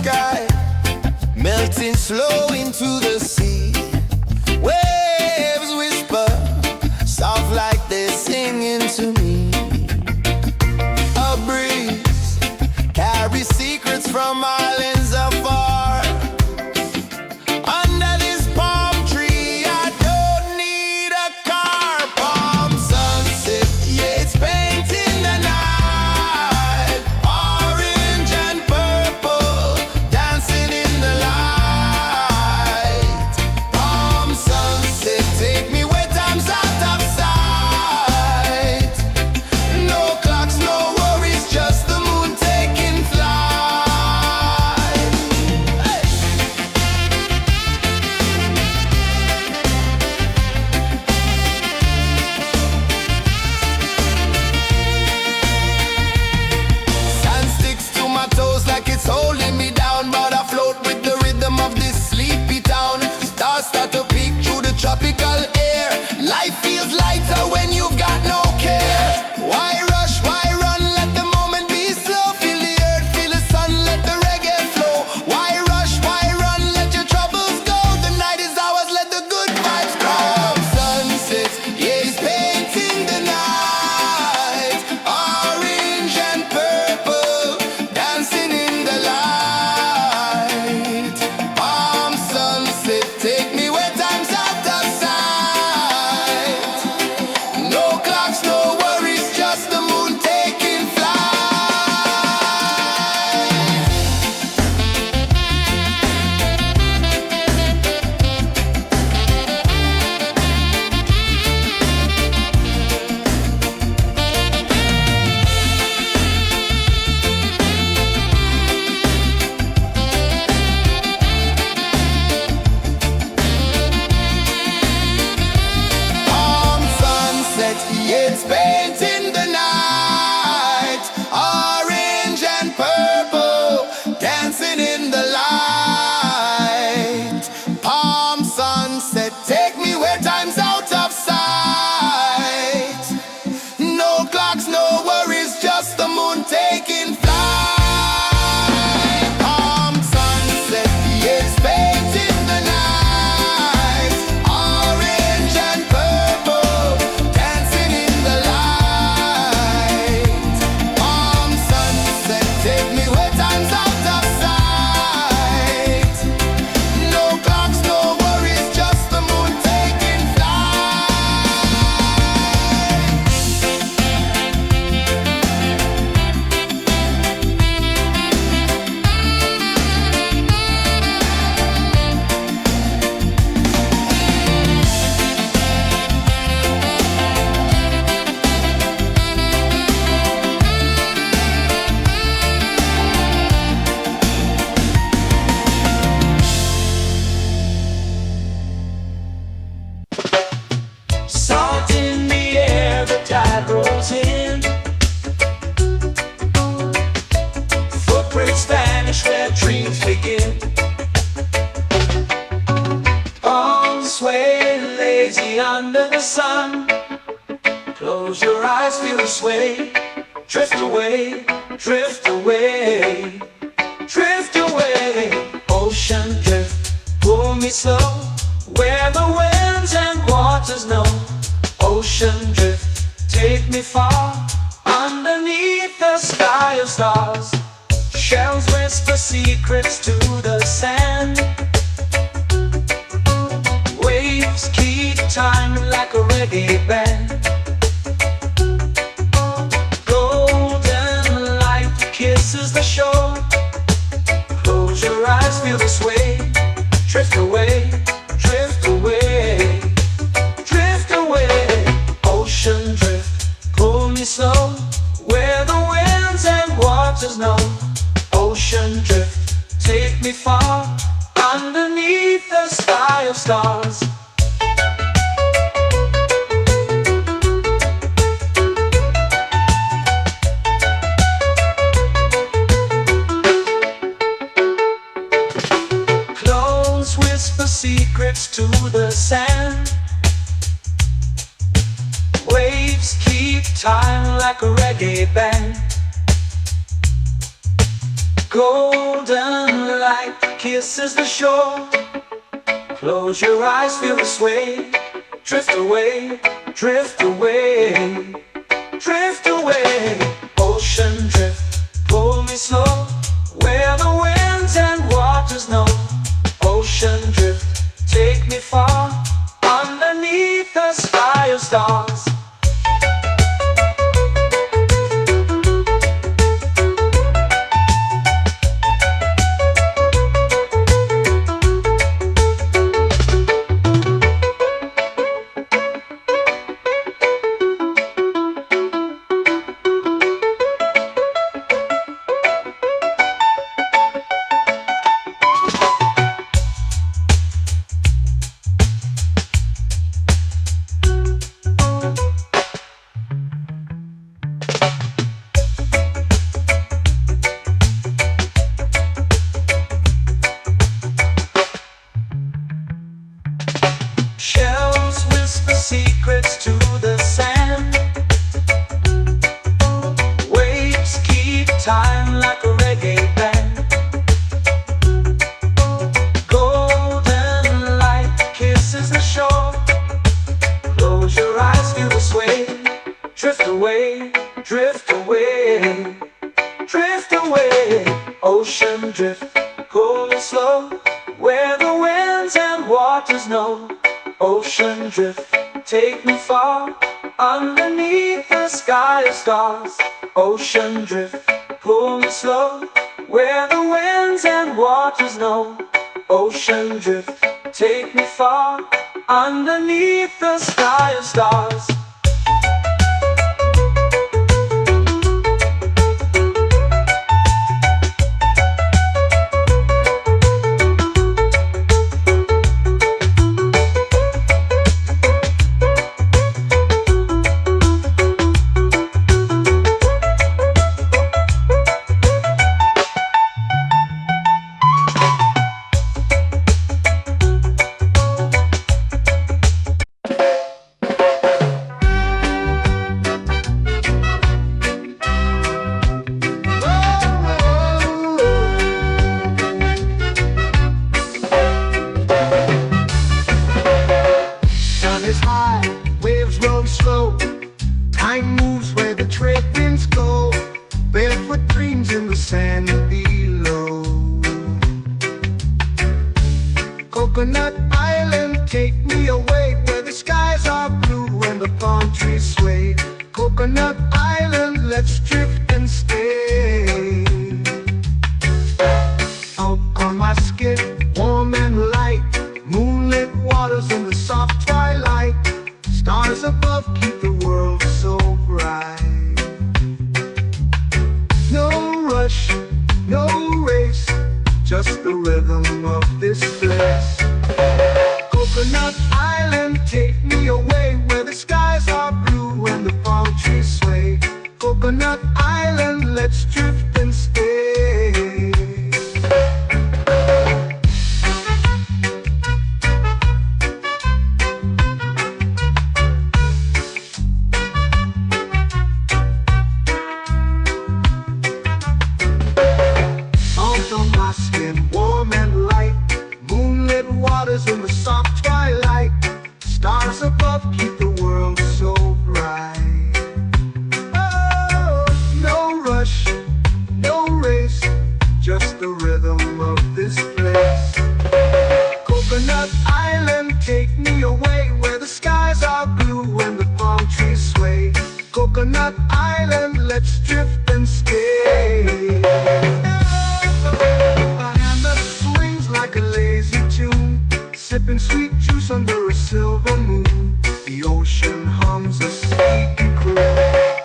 sky, melting slow into the sea. Waves whisper, soft like they're singing to me. A breeze carries secrets from islands afar. Under this palm tree, I don't need a car. Palm sunset, yeah, it's painting the night. Orange and purple, dancing in the light. Palm sunset, take me where time's out of sight. No clocks, no worries, just the moon taking flight. Hey! Sand sticks to my toes like it's holding me down, but I float with the rhythm of this sleepy town. Stars start to peek through the tropical air. Life feels lighter when you've got no care. Why rush, why run, let the moment be slow. Feel the earth, feel the sun, let the reggae flow. Why rush, why run, let your troubles go. The night is ours, let the good vibes come. Sunset, yeah, it's painting the night. Orange and purple, dancing in the light. Palm sunset, take me where time's out of sight. No clocks, no worries, just the moon taking flight. Palm sunset, yeah, it's painting the night. Orange and purple, dancing in the light. Palm sunset, take me where time's out of sight. No clocks, no worries, just the moon taking flight. Palm sunset, yeah, it's painting the night. Orange and purple, dancing in the light. Palm sunset, take me where time's out of sight. No clocks, no worries, just the moon taking flight. Salt in the air, the tide rolls in. Footprints vanish where dreams begin. Arms sway lazy under the sun. Close your eyes, feel the sway. Drift away, drift away, drift away. Ocean drift, pull me slow, where the winds and waters know. Ocean drift, take me far, underneath the sky of stars. Shells whisper secrets to the sand. Waves keep time like a reggae band. Golden light kisses the shore. Close your eyes, feel the sway. Drift away, drift away, drift away. Ocean drift, pull me slow, where the winds and waters know. Ocean drift, take me far, underneath the sky of stars. Close whisper secrets to the sand. Waves keep time like a reggae band. Golden kisses the shore. Close your eyes, feel the sway. Drift away, drift away, drift away. Ocean drift, pull me slow, where the winds and waters know. Ocean drift, take me far, underneath the sky of stars. Shells whisper secrets to the sand. Waves keep time like a reggae band. Golden light kisses the shore. Close your eyes, feel the sway. Drift away, drift away, drift away. Ocean drift, cool and slow, where the winds and waters know. Ocean drift, take me far, underneath the sky of stars. Ocean drift, pull me slow, where the winds and waters know. Ocean drift, take me far, underneath the sky of stars. Is high, waves roll slow. Time moves where the trade winds go. Barefoot dreams in the sand below. Coconut Island, take me away, where the skies are blue and the palm trees sway. Coconut Island, let's drift and stay. Out on my skin, warm and light, moonlit waters in the soft twilight. Stars above keep the world so bright. No rush, no race, just the rhythm of this place. Coconut Island, take me away, where the skies are blue and the palm trees sway. Coconut Island, let's drift and stay. Warm and light, moonlit waters in the soft twilight. Stars above keep the world so bright. Oh, no rush, no race, just the rhythm of this place. Coconut Island, take me away, where the skies are blue and the palm trees sway. Coconut Island, let's drift and stay. Like a lazy tune, sipping sweet juice under a silver moon. The ocean hums a sleepy croon.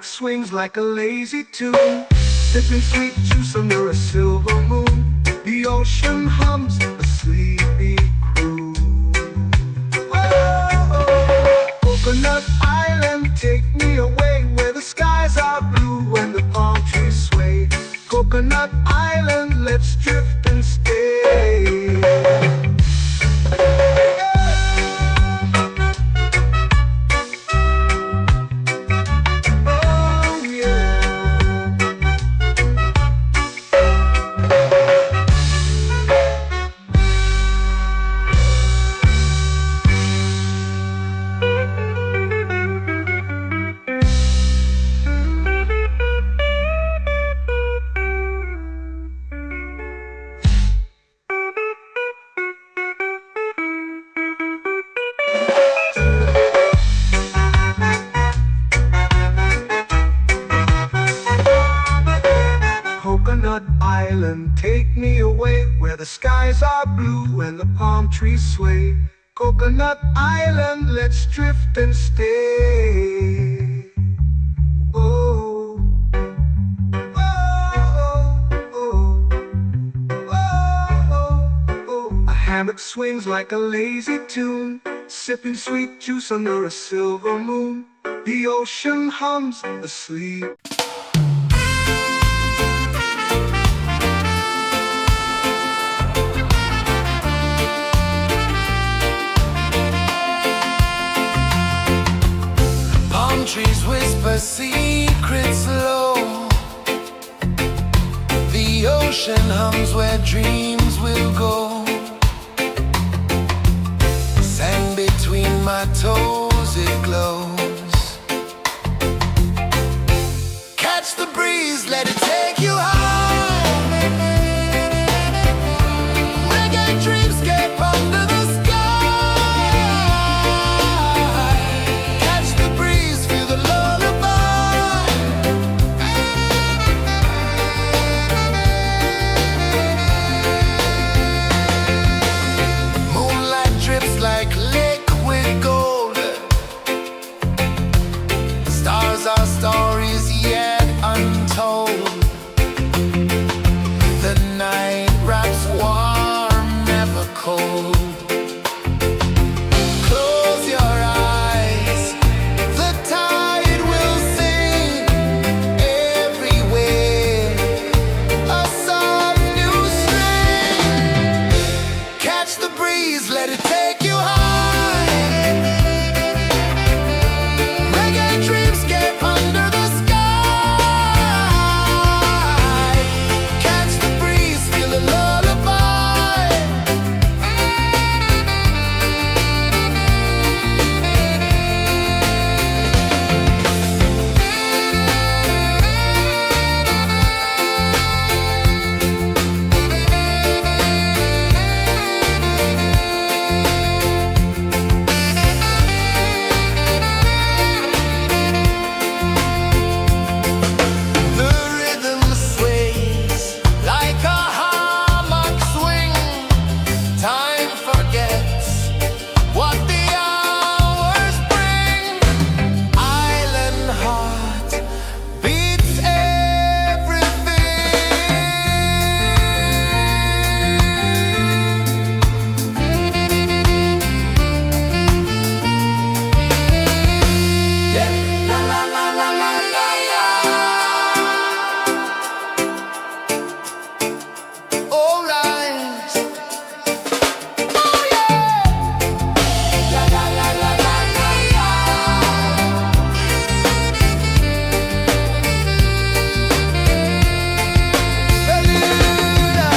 Swings like a lazy tune, sipping sweet juice under a silver moon. The ocean hums a sleepy croon. Oh, trees sway. Coconut Island, let's drift and stay. Oh, oh, oh, oh, oh. A hammock swings like a lazy tune, sipping sweet juice under a silver moon. The ocean hums asleep. Palm trees whisper secrets low. The ocean hums where dreams will go. Sand between my toes, it glows. Catch the breeze, let it take you high. Reggae dreamscape under the sky. Catch the breeze, feel the lullaby. Moonlight drips like liquid gold. Stars are stories yet untold. The night wraps warm, never cold. Close your eyes, the tide will sing everywhere. A soft new string. Catch the breeze, let it take you high. Reggae dreamscape under the sky. Catch the breeze, feel the lullaby. The rhythm sways like a hammock swing. Time forgets what the hours bring. Island heart beats everything. La la la la la la la. All rise. Oh yeah. La la la la la la la. Beluga.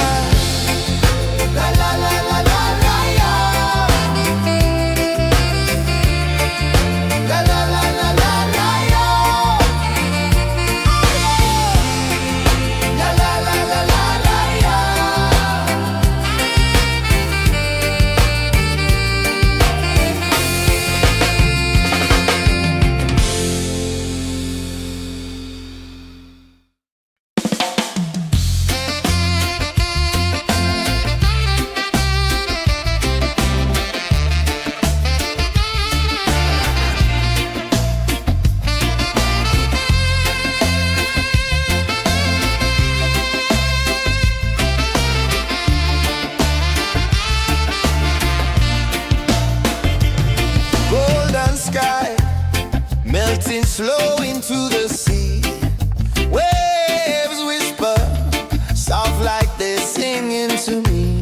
La la la la la la la. La la la la la la la. La la la la la la la. Golden sky melting slow into the sea. Waves whisper soft like they're singing to me.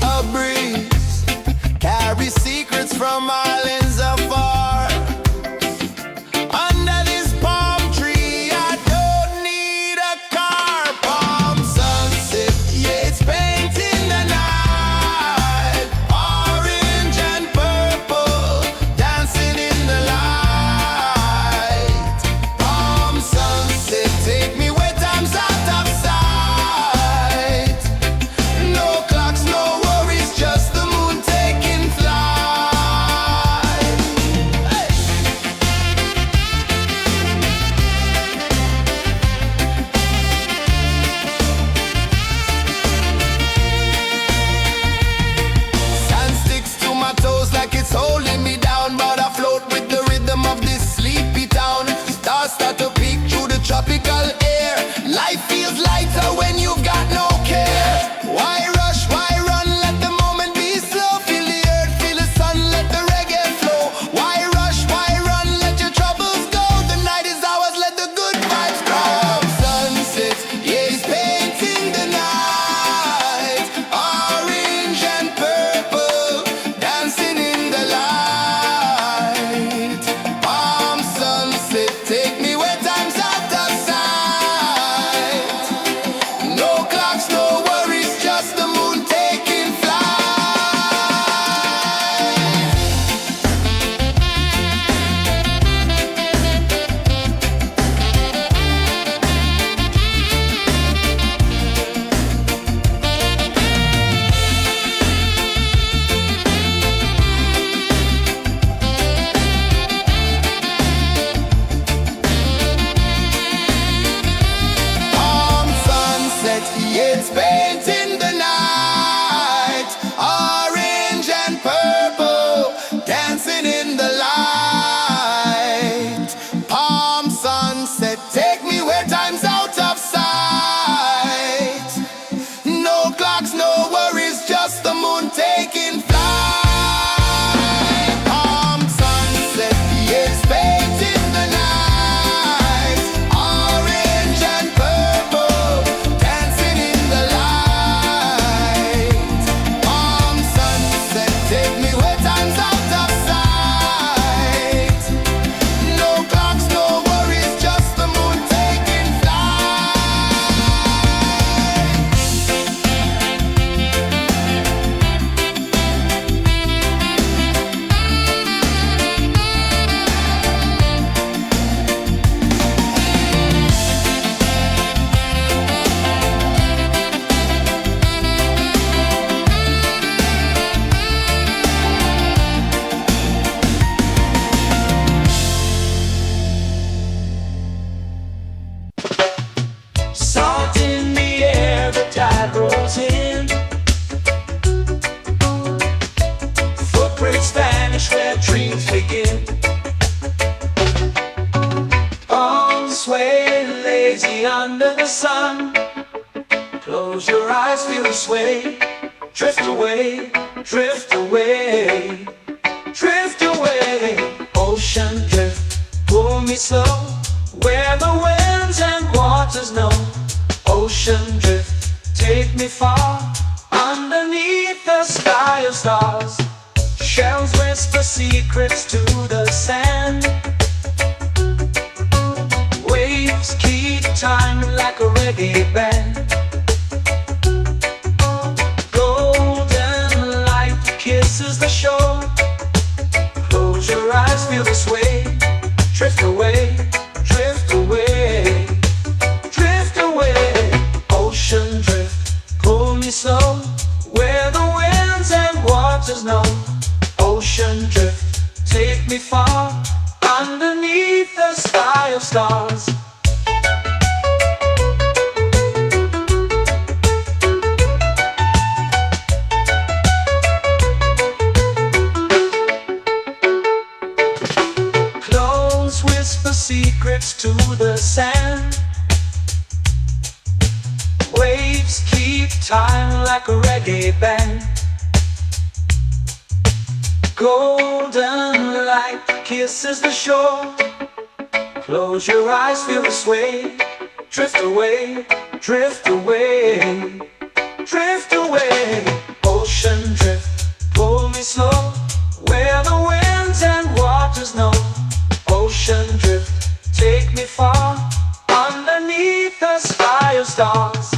A breeze carries secrets from islands afar. Under this palm tree, I don't need a car. Palm sunset, yeah, it's painting the night. Orange and purple, dancing in the light. Palm sunset, take me where time's out of sight. No clocks, no worries, just the moon taking flight. eyes feel the sway. Drift away, drift away, drift away. Ocean drift, pull me slow, where the winds and waters know. Ocean drift, take me far, underneath the sky of stars. Shells whisper secrets to the sand. Waves keep time like a reggae band. Golden light kisses the shore. Close your eyes, feel the sway. Drift away, drift away, drift away. Ocean drift, pull me slow, where the winds and waters know. Ocean drift, take me far, underneath the sky of stars. Clothes whisper secrets to the sand. Waves keep time like a reggae band. Golden light kisses the shore. Close your eyes, feel the sway. Drift away, drift away, drift away. Ocean drift, pull me slow, where the winds and waters know. Ocean drift, take me far, underneath the sky of stars.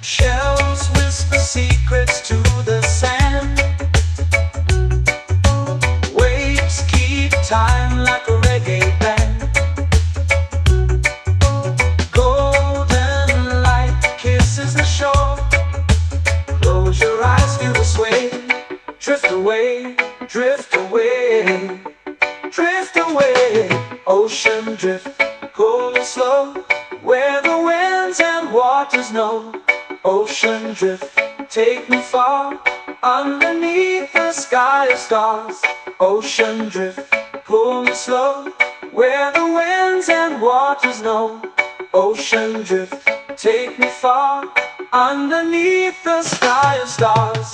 Shells whisper secrets to the sand. Waves keep time like a reggae band. Golden light kisses the shore. Close your eyes, feel the sway. Drift away, drift away, drift away. Ocean drift, pull me slow, where the winds and waters know. Ocean drift, take me far, underneath the sky of stars. Ocean drift, pull me slow, where the winds and waters know. Ocean drift, take me far, underneath the sky of stars.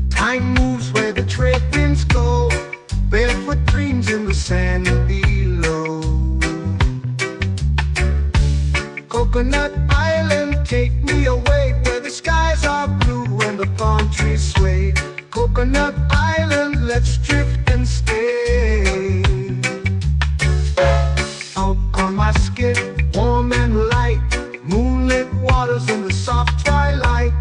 Time moves where the trade winds go. Barefoot dreams in the sand below. Coconut Island, take me away, where the skies are blue and the palm trees sway. Coconut Island, let's drift and stay. Out on my skin, warm and light, moonlit waters in the soft twilight.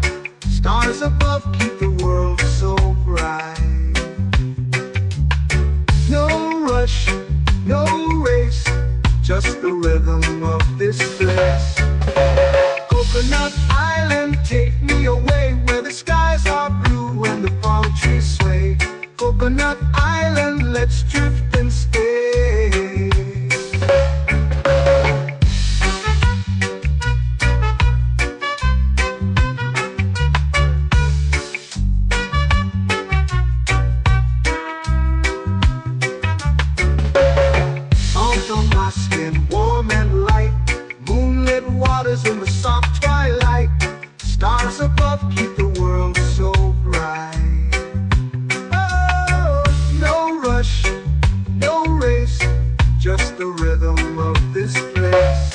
Stars above keep the world so bright. No rush, no race, just the rhythm of this place. Coconut Island, take me away, where the skies are blue and the palm trees sway. Coconut Island, let's drift and stay. the rhythm of this place.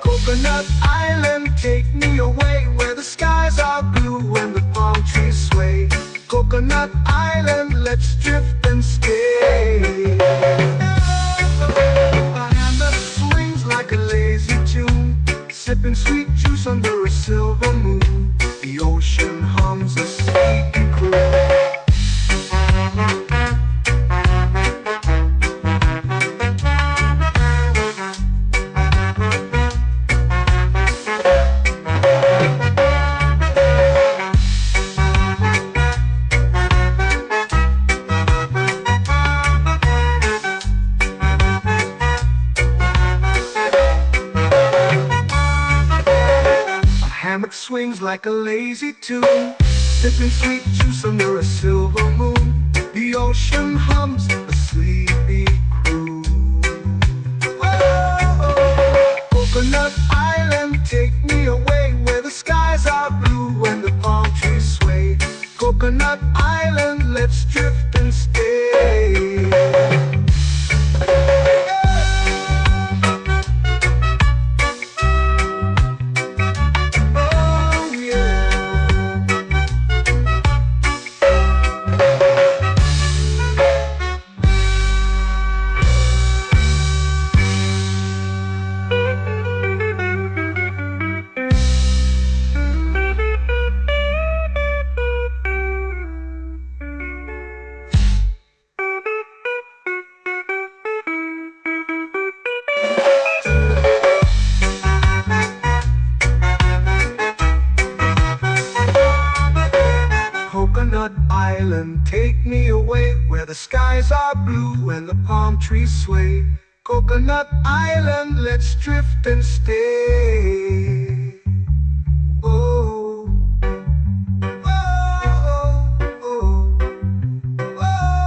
Coconut Island, take me away where the skies are blue and the palm trees sway. Coconut Island, let's drift and stay. A hand that swings like a lazy tune, sipping sweet juice under a silver moon. The ocean hums a sleepy croon. Hammock swings like a lazy tune, sipping sweet juice under a silver moon. The ocean hums a sleepy croon. Whoa. Coconut Island, take me away where the skies are blue and the palm trees sway. Coconut Island, let's drift and stay. Coconut Island, take me away where the skies are blue and the palm trees sway. Coconut Island, let's drift and stay. Oh, oh, oh, oh,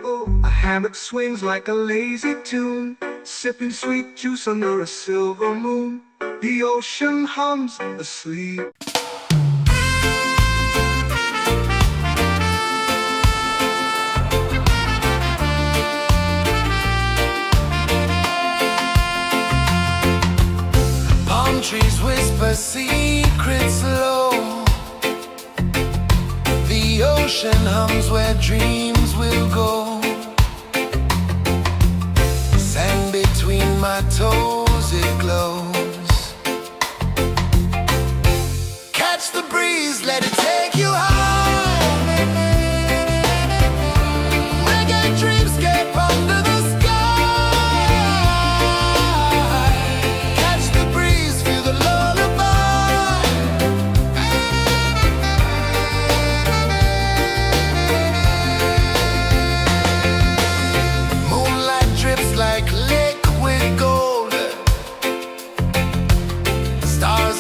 oh. A hammock swings like a lazy tune, sipping sweet juice under a silver moon. The ocean hums asleep. Trees whisper secrets low. The ocean hums where dreams will go. Sand between my toes, it glows. Catch the breeze, let it take you high. Reggae dreamscape under the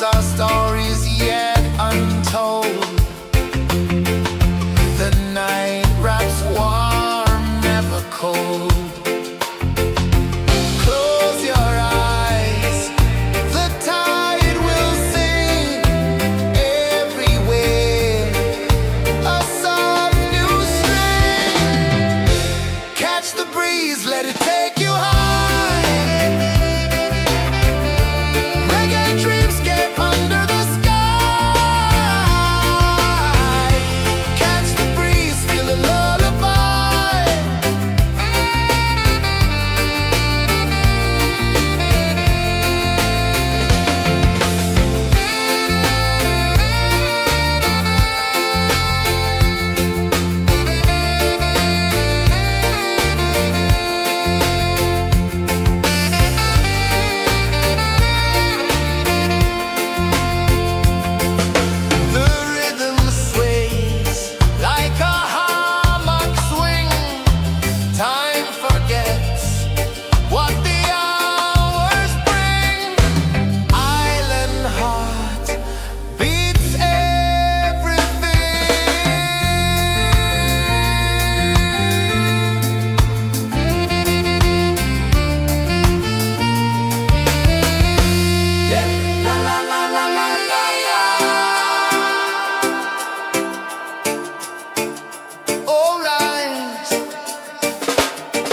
our stories yet untold. The night wraps warm, never cold. Close your eyes, the tide will sing everywhere. A soft new string. Catch the breeze, let it take you high.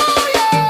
Oh yeah!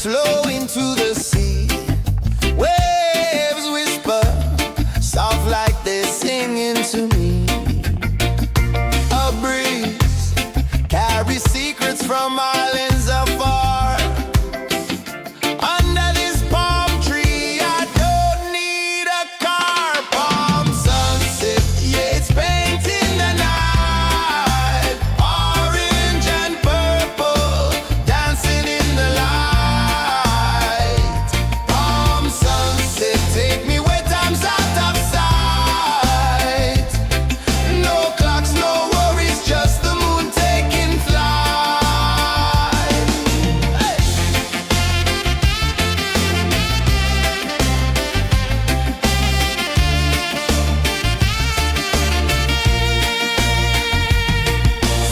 flow into the sea. Waves whisper, soft like they're singing to me. A breeze carries secrets from islands afar. Under this palm tree, I don't need a car. Palm sunset, yeah, it's painting the night. Orange and purple, dancing in the light. Palm sunset, take me where time's out of sight. No clocks, no worries, just the moon taking flight. Hey!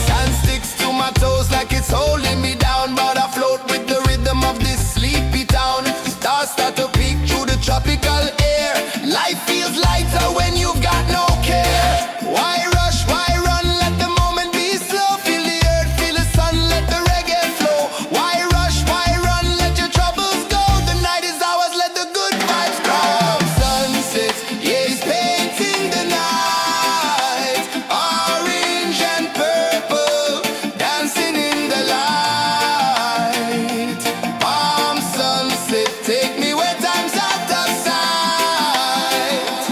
Sand sticks to my toes like it's holding me down, but I float with the rhythm of this sleepy town. Stars start to peek through the tropical air. Life feels lighter when you've got no care. Why rush, why run, let the moment be slow. Feel the earth, feel the sun, let the reggae flow. Why rush, why run, let your troubles go. The night is ours, let the good vibes grow. Sunset, yeah, it's painting the night. Orange and purple, dancing in the light. Palm sunset, take me where time's out of sight.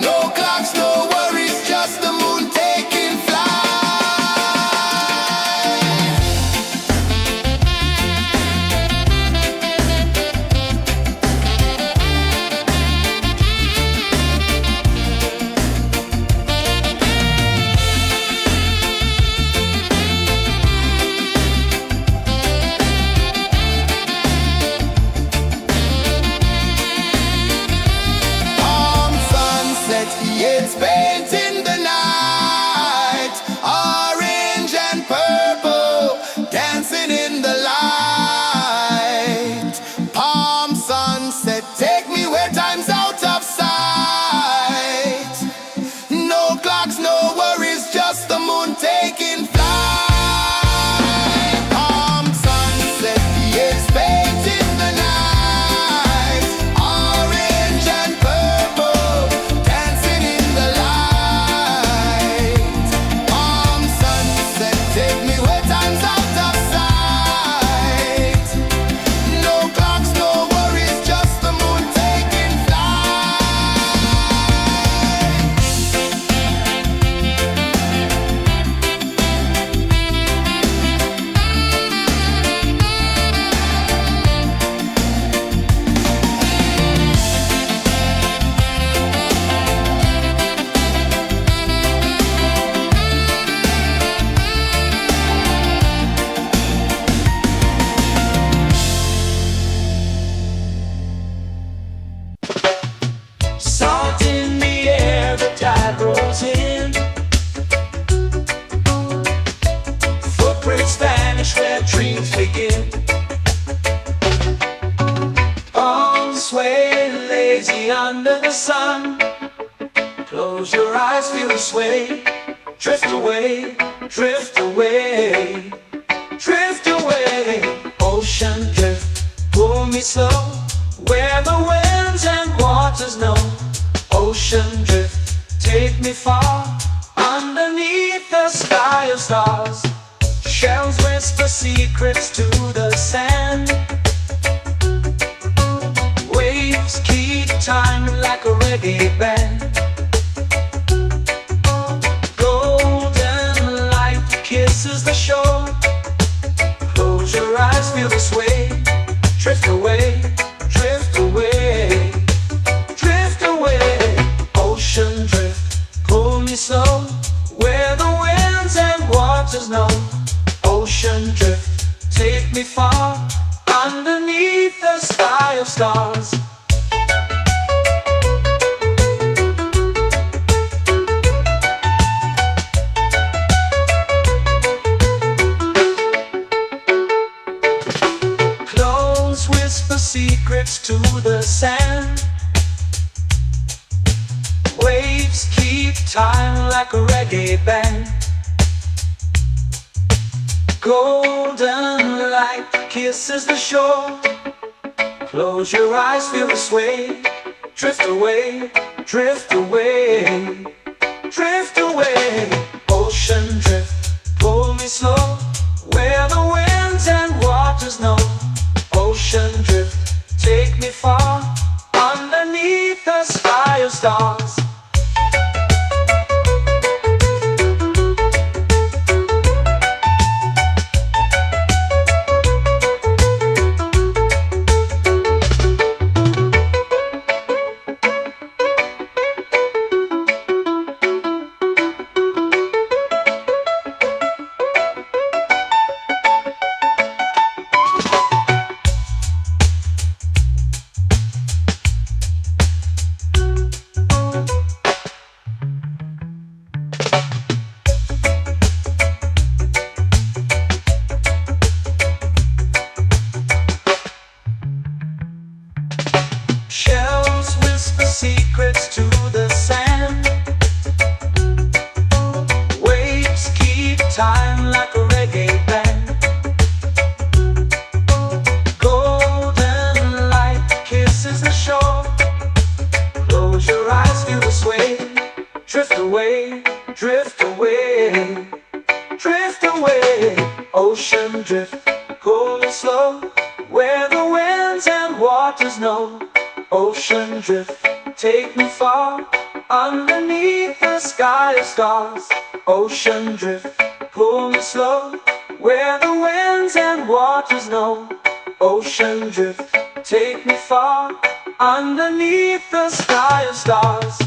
No clocks, no worries, just the moon taking flight. Palm sunset, yeah, it's painting the night. Orange and purple, dancing in the light. Palm sunset, take me where time's out of sight. No clocks, no worries, just the moon taking flight. Palm sunset, yeah, it's painting the night. Orange and purple, dancing in the light. Palm sunset, take me where time's out of sight. No clocks, no worries, just the moon taking flight. Salt in the air, the tide rolls in. Footprints vanish where dreams begin. Palms sway lazy under the sun. Close your eyes, feel the sway. Drift away, drift away, drift away. Ocean drift, pull me slow, where the winds and waters know. Ocean drift, take me far, underneath the sky of stars. Shells whisper secrets to the sand. Waves keep time like a reggae band. Golden light kisses the shore. Close your eyes, feel the sway. Drift away, drift away, drift away. Ocean drift, pull me slow, where the winds and waters know. Ocean drift, take me far, underneath the sky of stars. Clones whisper secrets to the sand. Waves keep time like a reggae band. Golden light kisses the shore. Close your eyes, feel the sway. Drift away, drift away, drift away. Ocean drift, pull me slow, where the winds and waters know. Ocean drift, take me far, underneath the sky of stars. Shells whisper secrets to the sand. Waves keep time like a reggae band. Golden light kisses the shore. Close your eyes, feel the sway. Drift away, drift away, drift away. Ocean drift, cool and slow, where the winds and waters know. Ocean drift, take me far, underneath the sky of stars. Ocean drift, pull me slow, where the winds and waters know. Ocean drift, take me far, underneath the sky of stars.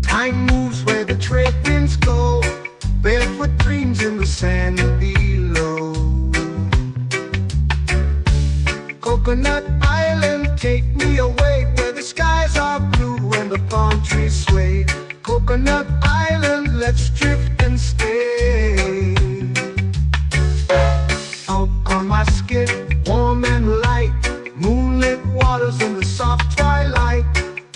Time moves where the trade winds go. Barefoot dreams in the sand below. Coconut Island, take me away, where the skies are blue and the palm trees sway. Coconut Island, let's drift and stay. Out on my skin, warm and light, moonlit waters in the soft twilight.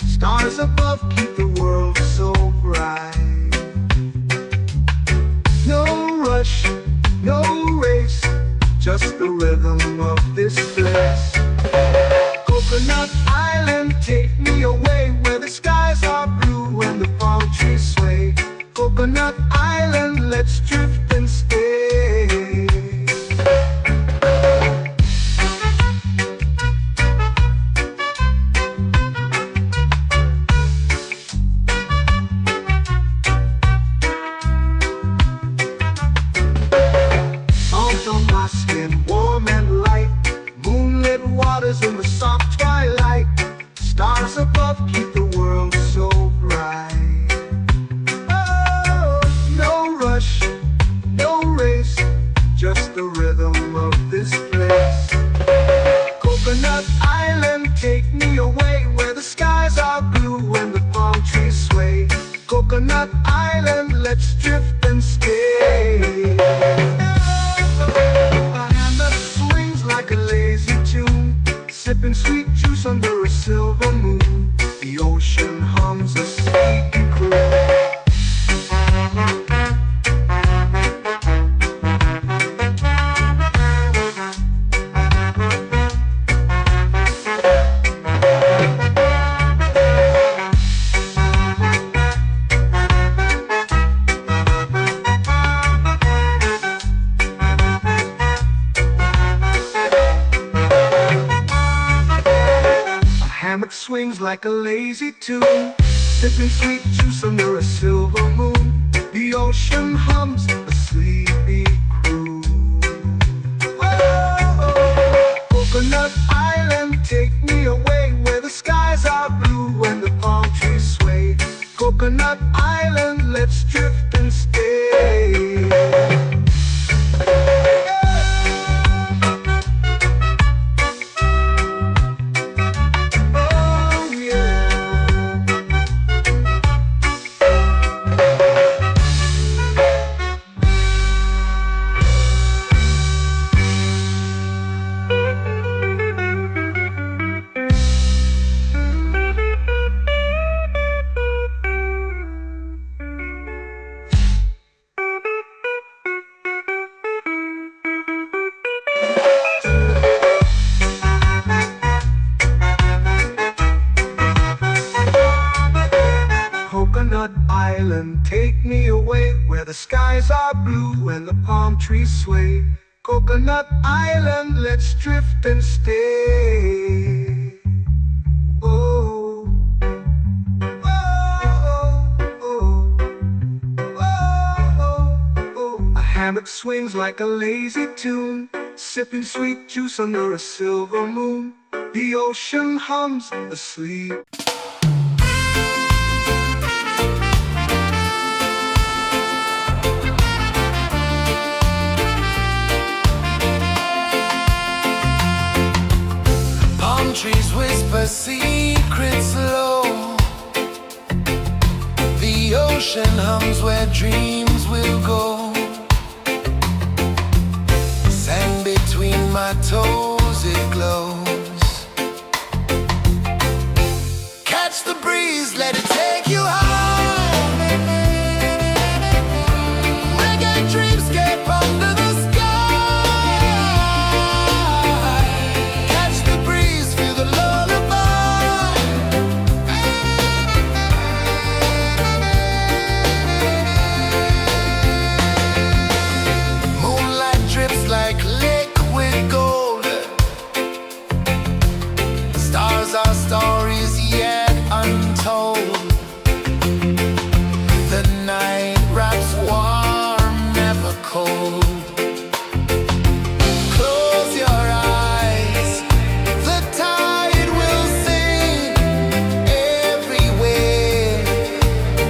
Stars above keep the world so bright. No rush, no race, just the rhythm of this place. Coconut Island, take me away, where the skies are blue and the palm trees sway. Coconut Island, let's drift and stay. Warm and light, moonlit waters in the soft twilight. Stars above keep the world so bright. Oh, no rush, no race, just the rhythm of this place. Coconut Island, take me away, where the skies are blue and the palm trees sway. Coconut Island, let's drift and stay. Like a lazy tune, sipping sweet juice under a silver moon. The ocean hums a sleepy croon. Swings like a lazy tune, sipping sweet juice under a silver moon. The ocean hums a sleepy croon. Whoa. Take me away where the skies are blue and the palm trees sway. Coconut Island, let's drift and stay. Oh, oh, oh, oh, oh. A hammock swings like a lazy tune, sipping sweet juice under a silver moon. The ocean hums asleep. Palm trees whisper secrets low. The ocean hums where dreams will go. Sand between my toes, it glows. Catch the breeze, let it take you high. Reggae dreamscape under the sky. Catch the breeze, feel the lullaby. Moonlight drips like liquid gold. Stars are stories yet untold. The night wraps warm, never cold. Close your eyes, the tide will sing everywhere.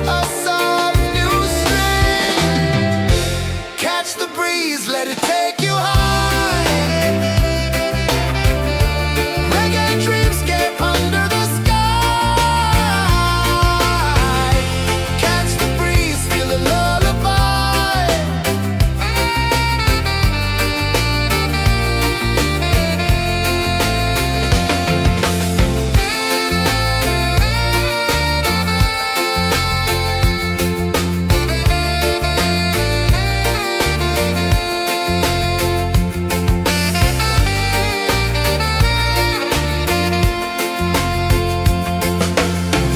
A soft new string. Catch the breeze, let it take you high. Reggae dreamscape under the sky. Catch the breeze, feel the lullaby.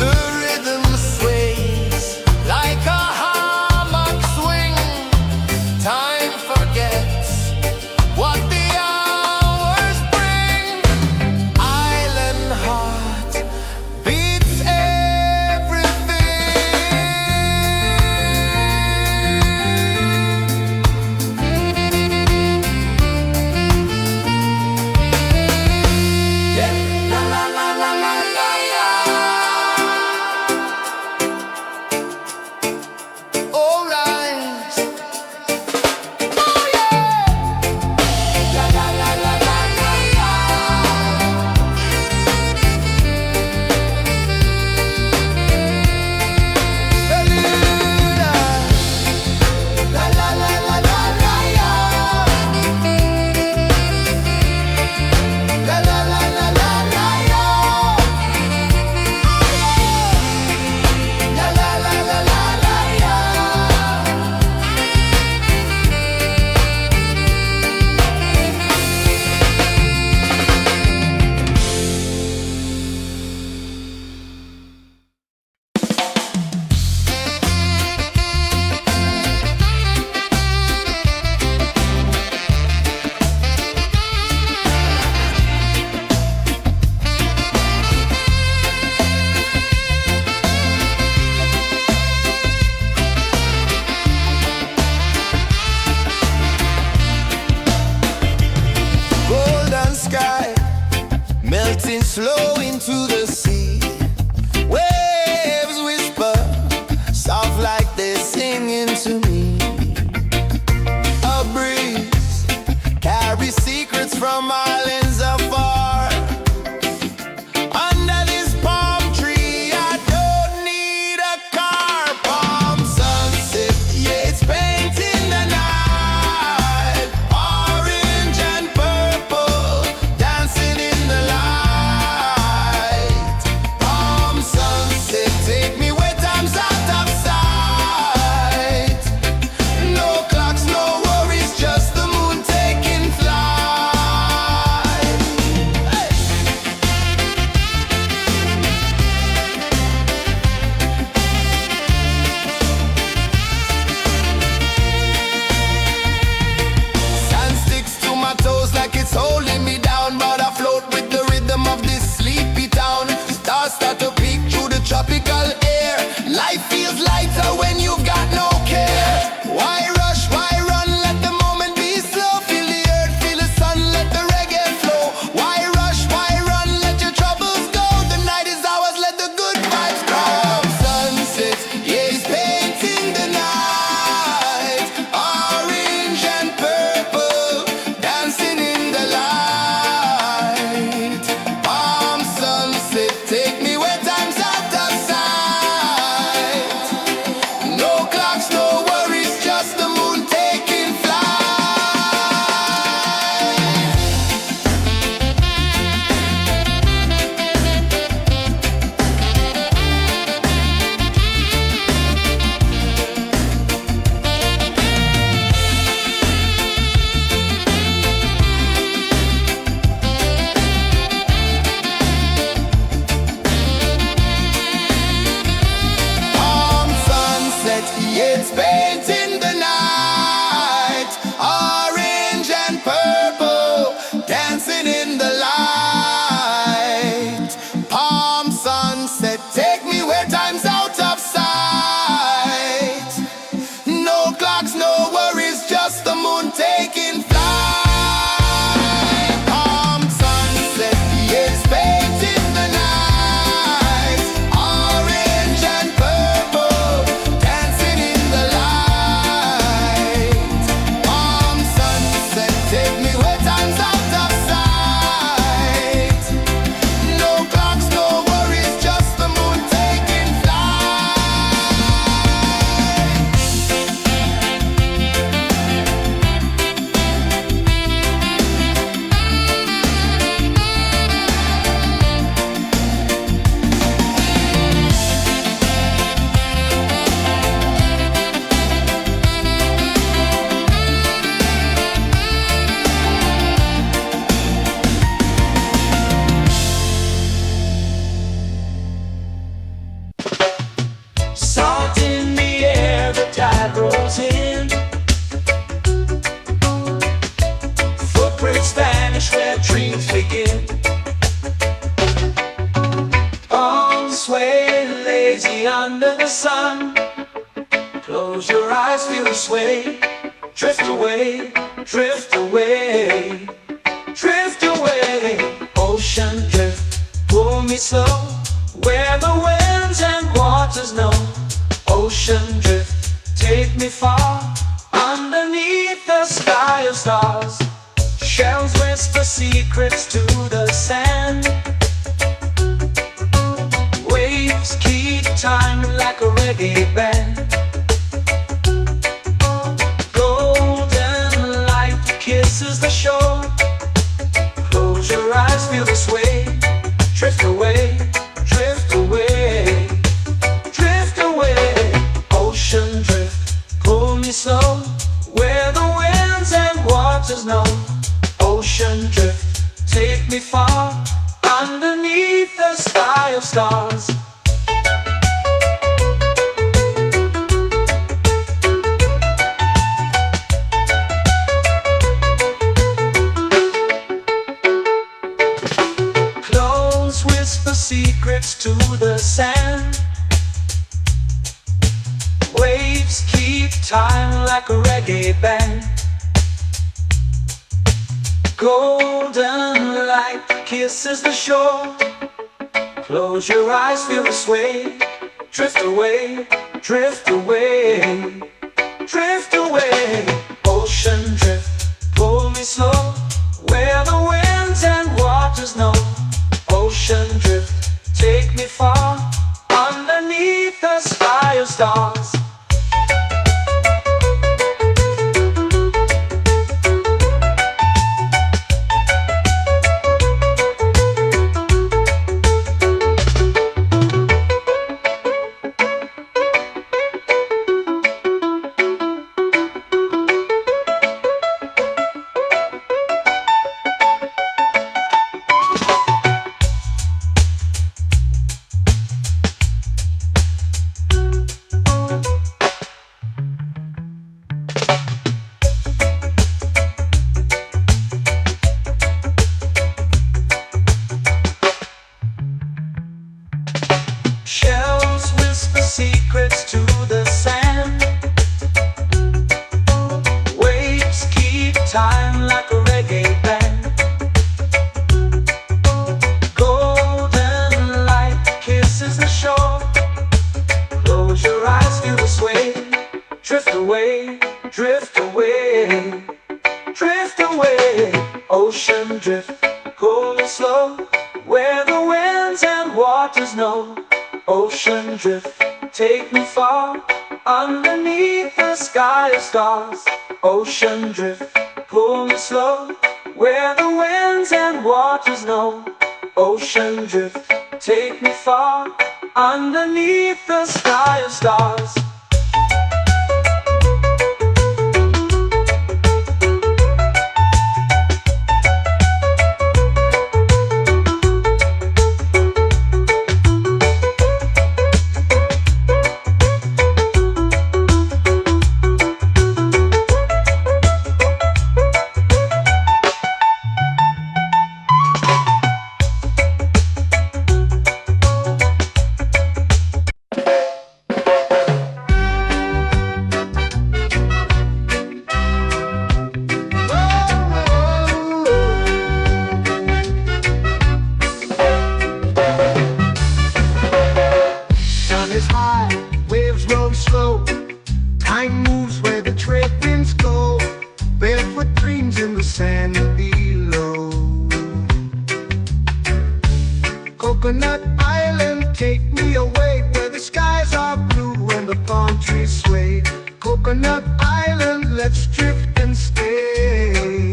The rhythm sways like a hammock swing. Time forgets what the hours bring. Island heart beats everything. Yeah. La la la la la la la. All right. Oh yeah. La la la la la la la. Beluga. La la la la la la la. La la la la la la la. La la la la la la la. Golden sky melting slow into the sea. Waves whisper soft like they're singing to me. A breeze carries secrets from islands afar. Under this palm tree, I don't need a car. Palm sunset, yeah, it's painting the night. Orange and purple dancing in the light. dreams begin. Arms sway lazy under the sun. Close your eyes, feel the sway. Drift away, drift away, drift away. Ocean drift, pull me slow, where the winds and waters know. Ocean drift, take me far, underneath the sky of stars. Shells whisper secrets to the sand. Waves keep time like a reggae band. Golden light kisses the shore. Close your eyes, feel the sway. Drift away, drift away, drift away. Ocean drift, pull me slow, where the winds and waters know. Ocean drift, take me far, underneath the sky of stars. Close whisper secrets to the sand. Waves keep time like a reggae band. Golden light kisses the shore. Close your eyes, feel the sway. Drift away, drift away, drift away. Ocean drift, pull me slow, where the winds and waters know. Ocean drift, take me far, underneath the sky of stars. Shells whisper secrets to the sand. Waves keep time like a reggae band. Golden light kisses the shore. Close your eyes, feel the sway. Drift away, drift away, drift away. Ocean drift, pull me slow, where the winds and waters know. Ocean drift, take me far, underneath the sky of stars. Ocean drift, pull me slow, where the winds and waters know. Ocean drift, take me far, underneath the sky of stars. Time moves where the trade winds go. Barefoot dreams in the sand below. Coconut Island, take me away, where the skies are blue and the palm trees sway. Coconut Island, let's drift and stay.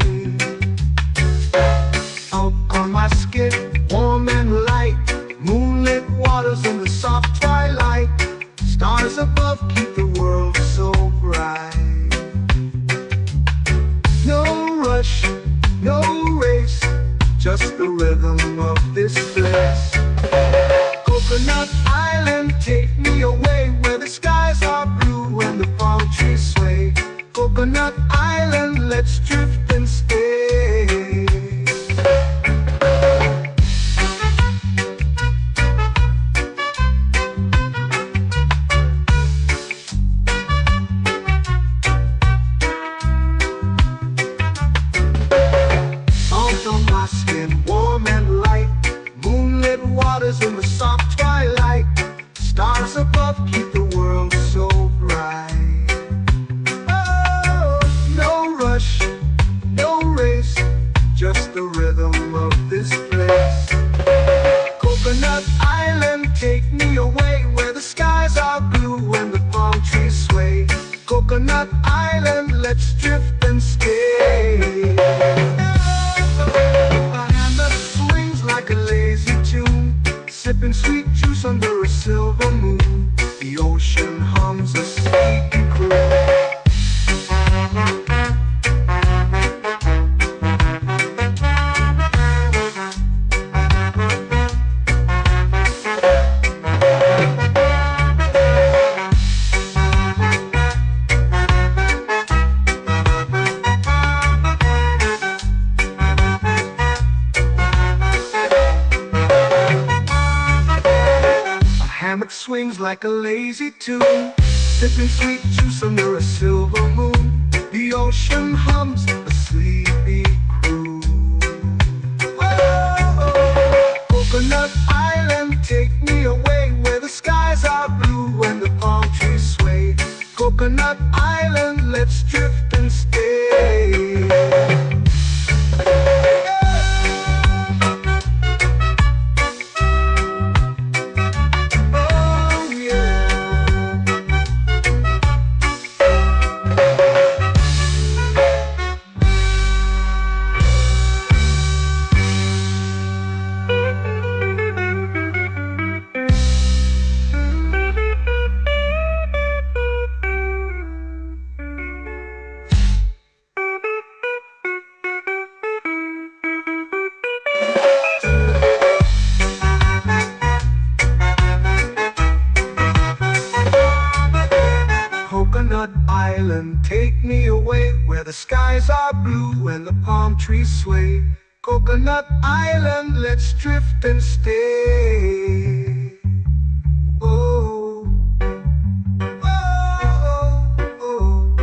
Out on my skin, warm and light, moonlit waters in the soft twilight. Stars above keep the world so bright. No rush, no race, just the rhythm of this place. Coconut Island, take me away, where the skies are blue and the palm trees sway. Coconut Island, let's drift and stay. swings like a lazy tune, sipping sweet juice under a silver moon. The ocean hums a sleepy croon. Whoa, Coconut Island, take me away where the skies are blue and the palm trees sway. Coconut Island, let's drift and stay. Coconut Island, take me away where the skies are blue and the palm trees sway. Coconut Island, let's drift and stay. Oh, oh, oh,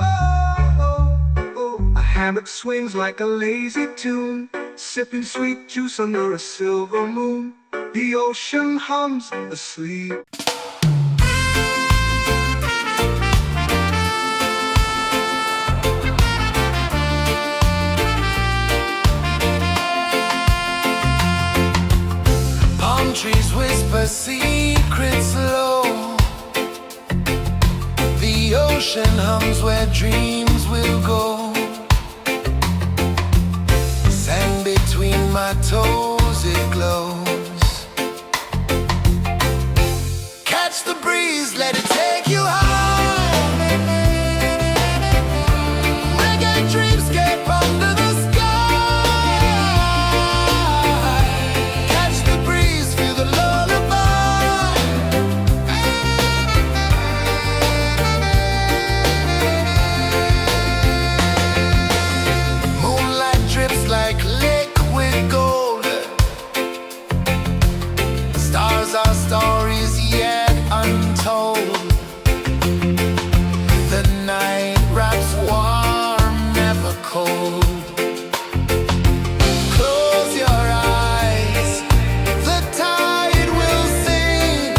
oh, oh. A hammock swings like a lazy tune, sipping sweet juice under a silver moon. The ocean hums asleep. Trees whisper secrets low. The ocean hums where dreams will go. Sand between my toes, it glows. Catch the breeze, let it take you high. Reggae dreamscape under the sky. Catch the breeze, feel the lullaby. Moonlight drips like liquid gold. Stars are stories yet untold. The night wraps warm, never cold. Close your eyes, the tide will sing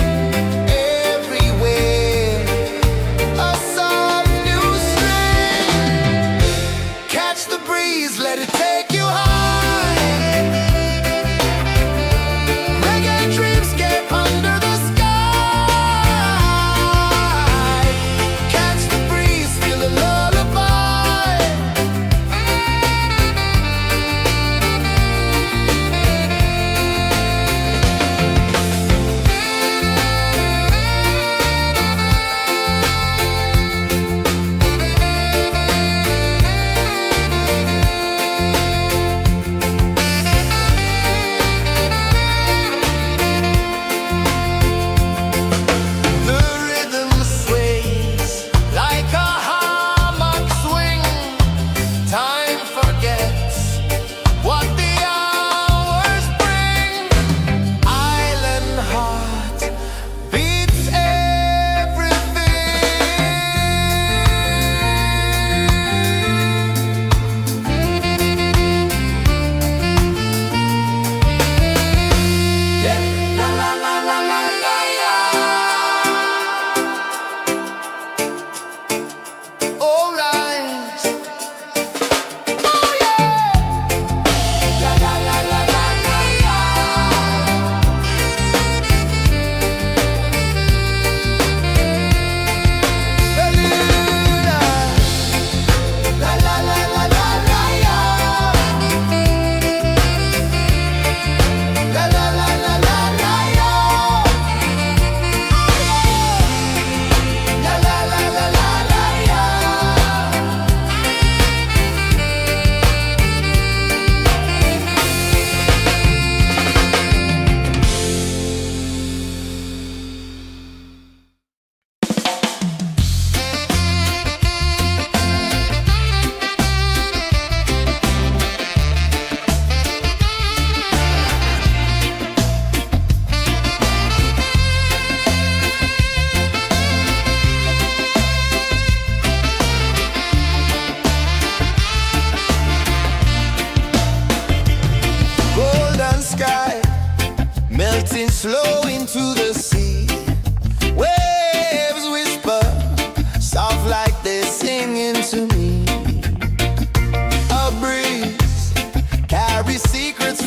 everywhere. A soft new string. Catch the breeze, let it take you high. Reggae dreamscape under the sky. Catch the breeze, feel a lullaby.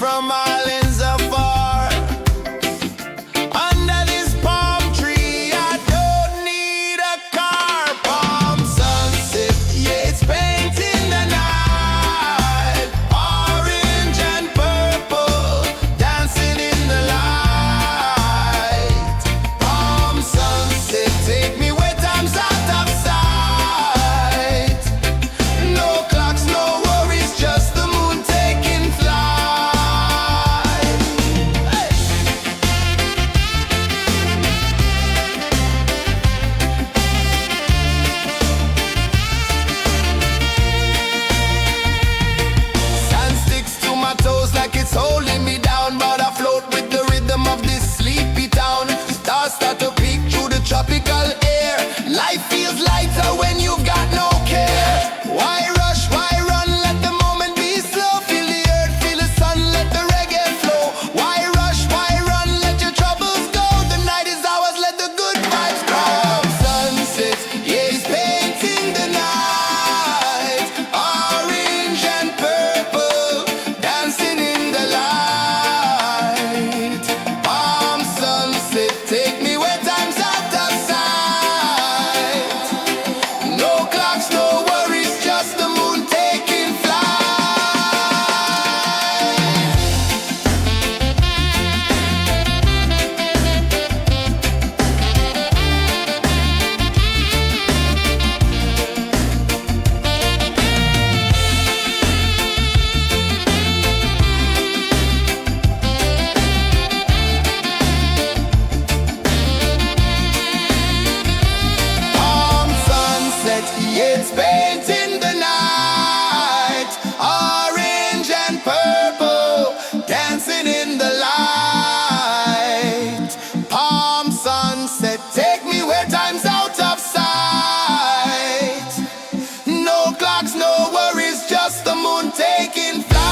from islands afar. Under this palm tree, I don't need a car. Palm sunset, yeah, it's painting the night. Orange and purple, dancing in the light. Palm sunset, take me where time's out of sight. No clocks, no worries, just the moon taking flight. Hey! Sand sticks to my toes like it's holding me down, but I float with the rhythm of this sleepy town. Stars start to peek through the tropical air. Life feels lighter when you've got no care. Why rush, why run, let the moment be slow. Feel the earth, feel the sun, let the reggae flow. Why rush, why run, let your troubles go. The night is ours, let the good vibes grow. Sunset, yeah, it's painting the night. Orange and purple, dancing in the light. Palm sunset, take me where time's out of sight. No clocks, no worries, just the moon taking flight. Palm sunset, yeah, it's painting the night. Orange and purple, dancing in the light. Palm sunset, take me where time's out of sight. No clocks, no worries, just the moon taking flight.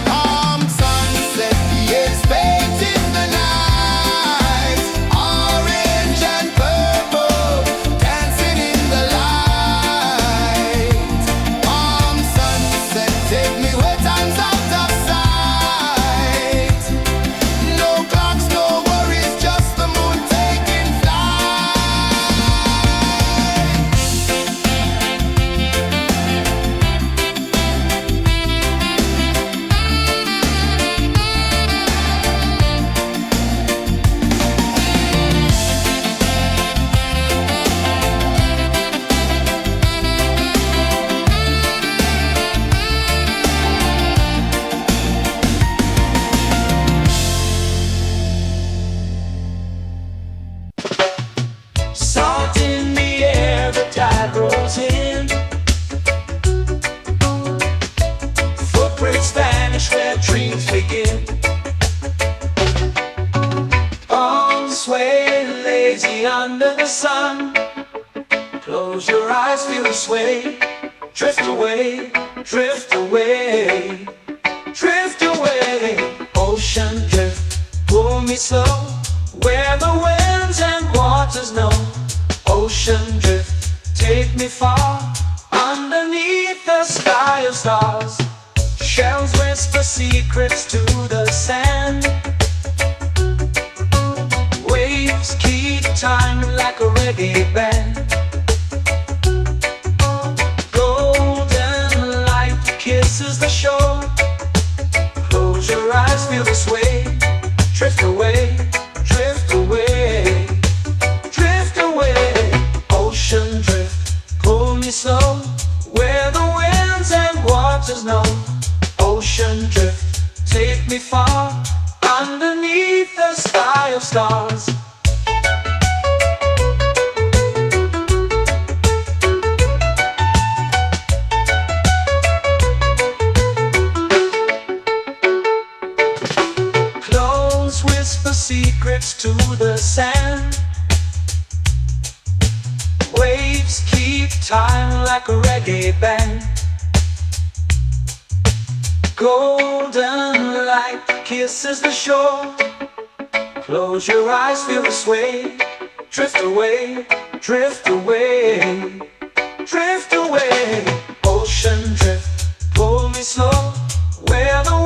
Palm sunset, yeah, it's painting the night. Orange and purple, dancing in the light. Palm sunset, take me where time's out of sight. No clocks, no worries, just the moon taking flight. Salt in the air, the tide rolls in. Footprints vanish where dreams begin. Arms sway lazy under the sun. Close your eyes, feel the sway. Drift away, drift away, drift away. Ocean drift, pull me slow, where the winds and waters know. Ocean drift, take me far, underneath the sky of stars. Shells whisper secrets to the sand. Waves keep time like a reggae band. Golden light kisses the shore. Close your eyes, feel the sway. Drift away, drift away, drift away. Ocean drift, pull me slow, where the winds and waters know. Ocean drift, take me far, underneath the sky of stars. Close whisper secrets to the sand. Waves keep time like a reggae band. Golden light kisses the shore. Close your eyes, feel the sway. Drift away, drift away, drift away. Ocean drift, pull me slow, where the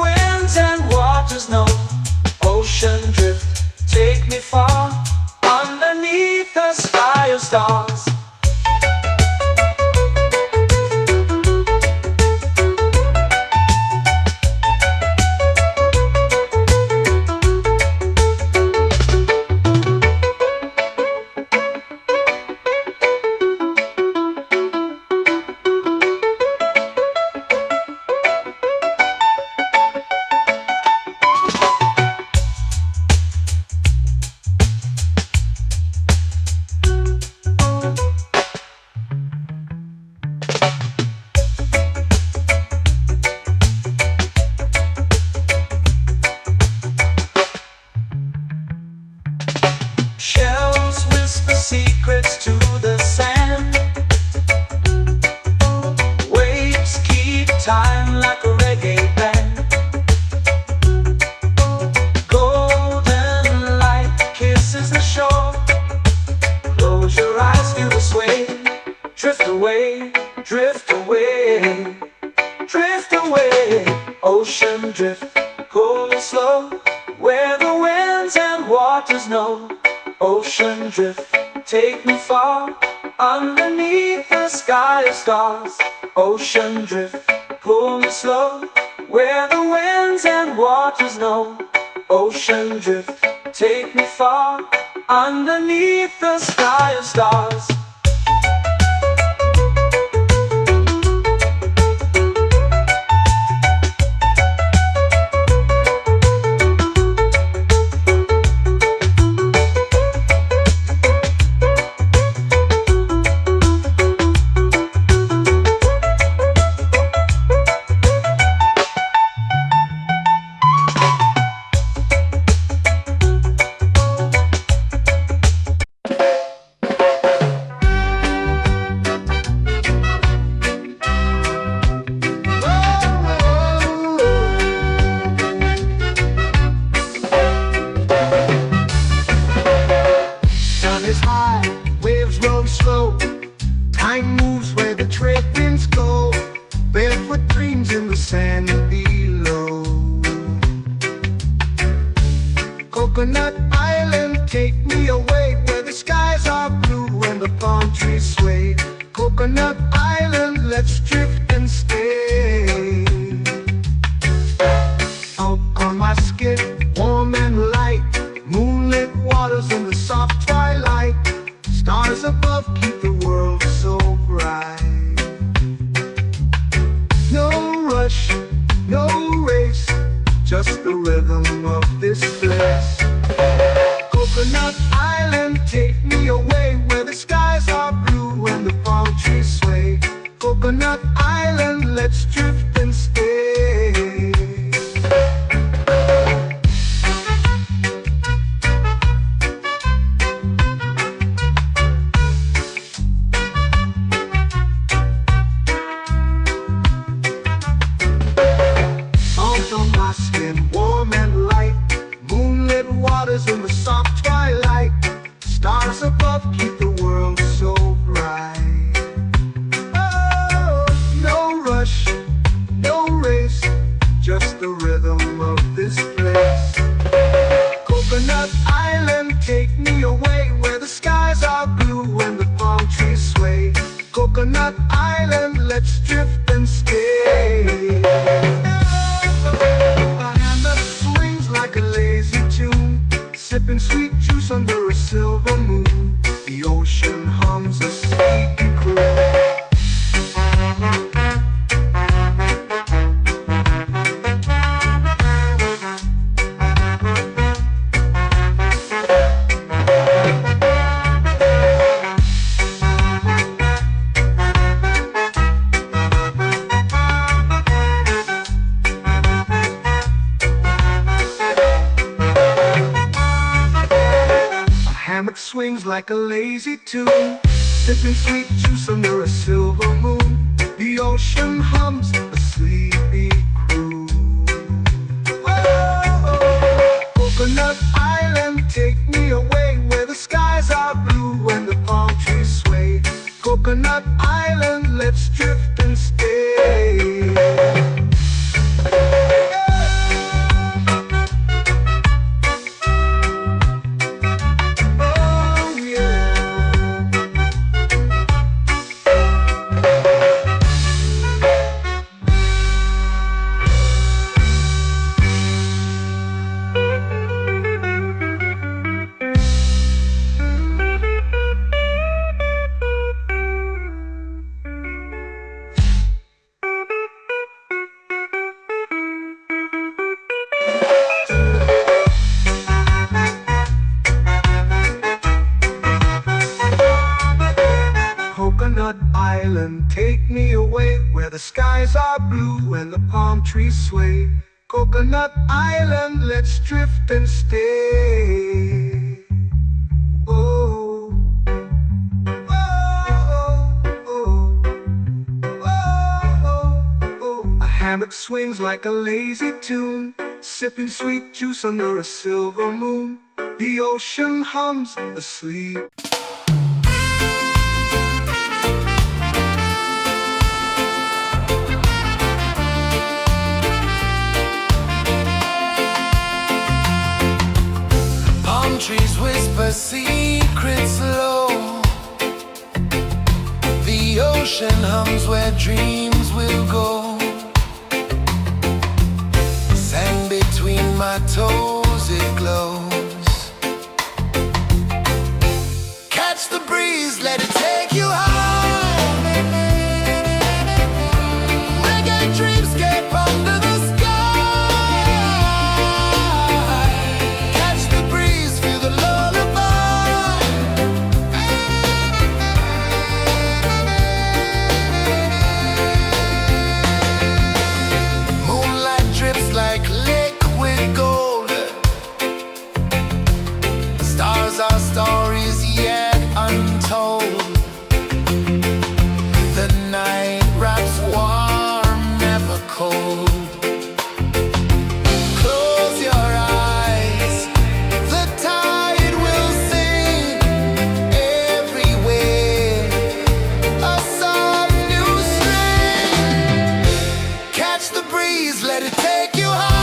time like a reggae band. Golden light kisses the shore. Close your eyes, feel the sway. Drift away, drift away, drift away. Ocean drift, cool and slow, where the winds and waters know. Ocean drift, take me far, underneath the sky of stars. Ocean drift, pull me slow, where the winds and waters know. Ocean drift, take me far, underneath the sky of stars. Time moves where the trade winds go. Barefoot dreams in the sand below. Coconut Island, take me away, where the skies are blue and the palm trees sway. Coconut Island, let's drift and stay. Out on my skin, warm and light, moonlit waters in the soft twilight. Stars above keep the world so bright. No rush, no race, just the rhythm of this place. Coconut Island, take me away, where the skies are blue and the palm trees sway. Coconut Island, let's drift and stay. Warm and light, moonlit waters in the soft twilight. Stars above keep the world so bright. Oh, no rush, no race, just the rhythm of this place. Coconut Island, take me away, where the skies are blue and the palm trees sway. Coconut Island, let's drift and stay. Like a lazy tune, sipping sweet juice under a silver moon. The ocean hums a sleepy croon. Hammock swings like a lazy tune, sipping sweet juice under a silver moon. The ocean hums a sleepy croon. Whoa, Coconut Island, take me away, where the skies are blue and the palm trees sway. Coconut Island, let's drift and stay. Coconut Island, take me away, where the skies are blue and the palm trees sway. Coconut Island, let's drift and stay. Oh, oh, oh, oh, oh, oh, oh. hammock swings like a lazy tune, sipping sweet juice under a silver moon. The ocean hums asleep. Palm trees whisper secrets low. The ocean hums where dreams will go. Sand between my toes, it glows. Catch the breeze, let it take you high. Reggae dreamscape under the sky. Catch the breeze, feel the lullaby. Moonlight drips like liquid gold. Stars are stories yet untold. The night wraps warm, never cold. Close your eyes, the tide will sing everywhere. A soft new string. Catch the breeze, let it take you high.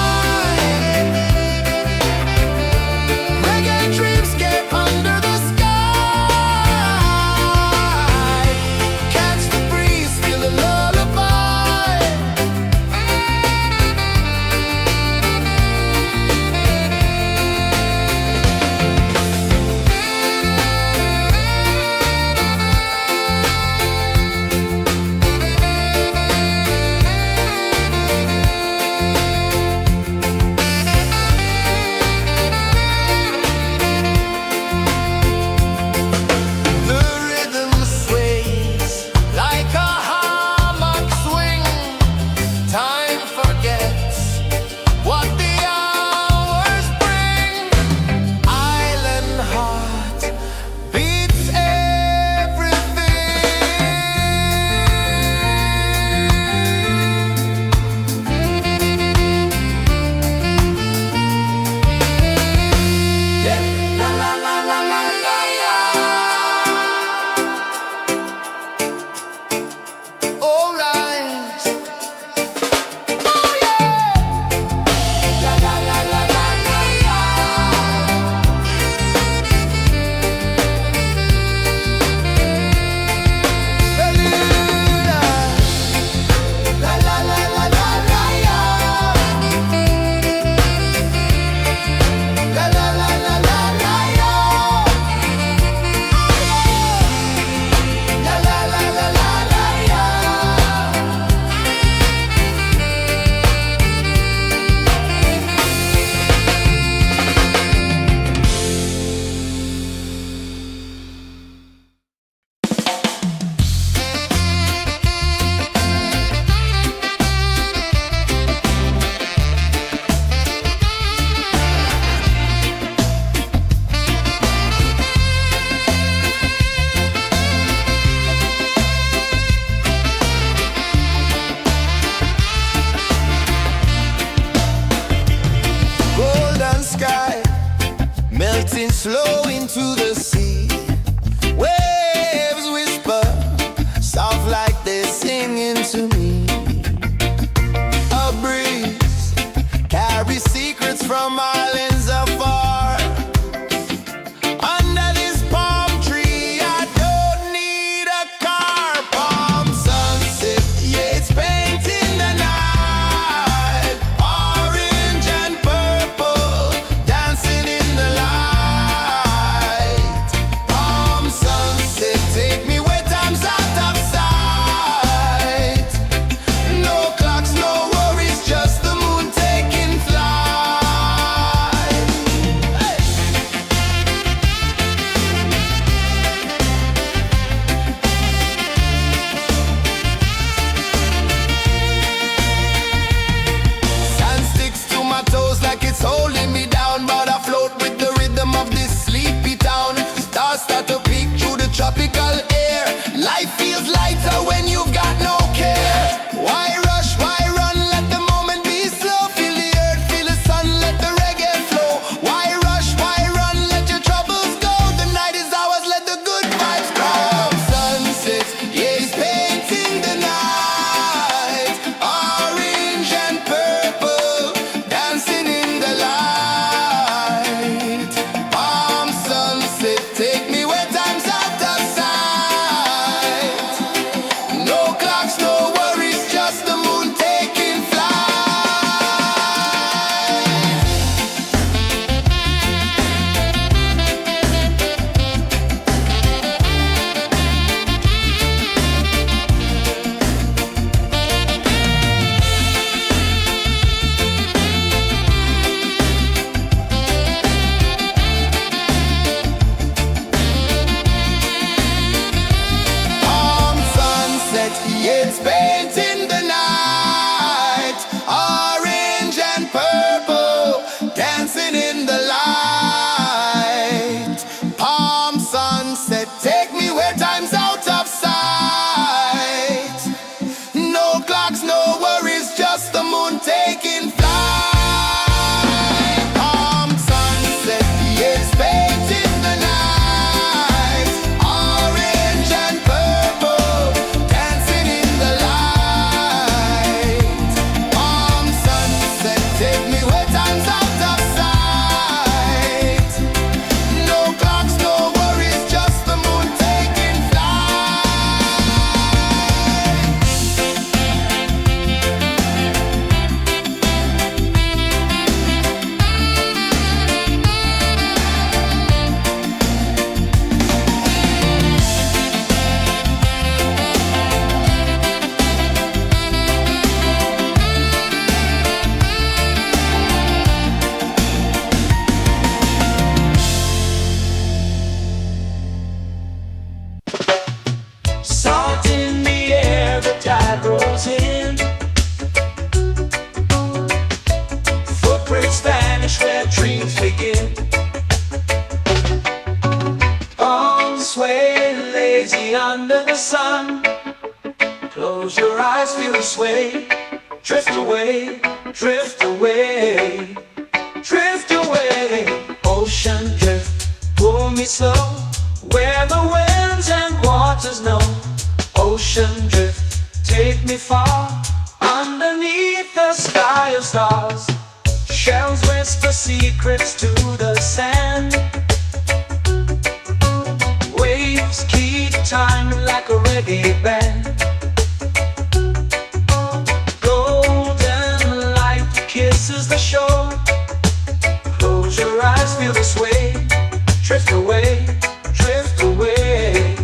Reggae dreamscape under the sky. Catch the breeze, feel a lullaby. The rhythm sways like a hammock swing. Time forgets what the hours bring. Island heart beats everything. Yeah. La la la la la la la. All right. Oh yeah. La la la la la la la. Beluga. La la la la la la la. La la la la la la la. La la la la la la la. Golden sky melting slow into the sea. Waves whisper soft like they're singing to me. A breeze carries secrets from islands afar. Under this palm tree, I don't need a car. Palm sunset, yeah, it's painting the night. Orange and purple dancing in the light. eyes feel the sway. Drift away, drift away, drift away. Ocean drift, pull me slow, where the winds and waters know. Ocean drift, take me far, underneath the sky of stars. Shells whisper secrets to the sand. Waves keep time like a reggae band. Golden light kisses the shore. Close your eyes, feel the sway. Drift away, drift away,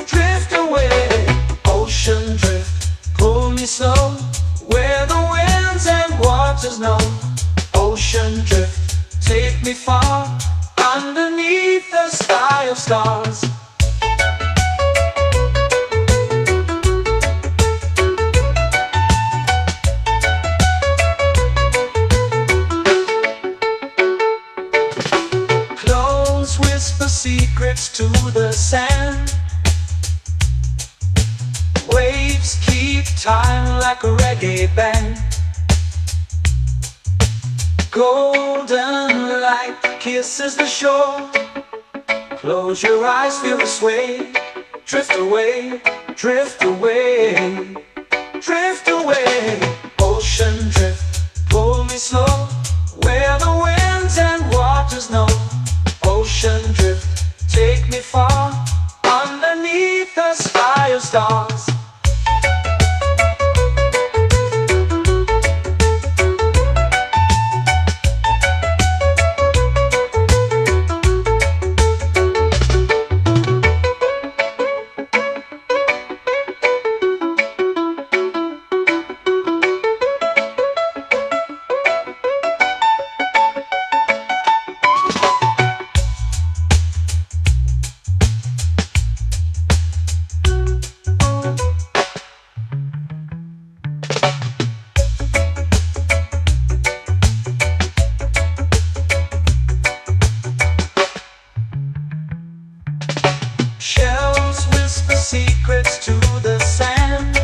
drift away. Ocean drift, pull me slow, where the winds and waters know. Ocean drift, take me far, underneath the sky of stars. Close whisper secrets to the sand. Waves keep time like a reggae band. Golden light kisses the shore. Close your eyes, feel the sway. Drift away, drift away, drift away. Ocean drift, pull me slow, where the winds and waters know. Ocean drift, take me far, underneath the sky of stars. Shells whisper secrets to the sand.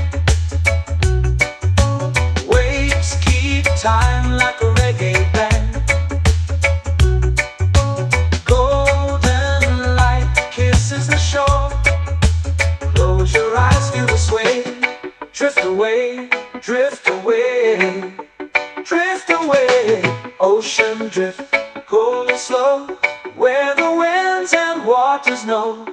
Waves keep time like a reggae band. Golden light kisses the shore. Close your eyes, feel the sway. Drift away, drift away, drift away. Ocean drift, pull me slow, where the winds and waters know.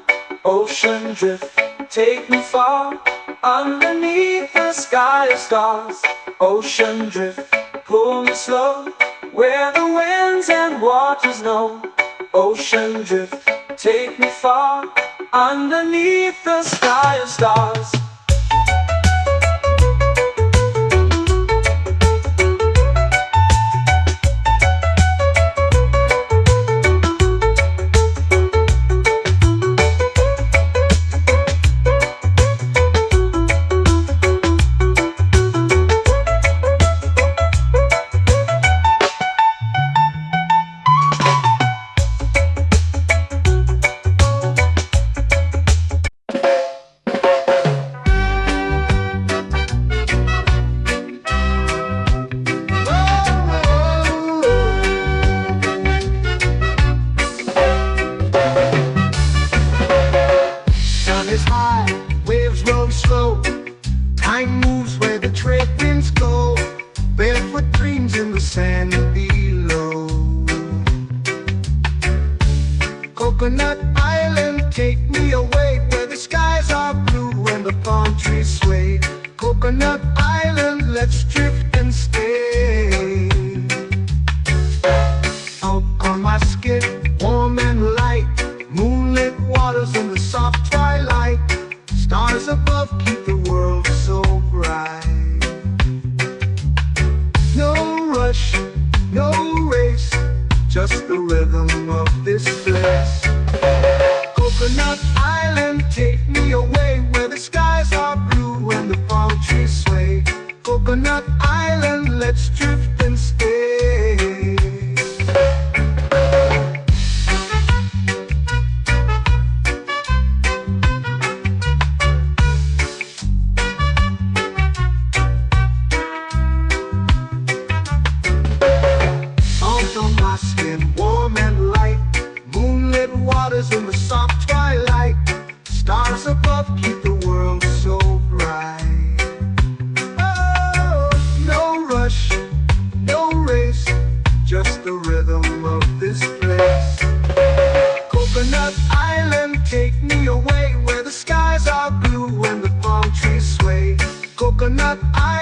Ocean drift, take me far, underneath the sky of stars. Ocean drift, pull me slow, where the winds and waters know. Ocean drift, take me far, underneath the sky of stars. Is high, waves roll slow. Time moves where the trade winds go. Barefoot dreams in the sand below. Coconut Island, take me away, where the skies are blue and the palm trees sway. Coconut Island, let's drift and stay. Out on my skin, warm and light, moonlit waters in the soft twilight. Stars above keep the world so bright. No rush, no race, just the rhythm of this place. Coconut Island, take me away, where the skies are blue and the palm trees sway. Coconut Island, let's drift and stay.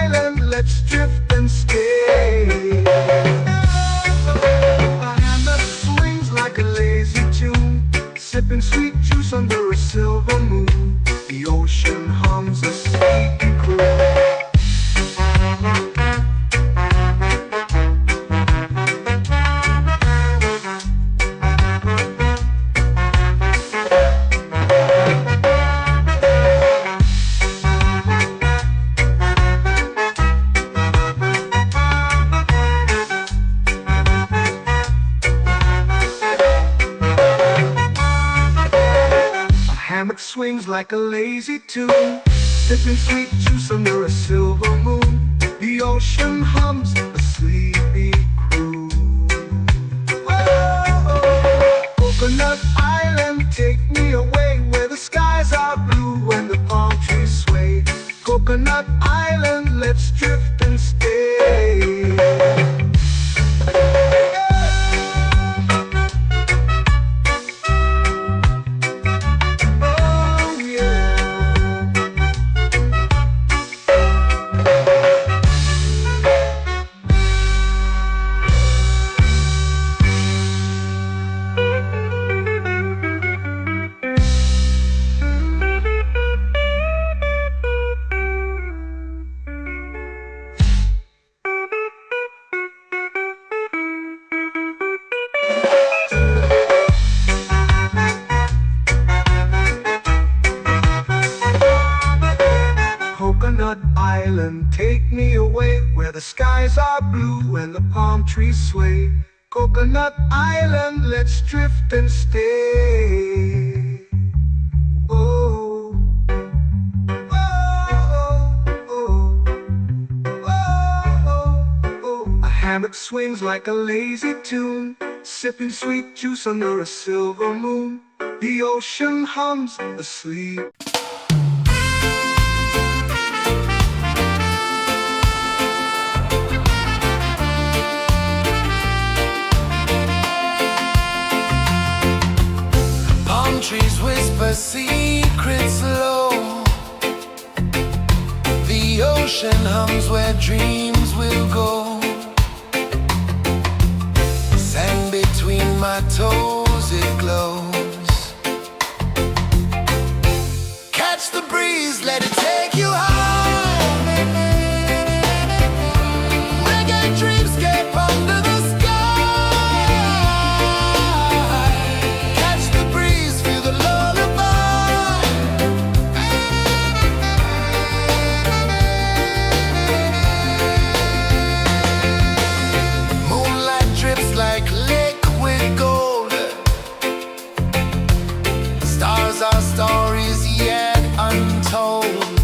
island, let's drift and stay. A hand that swings like a lazy tune, sipping sweet juice under a silver moon. The ocean hums a sleepy croon. Hammock swings like a lazy tune, sipping sweet juice under a silver moon. The ocean hums a sleepy croon. Whoa, Coconut Island, take me away where the skies are blue and the palm trees sway. Coconut Island, let's drift and stay. Coconut Island, take me away where the skies are blue and the palm trees sway. Coconut Island, let's drift and stay. Oh, oh, oh, oh, oh. A hammock swings like a lazy tune, sipping sweet juice under a silver moon. The ocean hums asleep. Trees whisper secrets low. The ocean hums where dreams will go. Sand between my toes, it glows. Catch the breeze, let it take you high. Reggae dreamscape under the sky. Our stories yet untold.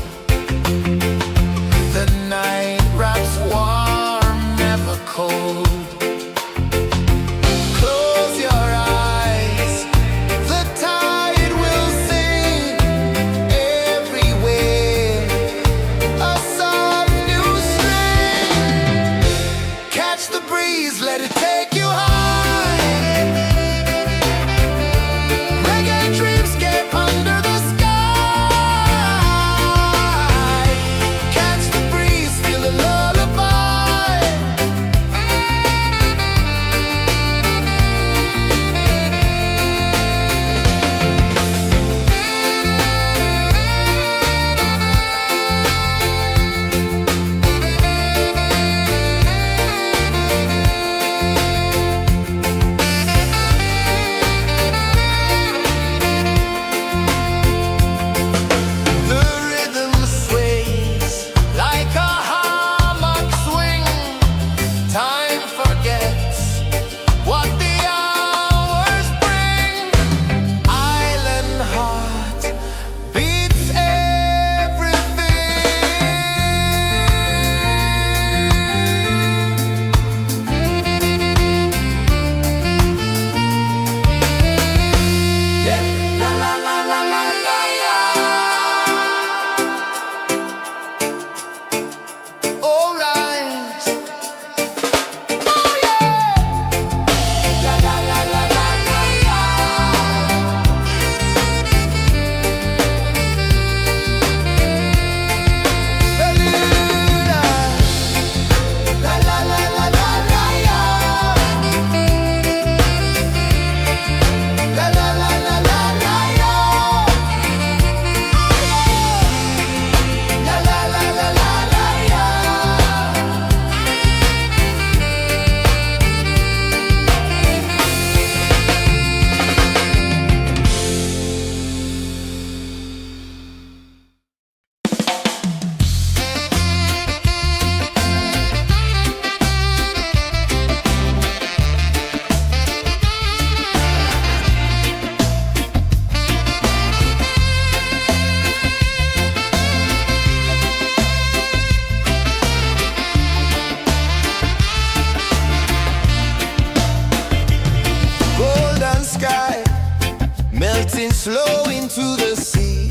flow into the sea.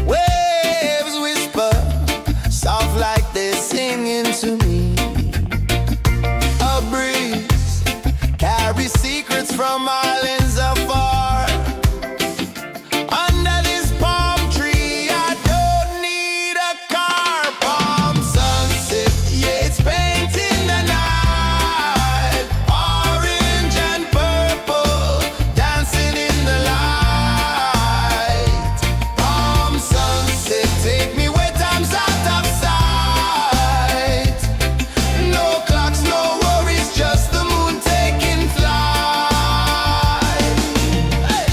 Waves whisper, soft like they're singing to me. A breeze carries secrets from islands afar. Under this palm tree, I don't need a car. Palm sunset, yeah, it's painting the night. Orange and purple, dancing in the light. Palm sunset, take me where time's out of sight. No clocks, no worries, just the moon taking flight. Hey!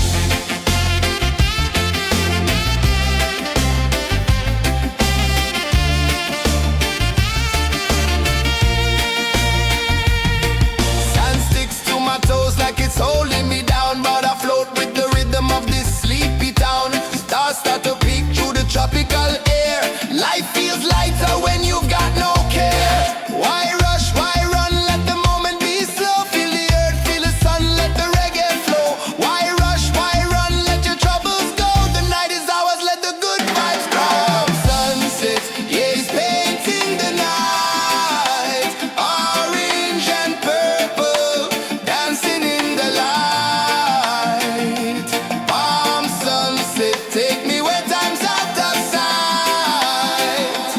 Sand sticks to my toes like it's holding me down, but I float with the rhythm of this sleepy town. Stars start to peek through the tropical air. Life feels lighter when you've got no care. Why rush, why run, let the moment be slow. Feel the earth, feel the sun, let the reggae flow. Why rush, why run, let your troubles go. The night is ours, let the good vibes grow. Sunset, yeah, it's painting the night. Orange and purple, dancing in the light. Palm sunset, take me where time's out of sight.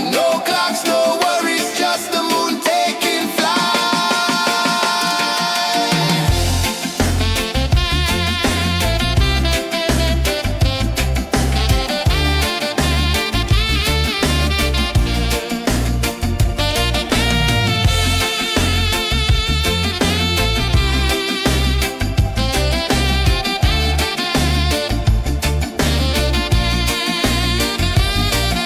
No clocks, no worries, just the moon taking flight.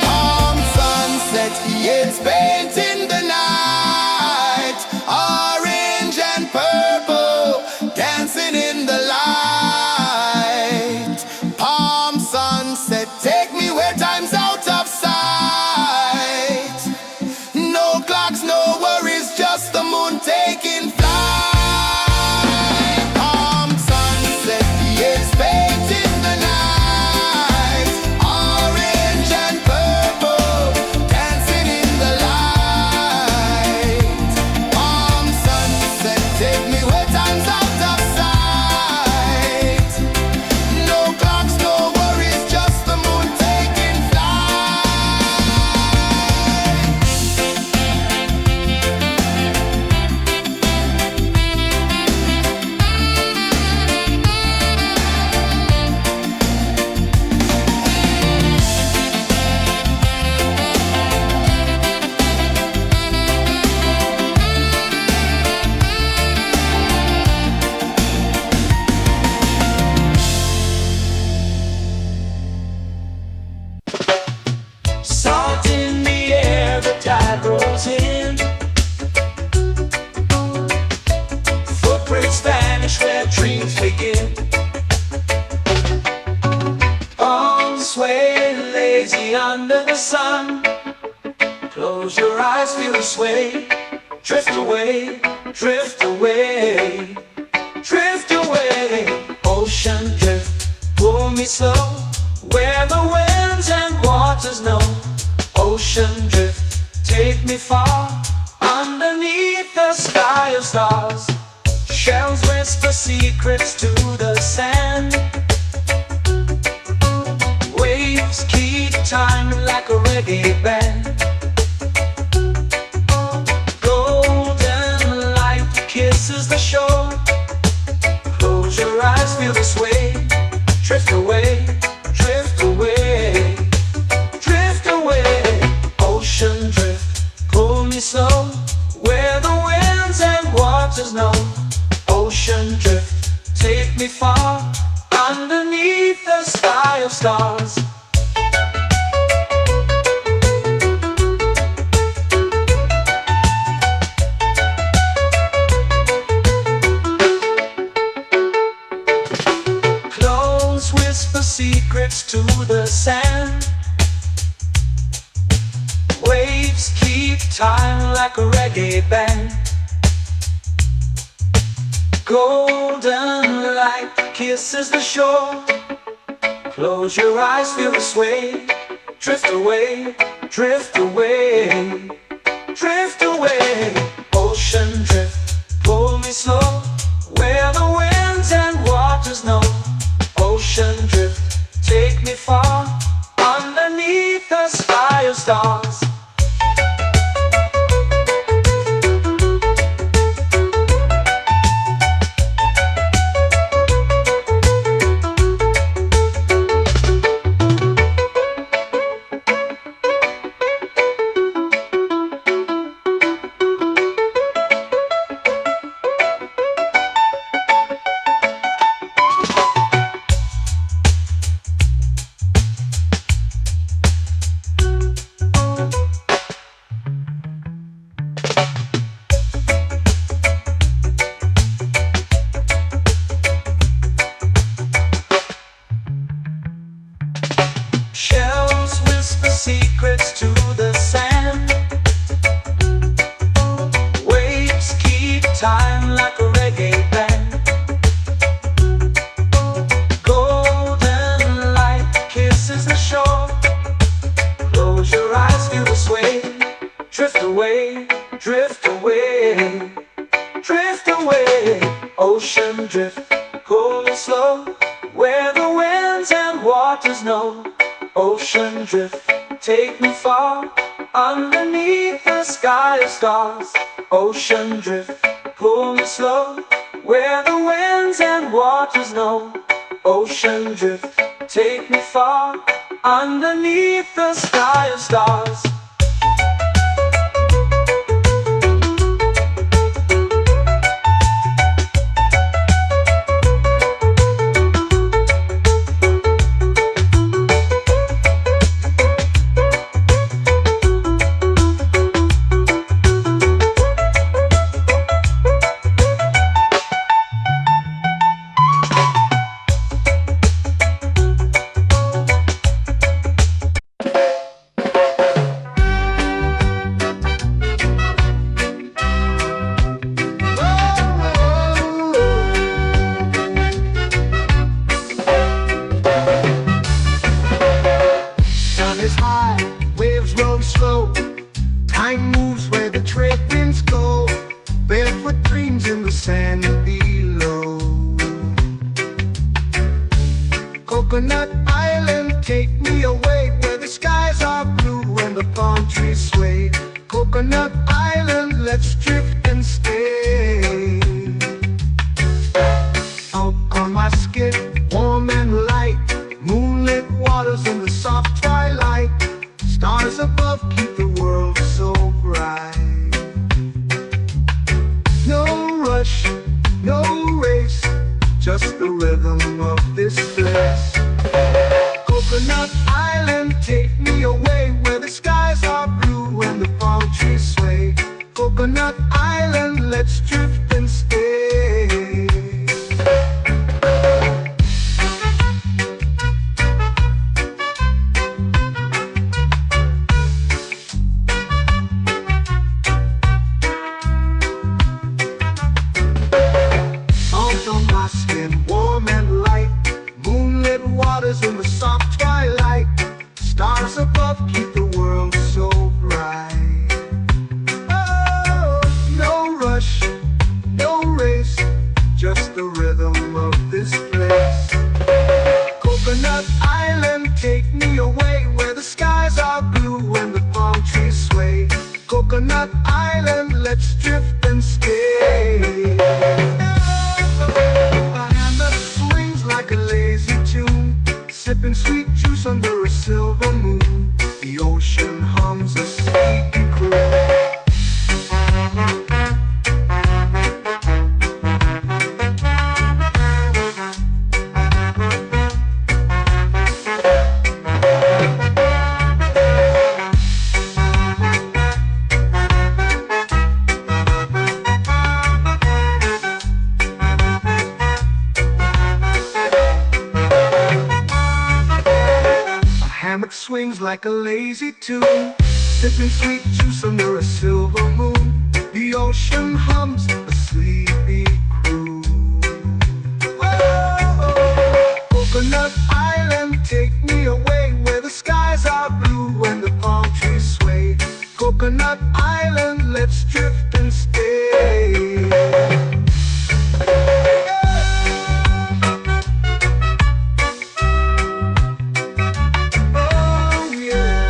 Palm sunset, yeah, it's painting the night. Orange and purple, dancing in the light. Palm sunset, take me where time's out of sight. No clocks, no worries, just the moon taking flight. Palm sunset, yeah, it's painting the night. Orange and purple, dancing in the light. Palm sunset, take me where time's out of sight. No clocks, no worries, just the moon taking flight. Salt in the air, the tide rolls in. Footprints vanish where dreams begin. On sway lazy under the sun. Close your eyes, feel the sway. Drift away, drift away, drift away. Ocean drift, pull me slow. Where the winds and waters know. Ocean drift, take me far. Underneath the sky of stars. Shells whisper secrets to the sand. Waves keep time like a reggae band. Golden light kisses the shore. Close your eyes, feel the sway. Drift away, drift away, drift away. Ocean drift, pull me slow. Where the winds and waters know. Ocean drift, take me far. Underneath the sky of stars. Clones whisper secrets to the sand. Waves keep time like a reggae band. Golden light kisses the shore. Close your eyes, feel the sway. Drift away, drift away, drift away. Ocean drift, pull me slow, where the winds and waters know. Ocean drift, take me far, underneath the sky of stars. Shells whisper secrets to the sand. Waves keep time like a reggae band. Golden light kisses the shore. Close your eyes, feel the sway. Drift away, drift away, drift away. Ocean drift, pull me slow, where the winds and waters know. Ocean drift, take me far, underneath the sky of stars. Ocean drift, pull me slow, where the winds and waters know. Ocean drift, take me far, underneath the sky of stars. Is high, waves roll slow. Time moves where the trade winds go. Barefoot dreams in the sand below. Coconut Island, take me away, where the skies are blue and the palm trees sway. Coconut Island, let's drift and stay. Out on my skin, warm and light, moonlit waters in the soft twilight. Stars above keep the world so bright. No rush, no race, just the rhythm of this place. Coconut Island, take me away, where the skies are blue and the palm trees sway. Coconut Island, let's drift and stay. Warm and light, moonlit waters in the soft twilight. Stars above keep the world so bright. Oh, no rush, no race, just the rhythm of this place. Coconut Island, take me away, where the skies are blue and the palm trees sway. Coconut Island, let's drift and stay. Like a lazy tune, sipping sweet juice under a silver moon. The ocean hums a sleepy croon. Swings like a lazy tune, sipping sweet juice under a silver moon. The ocean hums a sleepy croon. island, let's drift and stay. Oh yeah.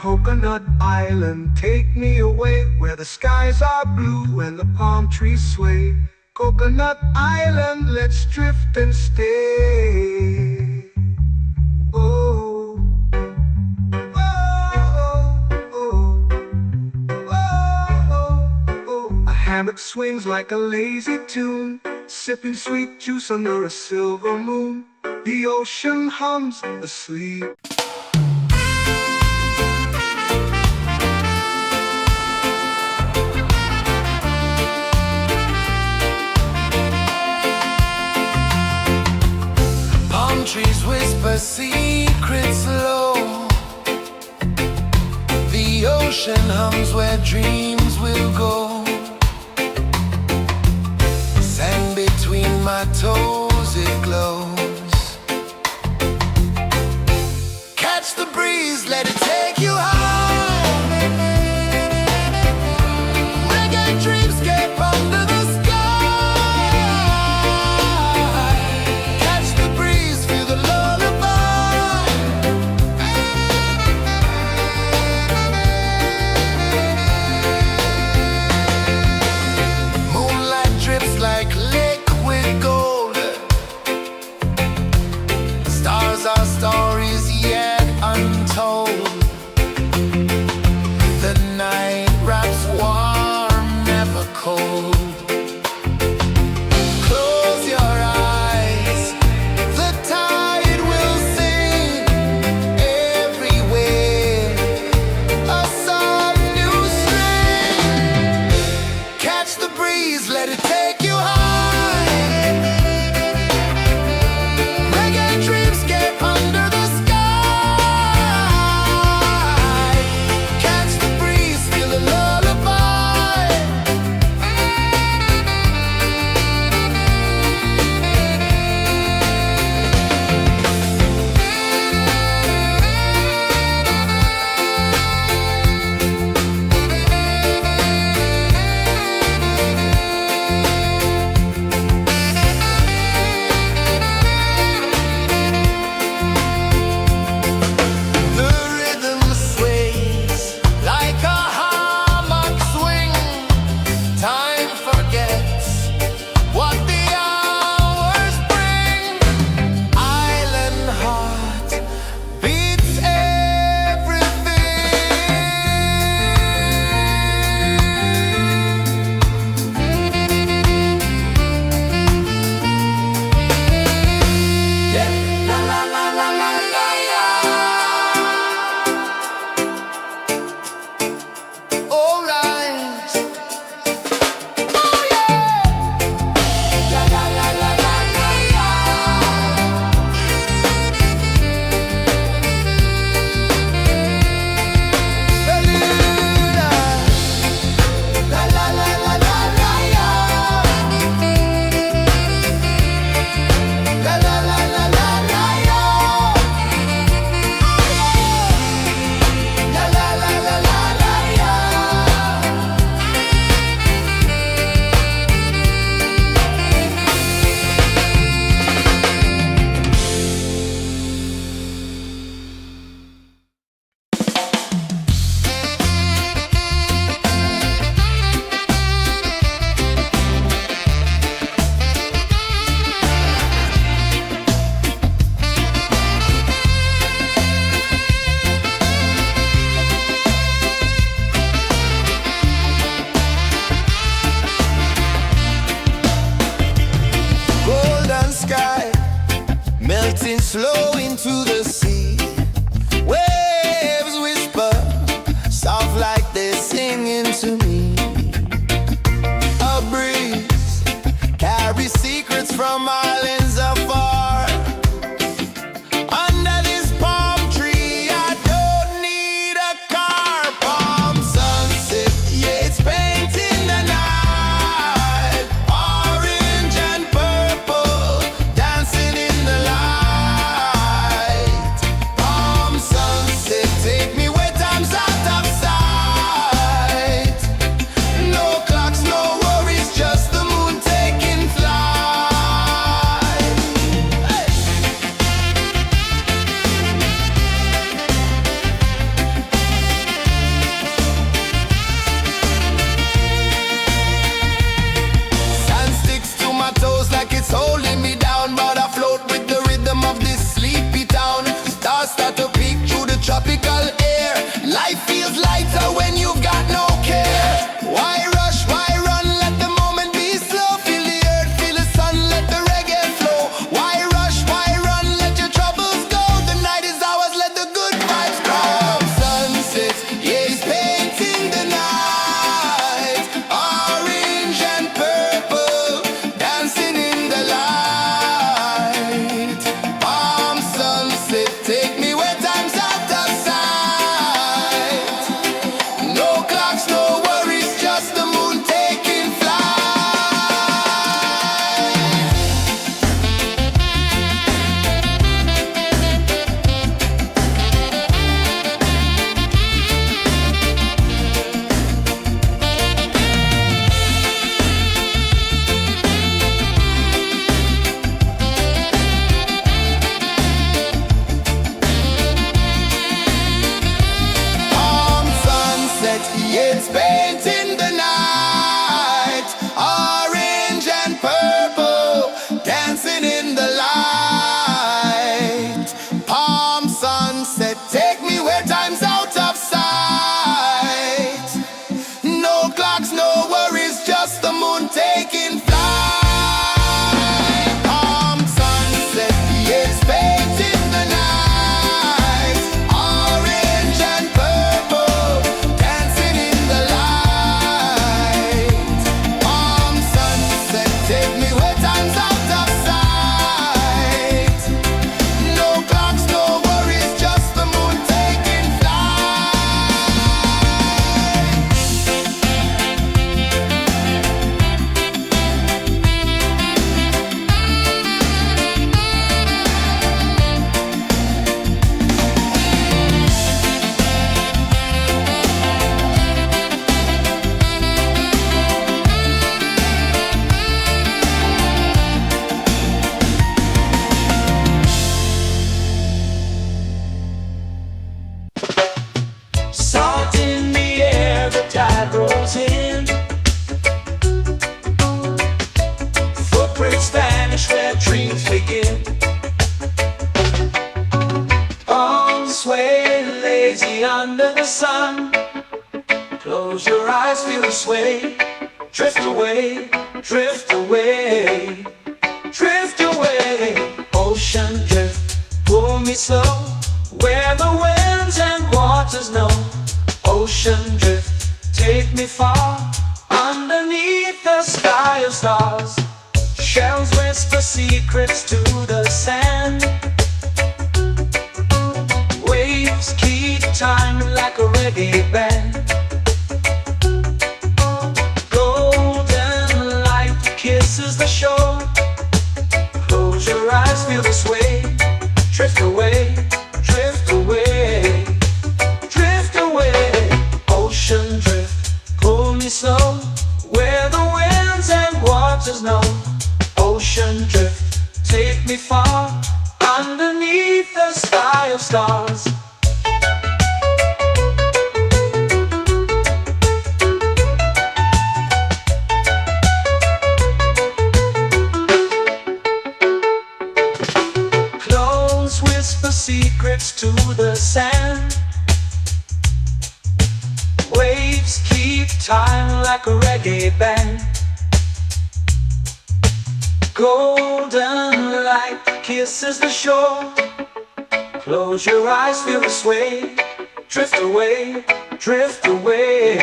Coconut Island, take me away where the skies are blue and the palm trees sway. Coconut Island, let's drift and stay. Oh, oh, oh, oh, oh. A hammock swings like a lazy tune, sipping sweet juice under a silver moon. The ocean hums asleep. Trees whisper secrets low. The ocean hums where dreams will go. Sand between my toes, it glows. Catch the breeze, let it take you high. Reggae dreamscape under the sky. Our stories yet untold. singing to me. A breeze carries secrets from islands afar. Under this palm tree, I don't need a car. Palm sunset, yeah, it's painting the night. Orange and purple, dancing in the light. Palm sunset, take me where time's out of sight. No clocks, no worries, just the moon taking flight. Hey! Sand sticks to my toes like it's holding me down, but I float with the rhythm of this sleepy town. Stars start to peek through the tropical air. Life feels lighter when you've got no care. Why rush, why run, let the moment be slow. Feel the earth, feel the sun, let the reggae flow. Why rush, why run, let your troubles go. The night is ours, let the good vibes grow. Sunset, yeah, it's painting the night. Orange and purple, dancing in the light. Palm sunset, take me where time's out of sight. No clocks, no worries, just the moon taking flight. Palm sunset, yeah, it's painting the night. Orange and purple, dancing in the light. Palm sunset, take me where time's out of sight. No clocks, no worries, just the moon taking flight. Palm sunset, yeah, it's painting the night. Orange and purple, dancing in the light. Palm sunset, take me where time's out of sight. No clocks, no worries, just the moon taking flight. Salt in the air, the tide rolls in. Footprints vanish where dreams begin. Arms sway lazy under the sun. Close your eyes, feel the sway. Drift away, drift away, drift away. Ocean drift, pull me slow, where the winds and waters know. Ocean drift, take me far, underneath the sky of stars. Shells whisper secrets to the sand. Waves keep time like a reggae band. Golden light kisses the shore. Close your eyes, feel the sway. Drift away, drift away, drift away. Ocean drift, pull me slow, where the winds and waters know. Ocean drift, take me far, underneath the sky of stars. Clones whisper secrets to the sand. Waves keep time like a reggae band. Golden light kisses the shore. Close your eyes, feel the sway. Drift away, drift away,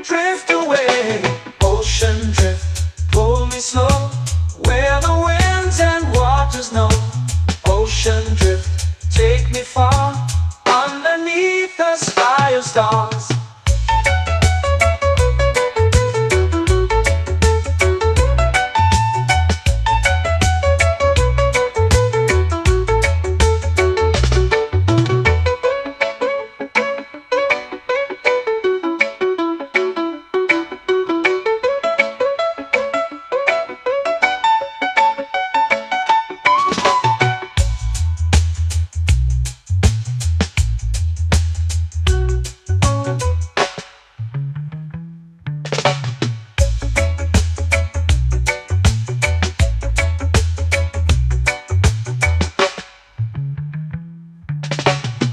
drift away. Ocean drift, pull me slow, where the winds and waters know. Ocean drift, take me far, underneath the sky of stars.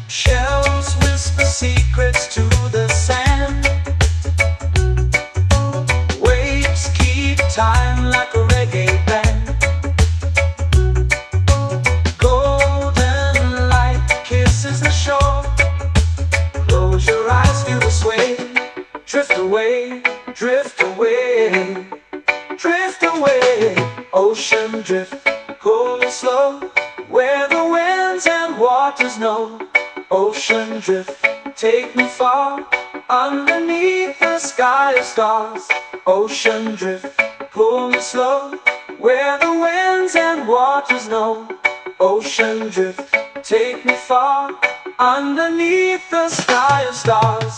Shells whisper secrets to the sand. Waves keep time like a reggae band. Golden light kisses the shore. Close your eyes, feel the sway. Drift away, drift away, drift away. Ocean drift, cool and slow, where the winds and waters know. Ocean drift, take me far, underneath the sky of stars. Ocean drift, pull me slow, where the winds and waters know. Ocean drift, take me far, underneath the sky of stars.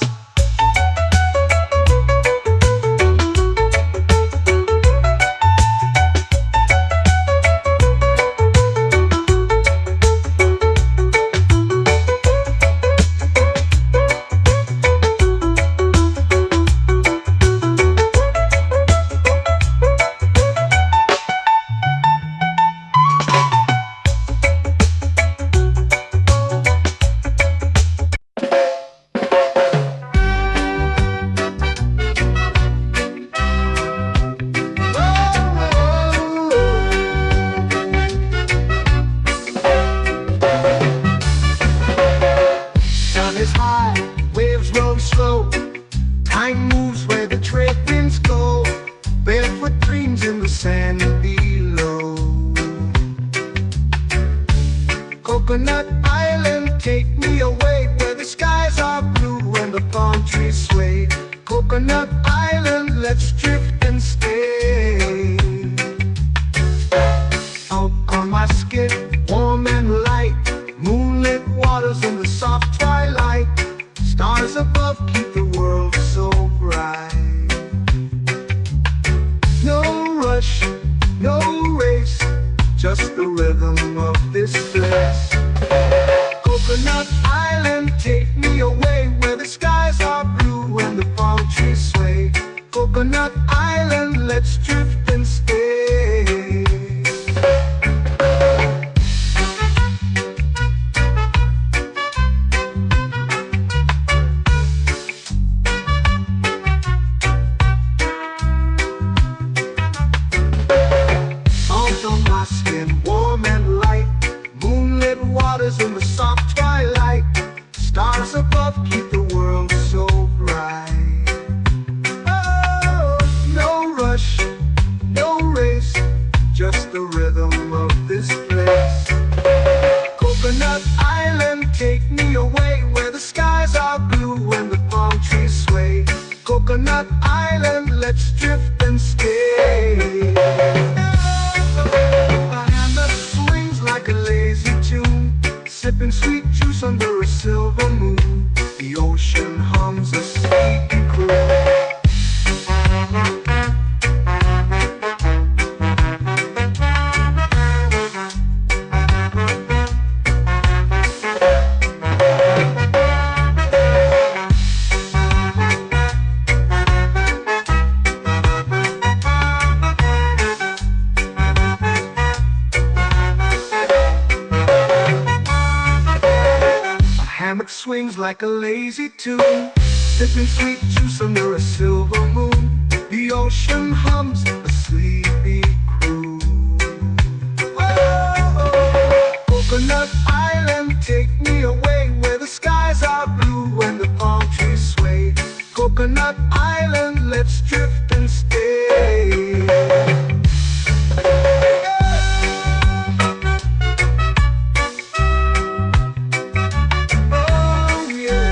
Sun is high, waves roll slow. Time moves where the trade winds go. Barefoot dreams in the sand below. Coconut Island, take me away, where the skies are blue and the palm trees sway. Coconut Island, let's drift and stay. Out on my skin, warm and light, moonlit waters in the soft twilight. Stars above keep the world so bright. No rush, no race, just the rhythm of this place. Coconut Island, take me away, where the skies are blue and the palm trees sway. Coconut Island, let's drift and stay. Out on my skin, warm and light, moonlit waters in the soft twilight. Stars above keep the world so bright. Oh, no rush, no race, just the rhythm of this place. Coconut Island, take me away, where the skies are blue and the palm trees sway. Coconut Island, let's drift and stay. A hand that swings like a lazy tune, sipping sweet juice under a silver moon. The ocean hums a sleepy croon. Hammock swings like a lazy tune, sipping sweet juice under a silver moon. The ocean hums a sleepy croon. Whoa, Coconut Island, take me away, where the skies are blue and the palm trees Coconut Island, let's drift and stay. Oh yeah.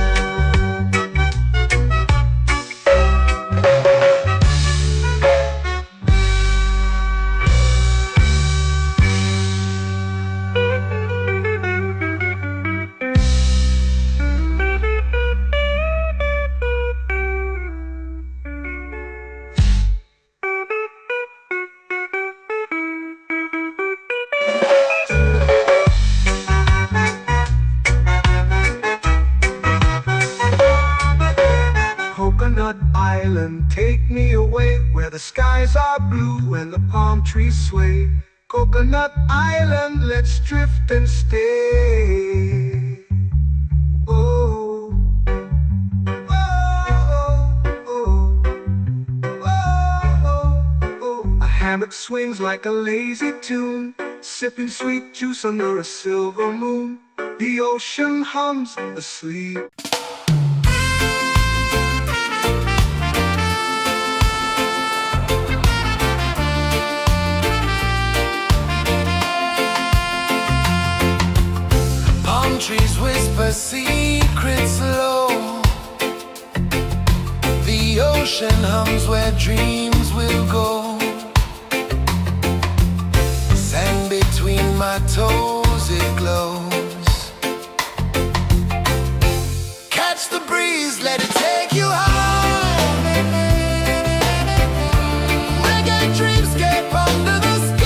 Coconut Island, take me away where the skies are blue and the palm trees sway. Coconut Island, let's drift and stay. Oh, oh, oh, oh, oh. A hammock swings like a lazy tune, sipping sweet juice under a silver moon. The ocean hums asleep. Trees whisper secrets low. The ocean hums where dreams will go. Sand between my toes, it glows. Catch the breeze, let it take you high. Reggae dreamscape under the sky.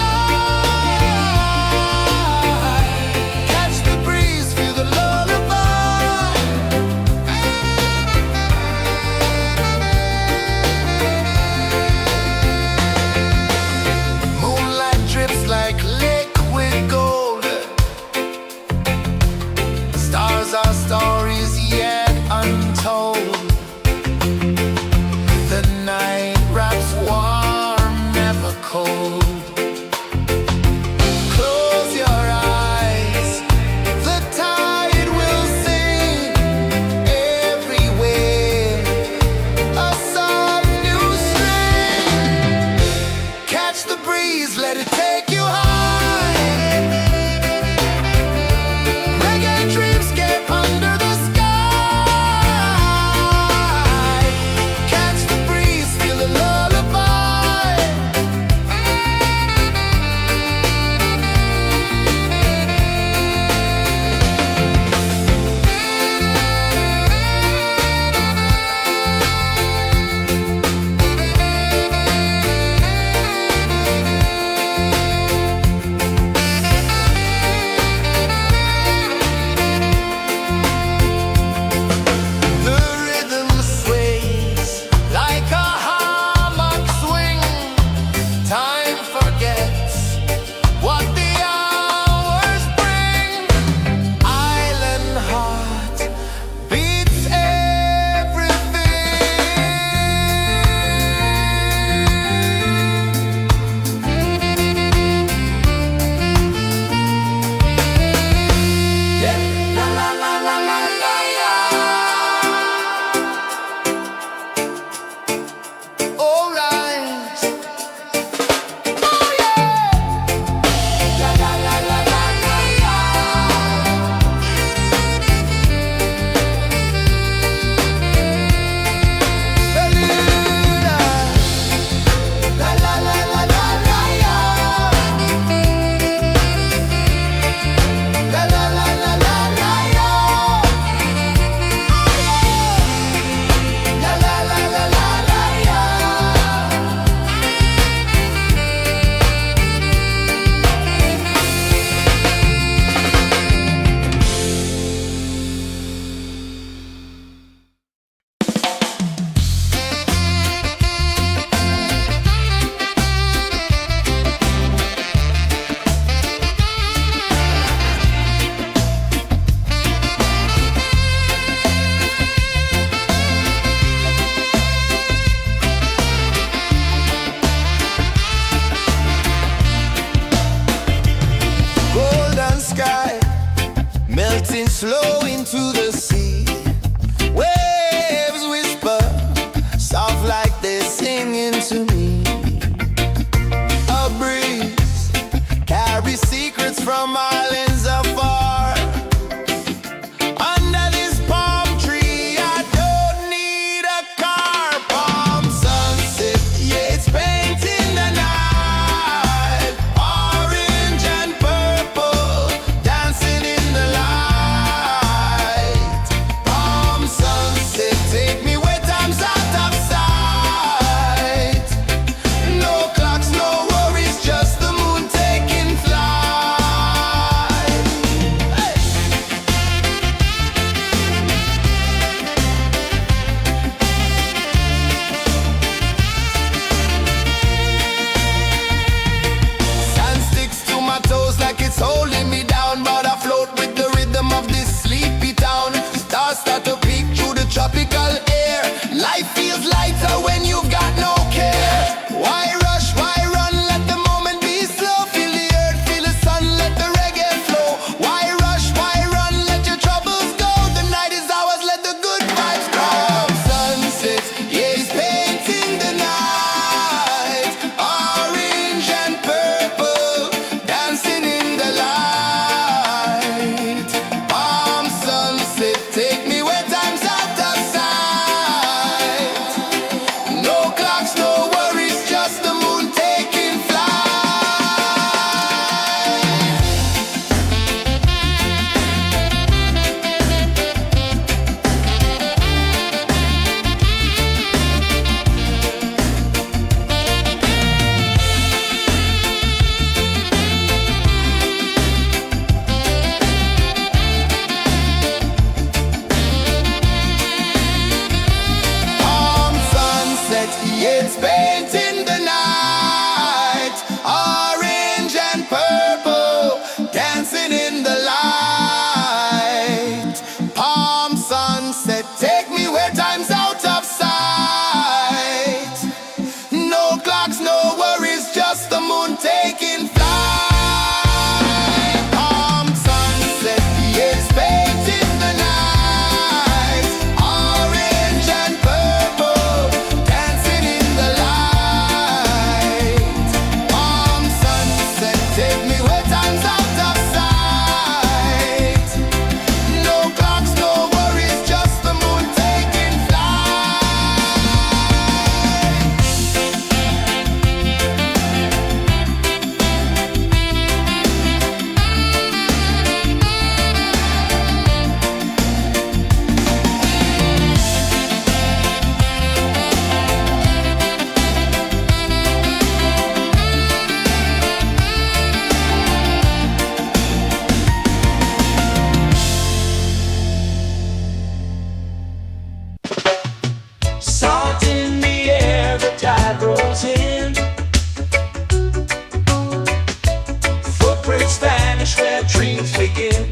dreams begin.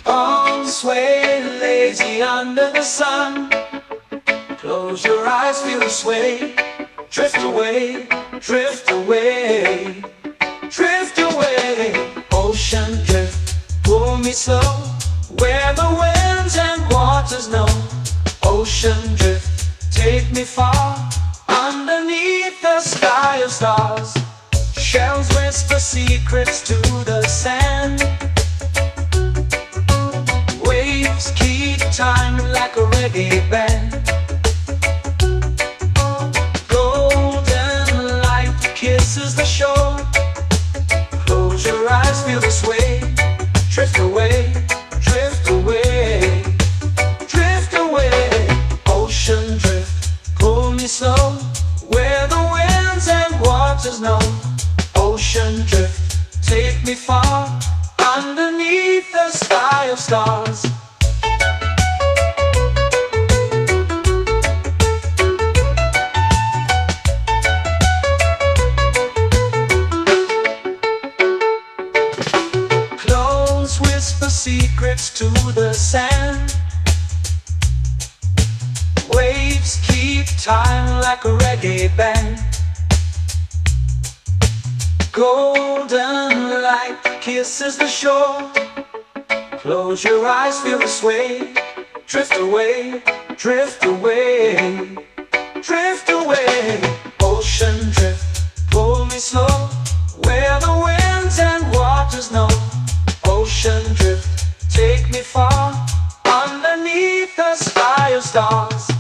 Arms sway lazy under the sun. Close your eyes, feel the sway. Drift away, drift away, drift away. Ocean drift, pull me slow, where the winds and waters know. Ocean drift, take me far, underneath the sky of stars. Shells whisper secrets to the sand. Waves keep time like a reggae band. Golden light kisses the shore. Close your eyes, feel the sway. Drift away, drift away, drift away. Ocean drift, pull me slow, where the winds and waters know. Ocean drift, take me far, underneath the sky of stars. Close whisper secrets to the sand. Waves keep time like a reggae band. Golden light kisses the shore. Close your eyes, feel the sway. Drift away, drift away, drift away. Ocean drift, pull me slow, where the winds and waters know. Ocean drift, take me far, underneath the sky of stars.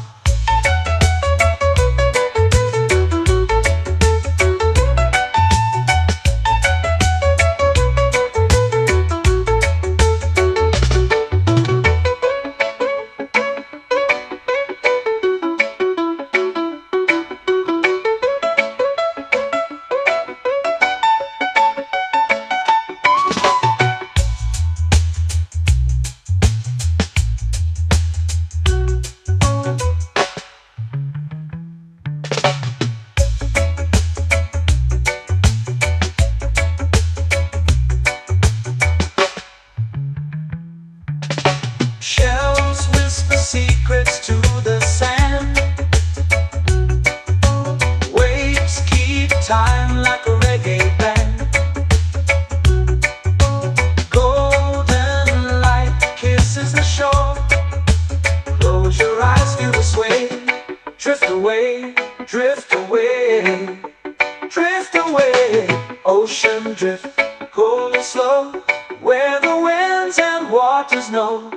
Shells whisper secrets to the sand. Waves keep time like a reggae band. Golden light kisses the shore. Close your eyes, feel the sway. Drift away, drift away, drift away. Ocean drift, pull me slow, where the winds and waters know.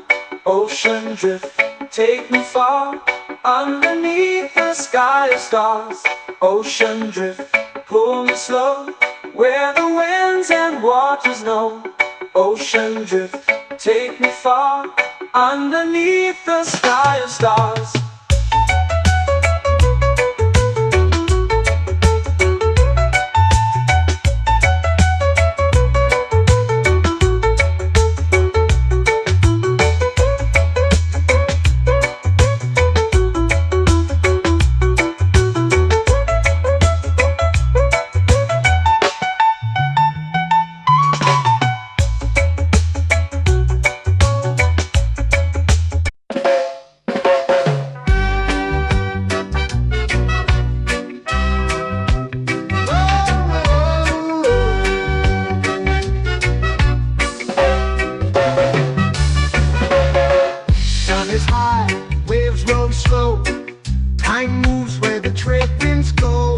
Ocean drift, take me far, underneath the sky of stars. Ocean drift, pull me slow, where the winds and waters know. Ocean drift, take me far, underneath the sky of stars. Time moves where the trade winds go.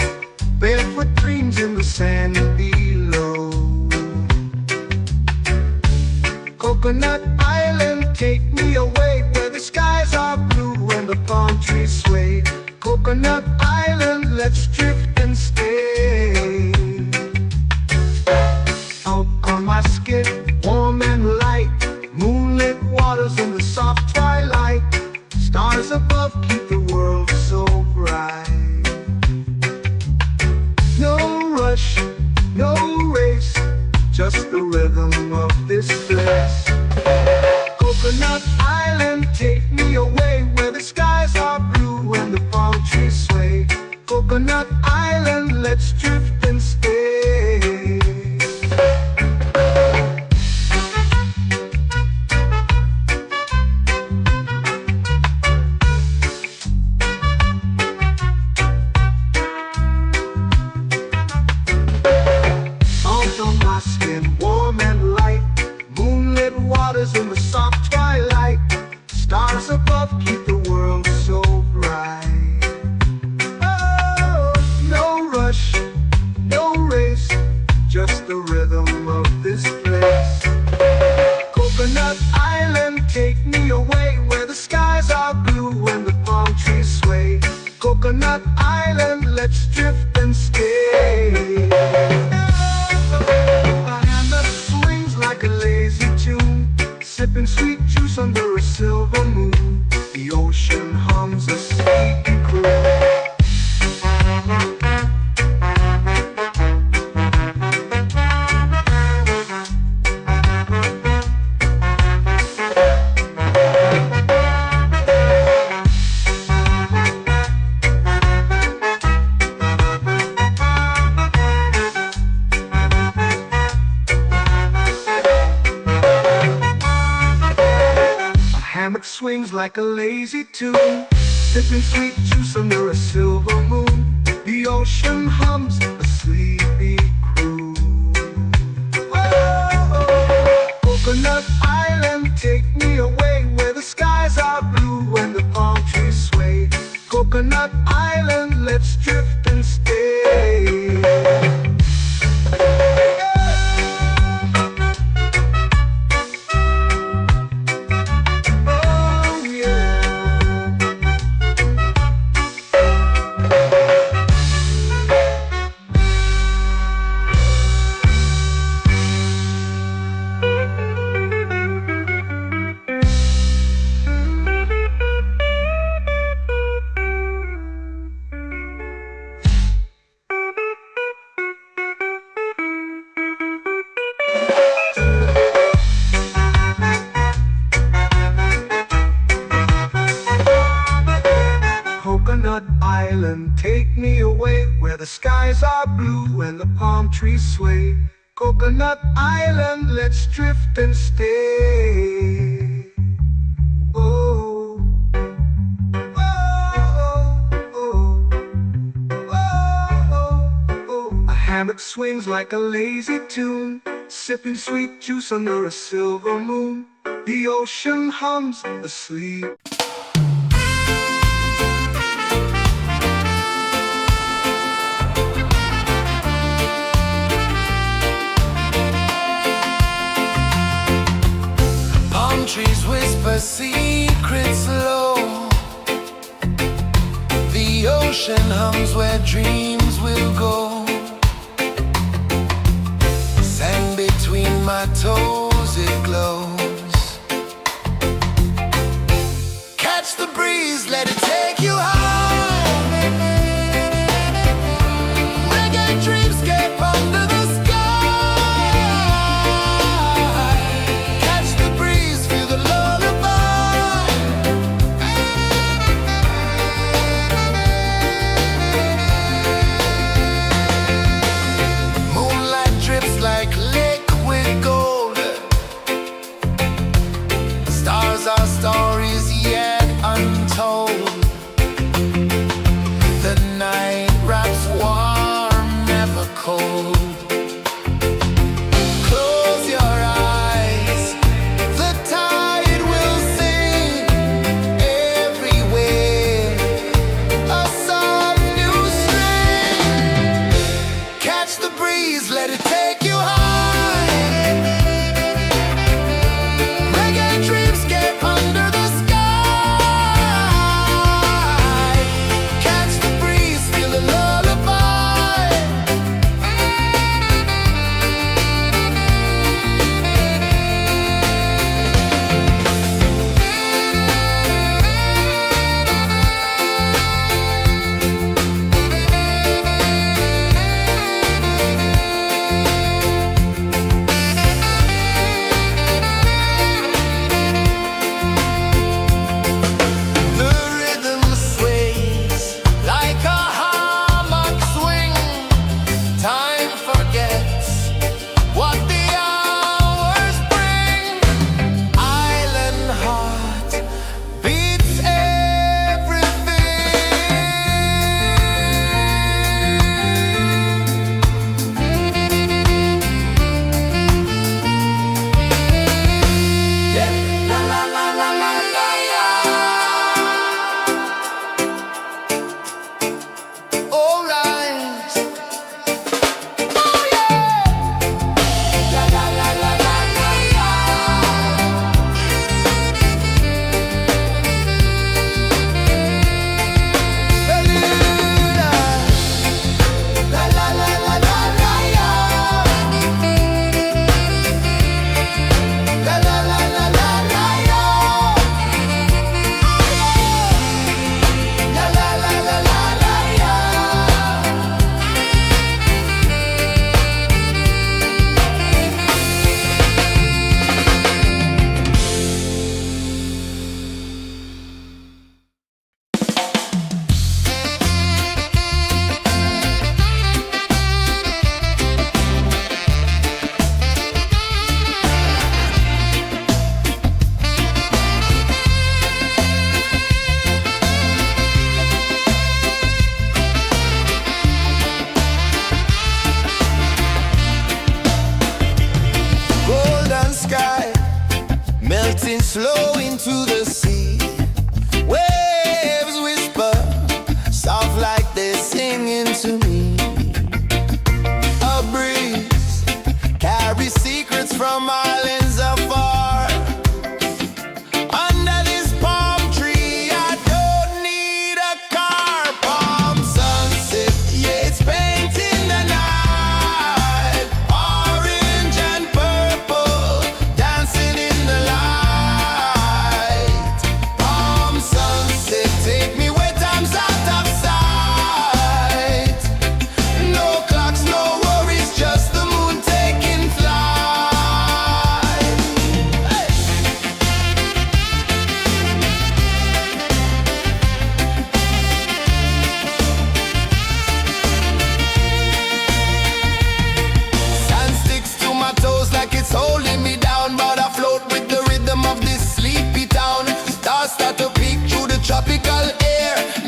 Barefoot dreams in the sand below. Coconut Island, take me away, where the skies are blue and the palm trees sway. Coconut Island, let's drift and stay. Out on my skin, warm and light, moonlit waters in the soft twilight. Stars above keep the world so bright. No rush, no race, just the rhythm of this place. Coconut Island, take me away, where the skies are blue and the palm trees sway. Coconut Island, let's drift and stay. Coconut Island, let's drift and stay. A hammock swings like a lazy tune, sipping sweet juice under a silver moon. The ocean hums a sleepy croon. Hammock swings like a lazy tune, sipping sweet juice under a silver moon. The ocean hums a sleepy croon. Whoa, Coconut Island, take me away where the skies are blue and the palm trees sway. Coconut Island, let's drift and stay. Coconut Island, take me away where the skies are blue and the palm trees sway. Coconut Island, let's drift and stay. Oh, oh, oh, oh, oh. A hammock swings like a lazy tune, sipping sweet juice under a silver moon. The ocean hums asleep. Trees whisper secrets low. The ocean hums where dreams will go. Sand between my toes, it glows. Catch the breeze, let it take you high. Reggae dreamscape under the sky.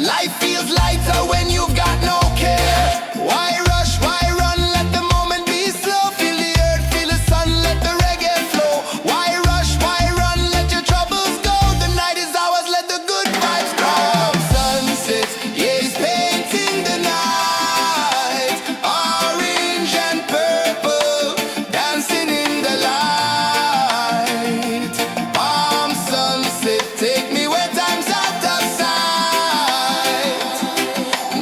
Life feels lighter when you've got no care. Why rush, why run, let the moment be slow. Feel the earth, feel the sun, let the reggae flow. Why rush, why run, let your troubles go. The night is ours, let the good vibes grow. Sunset, yeah, it's painting the night. Orange and purple, dancing in the light. Palm sunset, take me where time's out of sight.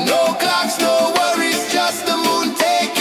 No clocks, no worries, just the moon taking flight.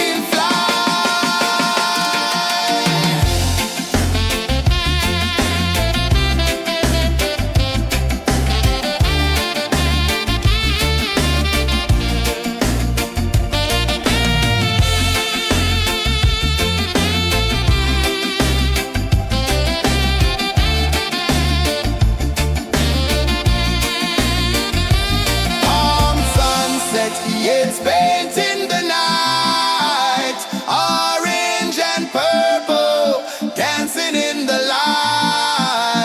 Palm sunset, yeah, it's painting the night. Orange and purple, dancing in the light.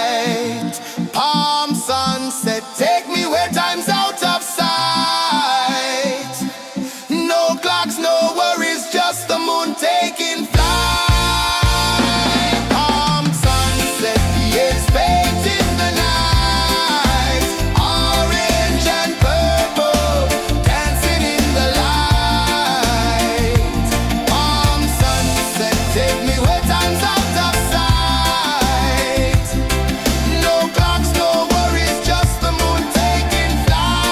Palm sunset, take me where time's out of sight. No clocks, no worries, just the moon taking flight. Palm sunset, yeah, it's painting the night. Orange and purple, dancing in the light. Palm sunset, take me where time's out of sight. No clocks, no worries, just the moon taking flight.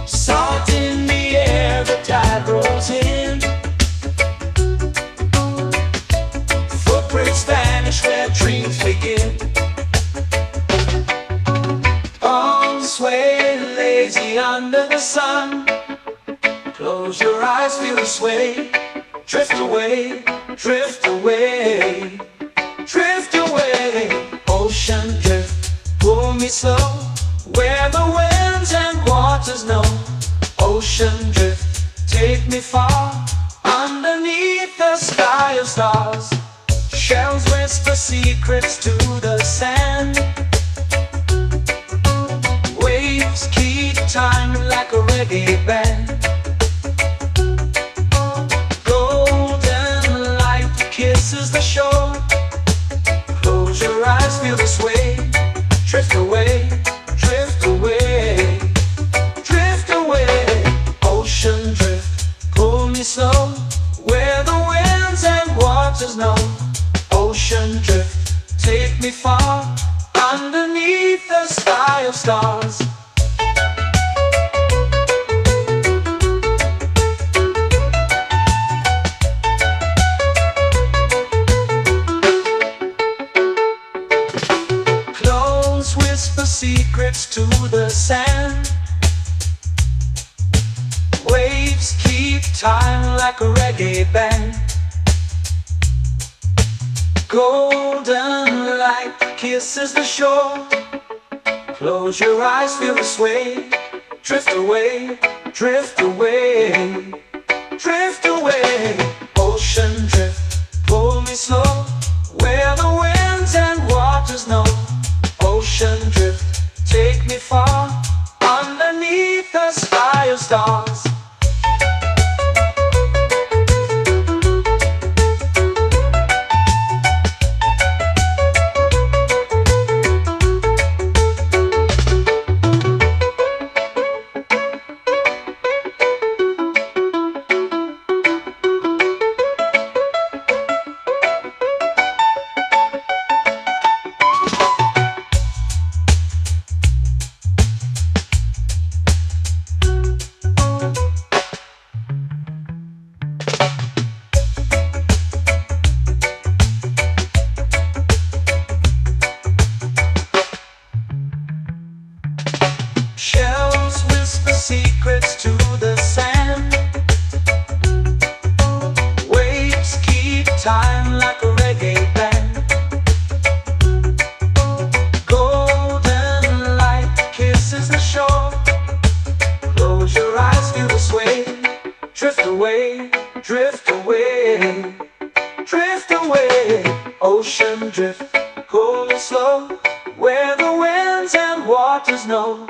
Salt in the air, the tide rolls in. Footprints vanish where dreams begin. Arms sway lazy under the sun. Close your eyes, feel the sway. Drift away, drift away, drift away. Ocean drift, pull me slow. Where the winds and waters know. Ocean drift, take me far. Underneath the sky of stars. Shells whisper secrets to the sand. Waves keep time like a reggae band. Golden light kisses the shore. Close your eyes, feel the sway. Drift away, drift away, drift away. Ocean drift, pull me slow. Where the winds and waters know. Ocean drift, take me far. Underneath the sky of stars. Close whisper secrets to the sand. Waves keep time like a reggae band. Golden light kisses the shore. Close your eyes, feel the sway. Drift away, drift away, drift away. Ocean drift, pull me slow. Where the winds and waters know. Ocean drift, take me far. Underneath the sky of stars. drift away, drift away, drift away. Ocean drift, cool and slow, where the winds and waters know.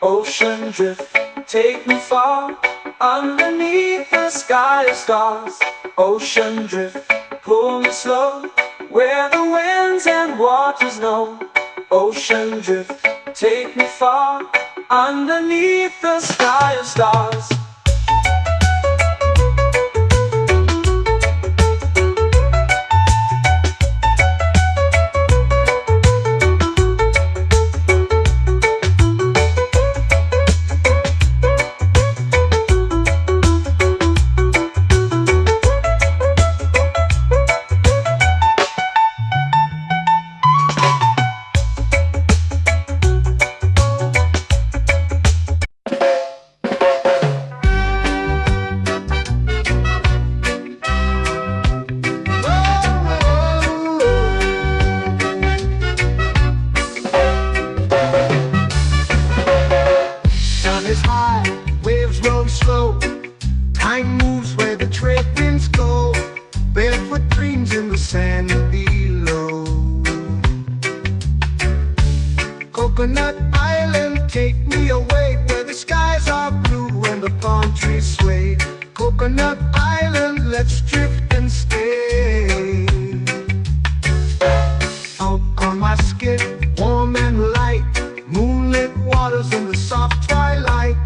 Ocean drift, take me far, underneath the sky of stars. Ocean drift, pull me slow, where the winds and waters know. Ocean drift, take me far, underneath the sky of stars. Waves roll slow, time moves where the trade winds go. Barefoot dreams in the sand below. Coconut Island, take me away, where the skies are blue and the palm trees sway. Coconut Island, let's drift and stay. Out on my skin, warm and light, moonlit waters in the soft twilight.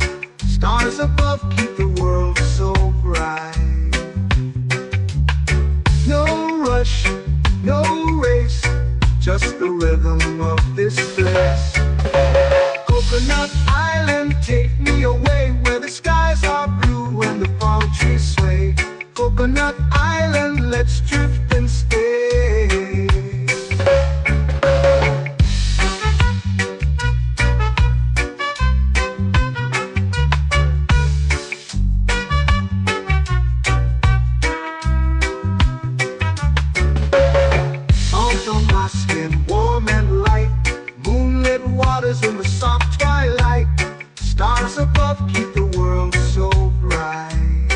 Stars above keep the world so bright. No rush, no race, just the rhythm of this place. Coconut Island, take me away, where the skies are blue and the palm trees sway. Coconut Island, let's drift and stay. Warm and light, moonlit waters in the soft twilight. Stars above keep the world so bright.